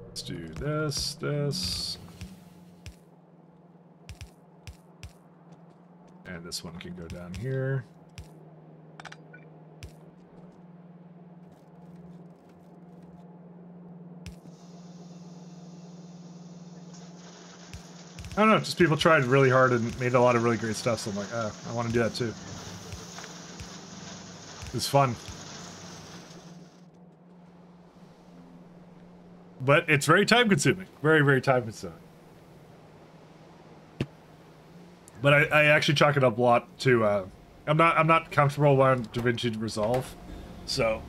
Let's do this. And this one can go down here. I don't know, just people tried really hard and made a lot of really great stuff, so I'm like, I want to do that too. It's fun. But it's very time consuming. Very, very time consuming. But I actually chalk it up a lot to, I'm not comfortable on DaVinci Resolve, so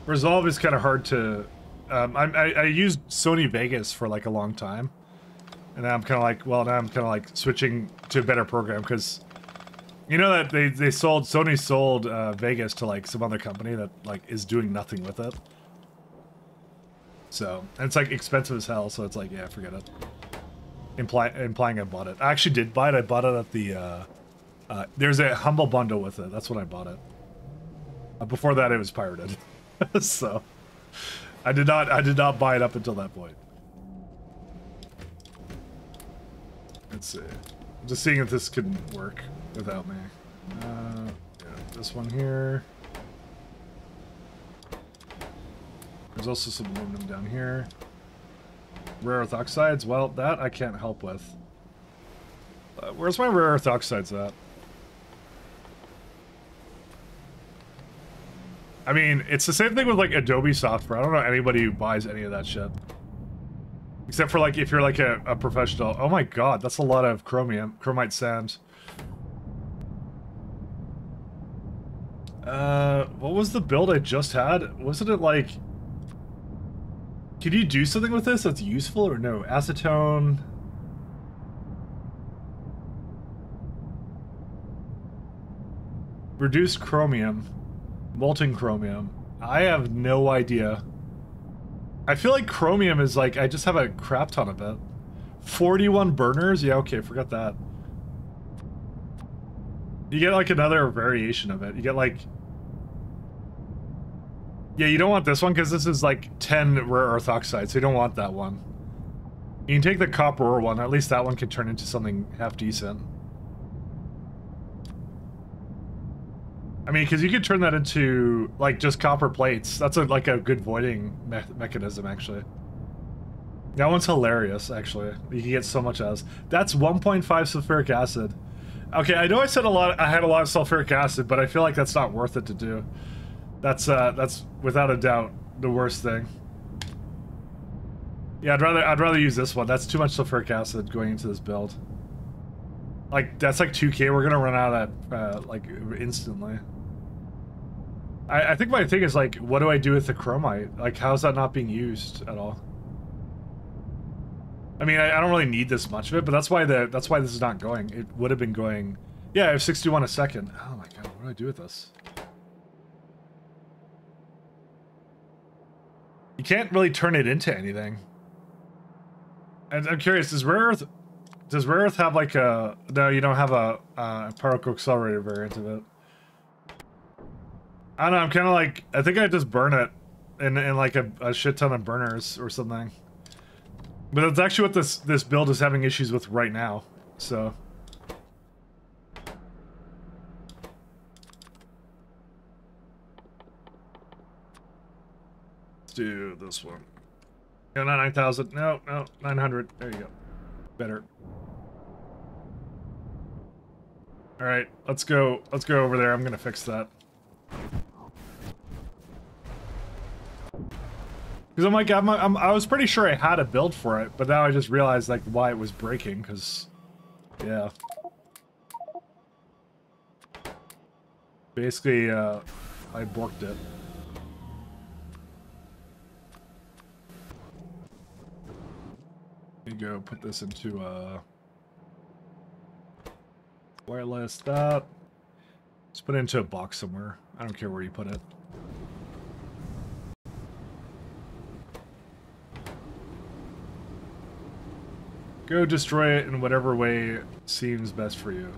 Resolve is kind of hard to, I used Sony Vegas for like a long time. And now I'm kind of like, well, now I'm kind of like switching to a better program because, you know that Sony sold Vegas to like some other company that like is doing nothing with it. So, and it's like expensive as hell. So it's like, yeah, forget it. Implying I bought it. I actually did buy it. I bought it at the, there's a Humble bundle with it. That's when I bought it. Before that, it was pirated. So, I did not buy it up until that point. Let's see. I'm just seeing if this can work without me. Yeah, this one here. There's also some aluminum down here. Rare earth oxides. Well, that I can't help with. Where's my rare earth oxides at? I mean, it's the same thing with like Adobe software. I don't know anybody who buys any of that shit. Except for like if you're like a professional. Oh my god, that's a lot of chromite sand. What was the build I just had? Wasn't it like... Can you do something with this that's useful or no? Acetone... Reduced chromium. Molten chromium. I have no idea. I feel like chromium is like, I just have a crap ton of it. 41 burners? Yeah, okay, forgot that. You get like another variation of it. You get like... Yeah, you don't want this one because this is like 10 rare earth oxide, so you don't want that one. You can take the copper ore one, at least that one can turn into something half decent. I mean, because you could turn that into, like, just copper plates. That's like a good voiding mechanism, actually. That one's hilarious, actually. You can get so much as. That's 1.5 sulfuric acid. Okay, I know I said I had a lot of sulfuric acid, but I feel like that's not worth it to do. That's without a doubt the worst thing. Yeah, I'd rather use this one. That's too much sulfuric acid going into this build. Like, that's like 2k. We're gonna run out of that, like, instantly. I think my thing is, like, what do I do with the chromite? Like, how's that not being used at all? I mean, I don't really need this much of it, but that's why this is not going. It would have been going. Yeah, I have 61 a second. Oh my god, what do I do with this? You can't really turn it into anything. And I'm curious, does rare earth have like a... No, you don't have a particle accelerator variant of it. I don't know, I'm kind of like... I think I just burn it in like a shit ton of burners or something. But that's actually what this build is having issues with right now, so... Let's do this one. No, not 9,000. No, 900. There you go. Better. Alright, let's go over there. I'm gonna fix that. Because I'm like, I was pretty sure I had a build for it, but now I just realized, like, why it was breaking, because... Yeah. Basically, I borked it. Let me go put this into, wireless that. Let's put it into a box somewhere. I don't care where you put it. Go destroy it in whatever way seems best for you.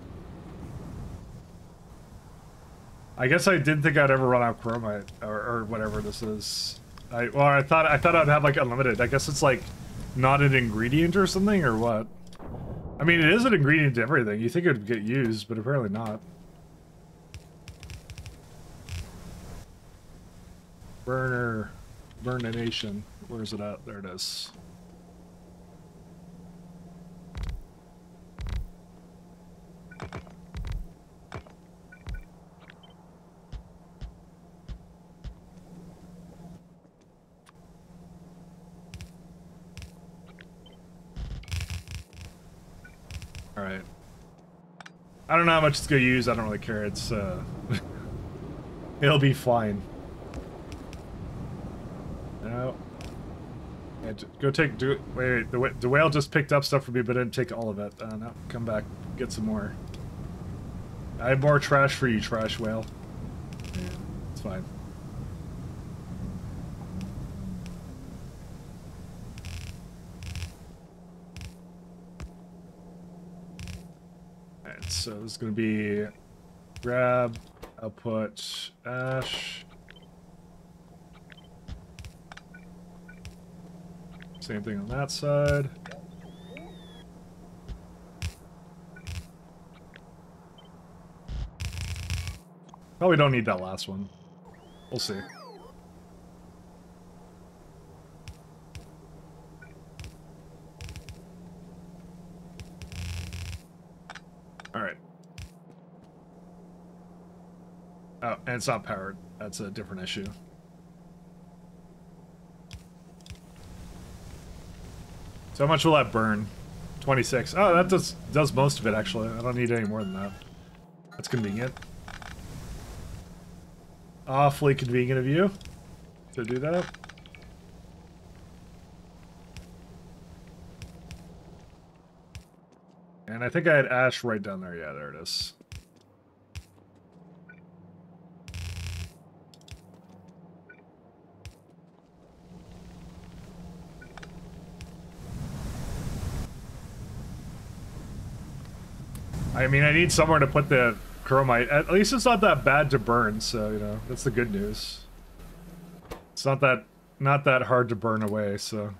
I guess I didn't think I'd ever run out of chromite or whatever this is. I thought I'd have like unlimited. I guess it's like not an ingredient or something or what? I mean, it is an ingredient to everything. You think it would get used, but apparently not. Burnation. Where is it at? There it is. Alright. I don't know how much it's gonna use, I don't really care, it's it'll be fine. No. Yeah, go take, wait, the whale just picked up stuff for me, but didn't take all of it. No, come back, get some more. I have more trash for you, trash whale. Yeah, it's fine. So this is going to be grab, output, ash. Same thing on that side. Probably don't need that last one. We'll see. Alright. Oh, and it's not powered. That's a different issue. So how much will that burn? 26. Oh, that does most of it, actually. I don't need any more than that. That's convenient. Awfully convenient of you to do that. And I think I had ash right down there. Yeah, there it is. I mean, I need somewhere to put the chromite. At least it's not that bad to burn, so, you know, that's the good news. It's not that hard to burn away, so.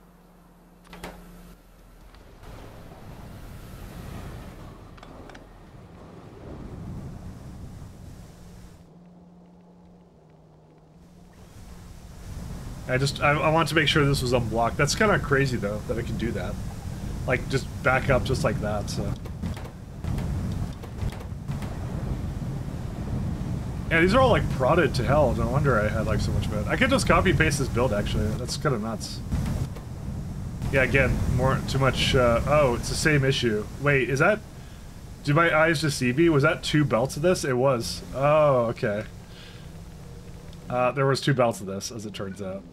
I want to make sure this was unblocked. That's kind of crazy though that I can do that. Like just back up just like that, so. Yeah, these are all like prodded to hell. No wonder I had like so much bad. I could just copy paste this build actually. That's kind of nuts. Yeah, again, too much. Oh, it's the same issue. Wait, is that? Do my eyes deceive me? Was that 2 belts of this? It was. Oh, okay. There was 2 belts of this, as it turns out.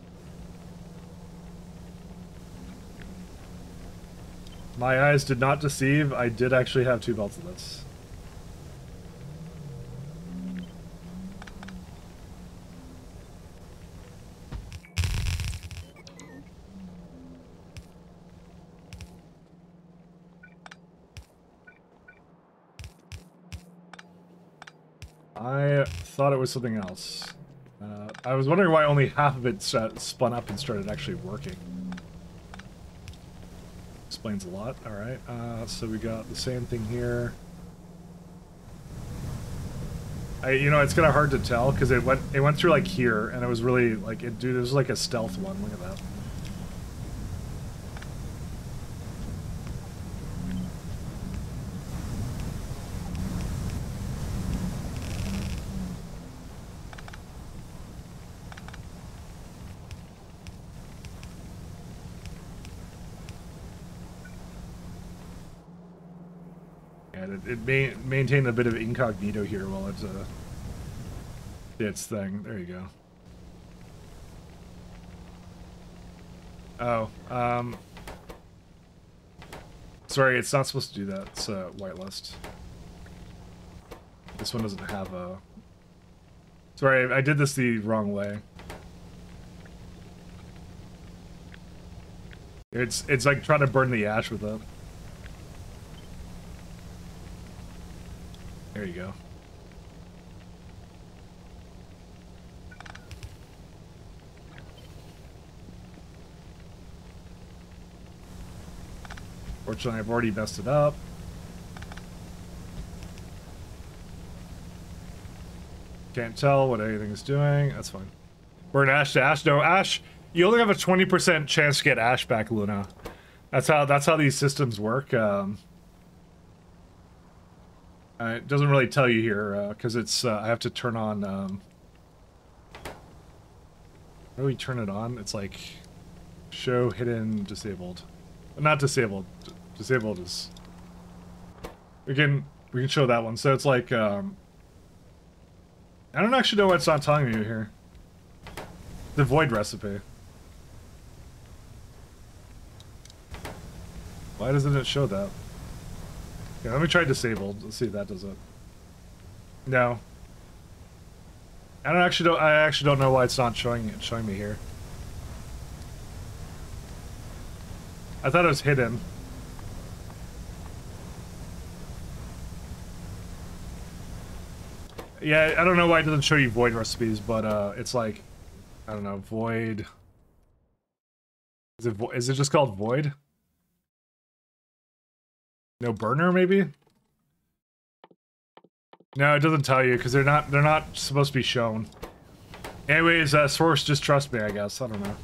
My eyes did not deceive. I did actually have 2 belts of this. I thought it was something else. I was wondering why only half of it spun up and started actually working. Explains a lot. Alright, so we got the same thing here. You know, it's kind of hard to tell because it went through like here, and it was really like dude, this was like a stealth one. Look at that. It maintained a bit of incognito here while it did its thing. There you go. Oh, sorry, it's not supposed to do that. It's a whitelist. This one doesn't have a... Sorry, I did this the wrong way. It's like trying to burn the ash with it. There you go. Fortunately, I've already messed it up. Can't tell what anything's doing. That's fine. Burn ash to ash. No, ash. You only have a 20% chance to get ash back, Luna. That's how these systems work. It doesn't really tell you here, because it's, I have to turn on, how do we turn it on? It's like, show hidden disabled. Not disabled. Disabled is, we can show that one. So it's like, I don't actually know what it's not telling you here. The void recipe. Why doesn't it show that? Okay, let me try disabled. Let's see if that does it. No. I actually don't know why it's not showing me here. I thought it was hidden. Yeah, I don't know why it doesn't show you void recipes, but it's like, I don't know, void. Is it just called void? No burner, maybe? No, it doesn't tell you because they're not supposed to be shown. Anyways, source, just trust me, I guess. I don't know.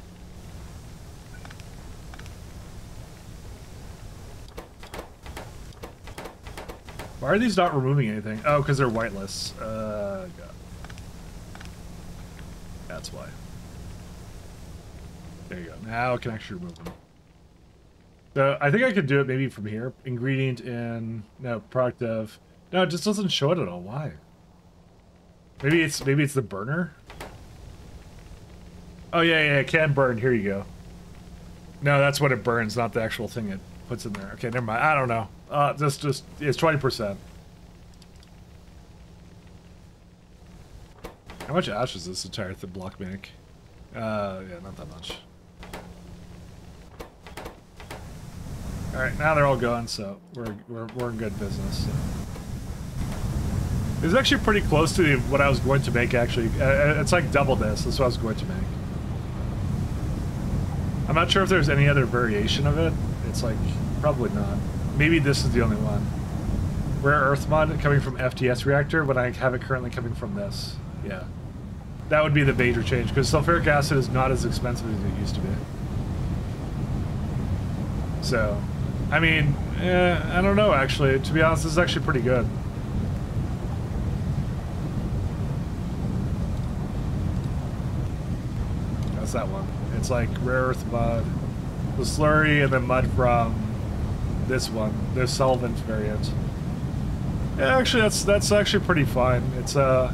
Why are these not removing anything? Oh, because they're whitelists. God. That's why. There you go. Now I can actually remove them. So I think I could do it maybe from here. Ingredient in, no, product of. No, it just doesn't show it at all. Why? Maybe it's the burner. Oh yeah, it can burn. Here you go. No, that's what it burns, not the actual thing it puts in there. Okay, never mind. I don't know. Just it's 20%. How much ash does this entire block make? Yeah, not that much. All right, now they're all gone, so we're in good business. So. It's actually pretty close to what I was going to make. Actually, it's like double this. That's what I was going to make. I'm not sure if there's any other variation of it. It's like, probably not. Maybe this is the only one. Rare earth mod coming from FTS reactor, but I have it currently coming from this. Yeah. That would be the major change, because sulfuric acid is not as expensive as it used to be. So, I mean, I don't know, actually. To be honest, this is actually pretty good. That's that one. It's like rare earth mud, the slurry, and then mud from this one, the solvent variant. Yeah, actually, that's actually pretty fine. It's the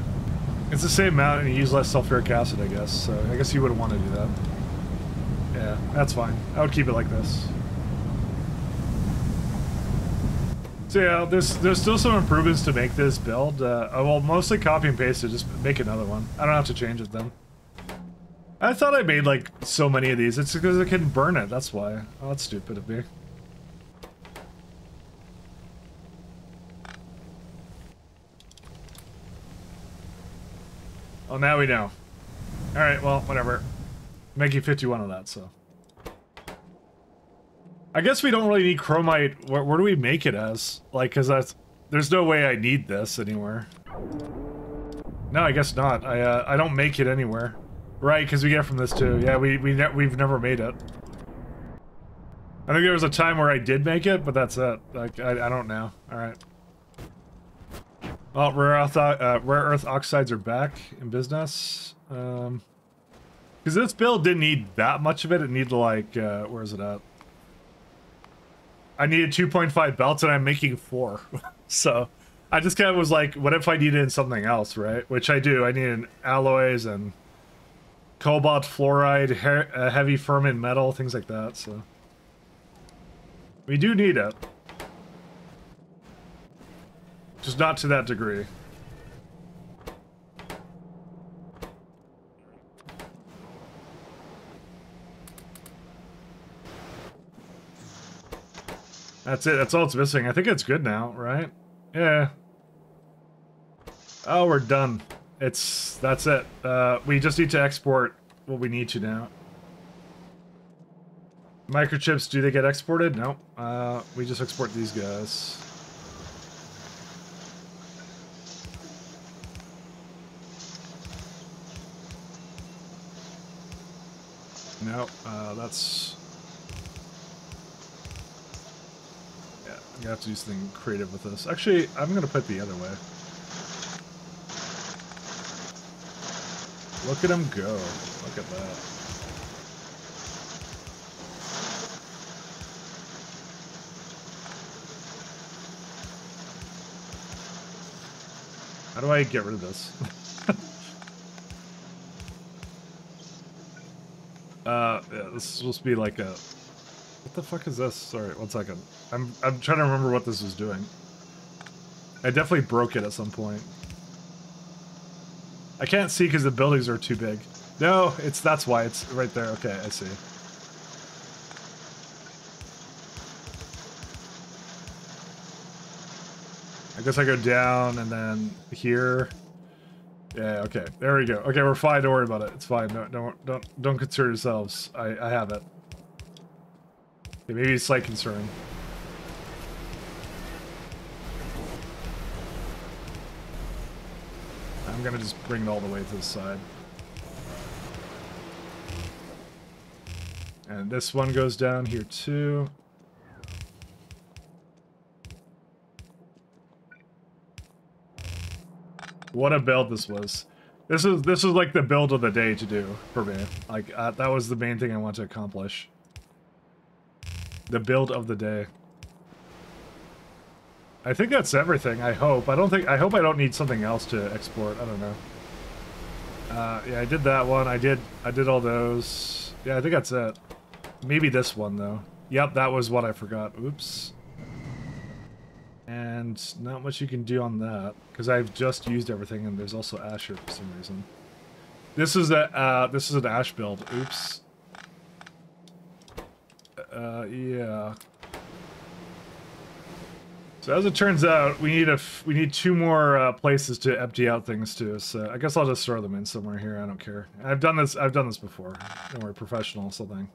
same amount, and you use less sulfuric acid, I guess. So I guess you wouldn't want to do that. Yeah, that's fine. I would keep it like this. So yeah, there's still some improvements to make this build. Well, mostly copy and paste it. Just make another one. I don't have to change it then. I thought I made like so many of these. It's because I couldn't burn it. That's why. Oh, that's stupid of me. Oh, now we know. Alright, well, whatever. I'm making 51 of that, so. I guess we don't really need chromite. Where do we make it as? Like, because there's no way I need this anywhere. No, I guess not. I don't make it anywhere. Right, because we get it from this too. Yeah, we've never made it. I think there was a time where I did make it, but that's it. Like, I don't know. Alright. Well, rare earth oxides are back in business. Because this build didn't need that much of it. It needed like, where is it at? I needed 2.5 belts and I'm making 4. So, I just kind of was like, what if I needed something else, right? Which I do. I needed alloys and cobalt, fluoride, heavy ferment metal, things like that, so. We do need it. Just not to that degree. That's it. That's all it's missing. I think it's good now, right? Yeah. Oh, we're done. That's it. We just need to export what we need to now. Microchips, do they get exported? No. We just export these guys. No, that's... Yeah, I'm gonna have to do something creative with this. Actually, I'm gonna put it the other way. Look at him go. Look at that. How do I get rid of this? Yeah, this is supposed to be like a... What the fuck is this? Sorry, 1 second. I'm trying to remember what this was doing. I definitely broke it at some point. I can't see because the buildings are too big. No, that's why it's right there. Okay, I see. I guess I go down and then here. Yeah, okay. There we go. Okay, we're fine. Don't worry about it. It's fine. No, don't concern yourselves. I have it. Okay, maybe it's slight concern. I'm gonna just bring it all the way to the side. And this one goes down here too. What a build this was. This is like the build of the day to do for me. Like that was the main thing I want to accomplish. The build of the day. I think that's everything. I hope. I hope I don't need something else to export. I don't know. Yeah, I did that one. I did all those. Yeah, I think that's it. Maybe this one though. Yep, that was what I forgot. Oops. And not much you can do on that because I've just used everything, and there's also ash here for some reason. This is an ash build. Oops. Yeah. So as it turns out, we need 2 more places to empty out things to. So I guess I'll just throw them in somewhere here. I don't care. I've done this before. Don't worry, professional something.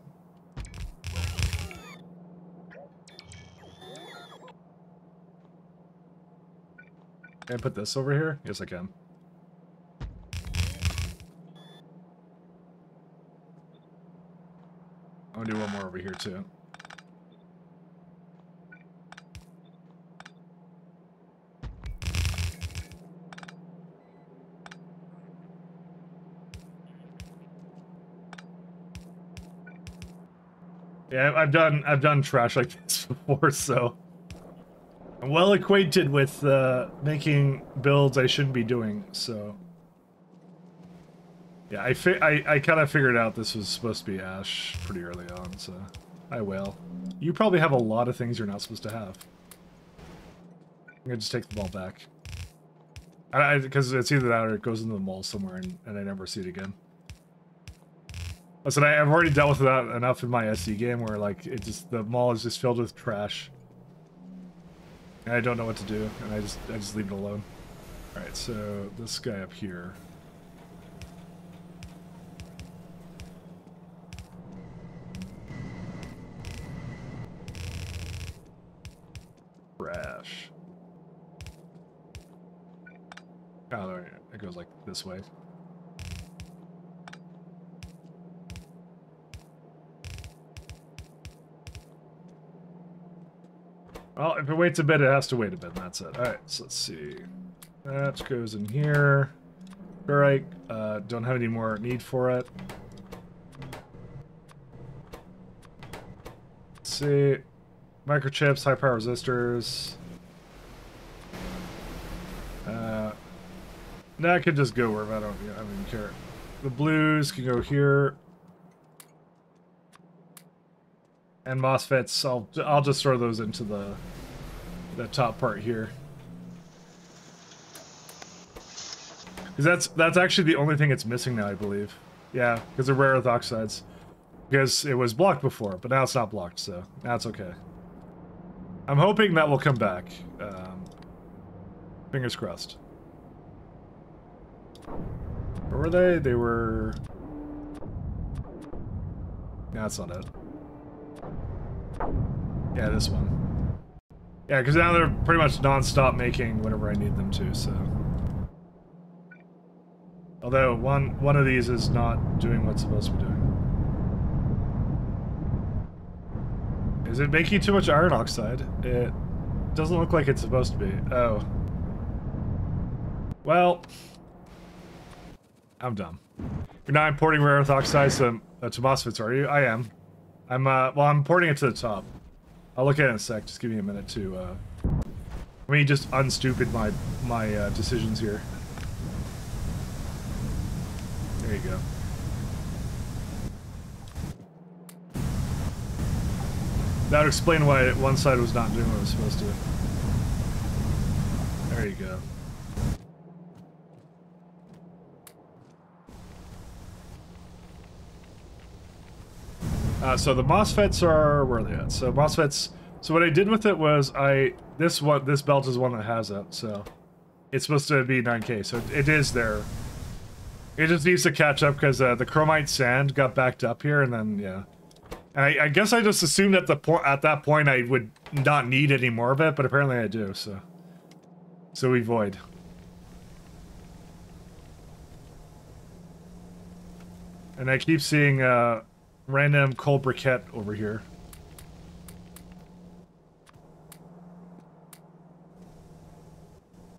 Can I put this over here? Yes, I can. I'm gonna do one more over here too. Yeah, I've done trash like this before, so I'm well acquainted with making builds I shouldn't be doing. So yeah, I kind of figured out this was supposed to be ash pretty early on, so I will. You probably have a lot of things you're not supposed to have. I'm gonna just take them all back. Because it's either that or it goes into the mall somewhere and I never see it again. Listen, I've already dealt with that enough in my SD game where like the mall is just filled with trash. And I don't know what to do, and I just leave it alone. Alright, so this guy up here. Trash. Oh, there, it goes like this way. Well, if it waits a bit, it has to wait a bit, and that's it. Alright, so let's see. That goes in here. Alright, don't have any more need for it. Let's see. Microchips, high power resistors. That could just go wherever, I don't even care. The blues can go here. And MOSFETs, I'll just throw those into the top part here. Because that's actually the only thing it's missing now, I believe. Yeah, because of rare earth oxides. Because it was blocked before, but now it's not blocked, so that's okay. I'm hoping that will come back. Fingers crossed. Where were they? They were... No, that's not it. Yeah, this one. Yeah, because now they're pretty much non-stop making whenever I need them to, so... Although, one of these is not doing what's supposed to be doing. Is it making too much iron oxide? It doesn't look like it's supposed to be. Oh. Well... I'm dumb. You're not importing rare earth oxides to MOSFETs, are you? I am. Well, I'm porting it to the top. I'll look at it in a sec. Just give me a minute to, let me just unstupid my decisions here. There you go. That would explain why one side was not doing what it was supposed to. There you go. So the MOSFETs are... Where are they at? So MOSFETs... So what I did with it was this belt is one that has it, so... It's supposed to be 9K, so it is there. It just needs to catch up because the chromite sand got backed up here, and then, yeah. And I guess I just assumed at that point I would not need any more of it, but apparently I do, so... So we void. And I keep seeing, random coal briquette over here.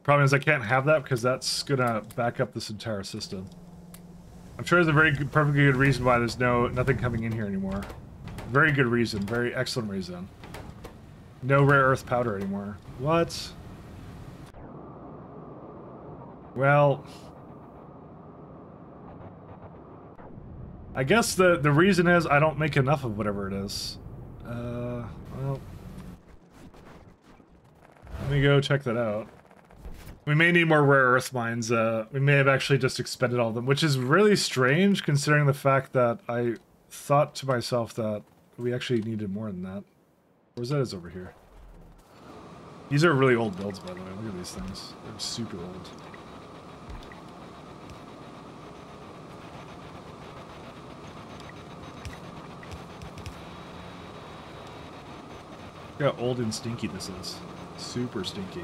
Problem is I can't have that because that's gonna back up this entire system. I'm sure there's a perfectly good reason why there's nothing coming in here anymore. Very good reason, very excellent reason. No rare earth powder anymore. What? Well... I guess the reason is I don't make enough of whatever it is. Well... Let me go check that out. We may need more rare earth mines. We may have actually just expended all of them, which is really strange considering the fact that I thought to myself that we actually needed more than that. Where's that is over here? These are really old builds, by the way. Look at these things. They're super old. Look how old and stinky this is. Super stinky.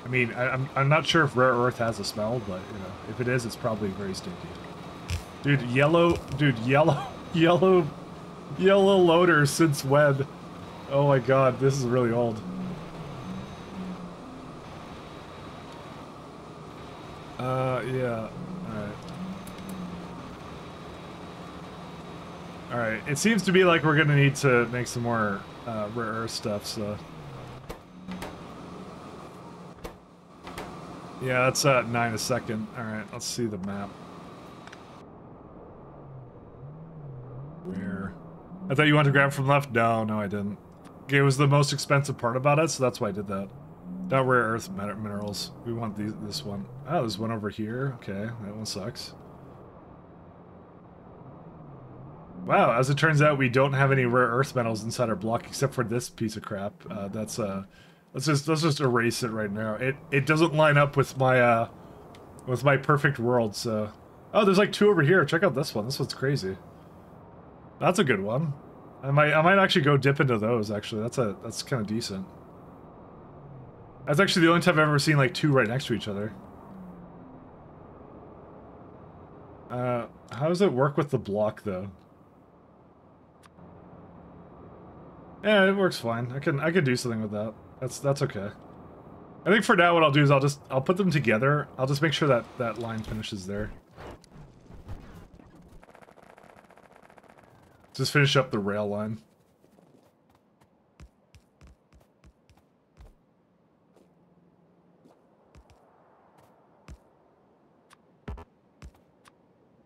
I mean, I'm not sure if rare earth has a smell, but you know, if it is, it's probably very stinky. Dude, yellow, yellow loaders since when? Oh my god, this is really old. Yeah. Alright. Alright, it seems to be like we're gonna need to make some more rare earth stuff, so... Yeah, that's at 9 a second. Alright, let's see the map. Where? I thought you wanted to grab from left? No, I didn't. It was the most expensive part about it, so that's why I did that. Not rare earth minerals. We want this one. Oh, there's one over here. Okay, that one sucks. Wow, as it turns out, we don't have any rare earth metals inside our block except for this piece of crap. Let's just erase it right now. It doesn't line up with my perfect world. So, oh, there's like 2 over here. Check out this one. This one's crazy. That's a good one. I might actually go dip into those. Actually, that's kind of decent. That's actually the only time I've ever seen like 2 right next to each other. How does it work with the block though? Yeah, it works fine. I can do something with that. That's okay. I think for now what I'll do is I'll put them together. I'll just make sure that line finishes there. Just finish up the rail line.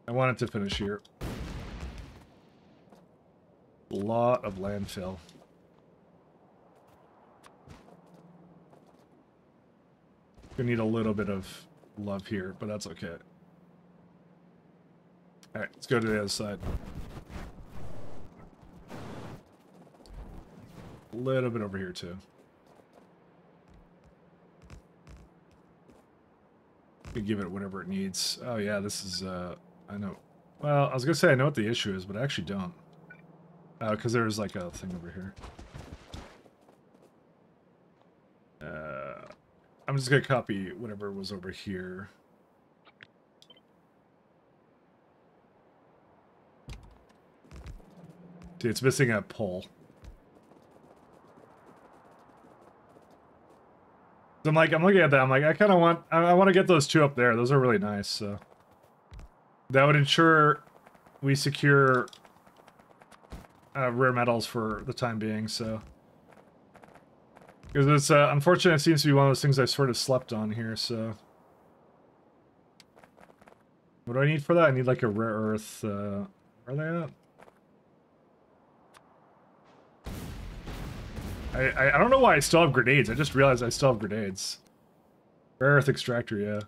I want it to finish here. A lot of landfill. We need a little bit of love here, but that's okay. Alright, let's go to the other side. A little bit over here too. We can give it whatever it needs. Oh yeah, this is I know. Well, I was gonna say I know what the issue is, but I actually don't. Because there's like a thing over here. I'm just gonna copy whatever was over here. See, it's missing a pole. I'm looking at that. I'm like, I want to get those 2 up there. Those are really nice. So that would ensure we secure rare metals for the time being. So because it's unfortunate, it seems to be one of those things I sort of slept on here. So what do I need for that? I need like a rare earth. Where are they at? I don't know why I still have grenades. I just realized I still have grenades. Rare earth extractor, yeah.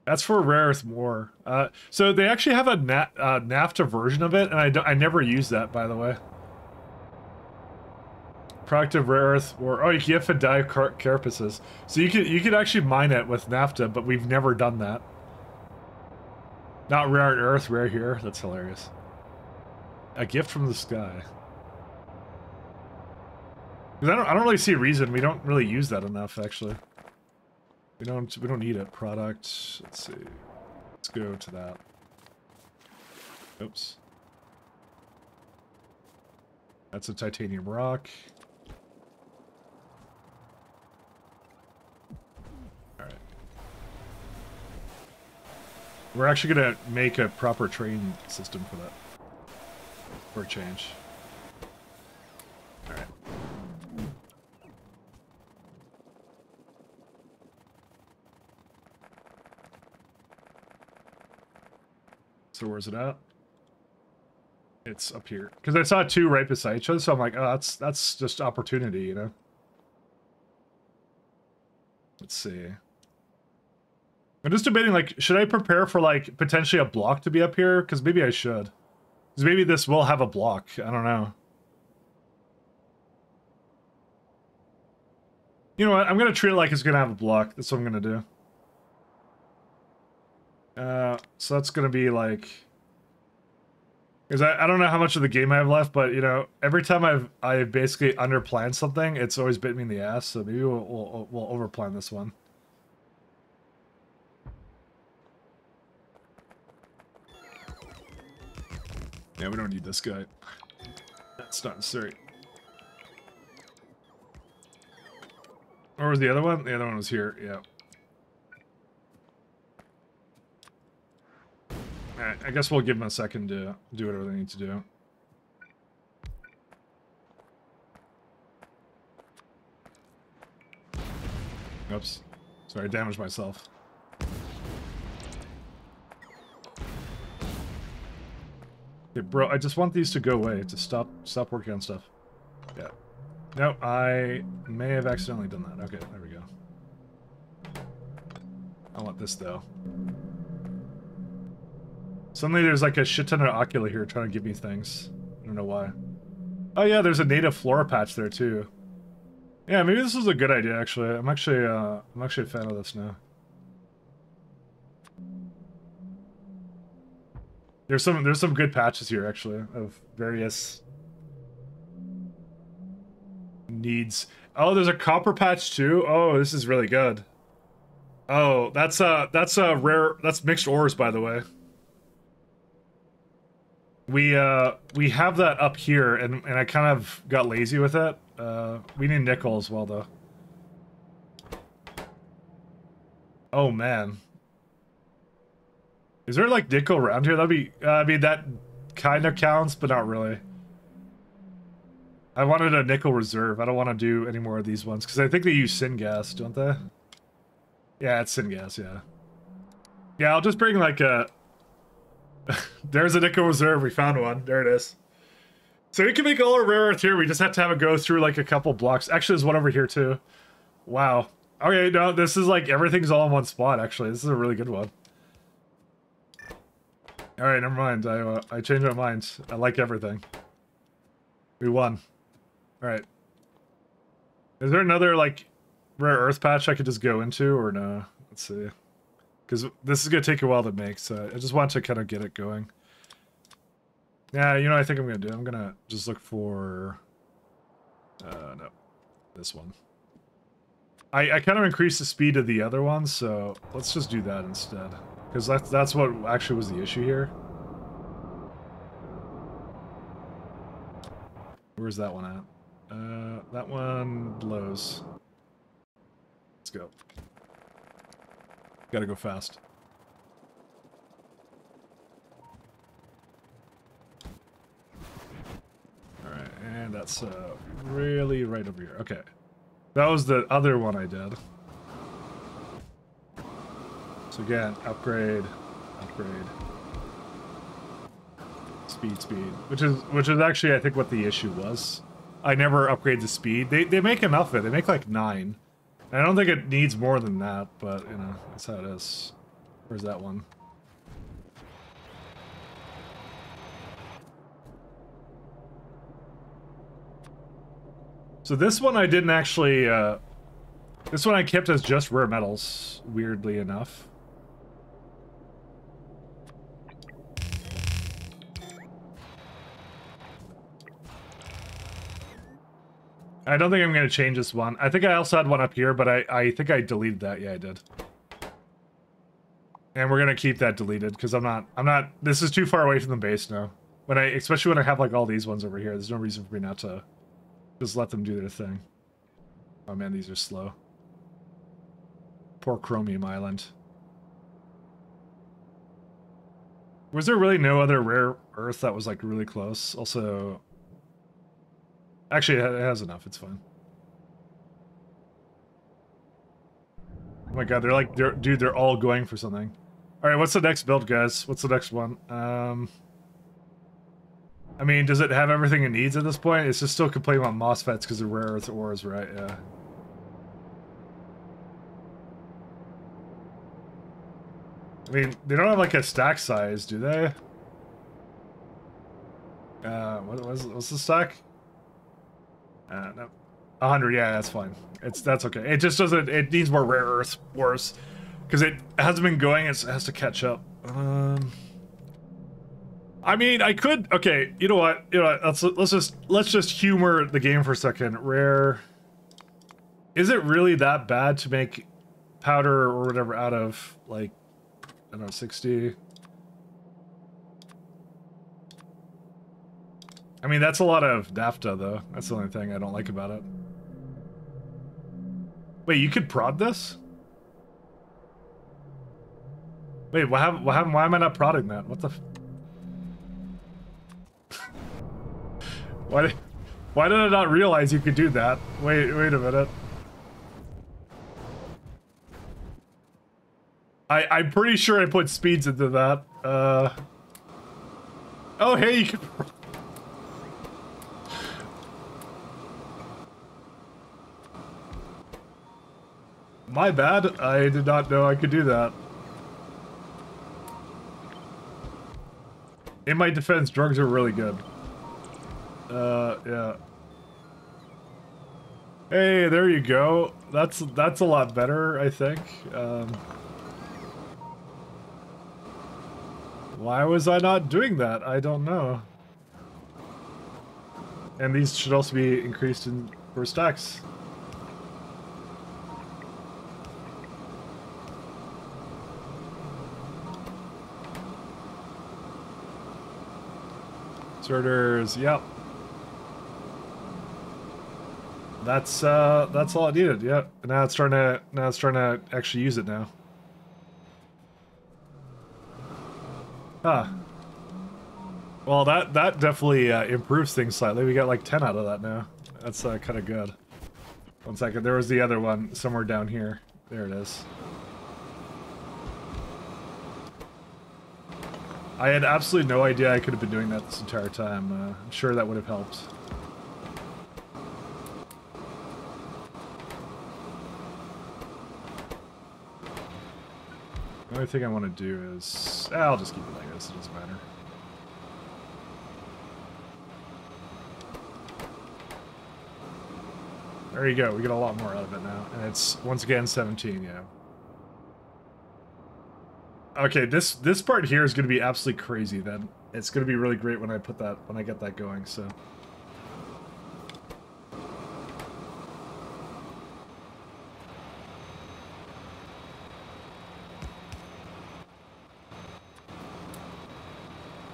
That's for rare earth ore. So they actually have a NAFTA version of it, and I never use that, by the way. Product of rare earth ore. Oh, you can get for dye carapaces. So you could actually mine it with NAFTA, but we've never done that. Not rare earth, rare here. That's hilarious. A gift from the sky. I don't really see a reason. We don't really use that enough, actually. We don't need it. Product. Let's see. Let's go to that. Oops. That's a titanium rock. Alright. We're actually gonna make a proper train system for that. For a change. Alright. So where's it at? It's up here. Because I saw 2 right beside each other, so I'm like, oh, that's just opportunity, you know? Let's see. I'm just debating, like, should I prepare for, like, potentially a block to be up here? Because maybe I should. Because maybe this will have a block. I don't know. You know what? I'm going to treat it like it's going to have a block. That's what I'm going to do. So that's going to be like... Because I don't know how much of the game I have left, but you know, every time I've basically underplanned something, it's always bit me in the ass. So maybe we'll overplan this one. Yeah, we don't need this guy. That's not necessary. Or was the other one? The other one was here. Yeah. Alright, I guess we'll give them a second to do whatever they need to do. Oops. Sorry, I damaged myself. Okay, bro, I just want these to go away, to stop working on stuff. Yeah. No, I may have accidentally done that. Okay, there we go. I want this, though. Suddenly there's like a shit ton of ocula here trying to give me things. I don't know why. Oh yeah, there's a native flora patch there too. Yeah, maybe this is a good idea actually. I'm actually a fan of this now. There's some good patches here actually of various needs. Oh, there's a copper patch too. Oh, this is really good. Oh, that's a rare. That's mixed ores, by the way. We have that up here, and I kind of got lazy with it. We need nickel as well, though. Oh man, is there like nickel around here? That'd be. I mean, that kind of counts, but not really. I wanted a nickel reserve. I don't want to do any more of these ones because I think they use syngas, don't they? Yeah, it's syngas. Yeah. Yeah, I'll just bring like a. There's a nickel reserve. We found one. There it is. So we can make all our rare earth here. We just have to have it go through like a couple blocks. Actually, there's one over here too. Wow. Okay, no, this is like everything's all in one spot. Actually, this is a really good one. All right, never mind. I changed my mind. I like everything. We won. All right. Is there another like rare earth patch I could just go into or no? Let's see. Because this is going to take a while to make, so I just want to kind of get it going. Yeah, you know what I think I'm going to do? I'm going to just look for... no. This one. I kind of increased the speed of the other one, so let's just do that instead. Because that's what actually was the issue here. Where's that one at? That one blows. Let's go. Gotta go fast. Alright, and that's really right over here. Okay. That was the other one I did. So again, upgrade, upgrade. Speed. Which is actually I think what the issue was. I never upgrade the speed. They make enough of it. They make like 9. I don't think it needs more than that, but, you know, that's how it is. Where's that one? So this one I didn't actually, this one I kept as just rare metals, weirdly enough. I don't think I'm going to change this one. I think I also had one up here, but I think I deleted that. Yeah, I did. And we're going to keep that deleted because I'm not, this is too far away from the base now. Especially when I have like all these ones over here, there's no reason for me not to just let them do their thing. Oh man, these are slow. Poor Chromium Island. Was there really no other rare earth that was like really close? Also... Actually, it has enough. It's fine. Oh my god, dude, they're all going for something. All right, what's the next build, guys? What's the next one? I mean, does it have everything it needs at this point? It's just still complaining about MOSFETs because of rare earth ores, right? Yeah. I mean, they don't have like a stack size, do they? What's the stack? No. 100, yeah, that's fine. That's okay. It just doesn't, it needs more rare earth ores. Because it hasn't been going, it has to catch up. I mean, I could. Okay, you know what? You know what? Let's just humor the game for a second. Rare. Is it really that bad to make powder or whatever out of, like, I don't know, 60? I mean, that's a lot of NAFTA, though. That's the only thing I don't like about it. Wait, you could prod this? Wait, what happened? Why am I not prodding that? What the? Why did I not realize you could do that? Wait a minute. I'm pretty sure I put speeds into that. Oh, hey, you can. My bad. I did not know I could do that. In my defense, drugs are really good. Yeah. Hey, there you go. That's a lot better, I think. Why was I not doing that? I don't know. And these should also be increased in for stacks. Sorters, yep. That's all it needed, yep. And now it's trying to actually use it now. Huh. Well, that definitely improves things slightly. We got like 10 out of that now. That's kind of good. 1 second, there was the other one somewhere down here. There it is. I had absolutely no idea I could have been doing that this entire time. I'm sure that would have helped. The only thing I want to do is... I'll just keep it like this, it doesn't matter. There you go, we get a lot more out of it now. And it's, once again, 17, yeah. Okay, this part here is going to be absolutely crazy then. It's going to be really great when I get that going, so...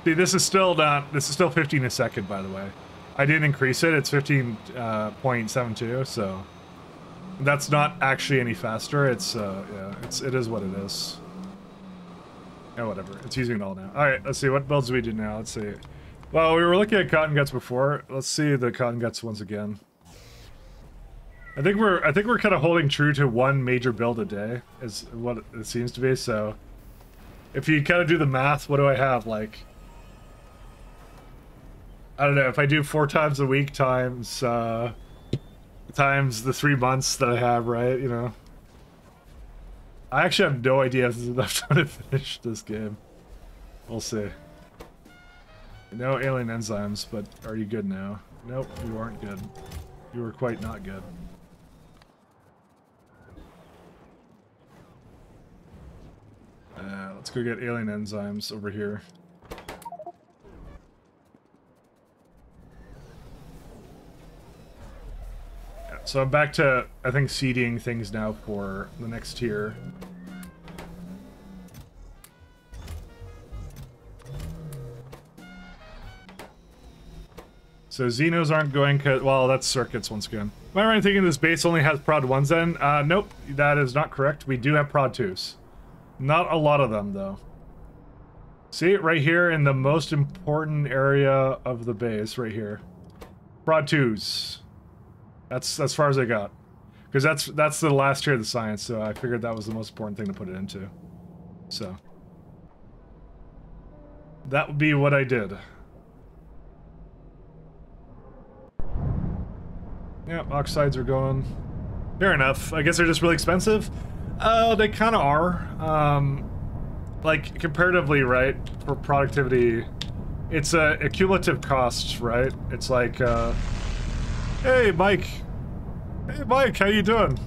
See, this is still 15 a second, by the way. I didn't increase it, it's 15.72, so... That's not actually any faster, it's, yeah, it is what it is. Yeah, whatever, it's using it all now. Alright, let's see, what builds do we do now? Let's see. Well, we were looking at cotton guts before. Let's see the cotton guts once again. I think we're kind of holding true to one major build a day, is what it seems to be, so... If you kind of do the math, what do I have, like... I don't know, if I do 4 times a week times the 3 months that I have, right, you know. I actually have no idea if there's enough time to finish this game. We'll see. No alien enzymes, but are you good now? Nope, you aren't good. You were quite not good. Let's go get alien enzymes over here. So I'm back to, I think, seeding things now for the next tier. So Xenos aren't going, cause, well, that's circuits once again. Am I right thinking this base only has prod 1s then? Nope, that is not correct. We do have prod 2s. Not a lot of them, though. See it right here in the most important area of the base, right here. Prod 2s. That's as far as I got. Because that's the last tier of the science, so I figured that was the most important thing to put it into. So. That would be what I did. Yeah, oxides are going. Fair enough. I guess they're just really expensive. They kind of are. Like, comparatively, right, for productivity, it's a cumulative cost, right? It's like, hey, Mike. Hey, Mike, how you doing?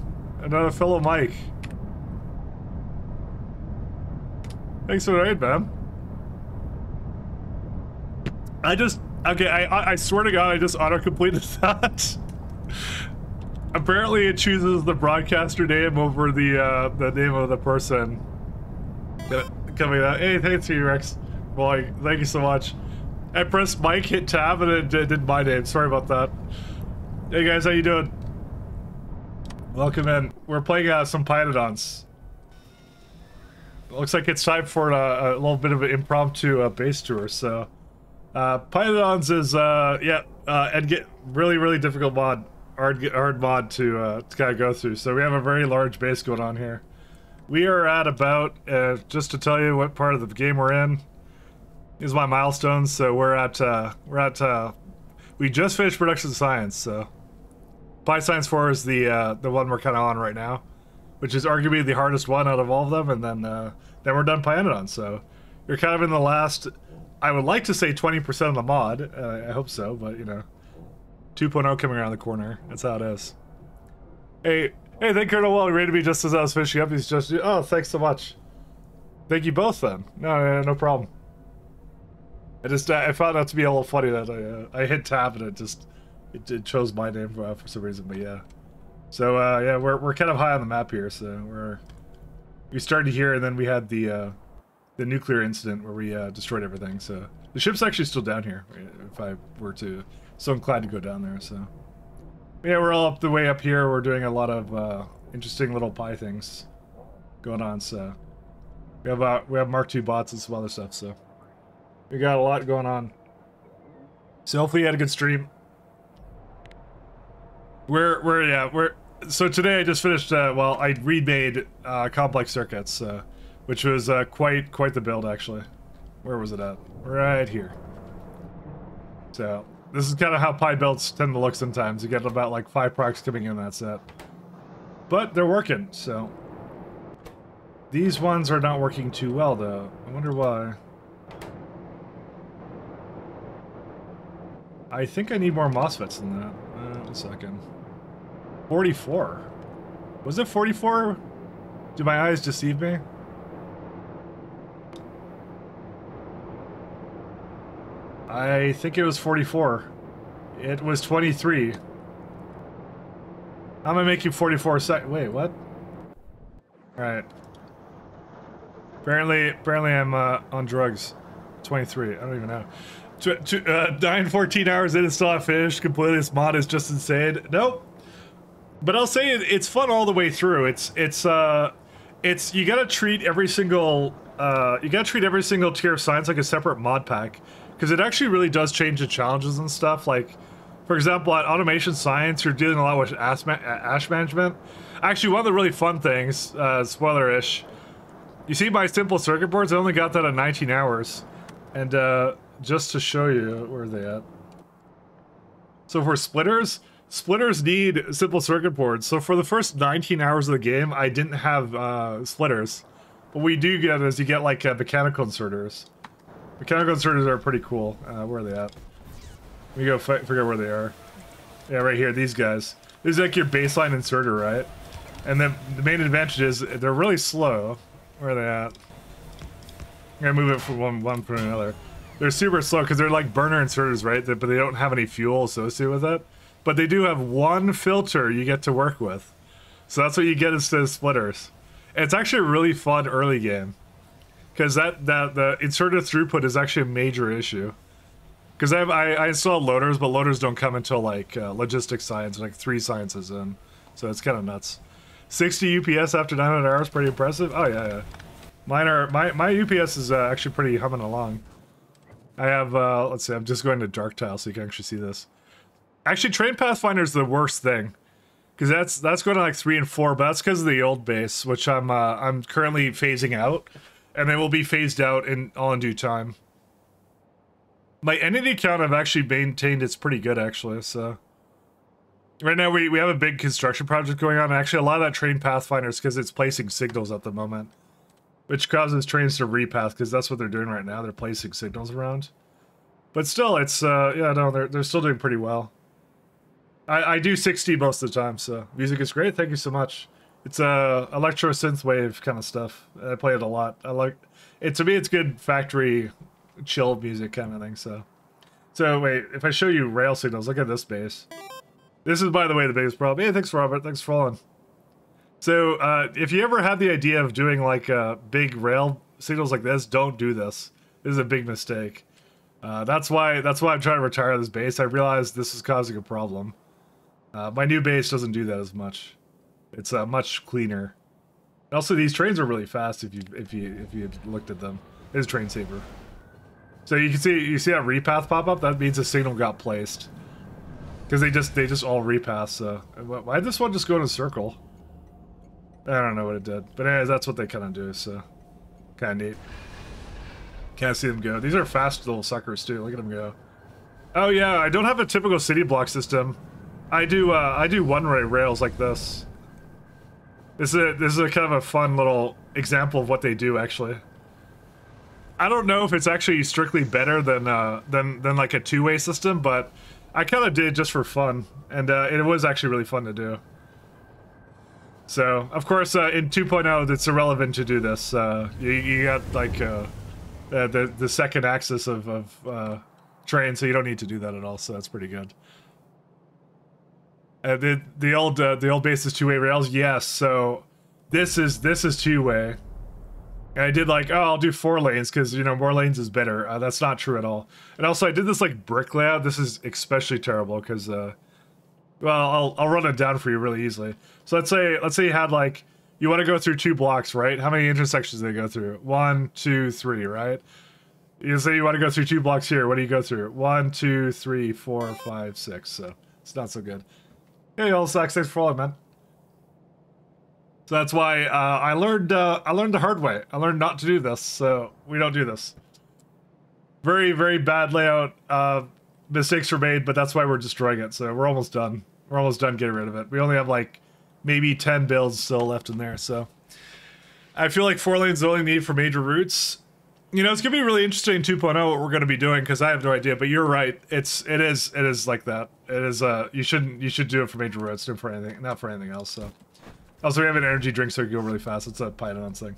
Another fellow Mike. Thanks for the raid, man. Okay, I swear to God, I just auto-completed that. Apparently it chooses the broadcaster name over the name of the person coming out. Hey, thanks T-Rex. Boy, thank you so much. I pressed Mike, hit tab, and it did my name. Sorry about that. Hey guys, how you doing? Welcome in. We're playing some Pyanodons. Looks like it's time for a little bit of an impromptu base tour, so... Pyanodons is, and get really difficult mod. Hard mod to kind of go through. So we have a very large base going on here. We are at about, just to tell you what part of the game we're in. These are my milestones. So we just finished production science. So Pi Science 4 is the one we're kind of on right now, which is arguably the hardest one out of all of them. And then we're done Pyanodons. So you're kind of in the last, I would like to say 20% of the mod. I hope so, but you know. 2.0 coming around the corner. That's how it is. Hey, thank Colonel Well, ready to be just as I was finishing up. He's just, oh, thanks so much. Thank you both then. No problem. I found out to be a little funny that I hit tab and it chose my name for some reason, but yeah. So yeah, we're kind of high on the map here. So we started here and then we had the nuclear incident where we destroyed everything. So the ship's actually still down here if I were to. So inclined to go down there, so... Yeah, we're all the way up here. We're doing a lot of interesting little Pi things going on, so... We have Mark II bots and some other stuff, so... We got a lot going on. So hopefully you had a good stream. So today I just finished, well, I remade Complex Circuits, which was quite the build, actually. Where was it at? Right here. So... This is kind of how Pi builds tend to look sometimes. You get about like 5 procs coming in that set. But they're working, so... These ones are not working too well, though. I wonder why. I think I need more MOSFETs than that. 1 second. 44. Was it 44? Did my eyes deceive me? I think it was 44. It was 23. How am I making 44 Wait, what? Alright. Apparently I'm on drugs. 23. I don't even know. 9-14 hours in and still not finished. Completely, this mod is just insane. Nope. But I'll say it's fun all the way through. It's you gotta treat every single tier of science like a separate mod pack. Because it actually really does change the challenges and stuff. Like, for example, at Automation Science, you're dealing a lot with ash management. Actually, one of the really fun things, spoiler-ish, you see my simple circuit boards, I only got that at 19 hours. And just to show you, where are they at? So for splitters need simple circuit boards. So for the first 19 hours of the game, I didn't have splitters. What we do get is you get like mechanical inserters. Mechanical inserters are pretty cool. Where are they at? Let me go figure out where they are. Yeah, right here, these guys. This is like your baseline inserter, right? And then the main advantage is they're really slow. Where are they at? I'm gonna move it from one from another. They're super slow because they're like burner inserters, right? But they don't have any fuel associated with it. But they do have one filter you get to work with. So that's what you get instead of splitters. And it's actually a really fun early game. Because the inserter throughput is actually a major issue. Because I installed loaders, but loaders don't come until like logistics science, like 3 sciences in. So it's kind of nuts. 60 UPS after 900 hours, pretty impressive. Oh yeah. My UPS is actually pretty humming along. I have let's see, I'm just going to dark tile so you can actually see this. Actually, Train Pathfinder is the worst thing. Because that's going to like 3 and 4, but that's because of the old base, which I'm currently phasing out. And they will be phased out all in due time. My entity count I've actually maintained it's pretty good actually, so. Right now we have a big construction project going on, and actually a lot of that train Pathfinders because it's placing signals at the moment. Which causes trains to repath, because that's what they're doing right now, they're placing signals around. But still, it's, yeah, no, they're still doing pretty well. I do 60 most of the time, so music is great, thank you so much. It's electro synthwave kind of stuff. I play it a lot. I like it. To me, it's good factory chill music kind of thing. So So wait, if I show you rail signals, look at this base. This is, by the way, the biggest problem. Hey, thanks, Robert. Thanks for following. So if you ever had the idea of doing like big rail signals like this, don't do this. This is a big mistake. That's why I'm trying to retire this base. I realized this is causing a problem. My new base doesn't do that as much. It's much cleaner. Also, these trains are really fast if you had looked at them. It's a train saver. So you see that repath pop up? That means a signal got placed. Because they just all repass. So why did this one just go in a circle? I don't know what it did, but anyways, that's what they kind of do. So kind of neat. Can't see them go. These are fast little suckers too. Look at them go. Oh yeah, I don't have a typical city block system. I do one-way rails like this. This is a kind of a fun little example of what they do actually. I don't know if it's actually strictly better than like a two-way system, but I kind of did just for fun, and it was actually really fun to do. So, of course, in 2.0, it's irrelevant to do this. You got like the second axis of train, so you don't need to do that at all. So that's pretty good. The old base is two-way rails. Yes, so this is two-way. And I did like, oh, I'll do 4 lanes because, you know, more lanes is better. That's not true at all. And also, I did this like brick layout. This is especially terrible because, well, I'll run it down for you really easily. So let's say you had like, you want to go through 2 blocks, right? How many intersections do they go through? 1, 2, 3, right? You say you want to go through 2 blocks here. What do you go through? 1, 2, 3, 4, 5, 6. So it's not so good. Hey, all Sacks, thanks for following, man. So that's why I learned the hard way. I learned not to do this, so we don't do this. Very, very bad layout. Mistakes were made, but that's why we're destroying it. So we're almost done. We're almost done getting rid of it. We only have like maybe 10 builds still left in there. So I feel like 4 lanes is the only need for major routes. You know, it's gonna be really interesting in 2.0 what we're gonna be doing because I have no idea. But you're right. It is like that. It is. You should do it for major routes, not for anything else. So. Also, we have an energy drink so we can go really fast. It's a Pyanodons thing.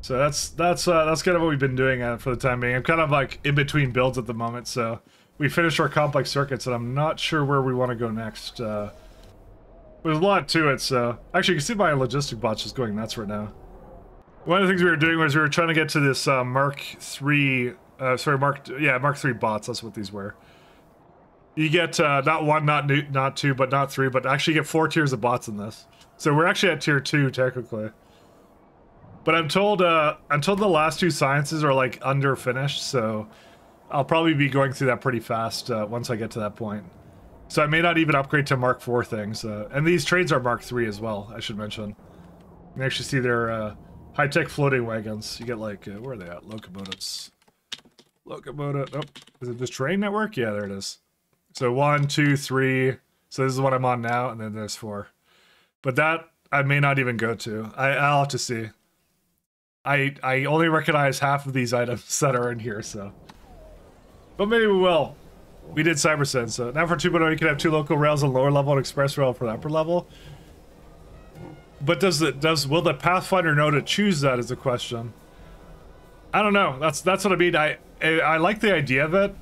So that's kind of what we've been doing for the time being. I'm kind of like in between builds at the moment, so we finished our complex circuits, and I'm not sure where we want to go next. There's a lot to it, so actually, you can see my logistic bot's just going nuts right now. One of the things we were doing was we were trying to get to this Mark 3 bots. That's what these were. You get not 1, not 2, but not 3, but actually you get 4 tiers of bots in this. So we're actually at tier 2 technically. But I'm told until the last 2 sciences are like under finished, so I'll probably be going through that pretty fast once I get to that point. So I may not even upgrade to Mark 4 things. And these trains are Mark 3 as well, I should mention. You can actually see their high-tech floating wagons. You get like, where are they at? Locomotives. Locomotive, oh, is it this train network? Yeah, there it is. So 1, 2, 3. So this is what I'm on now, and then there's 4. But that I may not even go to. I'll have to see. I only recognize half of these items that are in here, so. But maybe we will. We did CyberSense. So now for 2.0, you can have 2 local rails on lower level and express rail for the upper level. But will the Pathfinder know to choose that is the question. I don't know. That's what I mean. I like the idea of it.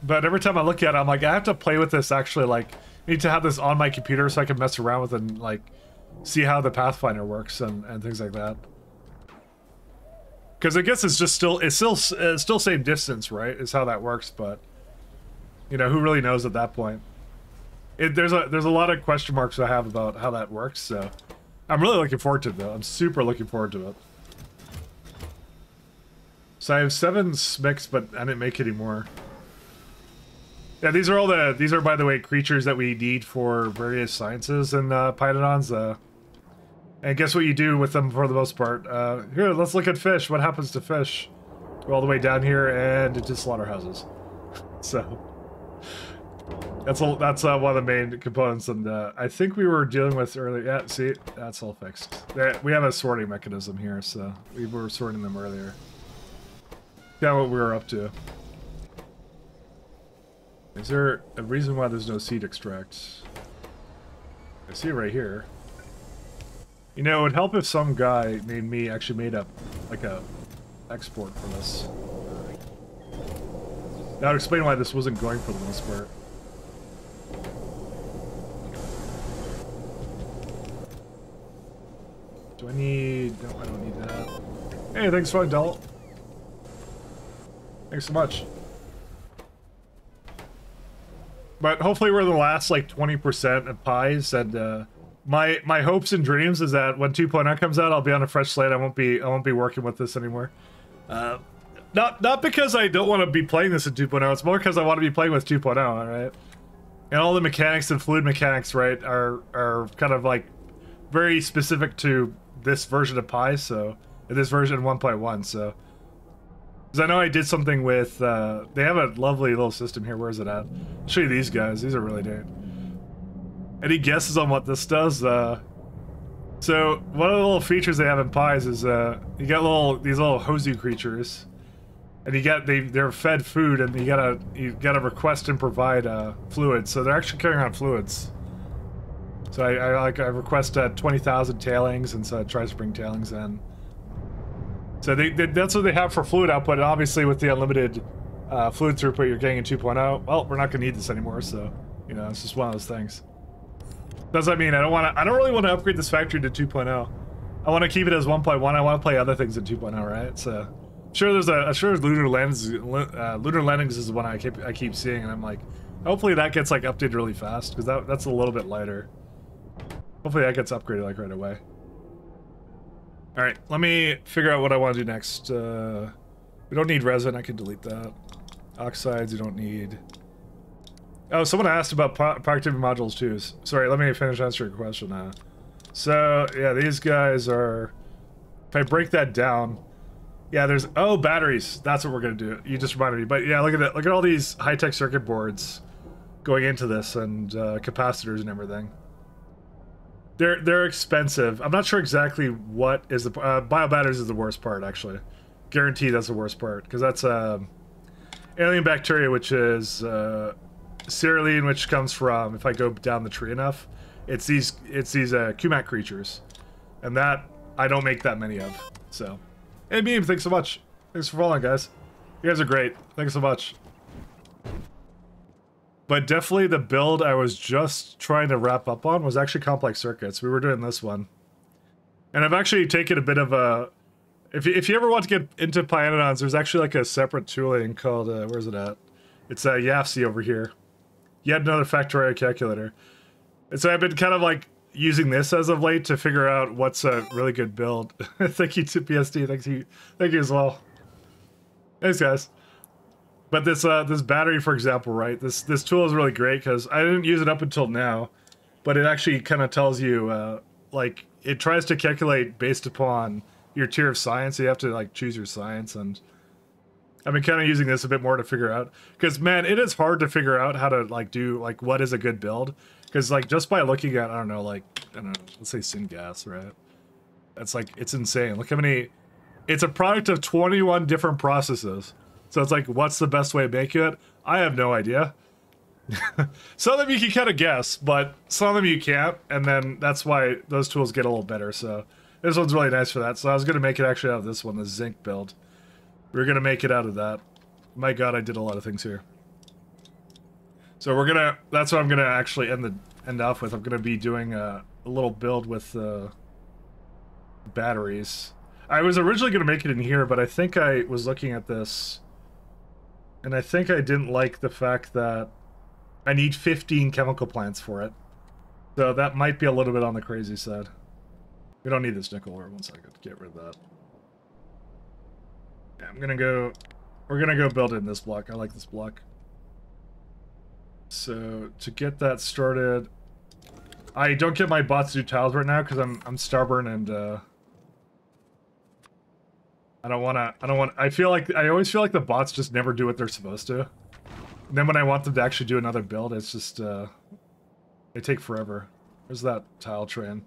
But every time I look at it, I'm like, I have to play with this actually, like, I need to have this on my computer so I can mess around with it and, like, see how the Pathfinder works and things like that. Because I guess it's still same distance, right? Is how that works, but, you know, who really knows at that point? There's a lot of question marks I have about how that works, so I'm really looking forward to it, though. I'm super looking forward to it. So I have 7 SMICs, but I didn't make any more. Yeah, these are by the way creatures that we need for various sciences in Pyanodons. And guess what you do with them for the most part? Here, let's look at fish. What happens to fish? Go all the way down here and into slaughterhouses. So that's one of the main components, and I think we were dealing with earlier. Yeah, see, that's all fixed. We have a sorting mechanism here, so we were sorting them earlier. Yeah, what we were up to. Is there a reason why there's no seed extract? I see it right here. You know, it would help if some guy actually made up like a export for this. That would explain why this wasn't going for the most part. Do I need... No, I don't need that. Hey, thanks for Adult. Thanks so much. But hopefully we're the last, like, 20% of pies, and, my hopes and dreams is that when 2.0 comes out, I'll be on a fresh slate. I won't be working with this anymore. Not because I don't want to be playing this in 2.0. It's more because I want to be playing with 2.0. All right, and all the mechanics and fluid mechanics, right, are kind of like very specific to this version of Pi. So this version 1.1. So because I know I did something with they have a lovely little system here. Where is it at? I'll show you these guys. These are really neat. Any guesses on what this does? So one of the little features they have in pies is you got these little hosey creatures, and they're fed food, and you gotta request and provide fluids. So they're actually carrying around fluids. So I request 20,000 tailings, and so it tries to bring tailings in. So that's what they have for fluid output, and obviously with the unlimited fluid throughput you're getting in 2.0, well, we're not gonna need this anymore. So you know, it's just one of those things. Does that mean I don't really want to upgrade this factory to 2.0. I want to keep it as 1.1. I want to play other things in 2.0, right? So sure there's lunar landings is the one I keep seeing, and I'm like, hopefully that gets like updated really fast, because that's a little bit lighter. Hopefully that gets upgraded like right away. Alright, let me figure out what I want to do next. We don't need resin, I can delete that. Oxides, you don't need. Oh, someone asked about productivity modules too. Sorry, let me finish answering your question. So, yeah, these guys are... If I break that down... Yeah, there's... Oh, batteries. That's what we're going to do. You just reminded me. But yeah, look at that. Look at all these high-tech circuit boards going into this, and capacitors and everything. They're expensive. I'm not sure exactly what is the... biobatteries is the worst part, actually. Guaranteed that's the worst part. Because that's alien bacteria, which is... Cerealine, which comes from, if I go down the tree enough, it's these Kumak creatures, and that I don't make that many of. So, hey Beam, thanks so much. Thanks for following, guys. You guys are great. Thanks so much. But definitely the build I was just trying to wrap up on was actually complex circuits. We were doing this one, and I've actually taken a bit of a. If you ever want to get into Pyanodons, there's actually like a separate tooling called where's it at? It's YAFC over here. Yet another Factorio calculator. And so I've been kind of like using this as of late to figure out what's a really good build. Thank you to PSD. Thank you as well. Thanks, guys. But this battery, for example, right? This tool is really great because I didn't use it up until now, but it actually kind of tells you like it tries to calculate based upon your tier of science. So you have to like choose your science, and I've been kind of using this a bit more to figure out, because man, it is hard to figure out how to like do like what is a good build, because like just by looking at let's say syngas, right? That's like, it's insane. Look how many. It's a product of 21 different processes, so it's like, what's the best way to make it? I have no idea. Some of them you can kind of guess, but some of them you can't, and then that's why those tools get a little better. So this one's really nice for that. So I was gonna make it actually out of this one, the zinc build. We're gonna make it out of that. My god, I did a lot of things here. So that's what I'm gonna actually end off with. I'm gonna be doing a little build with batteries. I was originally gonna make it in here, but I think I was looking at this, and I think I didn't like the fact that I need 15 chemical plants for it. So that might be a little bit on the crazy side. We don't need this nickel ore. 1 second, get rid of that. Yeah, we're gonna go build in this block. I like this block. So to get that started, I don't get my bots to do tiles right now because I'm stubborn, and I always feel like the bots just never do what they're supposed to. And then when I want them to actually do another build, it's just they take forever. Where's that tile train?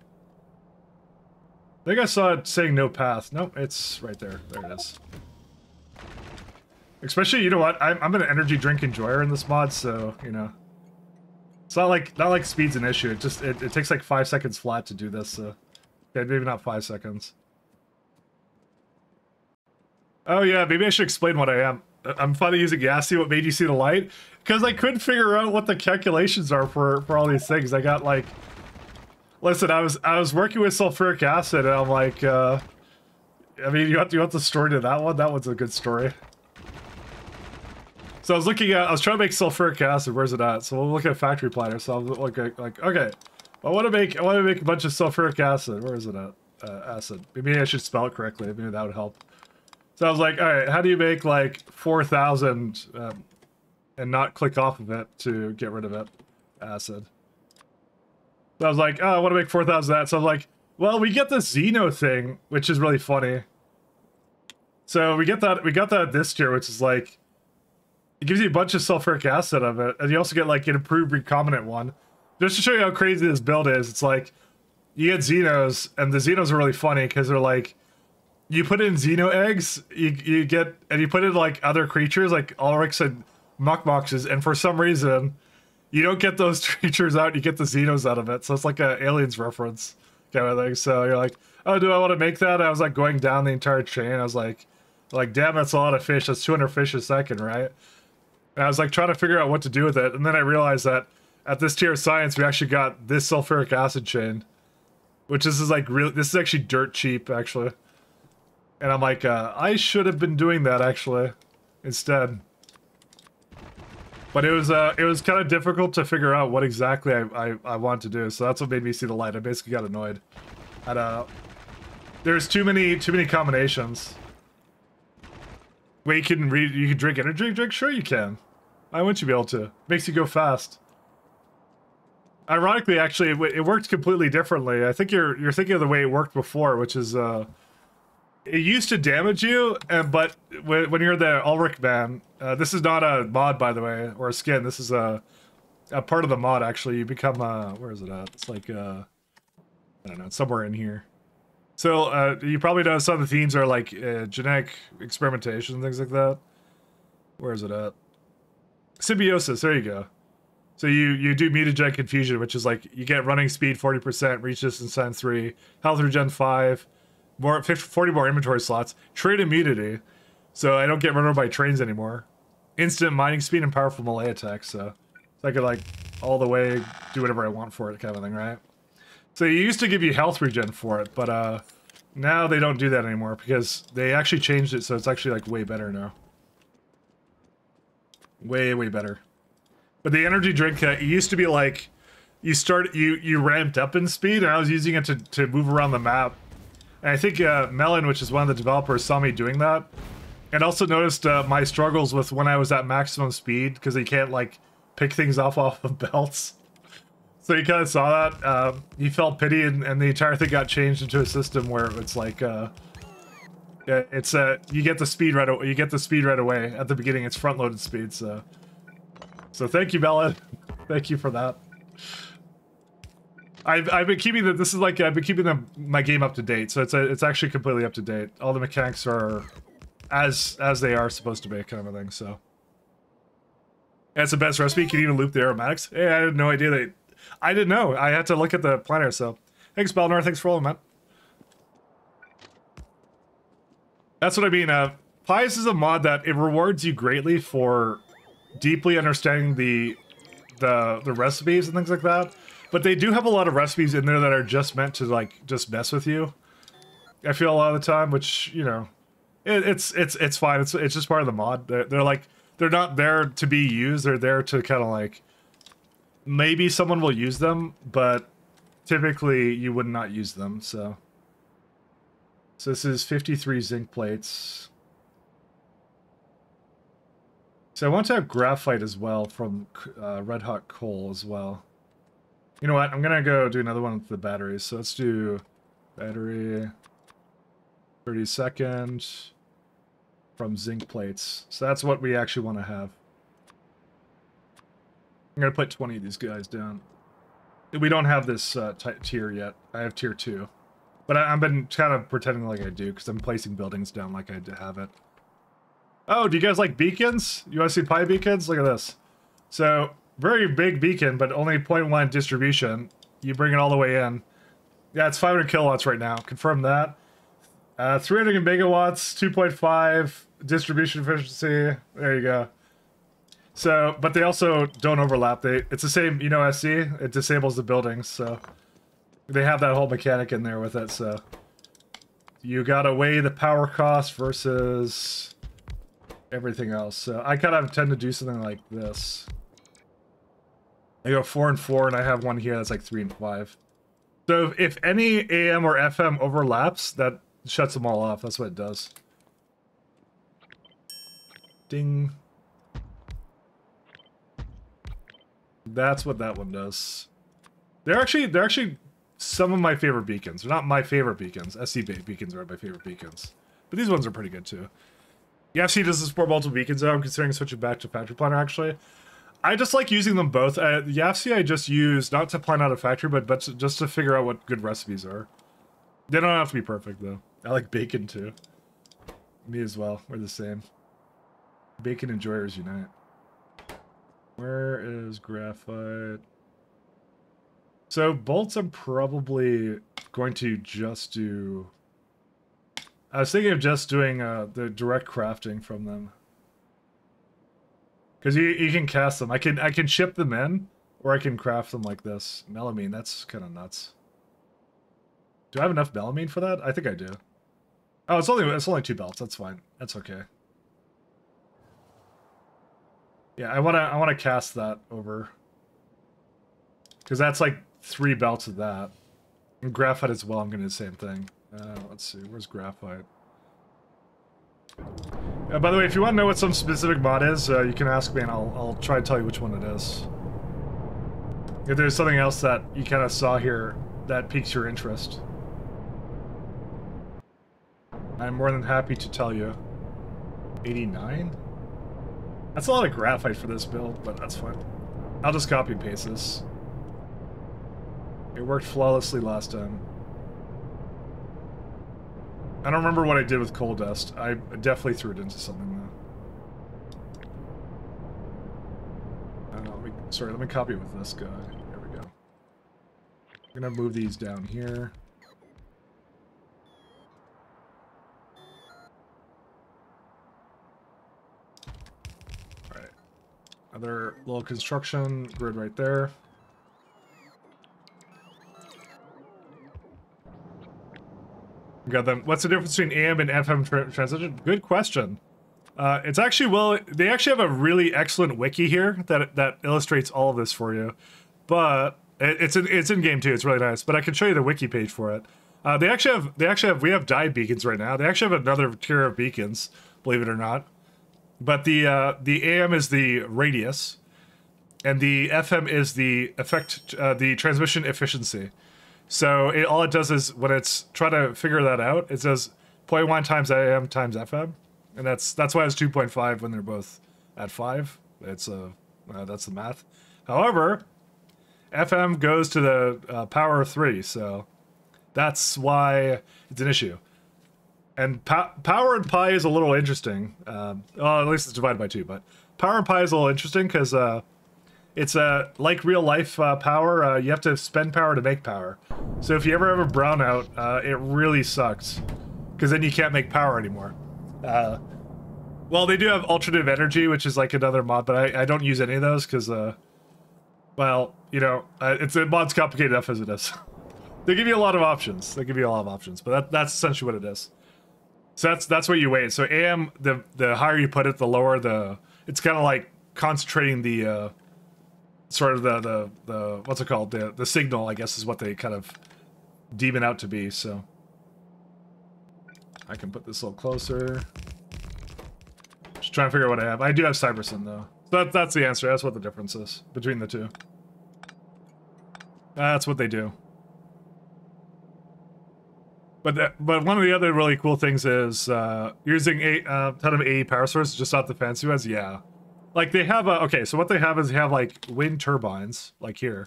I think I saw it saying no path. Nope, it's right there. There it is. Especially, you know what? I'm an energy drink enjoyer in this mod, so you know, it's not like speed's an issue. It just it takes like 5 seconds flat to do this. So okay, maybe not 5 seconds. Oh yeah, maybe I should explain what I am. I'm finally using Yassi. What made you see the light? Because I couldn't figure out what the calculations are for all these things. I got like, listen, I was working with sulfuric acid, and I'm like, I mean, you want the story to that one? That one's a good story. So I was trying to make sulfuric acid. Where's it at? So we'll look at factory planner. So I'm like, okay, I want to make a bunch of sulfuric acid. Where is it at? Acid. Maybe I should spell it correctly. Maybe that would help. So I was like, all right, how do you make like 4,000 and not click off of it to get rid of it? Acid. So I was like, oh, I want to make 4,000 of that. So I was like, well, we get the Xeno thing, which is really funny. So we got that this tier, which is like, it gives you a bunch of sulfuric acid of it, and you also get like an improved recombinant one. Just to show you how crazy this build is, it's like, you get Xenos, and the Xenos are really funny because they're like, you put in Xeno eggs, you get, and you put in like other creatures like Ulrichs and Mukmoxes, and for some reason, you don't get those creatures out, you get the Xenos out of it. So it's like a Aliens reference kind of thing. So you're like, oh, do I want to make that? I was like going down the entire chain. I was like, damn, that's a lot of fish. That's 200 fish a second, right? And I was like trying to figure out what to do with it. And then I realized that at this tier of science, we actually got this sulfuric acid chain. Which this is like real. This is actually dirt cheap, actually. And I'm like, I should have been doing that actually, instead. But it was kind of difficult to figure out what exactly I wanted to do. So that's what made me see the light. I basically got annoyed. There's too many combinations. Wait, you can drink energy drink? Sure you can. Why wouldn't you be able to? Makes you go fast. Ironically, actually, it worked completely differently. I think you're thinking of the way it worked before, which is it used to damage you, but when you're the Ulrich man, this is not a mod, by the way, or a skin. This is a part of the mod. Actually, you become where is it at? It's like I don't know, it's somewhere in here. So you probably know some of the themes are like genetic experimentation and things like that. Where is it at? Symbiosis. There you go. So you do mutagen confusion, which is like you get running speed 40%, reach distance times 3, health regen 5, 40 more inventory slots, trait immunity, so I don't get run over by trains anymore. Instant mining speed and powerful melee attack, so I could like all the way do whatever I want for it, kind of thing, right? So you used to give you health regen for it, but now they don't do that anymore because they actually changed it, so it's actually like way better now. Way better. But the energy drink it used to be like you ramped up in speed, and I was using it to move around the map. And I think Melon, which is one of the developers, saw me doing that, and also noticed my struggles with when I was at maximum speed because you can't like pick things off of belts. So he kind of saw that. He felt pity, and the entire thing got changed into a system where it's like it's you get the speed right away. You get the speed right away at the beginning. It's front loaded speed, so. So thank you, Bella. Thank you for that. I've been keeping I've been keeping my game up to date, so it's actually completely up to date. All the mechanics are as they are supposed to be, kind of a thing. So that's the best recipe. You can even loop the aromatics. Hey, I had no idea I didn't know. I had to look at the planner. So thanks, Belnor. Thanks for all, man. That's what I mean. Pious is a mod that it rewards you greatly for deeply understanding the recipes and things like that, but they do have a lot of recipes in there that are just meant to like just mess with you. I feel a lot of the time, which you know, it's fine. It's just part of the mod. They're not there to be used. They're there to kind of like maybe someone will use them, but typically you would not use them. So this is 53 zinc plates. So I want to have graphite as well from red hot coal as well. You know what? I'm gonna go do another one with the batteries. So let's do battery 32nd from zinc plates. So that's what we actually want to have. I'm gonna put 20 of these guys down. We don't have this tier yet. I have tier 2, but I've been kind of pretending like I do because I'm placing buildings down like I have it. Oh, do you guys like beacons? You want to see pie beacons? Look at this. So, very big beacon, but only 0.1 distribution. You bring it all the way in. Yeah, it's 500 kilowatts right now. Confirm that. 300 megawatts, 2.5. distribution efficiency. There you go. So, but they also don't overlap. It's the same, you know, SC. It disables the buildings, so they have that whole mechanic in there with it. So you gotta weigh the power cost versus everything else. So I kind of tend to do something like this. I go 4 and 4, and I have one here that's like 3 and 5. So if any AM or FM overlaps, that shuts them all off. That's what it does. Ding. That's what that one does. They're actually some of my favorite beacons. They're not my favorite beacons. SC beacons are my favorite beacons. But these ones are pretty good too. YFC doesn't support multiple beacons though. I'm considering switching back to Factory Planner actually. I just like using them both. YFC I just use not to plan out a factory, but just to figure out what good recipes are. They don't have to be perfect though. I like bacon too. Me as well. We're the same. Bacon enjoyers unite. Where is graphite? So bolts I'm probably going to just do... I was thinking of just doing the direct crafting from them. Because you can cast them. I can ship them in, or I can craft them like this. Melamine, that's kind of nuts. Do I have enough melamine for that? I think I do. Oh, it's only 2 belts. That's fine. That's okay. Yeah, I wanna cast that over. Because that's like 3 belts of that. And graphite as well, I'm gonna do the same thing. Let's see, where's graphite? By the way, if you want to know what some specific mod is, you can ask me and I'll try to tell you which one it is. If there's something else that you kind of saw here that piques your interest, I'm more than happy to tell you. 89? That's a lot of graphite for this build, but that's fine. I'll just copy and paste this. It worked flawlessly last time. I don't remember what I did with coal dust. I definitely threw it into something though. Sorry, let me copy it with this guy. There we go. I'm gonna move these down here. Alright. Another little construction grid right there. Got them. What's the difference between AM and FM transition? Good question. It's actually, well, they actually have a really excellent wiki here that illustrates all of this for you. But it's in game too. It's really nice. But I can show you the wiki page for it. We have dye beacons right now. They actually have another tier of beacons, believe it or not. But the AM is the radius, and the FM is the the transmission efficiency. So all it does is, when it's trying to figure that out, it says 0.1 times AM times FM, and that's why it's 2.5 when they're both at 5. It's that's the math. However, FM goes to the power of 3, so that's why it's an issue. And power and pi is a little interesting. Well, at least it's divided by 2, but power and pi is a little interesting because it's like real life power. You have to spend power to make power. So if you ever have a brownout, it really sucks, because then you can't make power anymore. Well, they do have alternative energy, which is like another mod, but I don't use any of those because, well, you know, the mod's complicated enough as it is. They give you a lot of options. They give you a lot of options, but that's essentially what it is. So that's what you weigh. So AM, the higher you put it, the lower the. It's kind of like concentrating the. Sort of the what's it called, the signal, I guess, is what they kind of deem it out to be. So I can put this a little closer. Just trying to figure out what I have. I do have Cyberson though. So that's the answer. That's what the difference is between the two. That's what they do. But one of the other really cool things is using a ton of AE power sources, just not the fancy ones. Yeah. Like they have okay, so what they have is they have like wind turbines, like here.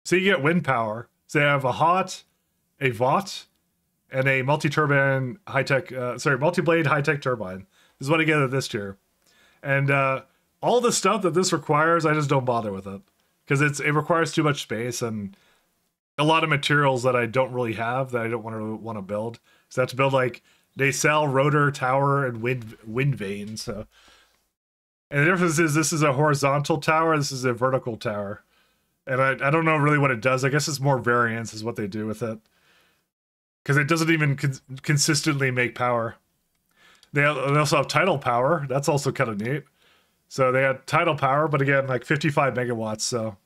So you get wind power. So they have a HOT, a VOT, and a multi-turbine high-tech, multi-blade high-tech turbine. This is what I get at this tier. And all the stuff that this requires, I just don't bother with it. Because it requires too much space and a lot of materials that I don't really have, that I don't want to build. So I have to build like They sell rotor, tower, and wind vane. So, and the difference is this is a horizontal tower. This is a vertical tower, and I don't know really what it does. I guess it's more variance is what they do with it, because it doesn't even consistently make power. They also have tidal power. That's also kind of neat. So they had tidal power, but again, like 55 megawatts. So,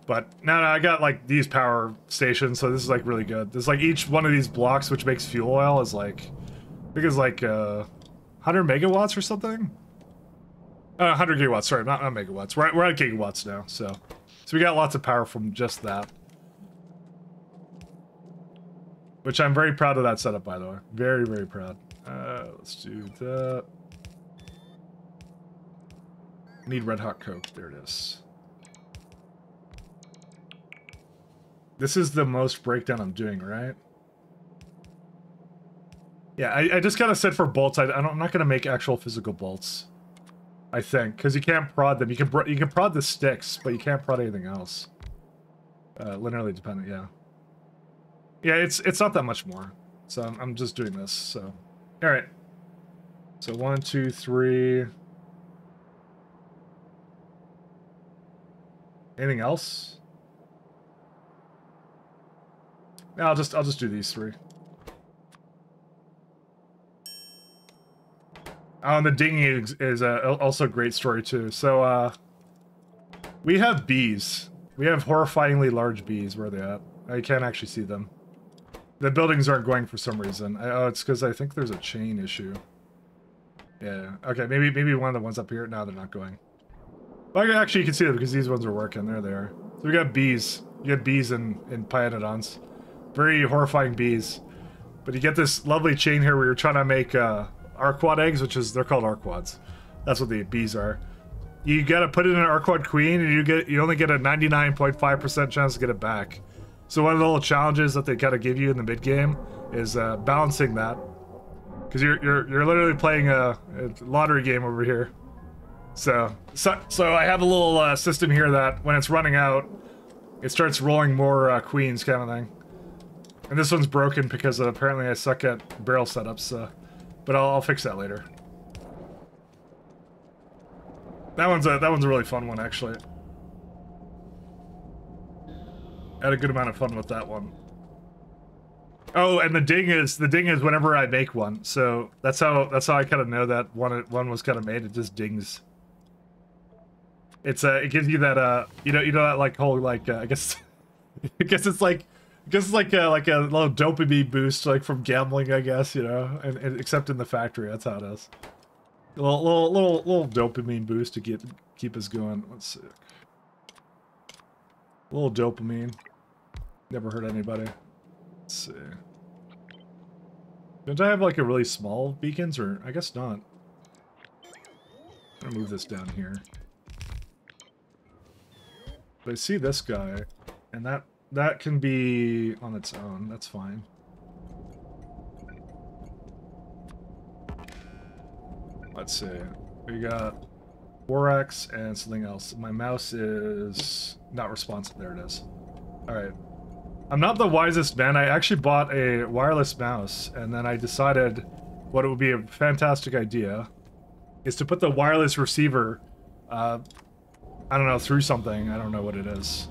but now I got like these power stations, so this is like really good. There's like each one of these blocks, which makes fuel oil, is like, I think it's like 100 megawatts or something. 100 gigawatts. Sorry, not megawatts. We're at gigawatts now. So we got lots of power from just that. Which I'm very proud of that setup, by the way. Very, very proud. Let's do that. Need red hot coke. There it is. This is the most breakdown I'm doing, right? Yeah, I just kind of said for bolts. I'm not gonna make actual physical bolts. I think because you can't prod them. You can prod the sticks, but you can't prod anything else. Linearly dependent. Yeah. Yeah, it's not that much more. So I'm just doing this. So, all right. So 1, 2, 3. Anything else? Yeah, I'll just do these 3. Oh, and the dinghy is also a great story too. So we have bees. We have horrifyingly large bees. Where are they at? I can't actually see them. The buildings aren't going for some reason. Oh, it's because I think there's a chain issue. Yeah. Okay. Maybe one of the ones up here. No, they're not going. Well, actually, you can see them because these ones are working. There they are. So we got bees. You get bees in Pyanodons. Very horrifying bees. But you get this lovely chain here where you're trying to make Arquad eggs, which is they're called Arquads. That's what the bees are. You gotta put it in an Arquad queen, and you only get a 99.5% chance to get it back. So one of the little challenges that they kind of give you in the mid game is balancing that, because you're literally playing a lottery game over here. So I have a little system here that when it's running out, it starts rolling more queens, kind of thing. And this one's broken because apparently I suck at barrel setups. But I'll fix that later. That one's a really fun one, actually. I had a good amount of fun with that one. Oh, and the ding is whenever I make one. So that's how I kind of know that one was kind of made. It just dings. It's it gives you that you know that like whole like I guess it's like a little dopamine boost like from gambling, I guess, you know, and except in the factory, that's how it is. A little dopamine boost to keep us going. Let's see. A little dopamine. Never hurt anybody. Let's see. Don't I have like a really small beacons, or I guess not. I'm gonna move this down here. But I see this guy, and that can be on its own. That's fine. Let's see. We got 4x and something else. My mouse is not responsive. There it is. Alright. I'm not the wisest man. I actually bought a wireless mouse, and then I decided what it would be a fantastic idea is to put the wireless receiver, I don't know, through something. I don't know what it is.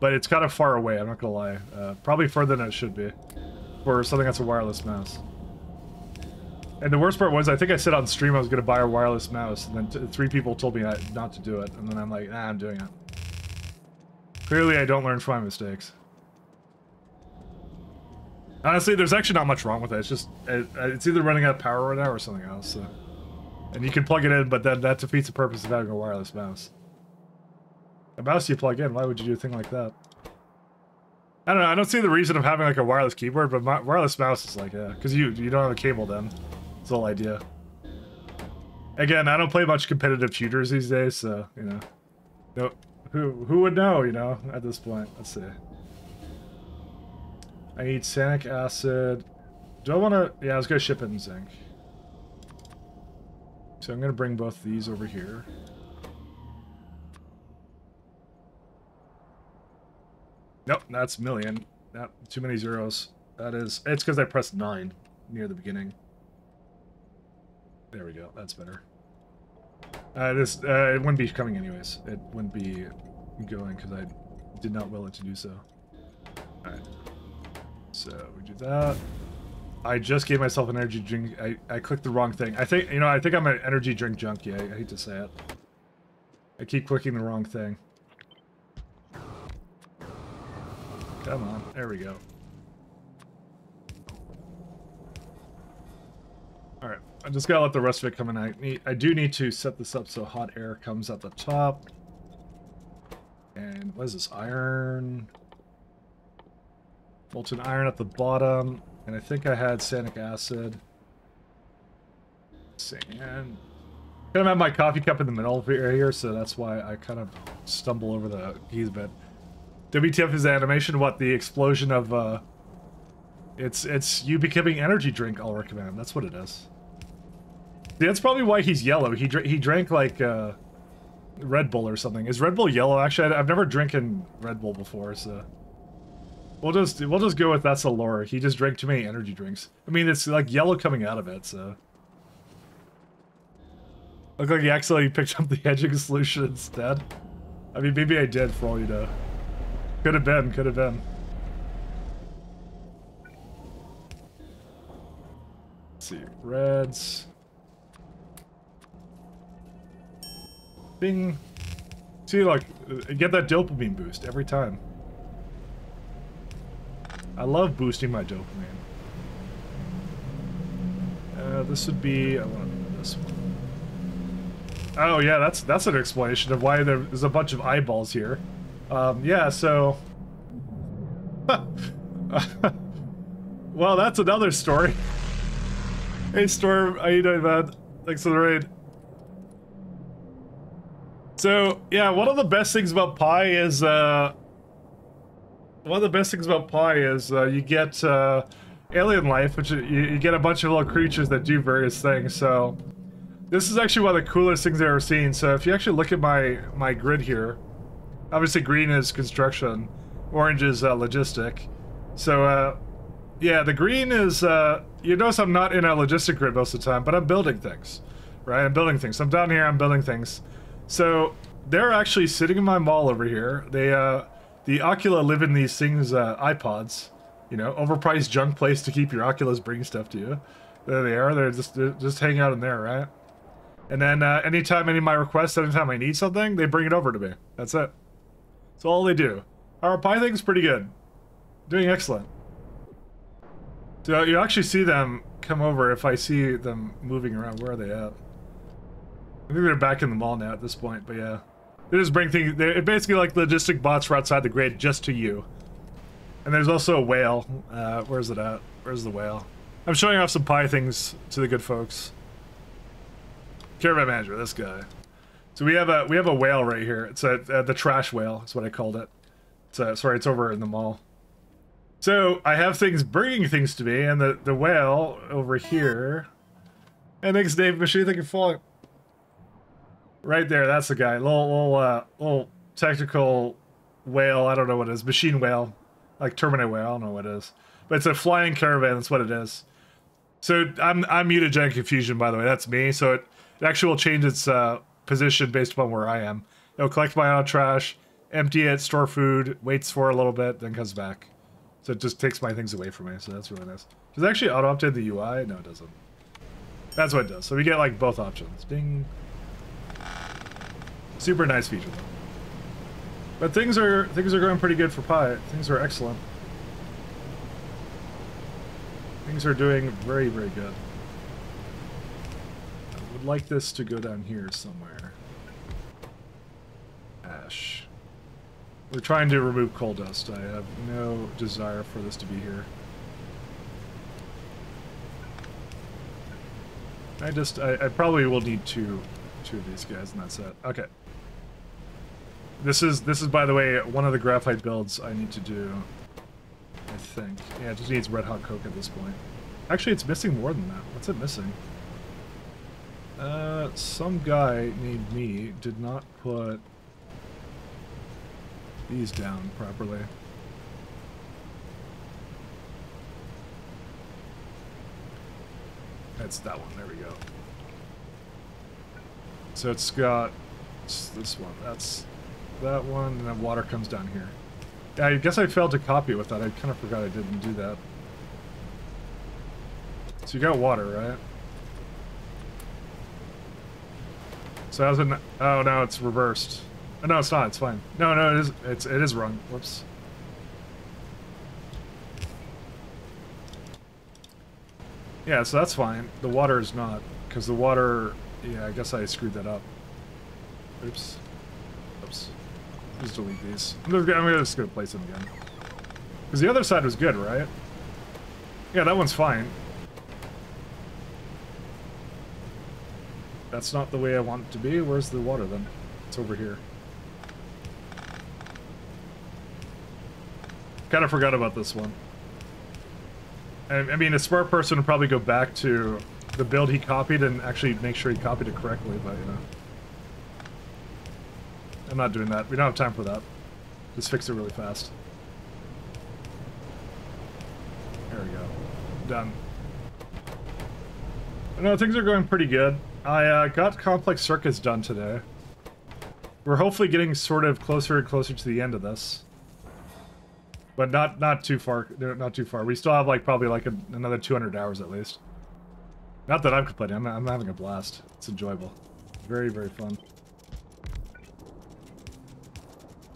But it's kind of far away, I'm not gonna lie. Probably further than it should be for something that's a wireless mouse. And the worst part was, I think I said on stream I was gonna buy a wireless mouse, and then 3 people told me not to do it, and then I'm like, nah, I'm doing it. Clearly I don't learn from my mistakes. Honestly, there's actually not much wrong with it. It's just, it's either running out of power right now or something else. So. And you can plug it in, but then that defeats the purpose of having a wireless mouse. A mouse you plug in, why would you do a thing like that? I don't know, I don't see the reason of having like a wireless keyboard, but my wireless mouse is like, yeah, because you don't have a cable then. That's the whole idea. Again, I don't play much competitive shooters these days, so, you know. No, who would know, you know, at this point? Let's see. I need sanic acid. Do I want to... Yeah, I was going to ship in zinc. So I'm going to bring both these over here. Nope, that's million. Not too many zeros. That is... It's because I pressed 9. near the beginning. There we go. That's better. It wouldn't be coming anyways. It wouldn't be going because I did not will it to do so. Alright. So we do that. I just gave myself an energy drink. I clicked the wrong thing. I think, you know, I think I'm an energy drink junkie. I hate to say it. I keep clicking the wrong thing. Come on. There we go. Alright. I just gotta let the rest of it come in. I do need to set this up so hot air comes at the top. And what is this? Iron. Molten iron at the bottom. And I think I had sanic acid. Sand. Kind of have my coffee cup in the middle of here, so that's why I kind of stumble over the keys a bit. WTF is the animation? What, the explosion of, it's you becoming energy drink, I'll recommend. That's what it is. See, that's probably why he's yellow. He drank, like, Red Bull or something. Is Red Bull yellow? Actually, I've never drinking Red Bull before, so... We'll just go with that's the lore. He just drank too many energy drinks. I mean, it's like yellow coming out of it, so... Looked like he accidentally picked up the hedging solution instead. I mean, maybe I did, for all you know. Could have been, could have been. Let's see, reds. Bing. See, like, get that dopamine boost every time. I love boosting my dopamine. This would be... I want to do this one. Oh yeah, that's an explanation of why there's a bunch of eyeballs here. Yeah, so... well, that's another story. Hey Storm, how you doing, man? Thanks for the raid. So, yeah, one of the best things about Pi is, you get, alien life, which you get a bunch of little creatures that do various things, so... This is actually one of the coolest things I've ever seen, so if you actually look at my grid here, obviously green is construction, orange is, logistic. So, yeah, the green is, you notice I'm not in a logistic grid most of the time, but I'm building things, right? I'm building things. So I'm down here, I'm building things. So, they're actually sitting in my mall over here. They, the Ocula live in these things, iPods, you know, overpriced junk place to keep your Oculus bringing stuff to you. There they are, they're just hanging out in there, right? And then, anytime any of my requests, anytime I need something, they bring it over to me. That's it. That's all they do. Our Pi thing's pretty good. Doing excellent. So you actually see them come over if I see them moving around. Where are they at? I think they're back in the mall now at this point, but yeah. They just bring things, they're basically like logistic bots for outside the grid just to you. And there's also a whale. Where's it at? Where's the whale? I'm showing off some Pi things to the good folks. Caravan manager, this guy. So we have a whale right here. It's the trash whale. Is what I called it. Sorry, it's over in the mall. So I have things bringing things to me, and the whale over here. And thanks, Dave Machine. Thank you for right there. That's the guy. Little technical whale. I don't know what it is. Machine whale, like Terminator whale. I don't know what it is, but it's a flying caravan. That's what it is. So I'm mutagenic confusion, by the way. That's me. So it actually will change its position based upon where I am. It'll collect my own trash, empty it, store food, waits for a little bit, then comes back. So it just takes my things away from me, so that's really nice. Does it actually auto-update the UI? No, it doesn't. That's what it does. So we get, like, both options. Ding. Super nice feature, though. But things are going pretty good for Pi. Things are excellent. Things are doing very, very good. I would like this to go down here somewhere. Ash. We're trying to remove coal dust. I have no desire for this to be here. I probably will need two of these guys, and that's it. Okay. This is by the way one of the graphite builds I need to do. I think. Yeah, it just needs red hot coke at this point. Actually, it's missing more than that. What's it missing? Some guy named me did not put these down properly. That's that one. There we go. So it's got this one. That's that one, and then water comes down here. Yeah, I guess I failed to copy it with that. I kind of forgot I didn't do that. So you got water, right? So how's it? Oh no, it's reversed. Oh, no, it's not. It's fine. No, no, it is. It is wrong. Whoops. Yeah, so that's fine. The water is not, because the water. Yeah, I guess I screwed that up. Oops. Oops. Just delete these. I'm just gonna place them again. Because the other side was good, right? Yeah, that one's fine. That's not the way I want it to be. Where's the water then? It's over here. Kind of forgot about this one. I mean, a smart person would probably go back to the build he copied and actually make sure he copied it correctly, but you know. I'm not doing that. We don't have time for that. Just fix it really fast. There we go. Done. No, things are going pretty good. I got complex circuits done today. We're hopefully getting sort of closer and closer to the end of this. But not too far. Not too far. We still have like probably like another 200 hours at least. Not that I'm complaining. I'm having a blast. It's enjoyable. Very, very fun.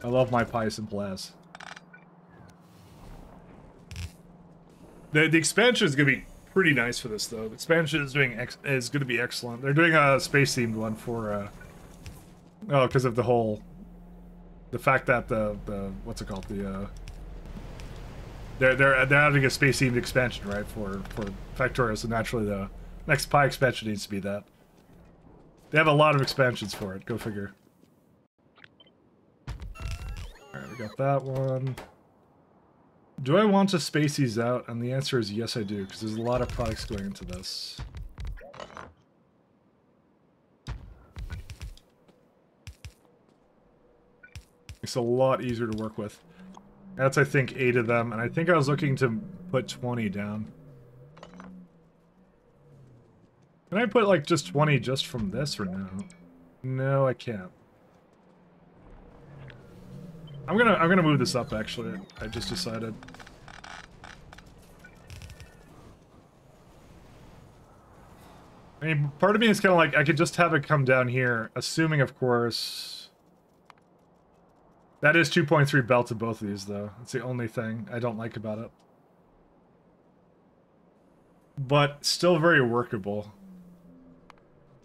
I love my pies and plas. The expansion is gonna be pretty nice for this though. The expansion is gonna be excellent. They're doing a space themed one for oh, because of the fact that the what's it called, they're adding a space themed expansion, right, for Factorio, so naturally the next pie expansion needs to be that. They have a lot of expansions for it. Go figure. Alright, we got that one. Do I want to space these out? And the answer is yes, I do, because there's a lot of products going into this. It's a lot easier to work with. That's, I think, 8 of them, and I think I was looking to put 20 down. Can I put, like, just 20 just from this, or no? No, I can't. I'm gonna move this up, actually. I just decided. I mean, part of me is kind of like, I could just have it come down here, assuming, of course... That is 2.3 belt to both of these, though. That's the only thing I don't like about it. But still very workable.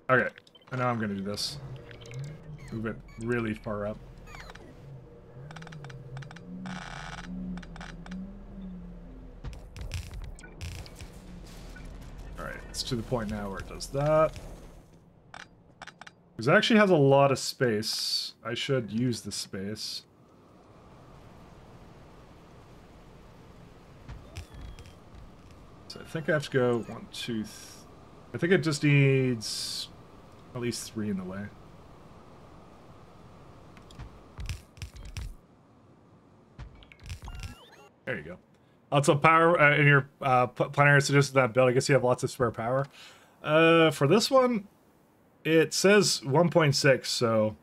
Okay, and now I'm gonna do this. Move it really far up. Alright, it's to the point now where it does that. Because it actually has a lot of space. I should use the space. So I think I have to go 1, 2, I think it just needs at least 3 in the way. There you go. Lots of power in your planner suggested that build. I guess you have lots of spare power. For this one, it says 1.6, so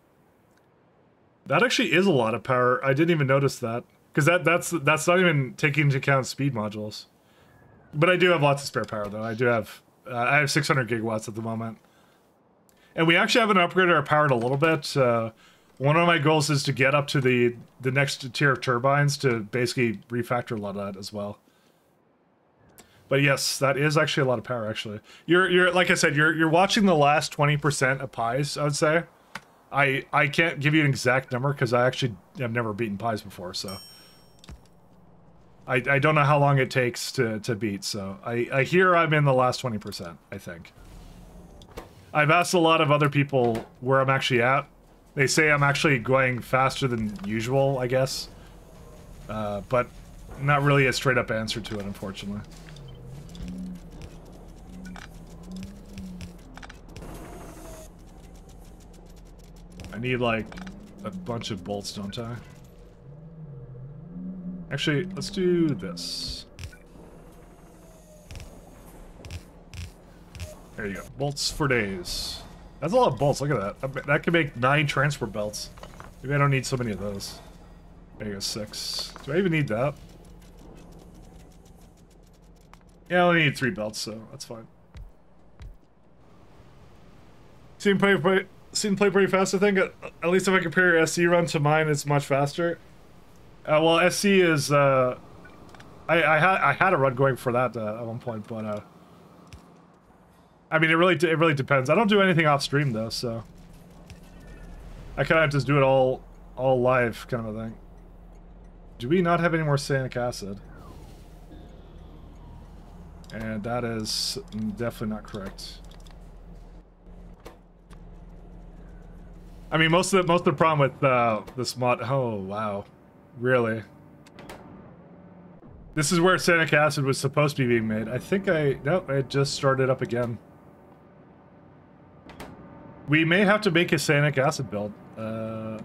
that actually is a lot of power. I didn't even notice that, because that's not even taking into account speed modules. But I do have lots of spare power, though. I do have I have 600 gigawatts at the moment, and we actually haven't upgraded our power in a little bit. One of my goals is to get up to the next tier of turbines to basically refactor a lot of that as well. But yes, that is actually a lot of power. Actually, you're like I said, you're watching the last 20% of pies. I would say, I can't give you an exact number because I actually have never beaten pies before, so I don't know how long it takes to beat. So I hear I'm in the last 20%. I think. I've asked a lot of other people where I'm actually at. They say I'm actually going faster than usual, I guess. But not really a straight up answer to it, unfortunately. I need, like, a bunch of bolts, don't I? Actually, let's do this. There you go. Bolts for days. That's a lot of bolts. Look at that. That could make 9 transport belts. Maybe I don't need so many of those. There you go, 6. Do I even need that? Yeah, I only need 3 belts, so that's fine. Seem play pretty fast, I think. At least if I compare your SC run to mine, it's much faster. Well, SC is... I had a run going for that at one point, but... I mean, it really depends. I don't do anything off stream, though, so... I kind of just do it all live, kind of a thing. Do we not have any more cyanic acid? And that is definitely not correct. I mean, most of the problem with this mod. Oh wow, really? This is where cyanic acid was supposed to be being made. I think nope, it just started up again. We may have to make a cyanic acid build.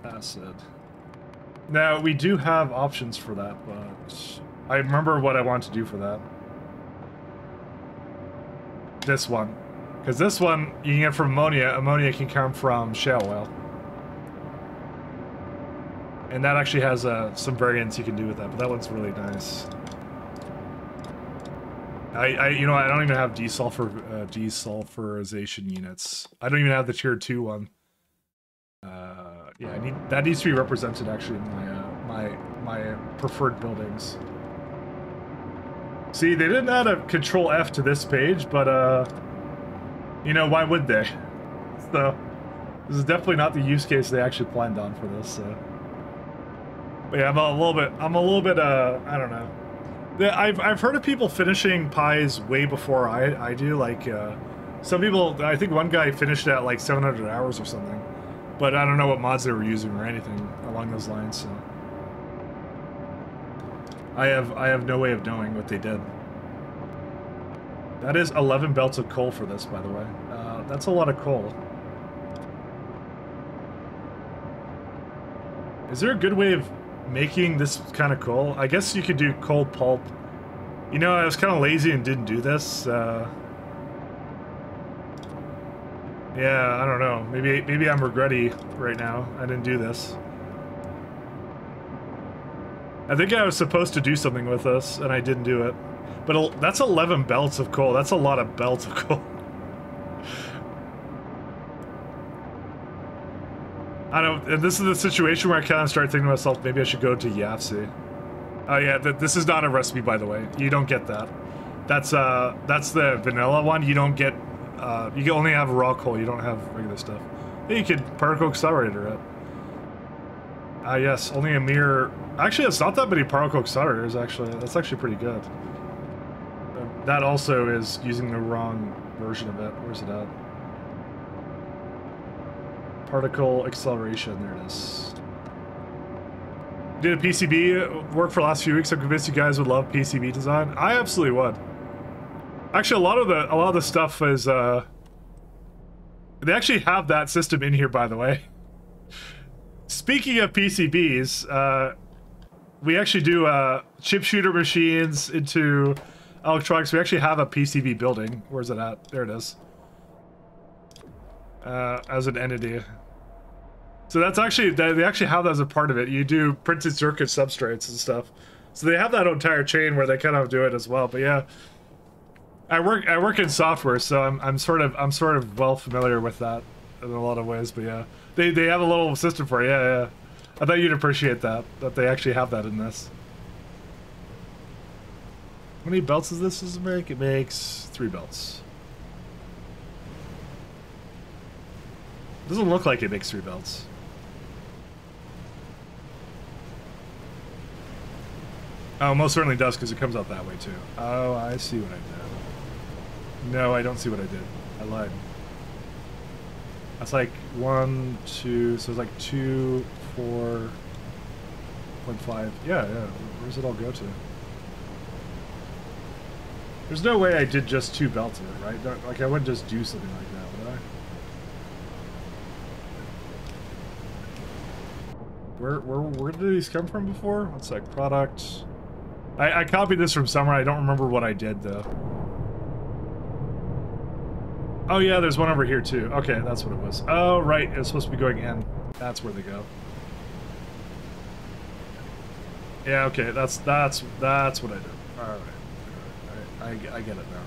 Acid. Now we do have options for that, but I remember what I want to do for that. This one, because this one you can get from ammonia. Ammonia can come from shale oil. And that actually has some variants you can do with that, but that one's really nice. You know, I don't even have desulfurization units. I don't even have the tier 2 one. Yeah, that needs to be represented actually in my preferred buildings. See, they didn't add a Control F to this page, but you know, why would they? So this is definitely not the use case they actually planned on for this. So. But yeah, I'm a little bit, I don't know. I've heard of people finishing pies way before I do. Like, some people, I think one guy finished at like 700 hours or something. But I don't know what mods they were using or anything along those lines. So I have no way of knowing what they did. That is 11 belts of coal for this, by the way. That's a lot of coal. Is there a good way of making this kind of coal? I guess you could do coal pulp. You know, I was kind of lazy and didn't do this. Yeah, I don't know. Maybe I'm regretty right now. I didn't do this. I think I was supposed to do something with this, and I didn't do it. But that's 11 belts of coal. That's a lot of belts of coal. I don't. And this is the situation where I kind of start thinking to myself, maybe I should go to Yafsi. Oh yeah, this is not a recipe, by the way. You don't get that. That's the vanilla one. You don't get. You can only have raw coal. You don't have regular stuff. Yeah, you could particle accelerator it. Yes, only a mere. Actually, it's not that many particle accelerators. Actually, that's actually pretty good. That also is using the wrong version of it. Where's it at? Particle acceleration, there it is. Did a PCB work for the last few weeks? I'm convinced you guys would love PCB design. I absolutely would. Actually, a lot of the stuff is they actually have that system in here, by the way. Speaking of PCBs, we actually do chip shooter machines into electronics. We actually have a PCB building. Where's it at? There it is. As an entity. So that's actually, they actually have that as a part of it. You do printed circuit substrates and stuff. So they have that entire chain where they kind of do it as well. But yeah, I work in software, so I'm sort of well familiar with that in a lot of ways. But yeah, they have a little system for it. Yeah. I thought you'd appreciate that they actually have that in this. How many belts does this make? It makes 3 belts. Doesn't look like it makes 3 belts. Oh, most certainly does, because it comes out that way too. Oh, I see what I did. No, I don't see what I did. I lied. That's like 1, 2, so it's like 2, 4.5. Yeah. Where's it all go to? There's no way I did just 2 belts of it, right? Like, I wouldn't just do something like that, would I? Where did these come from before? What's like product? I copied this from somewhere. I don't remember what I did though. Oh yeah, there's one over here too. Okay, that's what it was. Oh right, it's supposed to be going in. That's where they go. Yeah, okay, that's what I did. Alright. I get it now.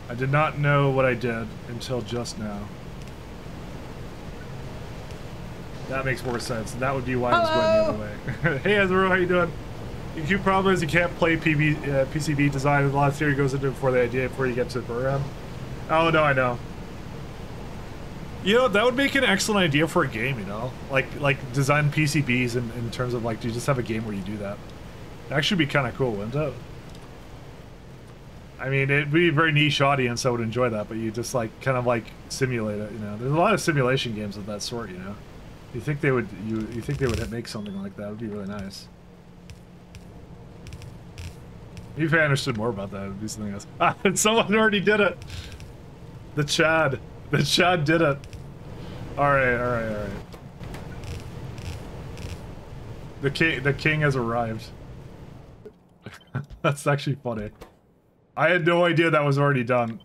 I did not know what I did until just now. That makes more sense. That would be why I was going the other way. Hey Ezra, how you doing? The acute problem is you can't play PCB design. A lot of theory goes into it before the idea, before you get to the program. Oh no, I know. You know, that would make an excellent idea for a game, you know? Like design PCBs in terms of like, you just have a game where you do that. It'd actually be kind of cool, wouldn't it? I mean, it'd be a very niche audience that would enjoy that, but you just like, kind of like simulate it, you know? There's a lot of simulation games of that sort, you know? You think they would, you think they would make something like that? It would be really nice. If I understood more about that, it would be something else. Ah, someone already did it! The Chad did it! Alright. The king has arrived. That's actually funny. I had no idea that was already done.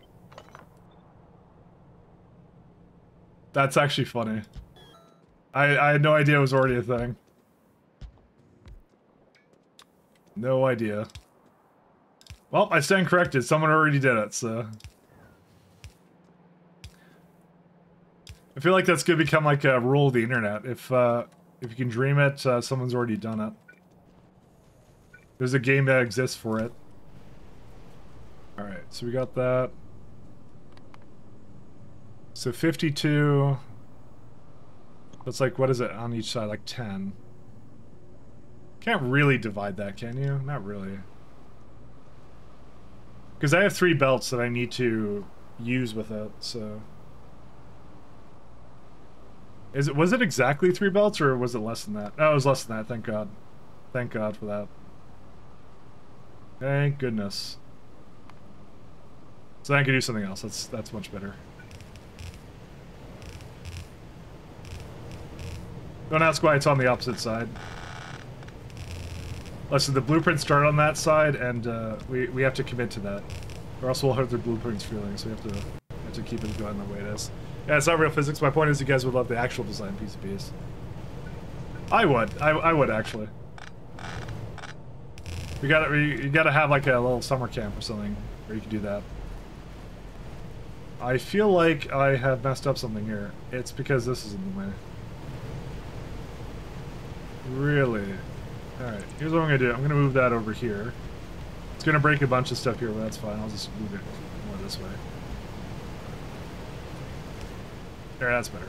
That's actually funny. I had no idea it was already a thing. No idea. Well, I stand corrected. Someone already did it, so... I feel like that's gonna become like a rule of the internet. If you can dream it, someone's already done it. There's a game that exists for it. Alright, so we got that. So 52... That's like, what is it on each side? Like 10. Can't really divide that, can you? Not really. Because I have 3 belts that I need to use with it, so... Was it exactly 3 belts, or was it less than that? Oh, it was less than that, thank God. Thank God for that. Thank goodness. So I can do something else, that's much better. Don't ask why it's on the opposite side. Listen, the blueprints start on that side, and we have to commit to that. Or else we'll hurt the blueprints' feelings, so we have to keep it going the way it is. Yeah, it's not real physics. My point is you guys would love the actual design PCBs. I would actually. You gotta have like a little summer camp or something where you can do that. I feel like I have messed up something here. It's because this is in the way. Really? Alright, here's what I'm gonna do. I'm gonna move that over here. It's gonna break a bunch of stuff here, but that's fine. I'll just move it more this way. There, that's better.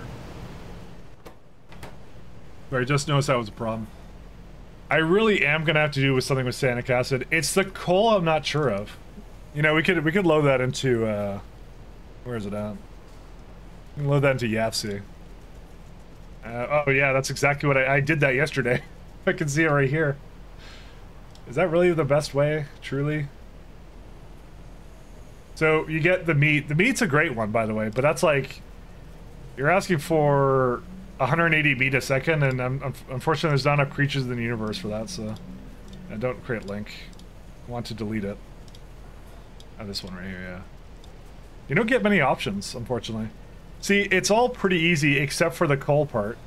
But I just noticed that was a problem. I really am gonna have to do with something with sanic acid. It's the coal I'm not sure of. You know, we could load that into where is it at? We can load that into YAFC. Oh yeah, that's exactly what I did that yesterday. I can see it right here. Is that really the best way, truly? So you get the meat. The meat's a great one, by the way, but that's like, you're asking for 180 meat a second, and unfortunately there's not enough creatures in the universe for that, so I don't create link. I want to delete it. Oh, this one right here, yeah. You don't get many options, unfortunately. See, it's all pretty easy except for the coal part.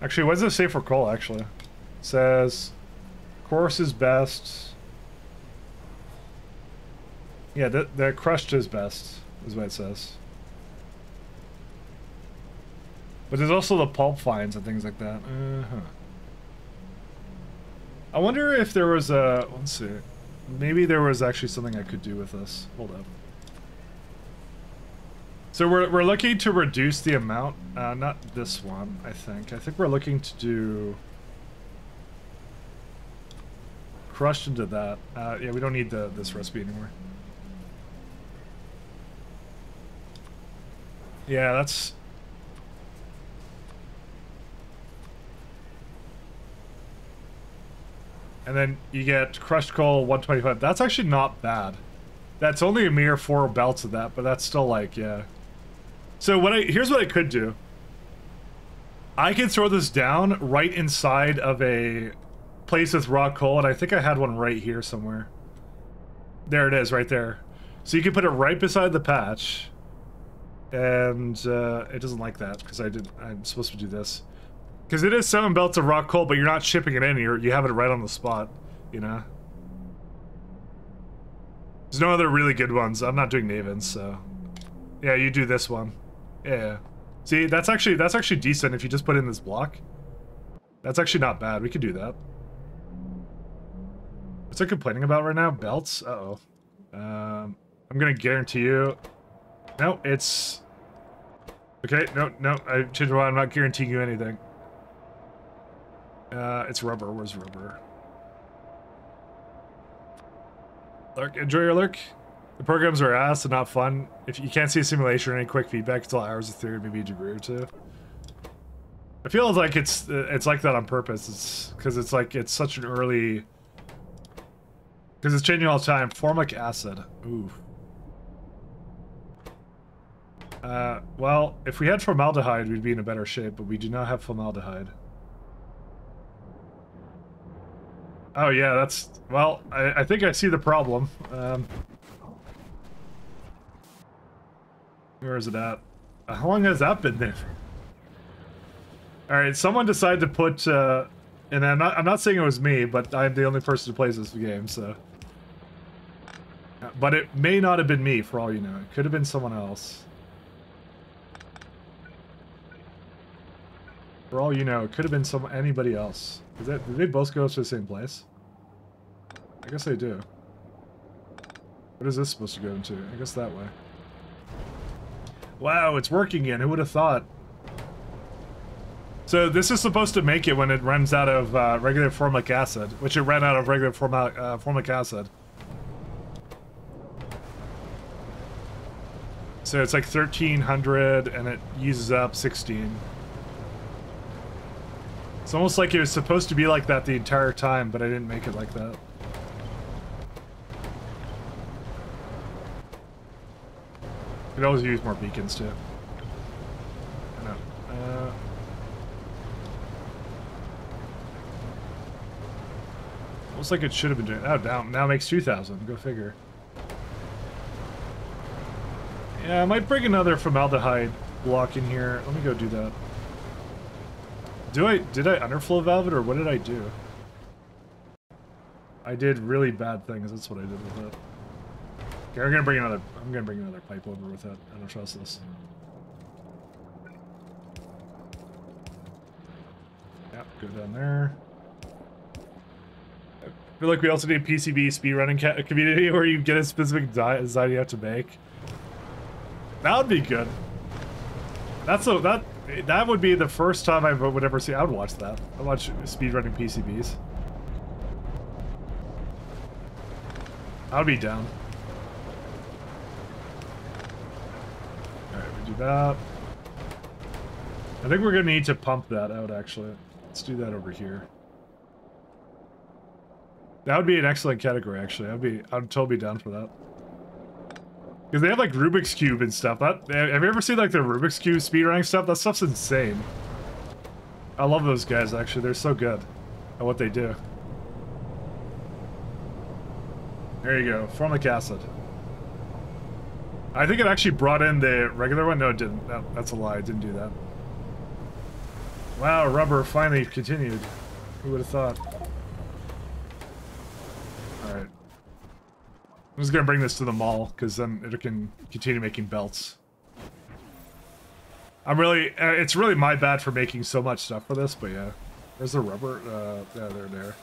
Actually, what does it say for coal, actually? It says, coarse is best. Yeah, the crushed is best, is what it says. But there's also the pulp fines and things like that. I wonder if there was a... Let's see. Maybe there was actually something I could do with this. Hold up. So we're looking to reduce the amount. Not this one, I think. I think we're looking to do... crushed into that. Yeah, we don't need this recipe anymore. Yeah, that's... And then you get crushed coal 125. That's actually not bad. That's only a mere 4 belts of that, but that's still like, yeah. So here's what I could do. I could throw this down right inside of a place with raw coal, and I think I had one right here somewhere. There it is, right there. So you can put it right beside the patch, and it doesn't like that because I'm supposed to do this. Because it is 7 belts of rock coal, but you're not shipping it in. You have it right on the spot, you know. There's no other really good ones. I'm not doing Navens, so yeah, you do this one. Yeah. See, that's actually decent if you just put in this block. That's actually not bad. We could do that. What's it complaining about right now? Belts? Uh-oh. I'm gonna guarantee you. No, it's okay. No. I changed my mind. I'm not guaranteeing you anything. It's rubber. Where's rubber? Lurk, enjoy your lurk. The programs are ass and not fun. If you can't see a simulation or any quick feedback until hours of theory, maybe a degree or two. I feel like it's like that on purpose. It's because it's like it's such an early. Because it's changing all the time. Formic acid. Ooh. Well, if we had formaldehyde, we'd be in a better shape, but we do not have formaldehyde. Oh yeah, that's... Well, I think I see the problem. Where is it at? How long has that been there? Alright, someone decided to put, and I'm not saying it was me, but I'm the only person who plays this game, so... But it may not have been me, for all you know. It could have been someone else. For all you know, it could have been anybody else. Did they both go to the same place? I guess they do. What is this supposed to go into? I guess that way. Wow, it's working again. Who would have thought? So this is supposed to make it when it runs out of regular formic acid, which it ran out of regular formic acid. So it's like 1300 and it uses up 16. It's almost like it was supposed to be like that the entire time, but I didn't make it like that. Could always use more beacons too. I know. Looks like it should have been doing. Oh, now makes 2,000. Go figure. Yeah, I might bring another formaldehyde block in here. Let me go do that. Did I underflow valve it, or what did I do? I did really bad things. That's what I did with it. Okay, I'm gonna bring another pipe over with it. I don't trust this. Yep, go down there. I feel like we also need a PCB speedrunning community where you get a specific design you have to make. That would be good. That would be the first time I would ever see. I would watch that. I'd watch speedrunning PCBs. I would be down. Alright, we do that. I think we're gonna need to pump that out, actually. Let's do that over here. That would be an excellent category, actually. I'd totally be down for that. Because they have like Rubik's Cube and stuff. Have you ever seen like the Rubik's Cube speedrunning stuff? That stuff's insane. I love those guys, actually. They're so good at what they do. There you go. Formic acid. I think it actually brought in the regular one. No, it didn't. No, that's a lie. It didn't do that. Wow, rubber finally continued. Who would have thought? Alright. I'm just gonna bring this to the mall, because then it can continue making belts. It's really my bad for making so much stuff for this, but yeah. Where's the rubber? Yeah, there.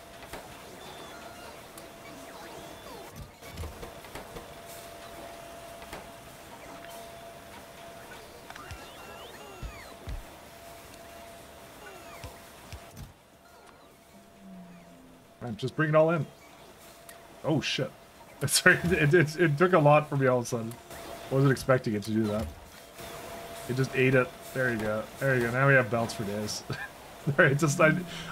Right, just bring it all in. Oh shit. Sorry, it took a lot for me all of a sudden. I wasn't expecting it to do that. It just ate it. There you go. There you go. Now we have belts for days. Alright,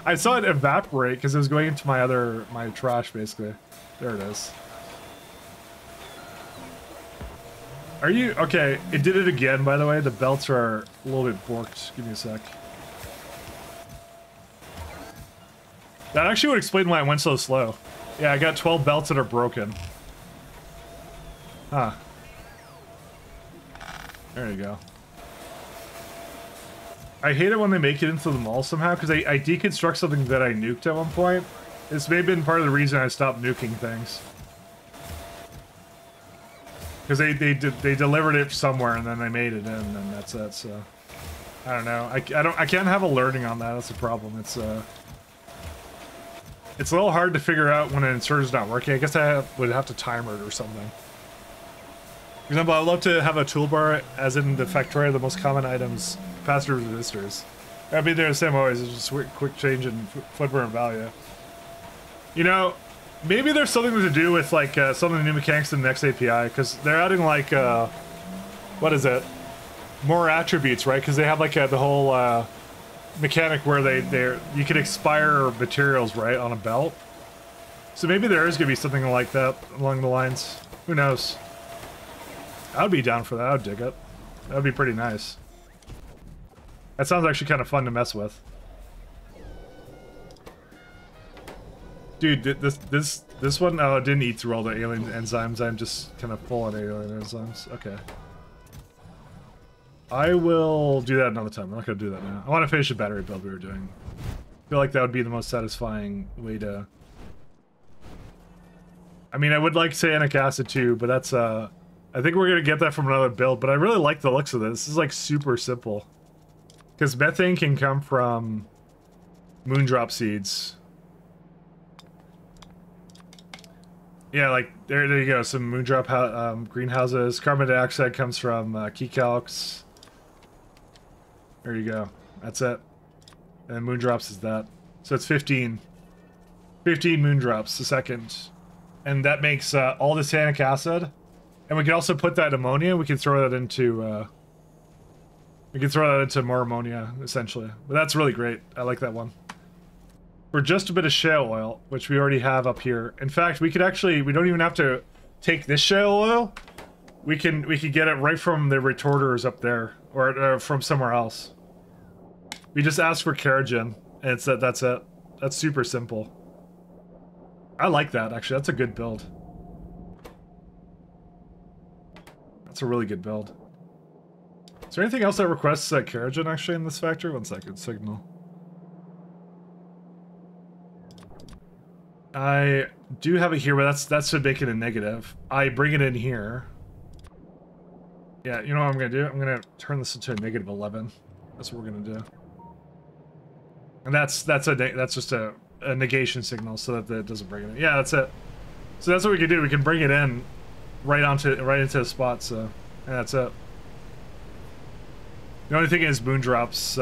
I saw it evaporate because it was going into my trash basically. There it is. Are you okay? It did it again, by the way. The belts are a little bit borked. Give me a sec. That actually would explain why it went so slow. Yeah, I got 12 belts that are broken. Huh. There you go. I hate it when they make it into the mall somehow, because I deconstruct something that I nuked at one point. This may have been part of the reason I stopped nuking things. Because they delivered it somewhere and then they made it in, and that's it. So I don't know. I can't have a learning on that. That's the problem. It's a little hard to figure out when an inserter's not working. I guess I would have to timer it or something. For example, I would love to have a toolbar, as in the Factorio, the most common items, capacitors, resistors. I'd be there the same always. It's just quick change in footprint value. You know, maybe there's something to do with like some of the new mechanics in the next API, because they're adding like what is it? More attributes, right? Because they have like the whole mechanic where you can expire materials, right, on a belt. So maybe there is gonna be something like that along the lines. Who knows? I'd be down for that. I'd dig it. That'd be pretty nice. That sounds actually kind of fun to mess with. Dude, this one, oh, it didn't eat through all the alien enzymes. I'm just kind of full on alien enzymes. Okay. I will do that another time. I'm not going to do that now. I want to finish the battery build we were doing. I feel like that would be the most satisfying way to... I mean, I would like cyanic acid too, but that's, I think we're going to get that from another build, but I really like the looks of this. This is like super simple. Because methane can come from moondrop seeds. Yeah, like, there you go, some moondrop greenhouses. Carbon dioxide comes from key calcs. There you go. That's it. And moondrops is that. So it's 15. 15 moondrops a second. And that makes all the cyanic acid. And we can also put that ammonia. We can throw that into... more ammonia, essentially. But that's really great. I like that one. For just a bit of shale oil, which we already have up here. In fact, we could actually... We don't even have to take this shale oil. We can get it right from the retorters up there. Or from somewhere else. We just ask for Keragen. And that's it. That's super simple. I like that, actually. That's a good build. That's a really good build. Is there anything else that requests Keragen, actually, in this factory? 1 second. Signal. I do have it here, but that's to make it a negative. I bring it in here. Yeah, you know what I'm going to do? I'm going to turn this into a negative 11. That's what we're going to do. And that's just a negation signal so that it doesn't bring it in. Yeah, that's it. So that's what we can do. We can bring it in right into the spot, so yeah, that's it. The only thing is moondrops,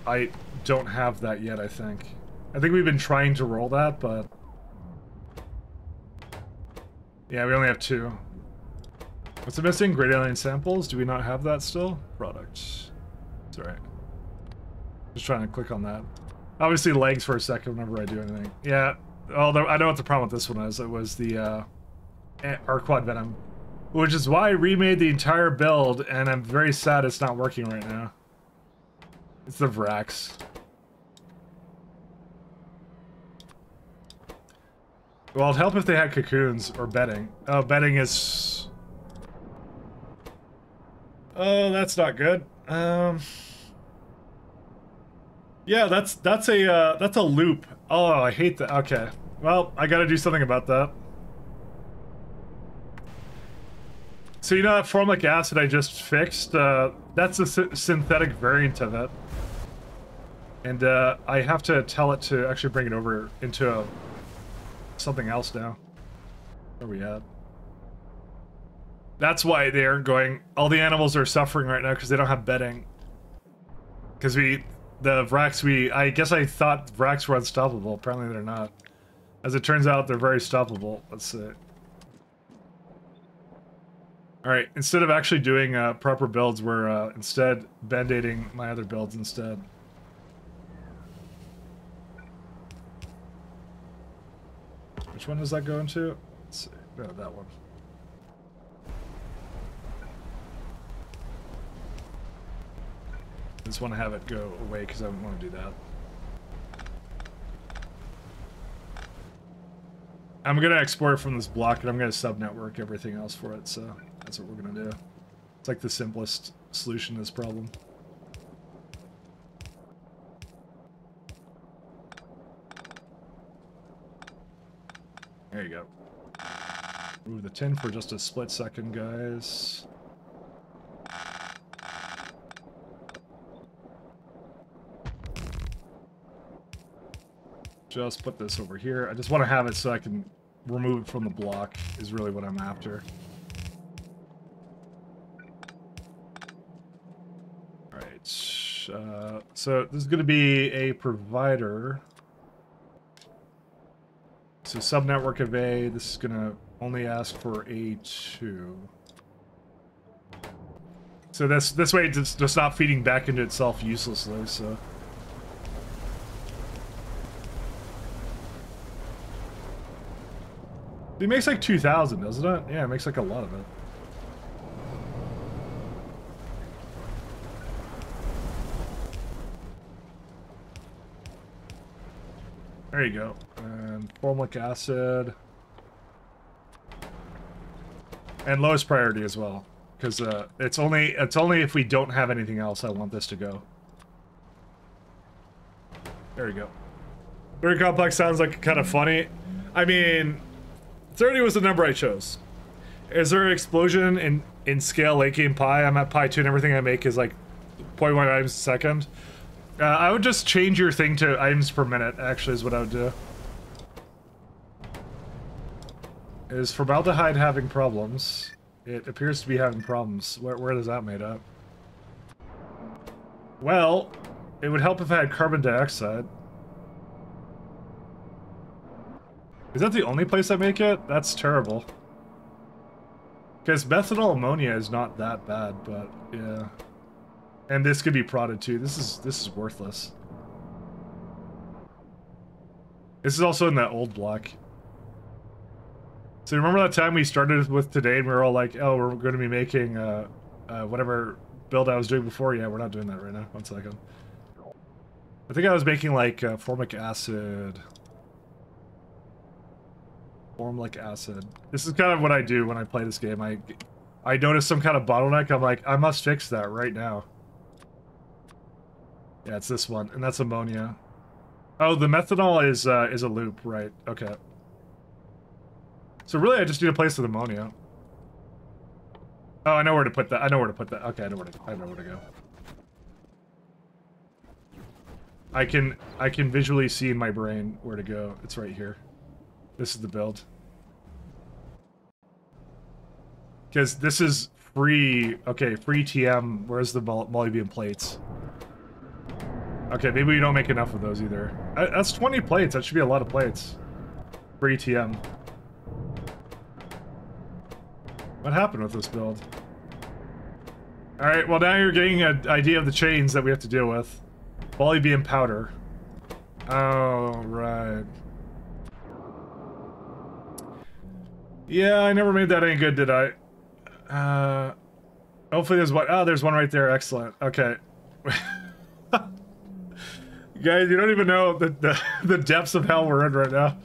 I don't have that yet, I think. I think we've been trying to roll that, but... Yeah, we only have 2. What's missing? Great alien samples? Do we not have that still? Products. It's alright. Just trying to click on that. Obviously legs for a second whenever I do anything. Yeah, although I know what the problem with this one is. It was the Arquad Venom. Which is why I remade the entire build, and I'm very sad it's not working right now. It's the Vrax. Well, it'd help if they had cocoons or bedding. Oh, bedding is... Oh, that's not good. Yeah, that's a loop. Oh, I hate that. Okay. Well, I gotta do something about that. So you know that formic acid I just fixed? That's a synthetic variant of it. And I have to tell it to actually bring it over into something else now. Where are we at? That's why they aren't going... All the animals are suffering right now because they don't have bedding. Because the Vrax, I guess I thought Vrax were unstoppable. Apparently they're not. As it turns out, they're very stoppable. Let's see. Alright, instead of actually doing proper builds, we're instead band-aiding my other builds instead. Which one does that go into? Let's see. No, that one. I just want to have it go away because I don't want to do that. I'm going to export it from this block and I'm going to sub-network everything else for it, so... That's what we're gonna do. It's like the simplest solution to this problem. There you go. Move the tin for just a split second, guys. Just put this over here. I just want to have it so I can remove it from the block, is really what I'm after. Alright. So this is going to be a provider. So subnetwork of A, this is going to only ask for A2. So this way it's just not feeding back into itself uselessly, so... It makes like 2,000, doesn't it? Yeah, it makes like a lot of it. There you go. And formic acid. And lowest priority as well. Because it's only if we don't have anything else I want this to go. There you go. Very complex sounds like kind of funny. I mean, 30 was the number I chose. Is there an explosion in scale late game pi? I'm at pi 2 and everything I make is like 0.1 items a second. I would just change your thing to items per minute, actually, is what I would do. Is formaldehyde having problems? It appears to be having problems. Where is that made up? Well, it would help if I had carbon dioxide. Is that the only place I make it? That's terrible. Because methanol ammonia is not that bad, but yeah. And this could be prodded too. This is worthless. This is also in that old block. So remember that time we started with today and we were all like, oh, we're going to be making whatever build I was doing before? Yeah, we're not doing that right now. 1 second. I think I was making like formic acid. Formic acid. This is kind of what I do when I play this game. I notice some kind of bottleneck. I'm like, I must fix that right now. Yeah, it's this one, and that's ammonia. Oh, the methanol is a loop, right? Okay. So really, I just need a place with ammonia. Oh, I know where to put that. I know where to put that. Okay, I know where to go. I can visually see in my brain where to go. It's right here. This is the build. Because this is free. Okay, free TM. Where's the molybdenum plates? Okay, maybe we don't make enough of those either. That's 20 plates. That should be a lot of plates. Free TM. What happened with this build? Alright, well now you're getting an idea of the chains that we have to deal with. Molybdenum powder. Oh, right. Yeah, I never made that any good, did I? Hopefully there's one. Oh, there's one right there. Excellent. Okay. Guys, you don't even know the depths of hell we're in right now.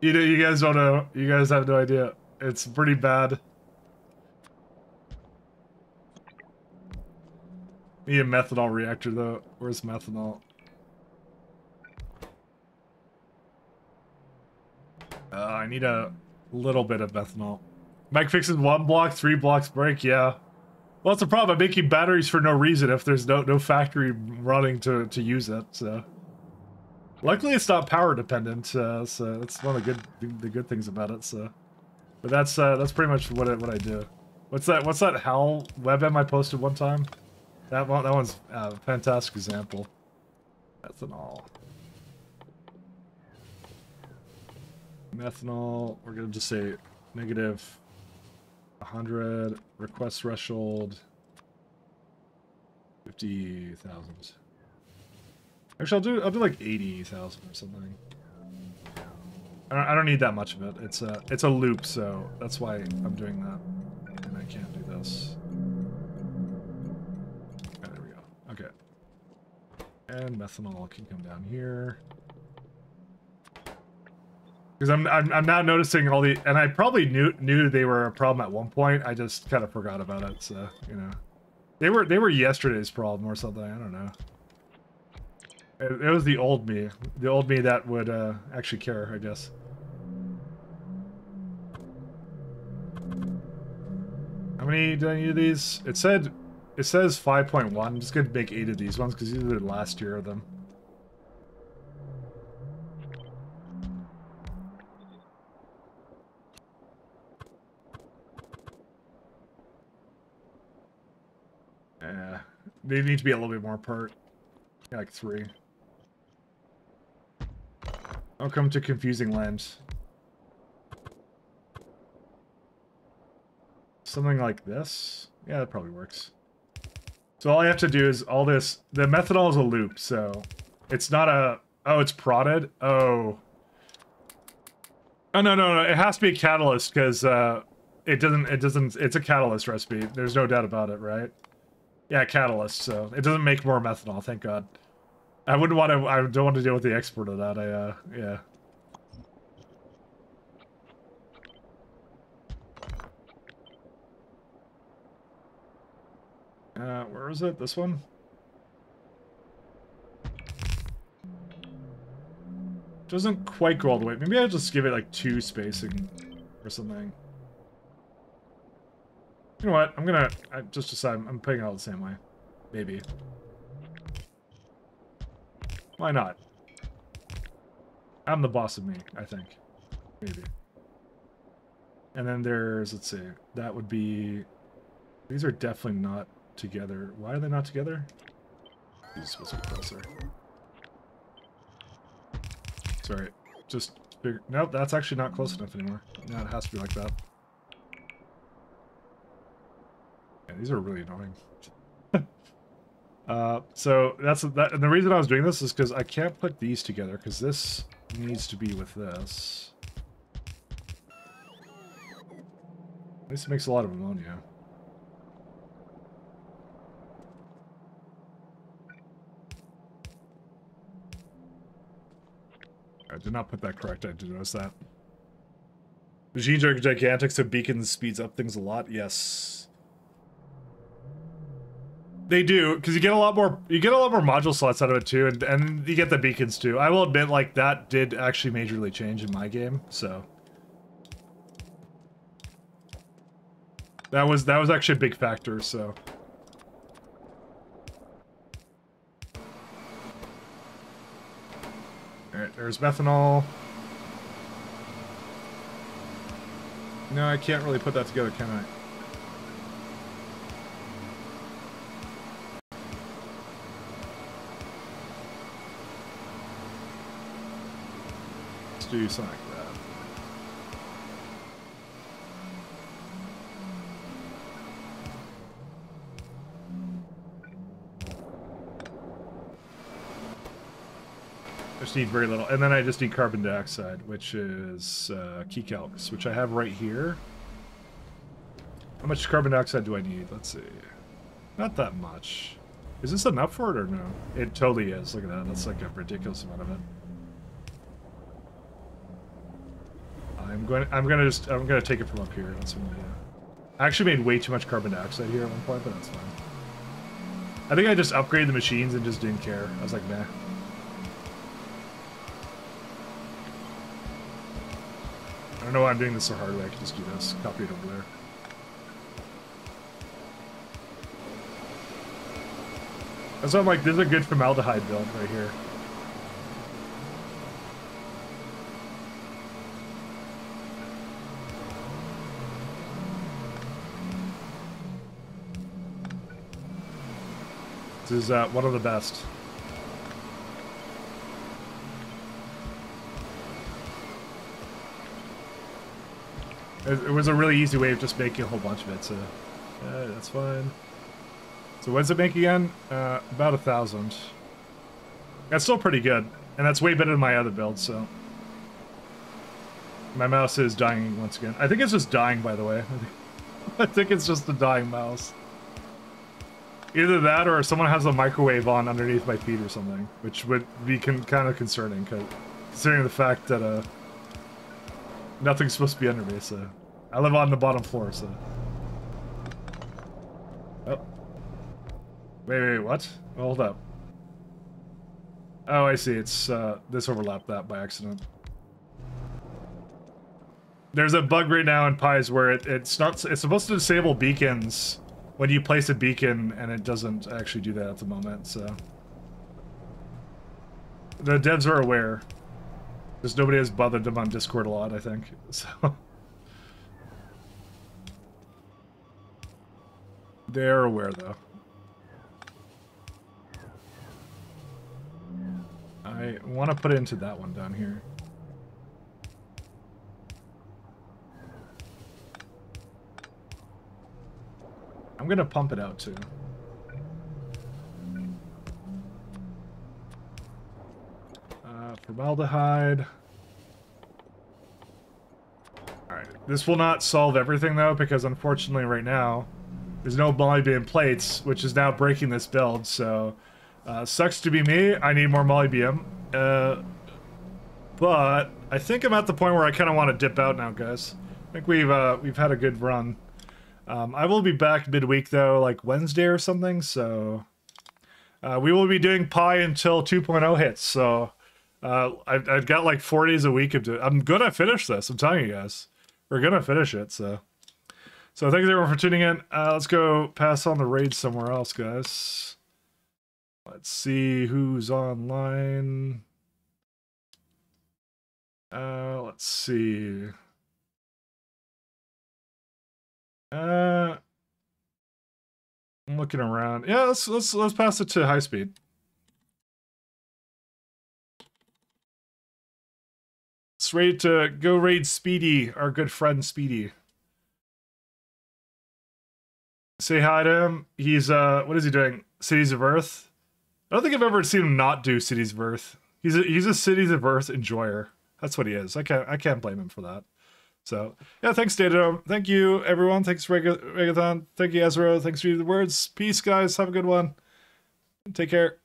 You guys don't know. You guys have no idea. It's pretty bad. Need a methanol reactor though. Where's methanol? I need a little bit of methanol. Mike fixes 1 block, 3 blocks break. Yeah. Well, that's a problem. I'm making batteries for no reason if there's no factory running to use it. So, luckily it's not power dependent. So that's one of the good things about it. So, but that's pretty much what I do. What's that HAL WebM I posted one time? That one's a fantastic example. Methanol. Methanol. We're gonna just say negative 100. Request threshold 50,000. Actually, I'll do like 80,000 or something. I don't need that much of it. It's a loop, so that's why I'm doing that. And I can't do this. Oh, there we go. Okay. And methanol can come down here. Because I'm now noticing all the, and I probably knew they were a problem at one point. I just kind of forgot about it. So you know, they were yesterday's problem or something. I don't know. It was the old me that would actually care, I guess. How many did I need of these? It says 5.1. I'm just gonna make 8 of these ones because these are the last year of them. They need to be a little bit more apart. Yeah, like 3. Welcome to confusing land. Something like this? Yeah, that probably works. So all I have to do is all this... The methanol is a loop, so... It's not a... Oh, it's prodded? Oh. Oh, no. It has to be a catalyst, because it doesn't... It's a catalyst recipe. There's no doubt about it, right? Yeah, catalyst, so... It doesn't make more methanol, thank God. I wouldn't want to... I don't want to deal with the export of that, yeah. Where is it? This one? Doesn't quite go all the way. Maybe I'll just give it like 2 spacing or something. You know what? I just decide I'm putting it all the same way. Maybe. Why not? I'm the boss of me, I think. Maybe. And then there's, let's see, that would be... These are definitely not together. Why are they not together? These are supposed to be closer. Sorry, just figure... Nope, that's actually not close enough anymore. No, it has to be like that. Yeah, these are really annoying. So that's that, and the reason I was doing this is because I can't put these together because this needs to be with this. This makes a lot of ammonia. I did not put that correct. I did notice that. Machines are gigantic, so beacons speeds up things a lot. Yes, they do, because you get a lot more. You get a lot more module slots out of it too, and you get the beacons too. I will admit, like that did actually majorly change in my game. So that was actually a big factor. So. Alright, there's methanol. No, I can't really put that together, can I? Let's do something like that. I just need very little. And then I just need carbon dioxide, which is key calx, which I have right here. How much carbon dioxide do I need? Let's see. Not that much. Is this enough for it or no? It totally is. Look at that. That's like a ridiculous amount of it. I'm gonna take it from up here. That's what I'm gonna do. I actually made way too much carbon dioxide here at one point, but that's fine. I think I just upgraded the machines and just didn't care. I was like, nah. I don't know why I'm doing this so hard. I can just do this. Copy it over there. And so I'm like, this is a good formaldehyde build right here. This is one of the best. It was a really easy way of just making a whole bunch of it, so that's fine. So what does it make again? About 1,000. That's still pretty good, and that's way better than my other build, so... My mouse is dying once again. I think it's just dying, by the way. I think it's just a dying mouse. Either that, or someone has a microwave on underneath my feet or something, which would be kind of concerning, considering the fact that Nothing's supposed to be under me, so... I live on the bottom floor, so... Oh. Wait, what? Hold up. Oh, I see. It's, this overlapped that by accident. There's a bug right now in Pies where it's supposed to disable beacons when you place a beacon, and it doesn't actually do that at the moment, so... The devs are aware. Because nobody has bothered them on Discord a lot, I think, so... They're aware, though. I want to put it into that one down here. I'm gonna pump it out too. Formaldehyde. Alright, this will not solve everything though, because unfortunately right now, there's no molybdenum plates, which is now breaking this build, so... sucks to be me, I need more molybdenum. But I think I'm at the point where I kind of want to dip out now, guys. I think we've had a good run. I will be back midweek though, like Wednesday or something, so... we will be doing Pi until 2.0 hits, so... I've got like 4 days a week of I'm gonna finish this, I'm telling you guys. We're gonna finish it, so... So thanks everyone for tuning in. Let's go pass on the raid somewhere else, guys. Let's see who's online. Let's see. I'm looking around. Yeah, let's pass it to high speed. Let's raid to go raid Speedy, our good friend Speedy. Say hi to him. He's what is he doing? Cities of Earth? I don't think I've ever seen him not do Cities of Earth. He's a Cities of Earth enjoyer. That's what he is. I can't blame him for that. So yeah, thanks Datadome. Thank you everyone. Thanks Regathon. Thank you Ezra. Thanks for the words. Peace guys. Have a good one. Take care.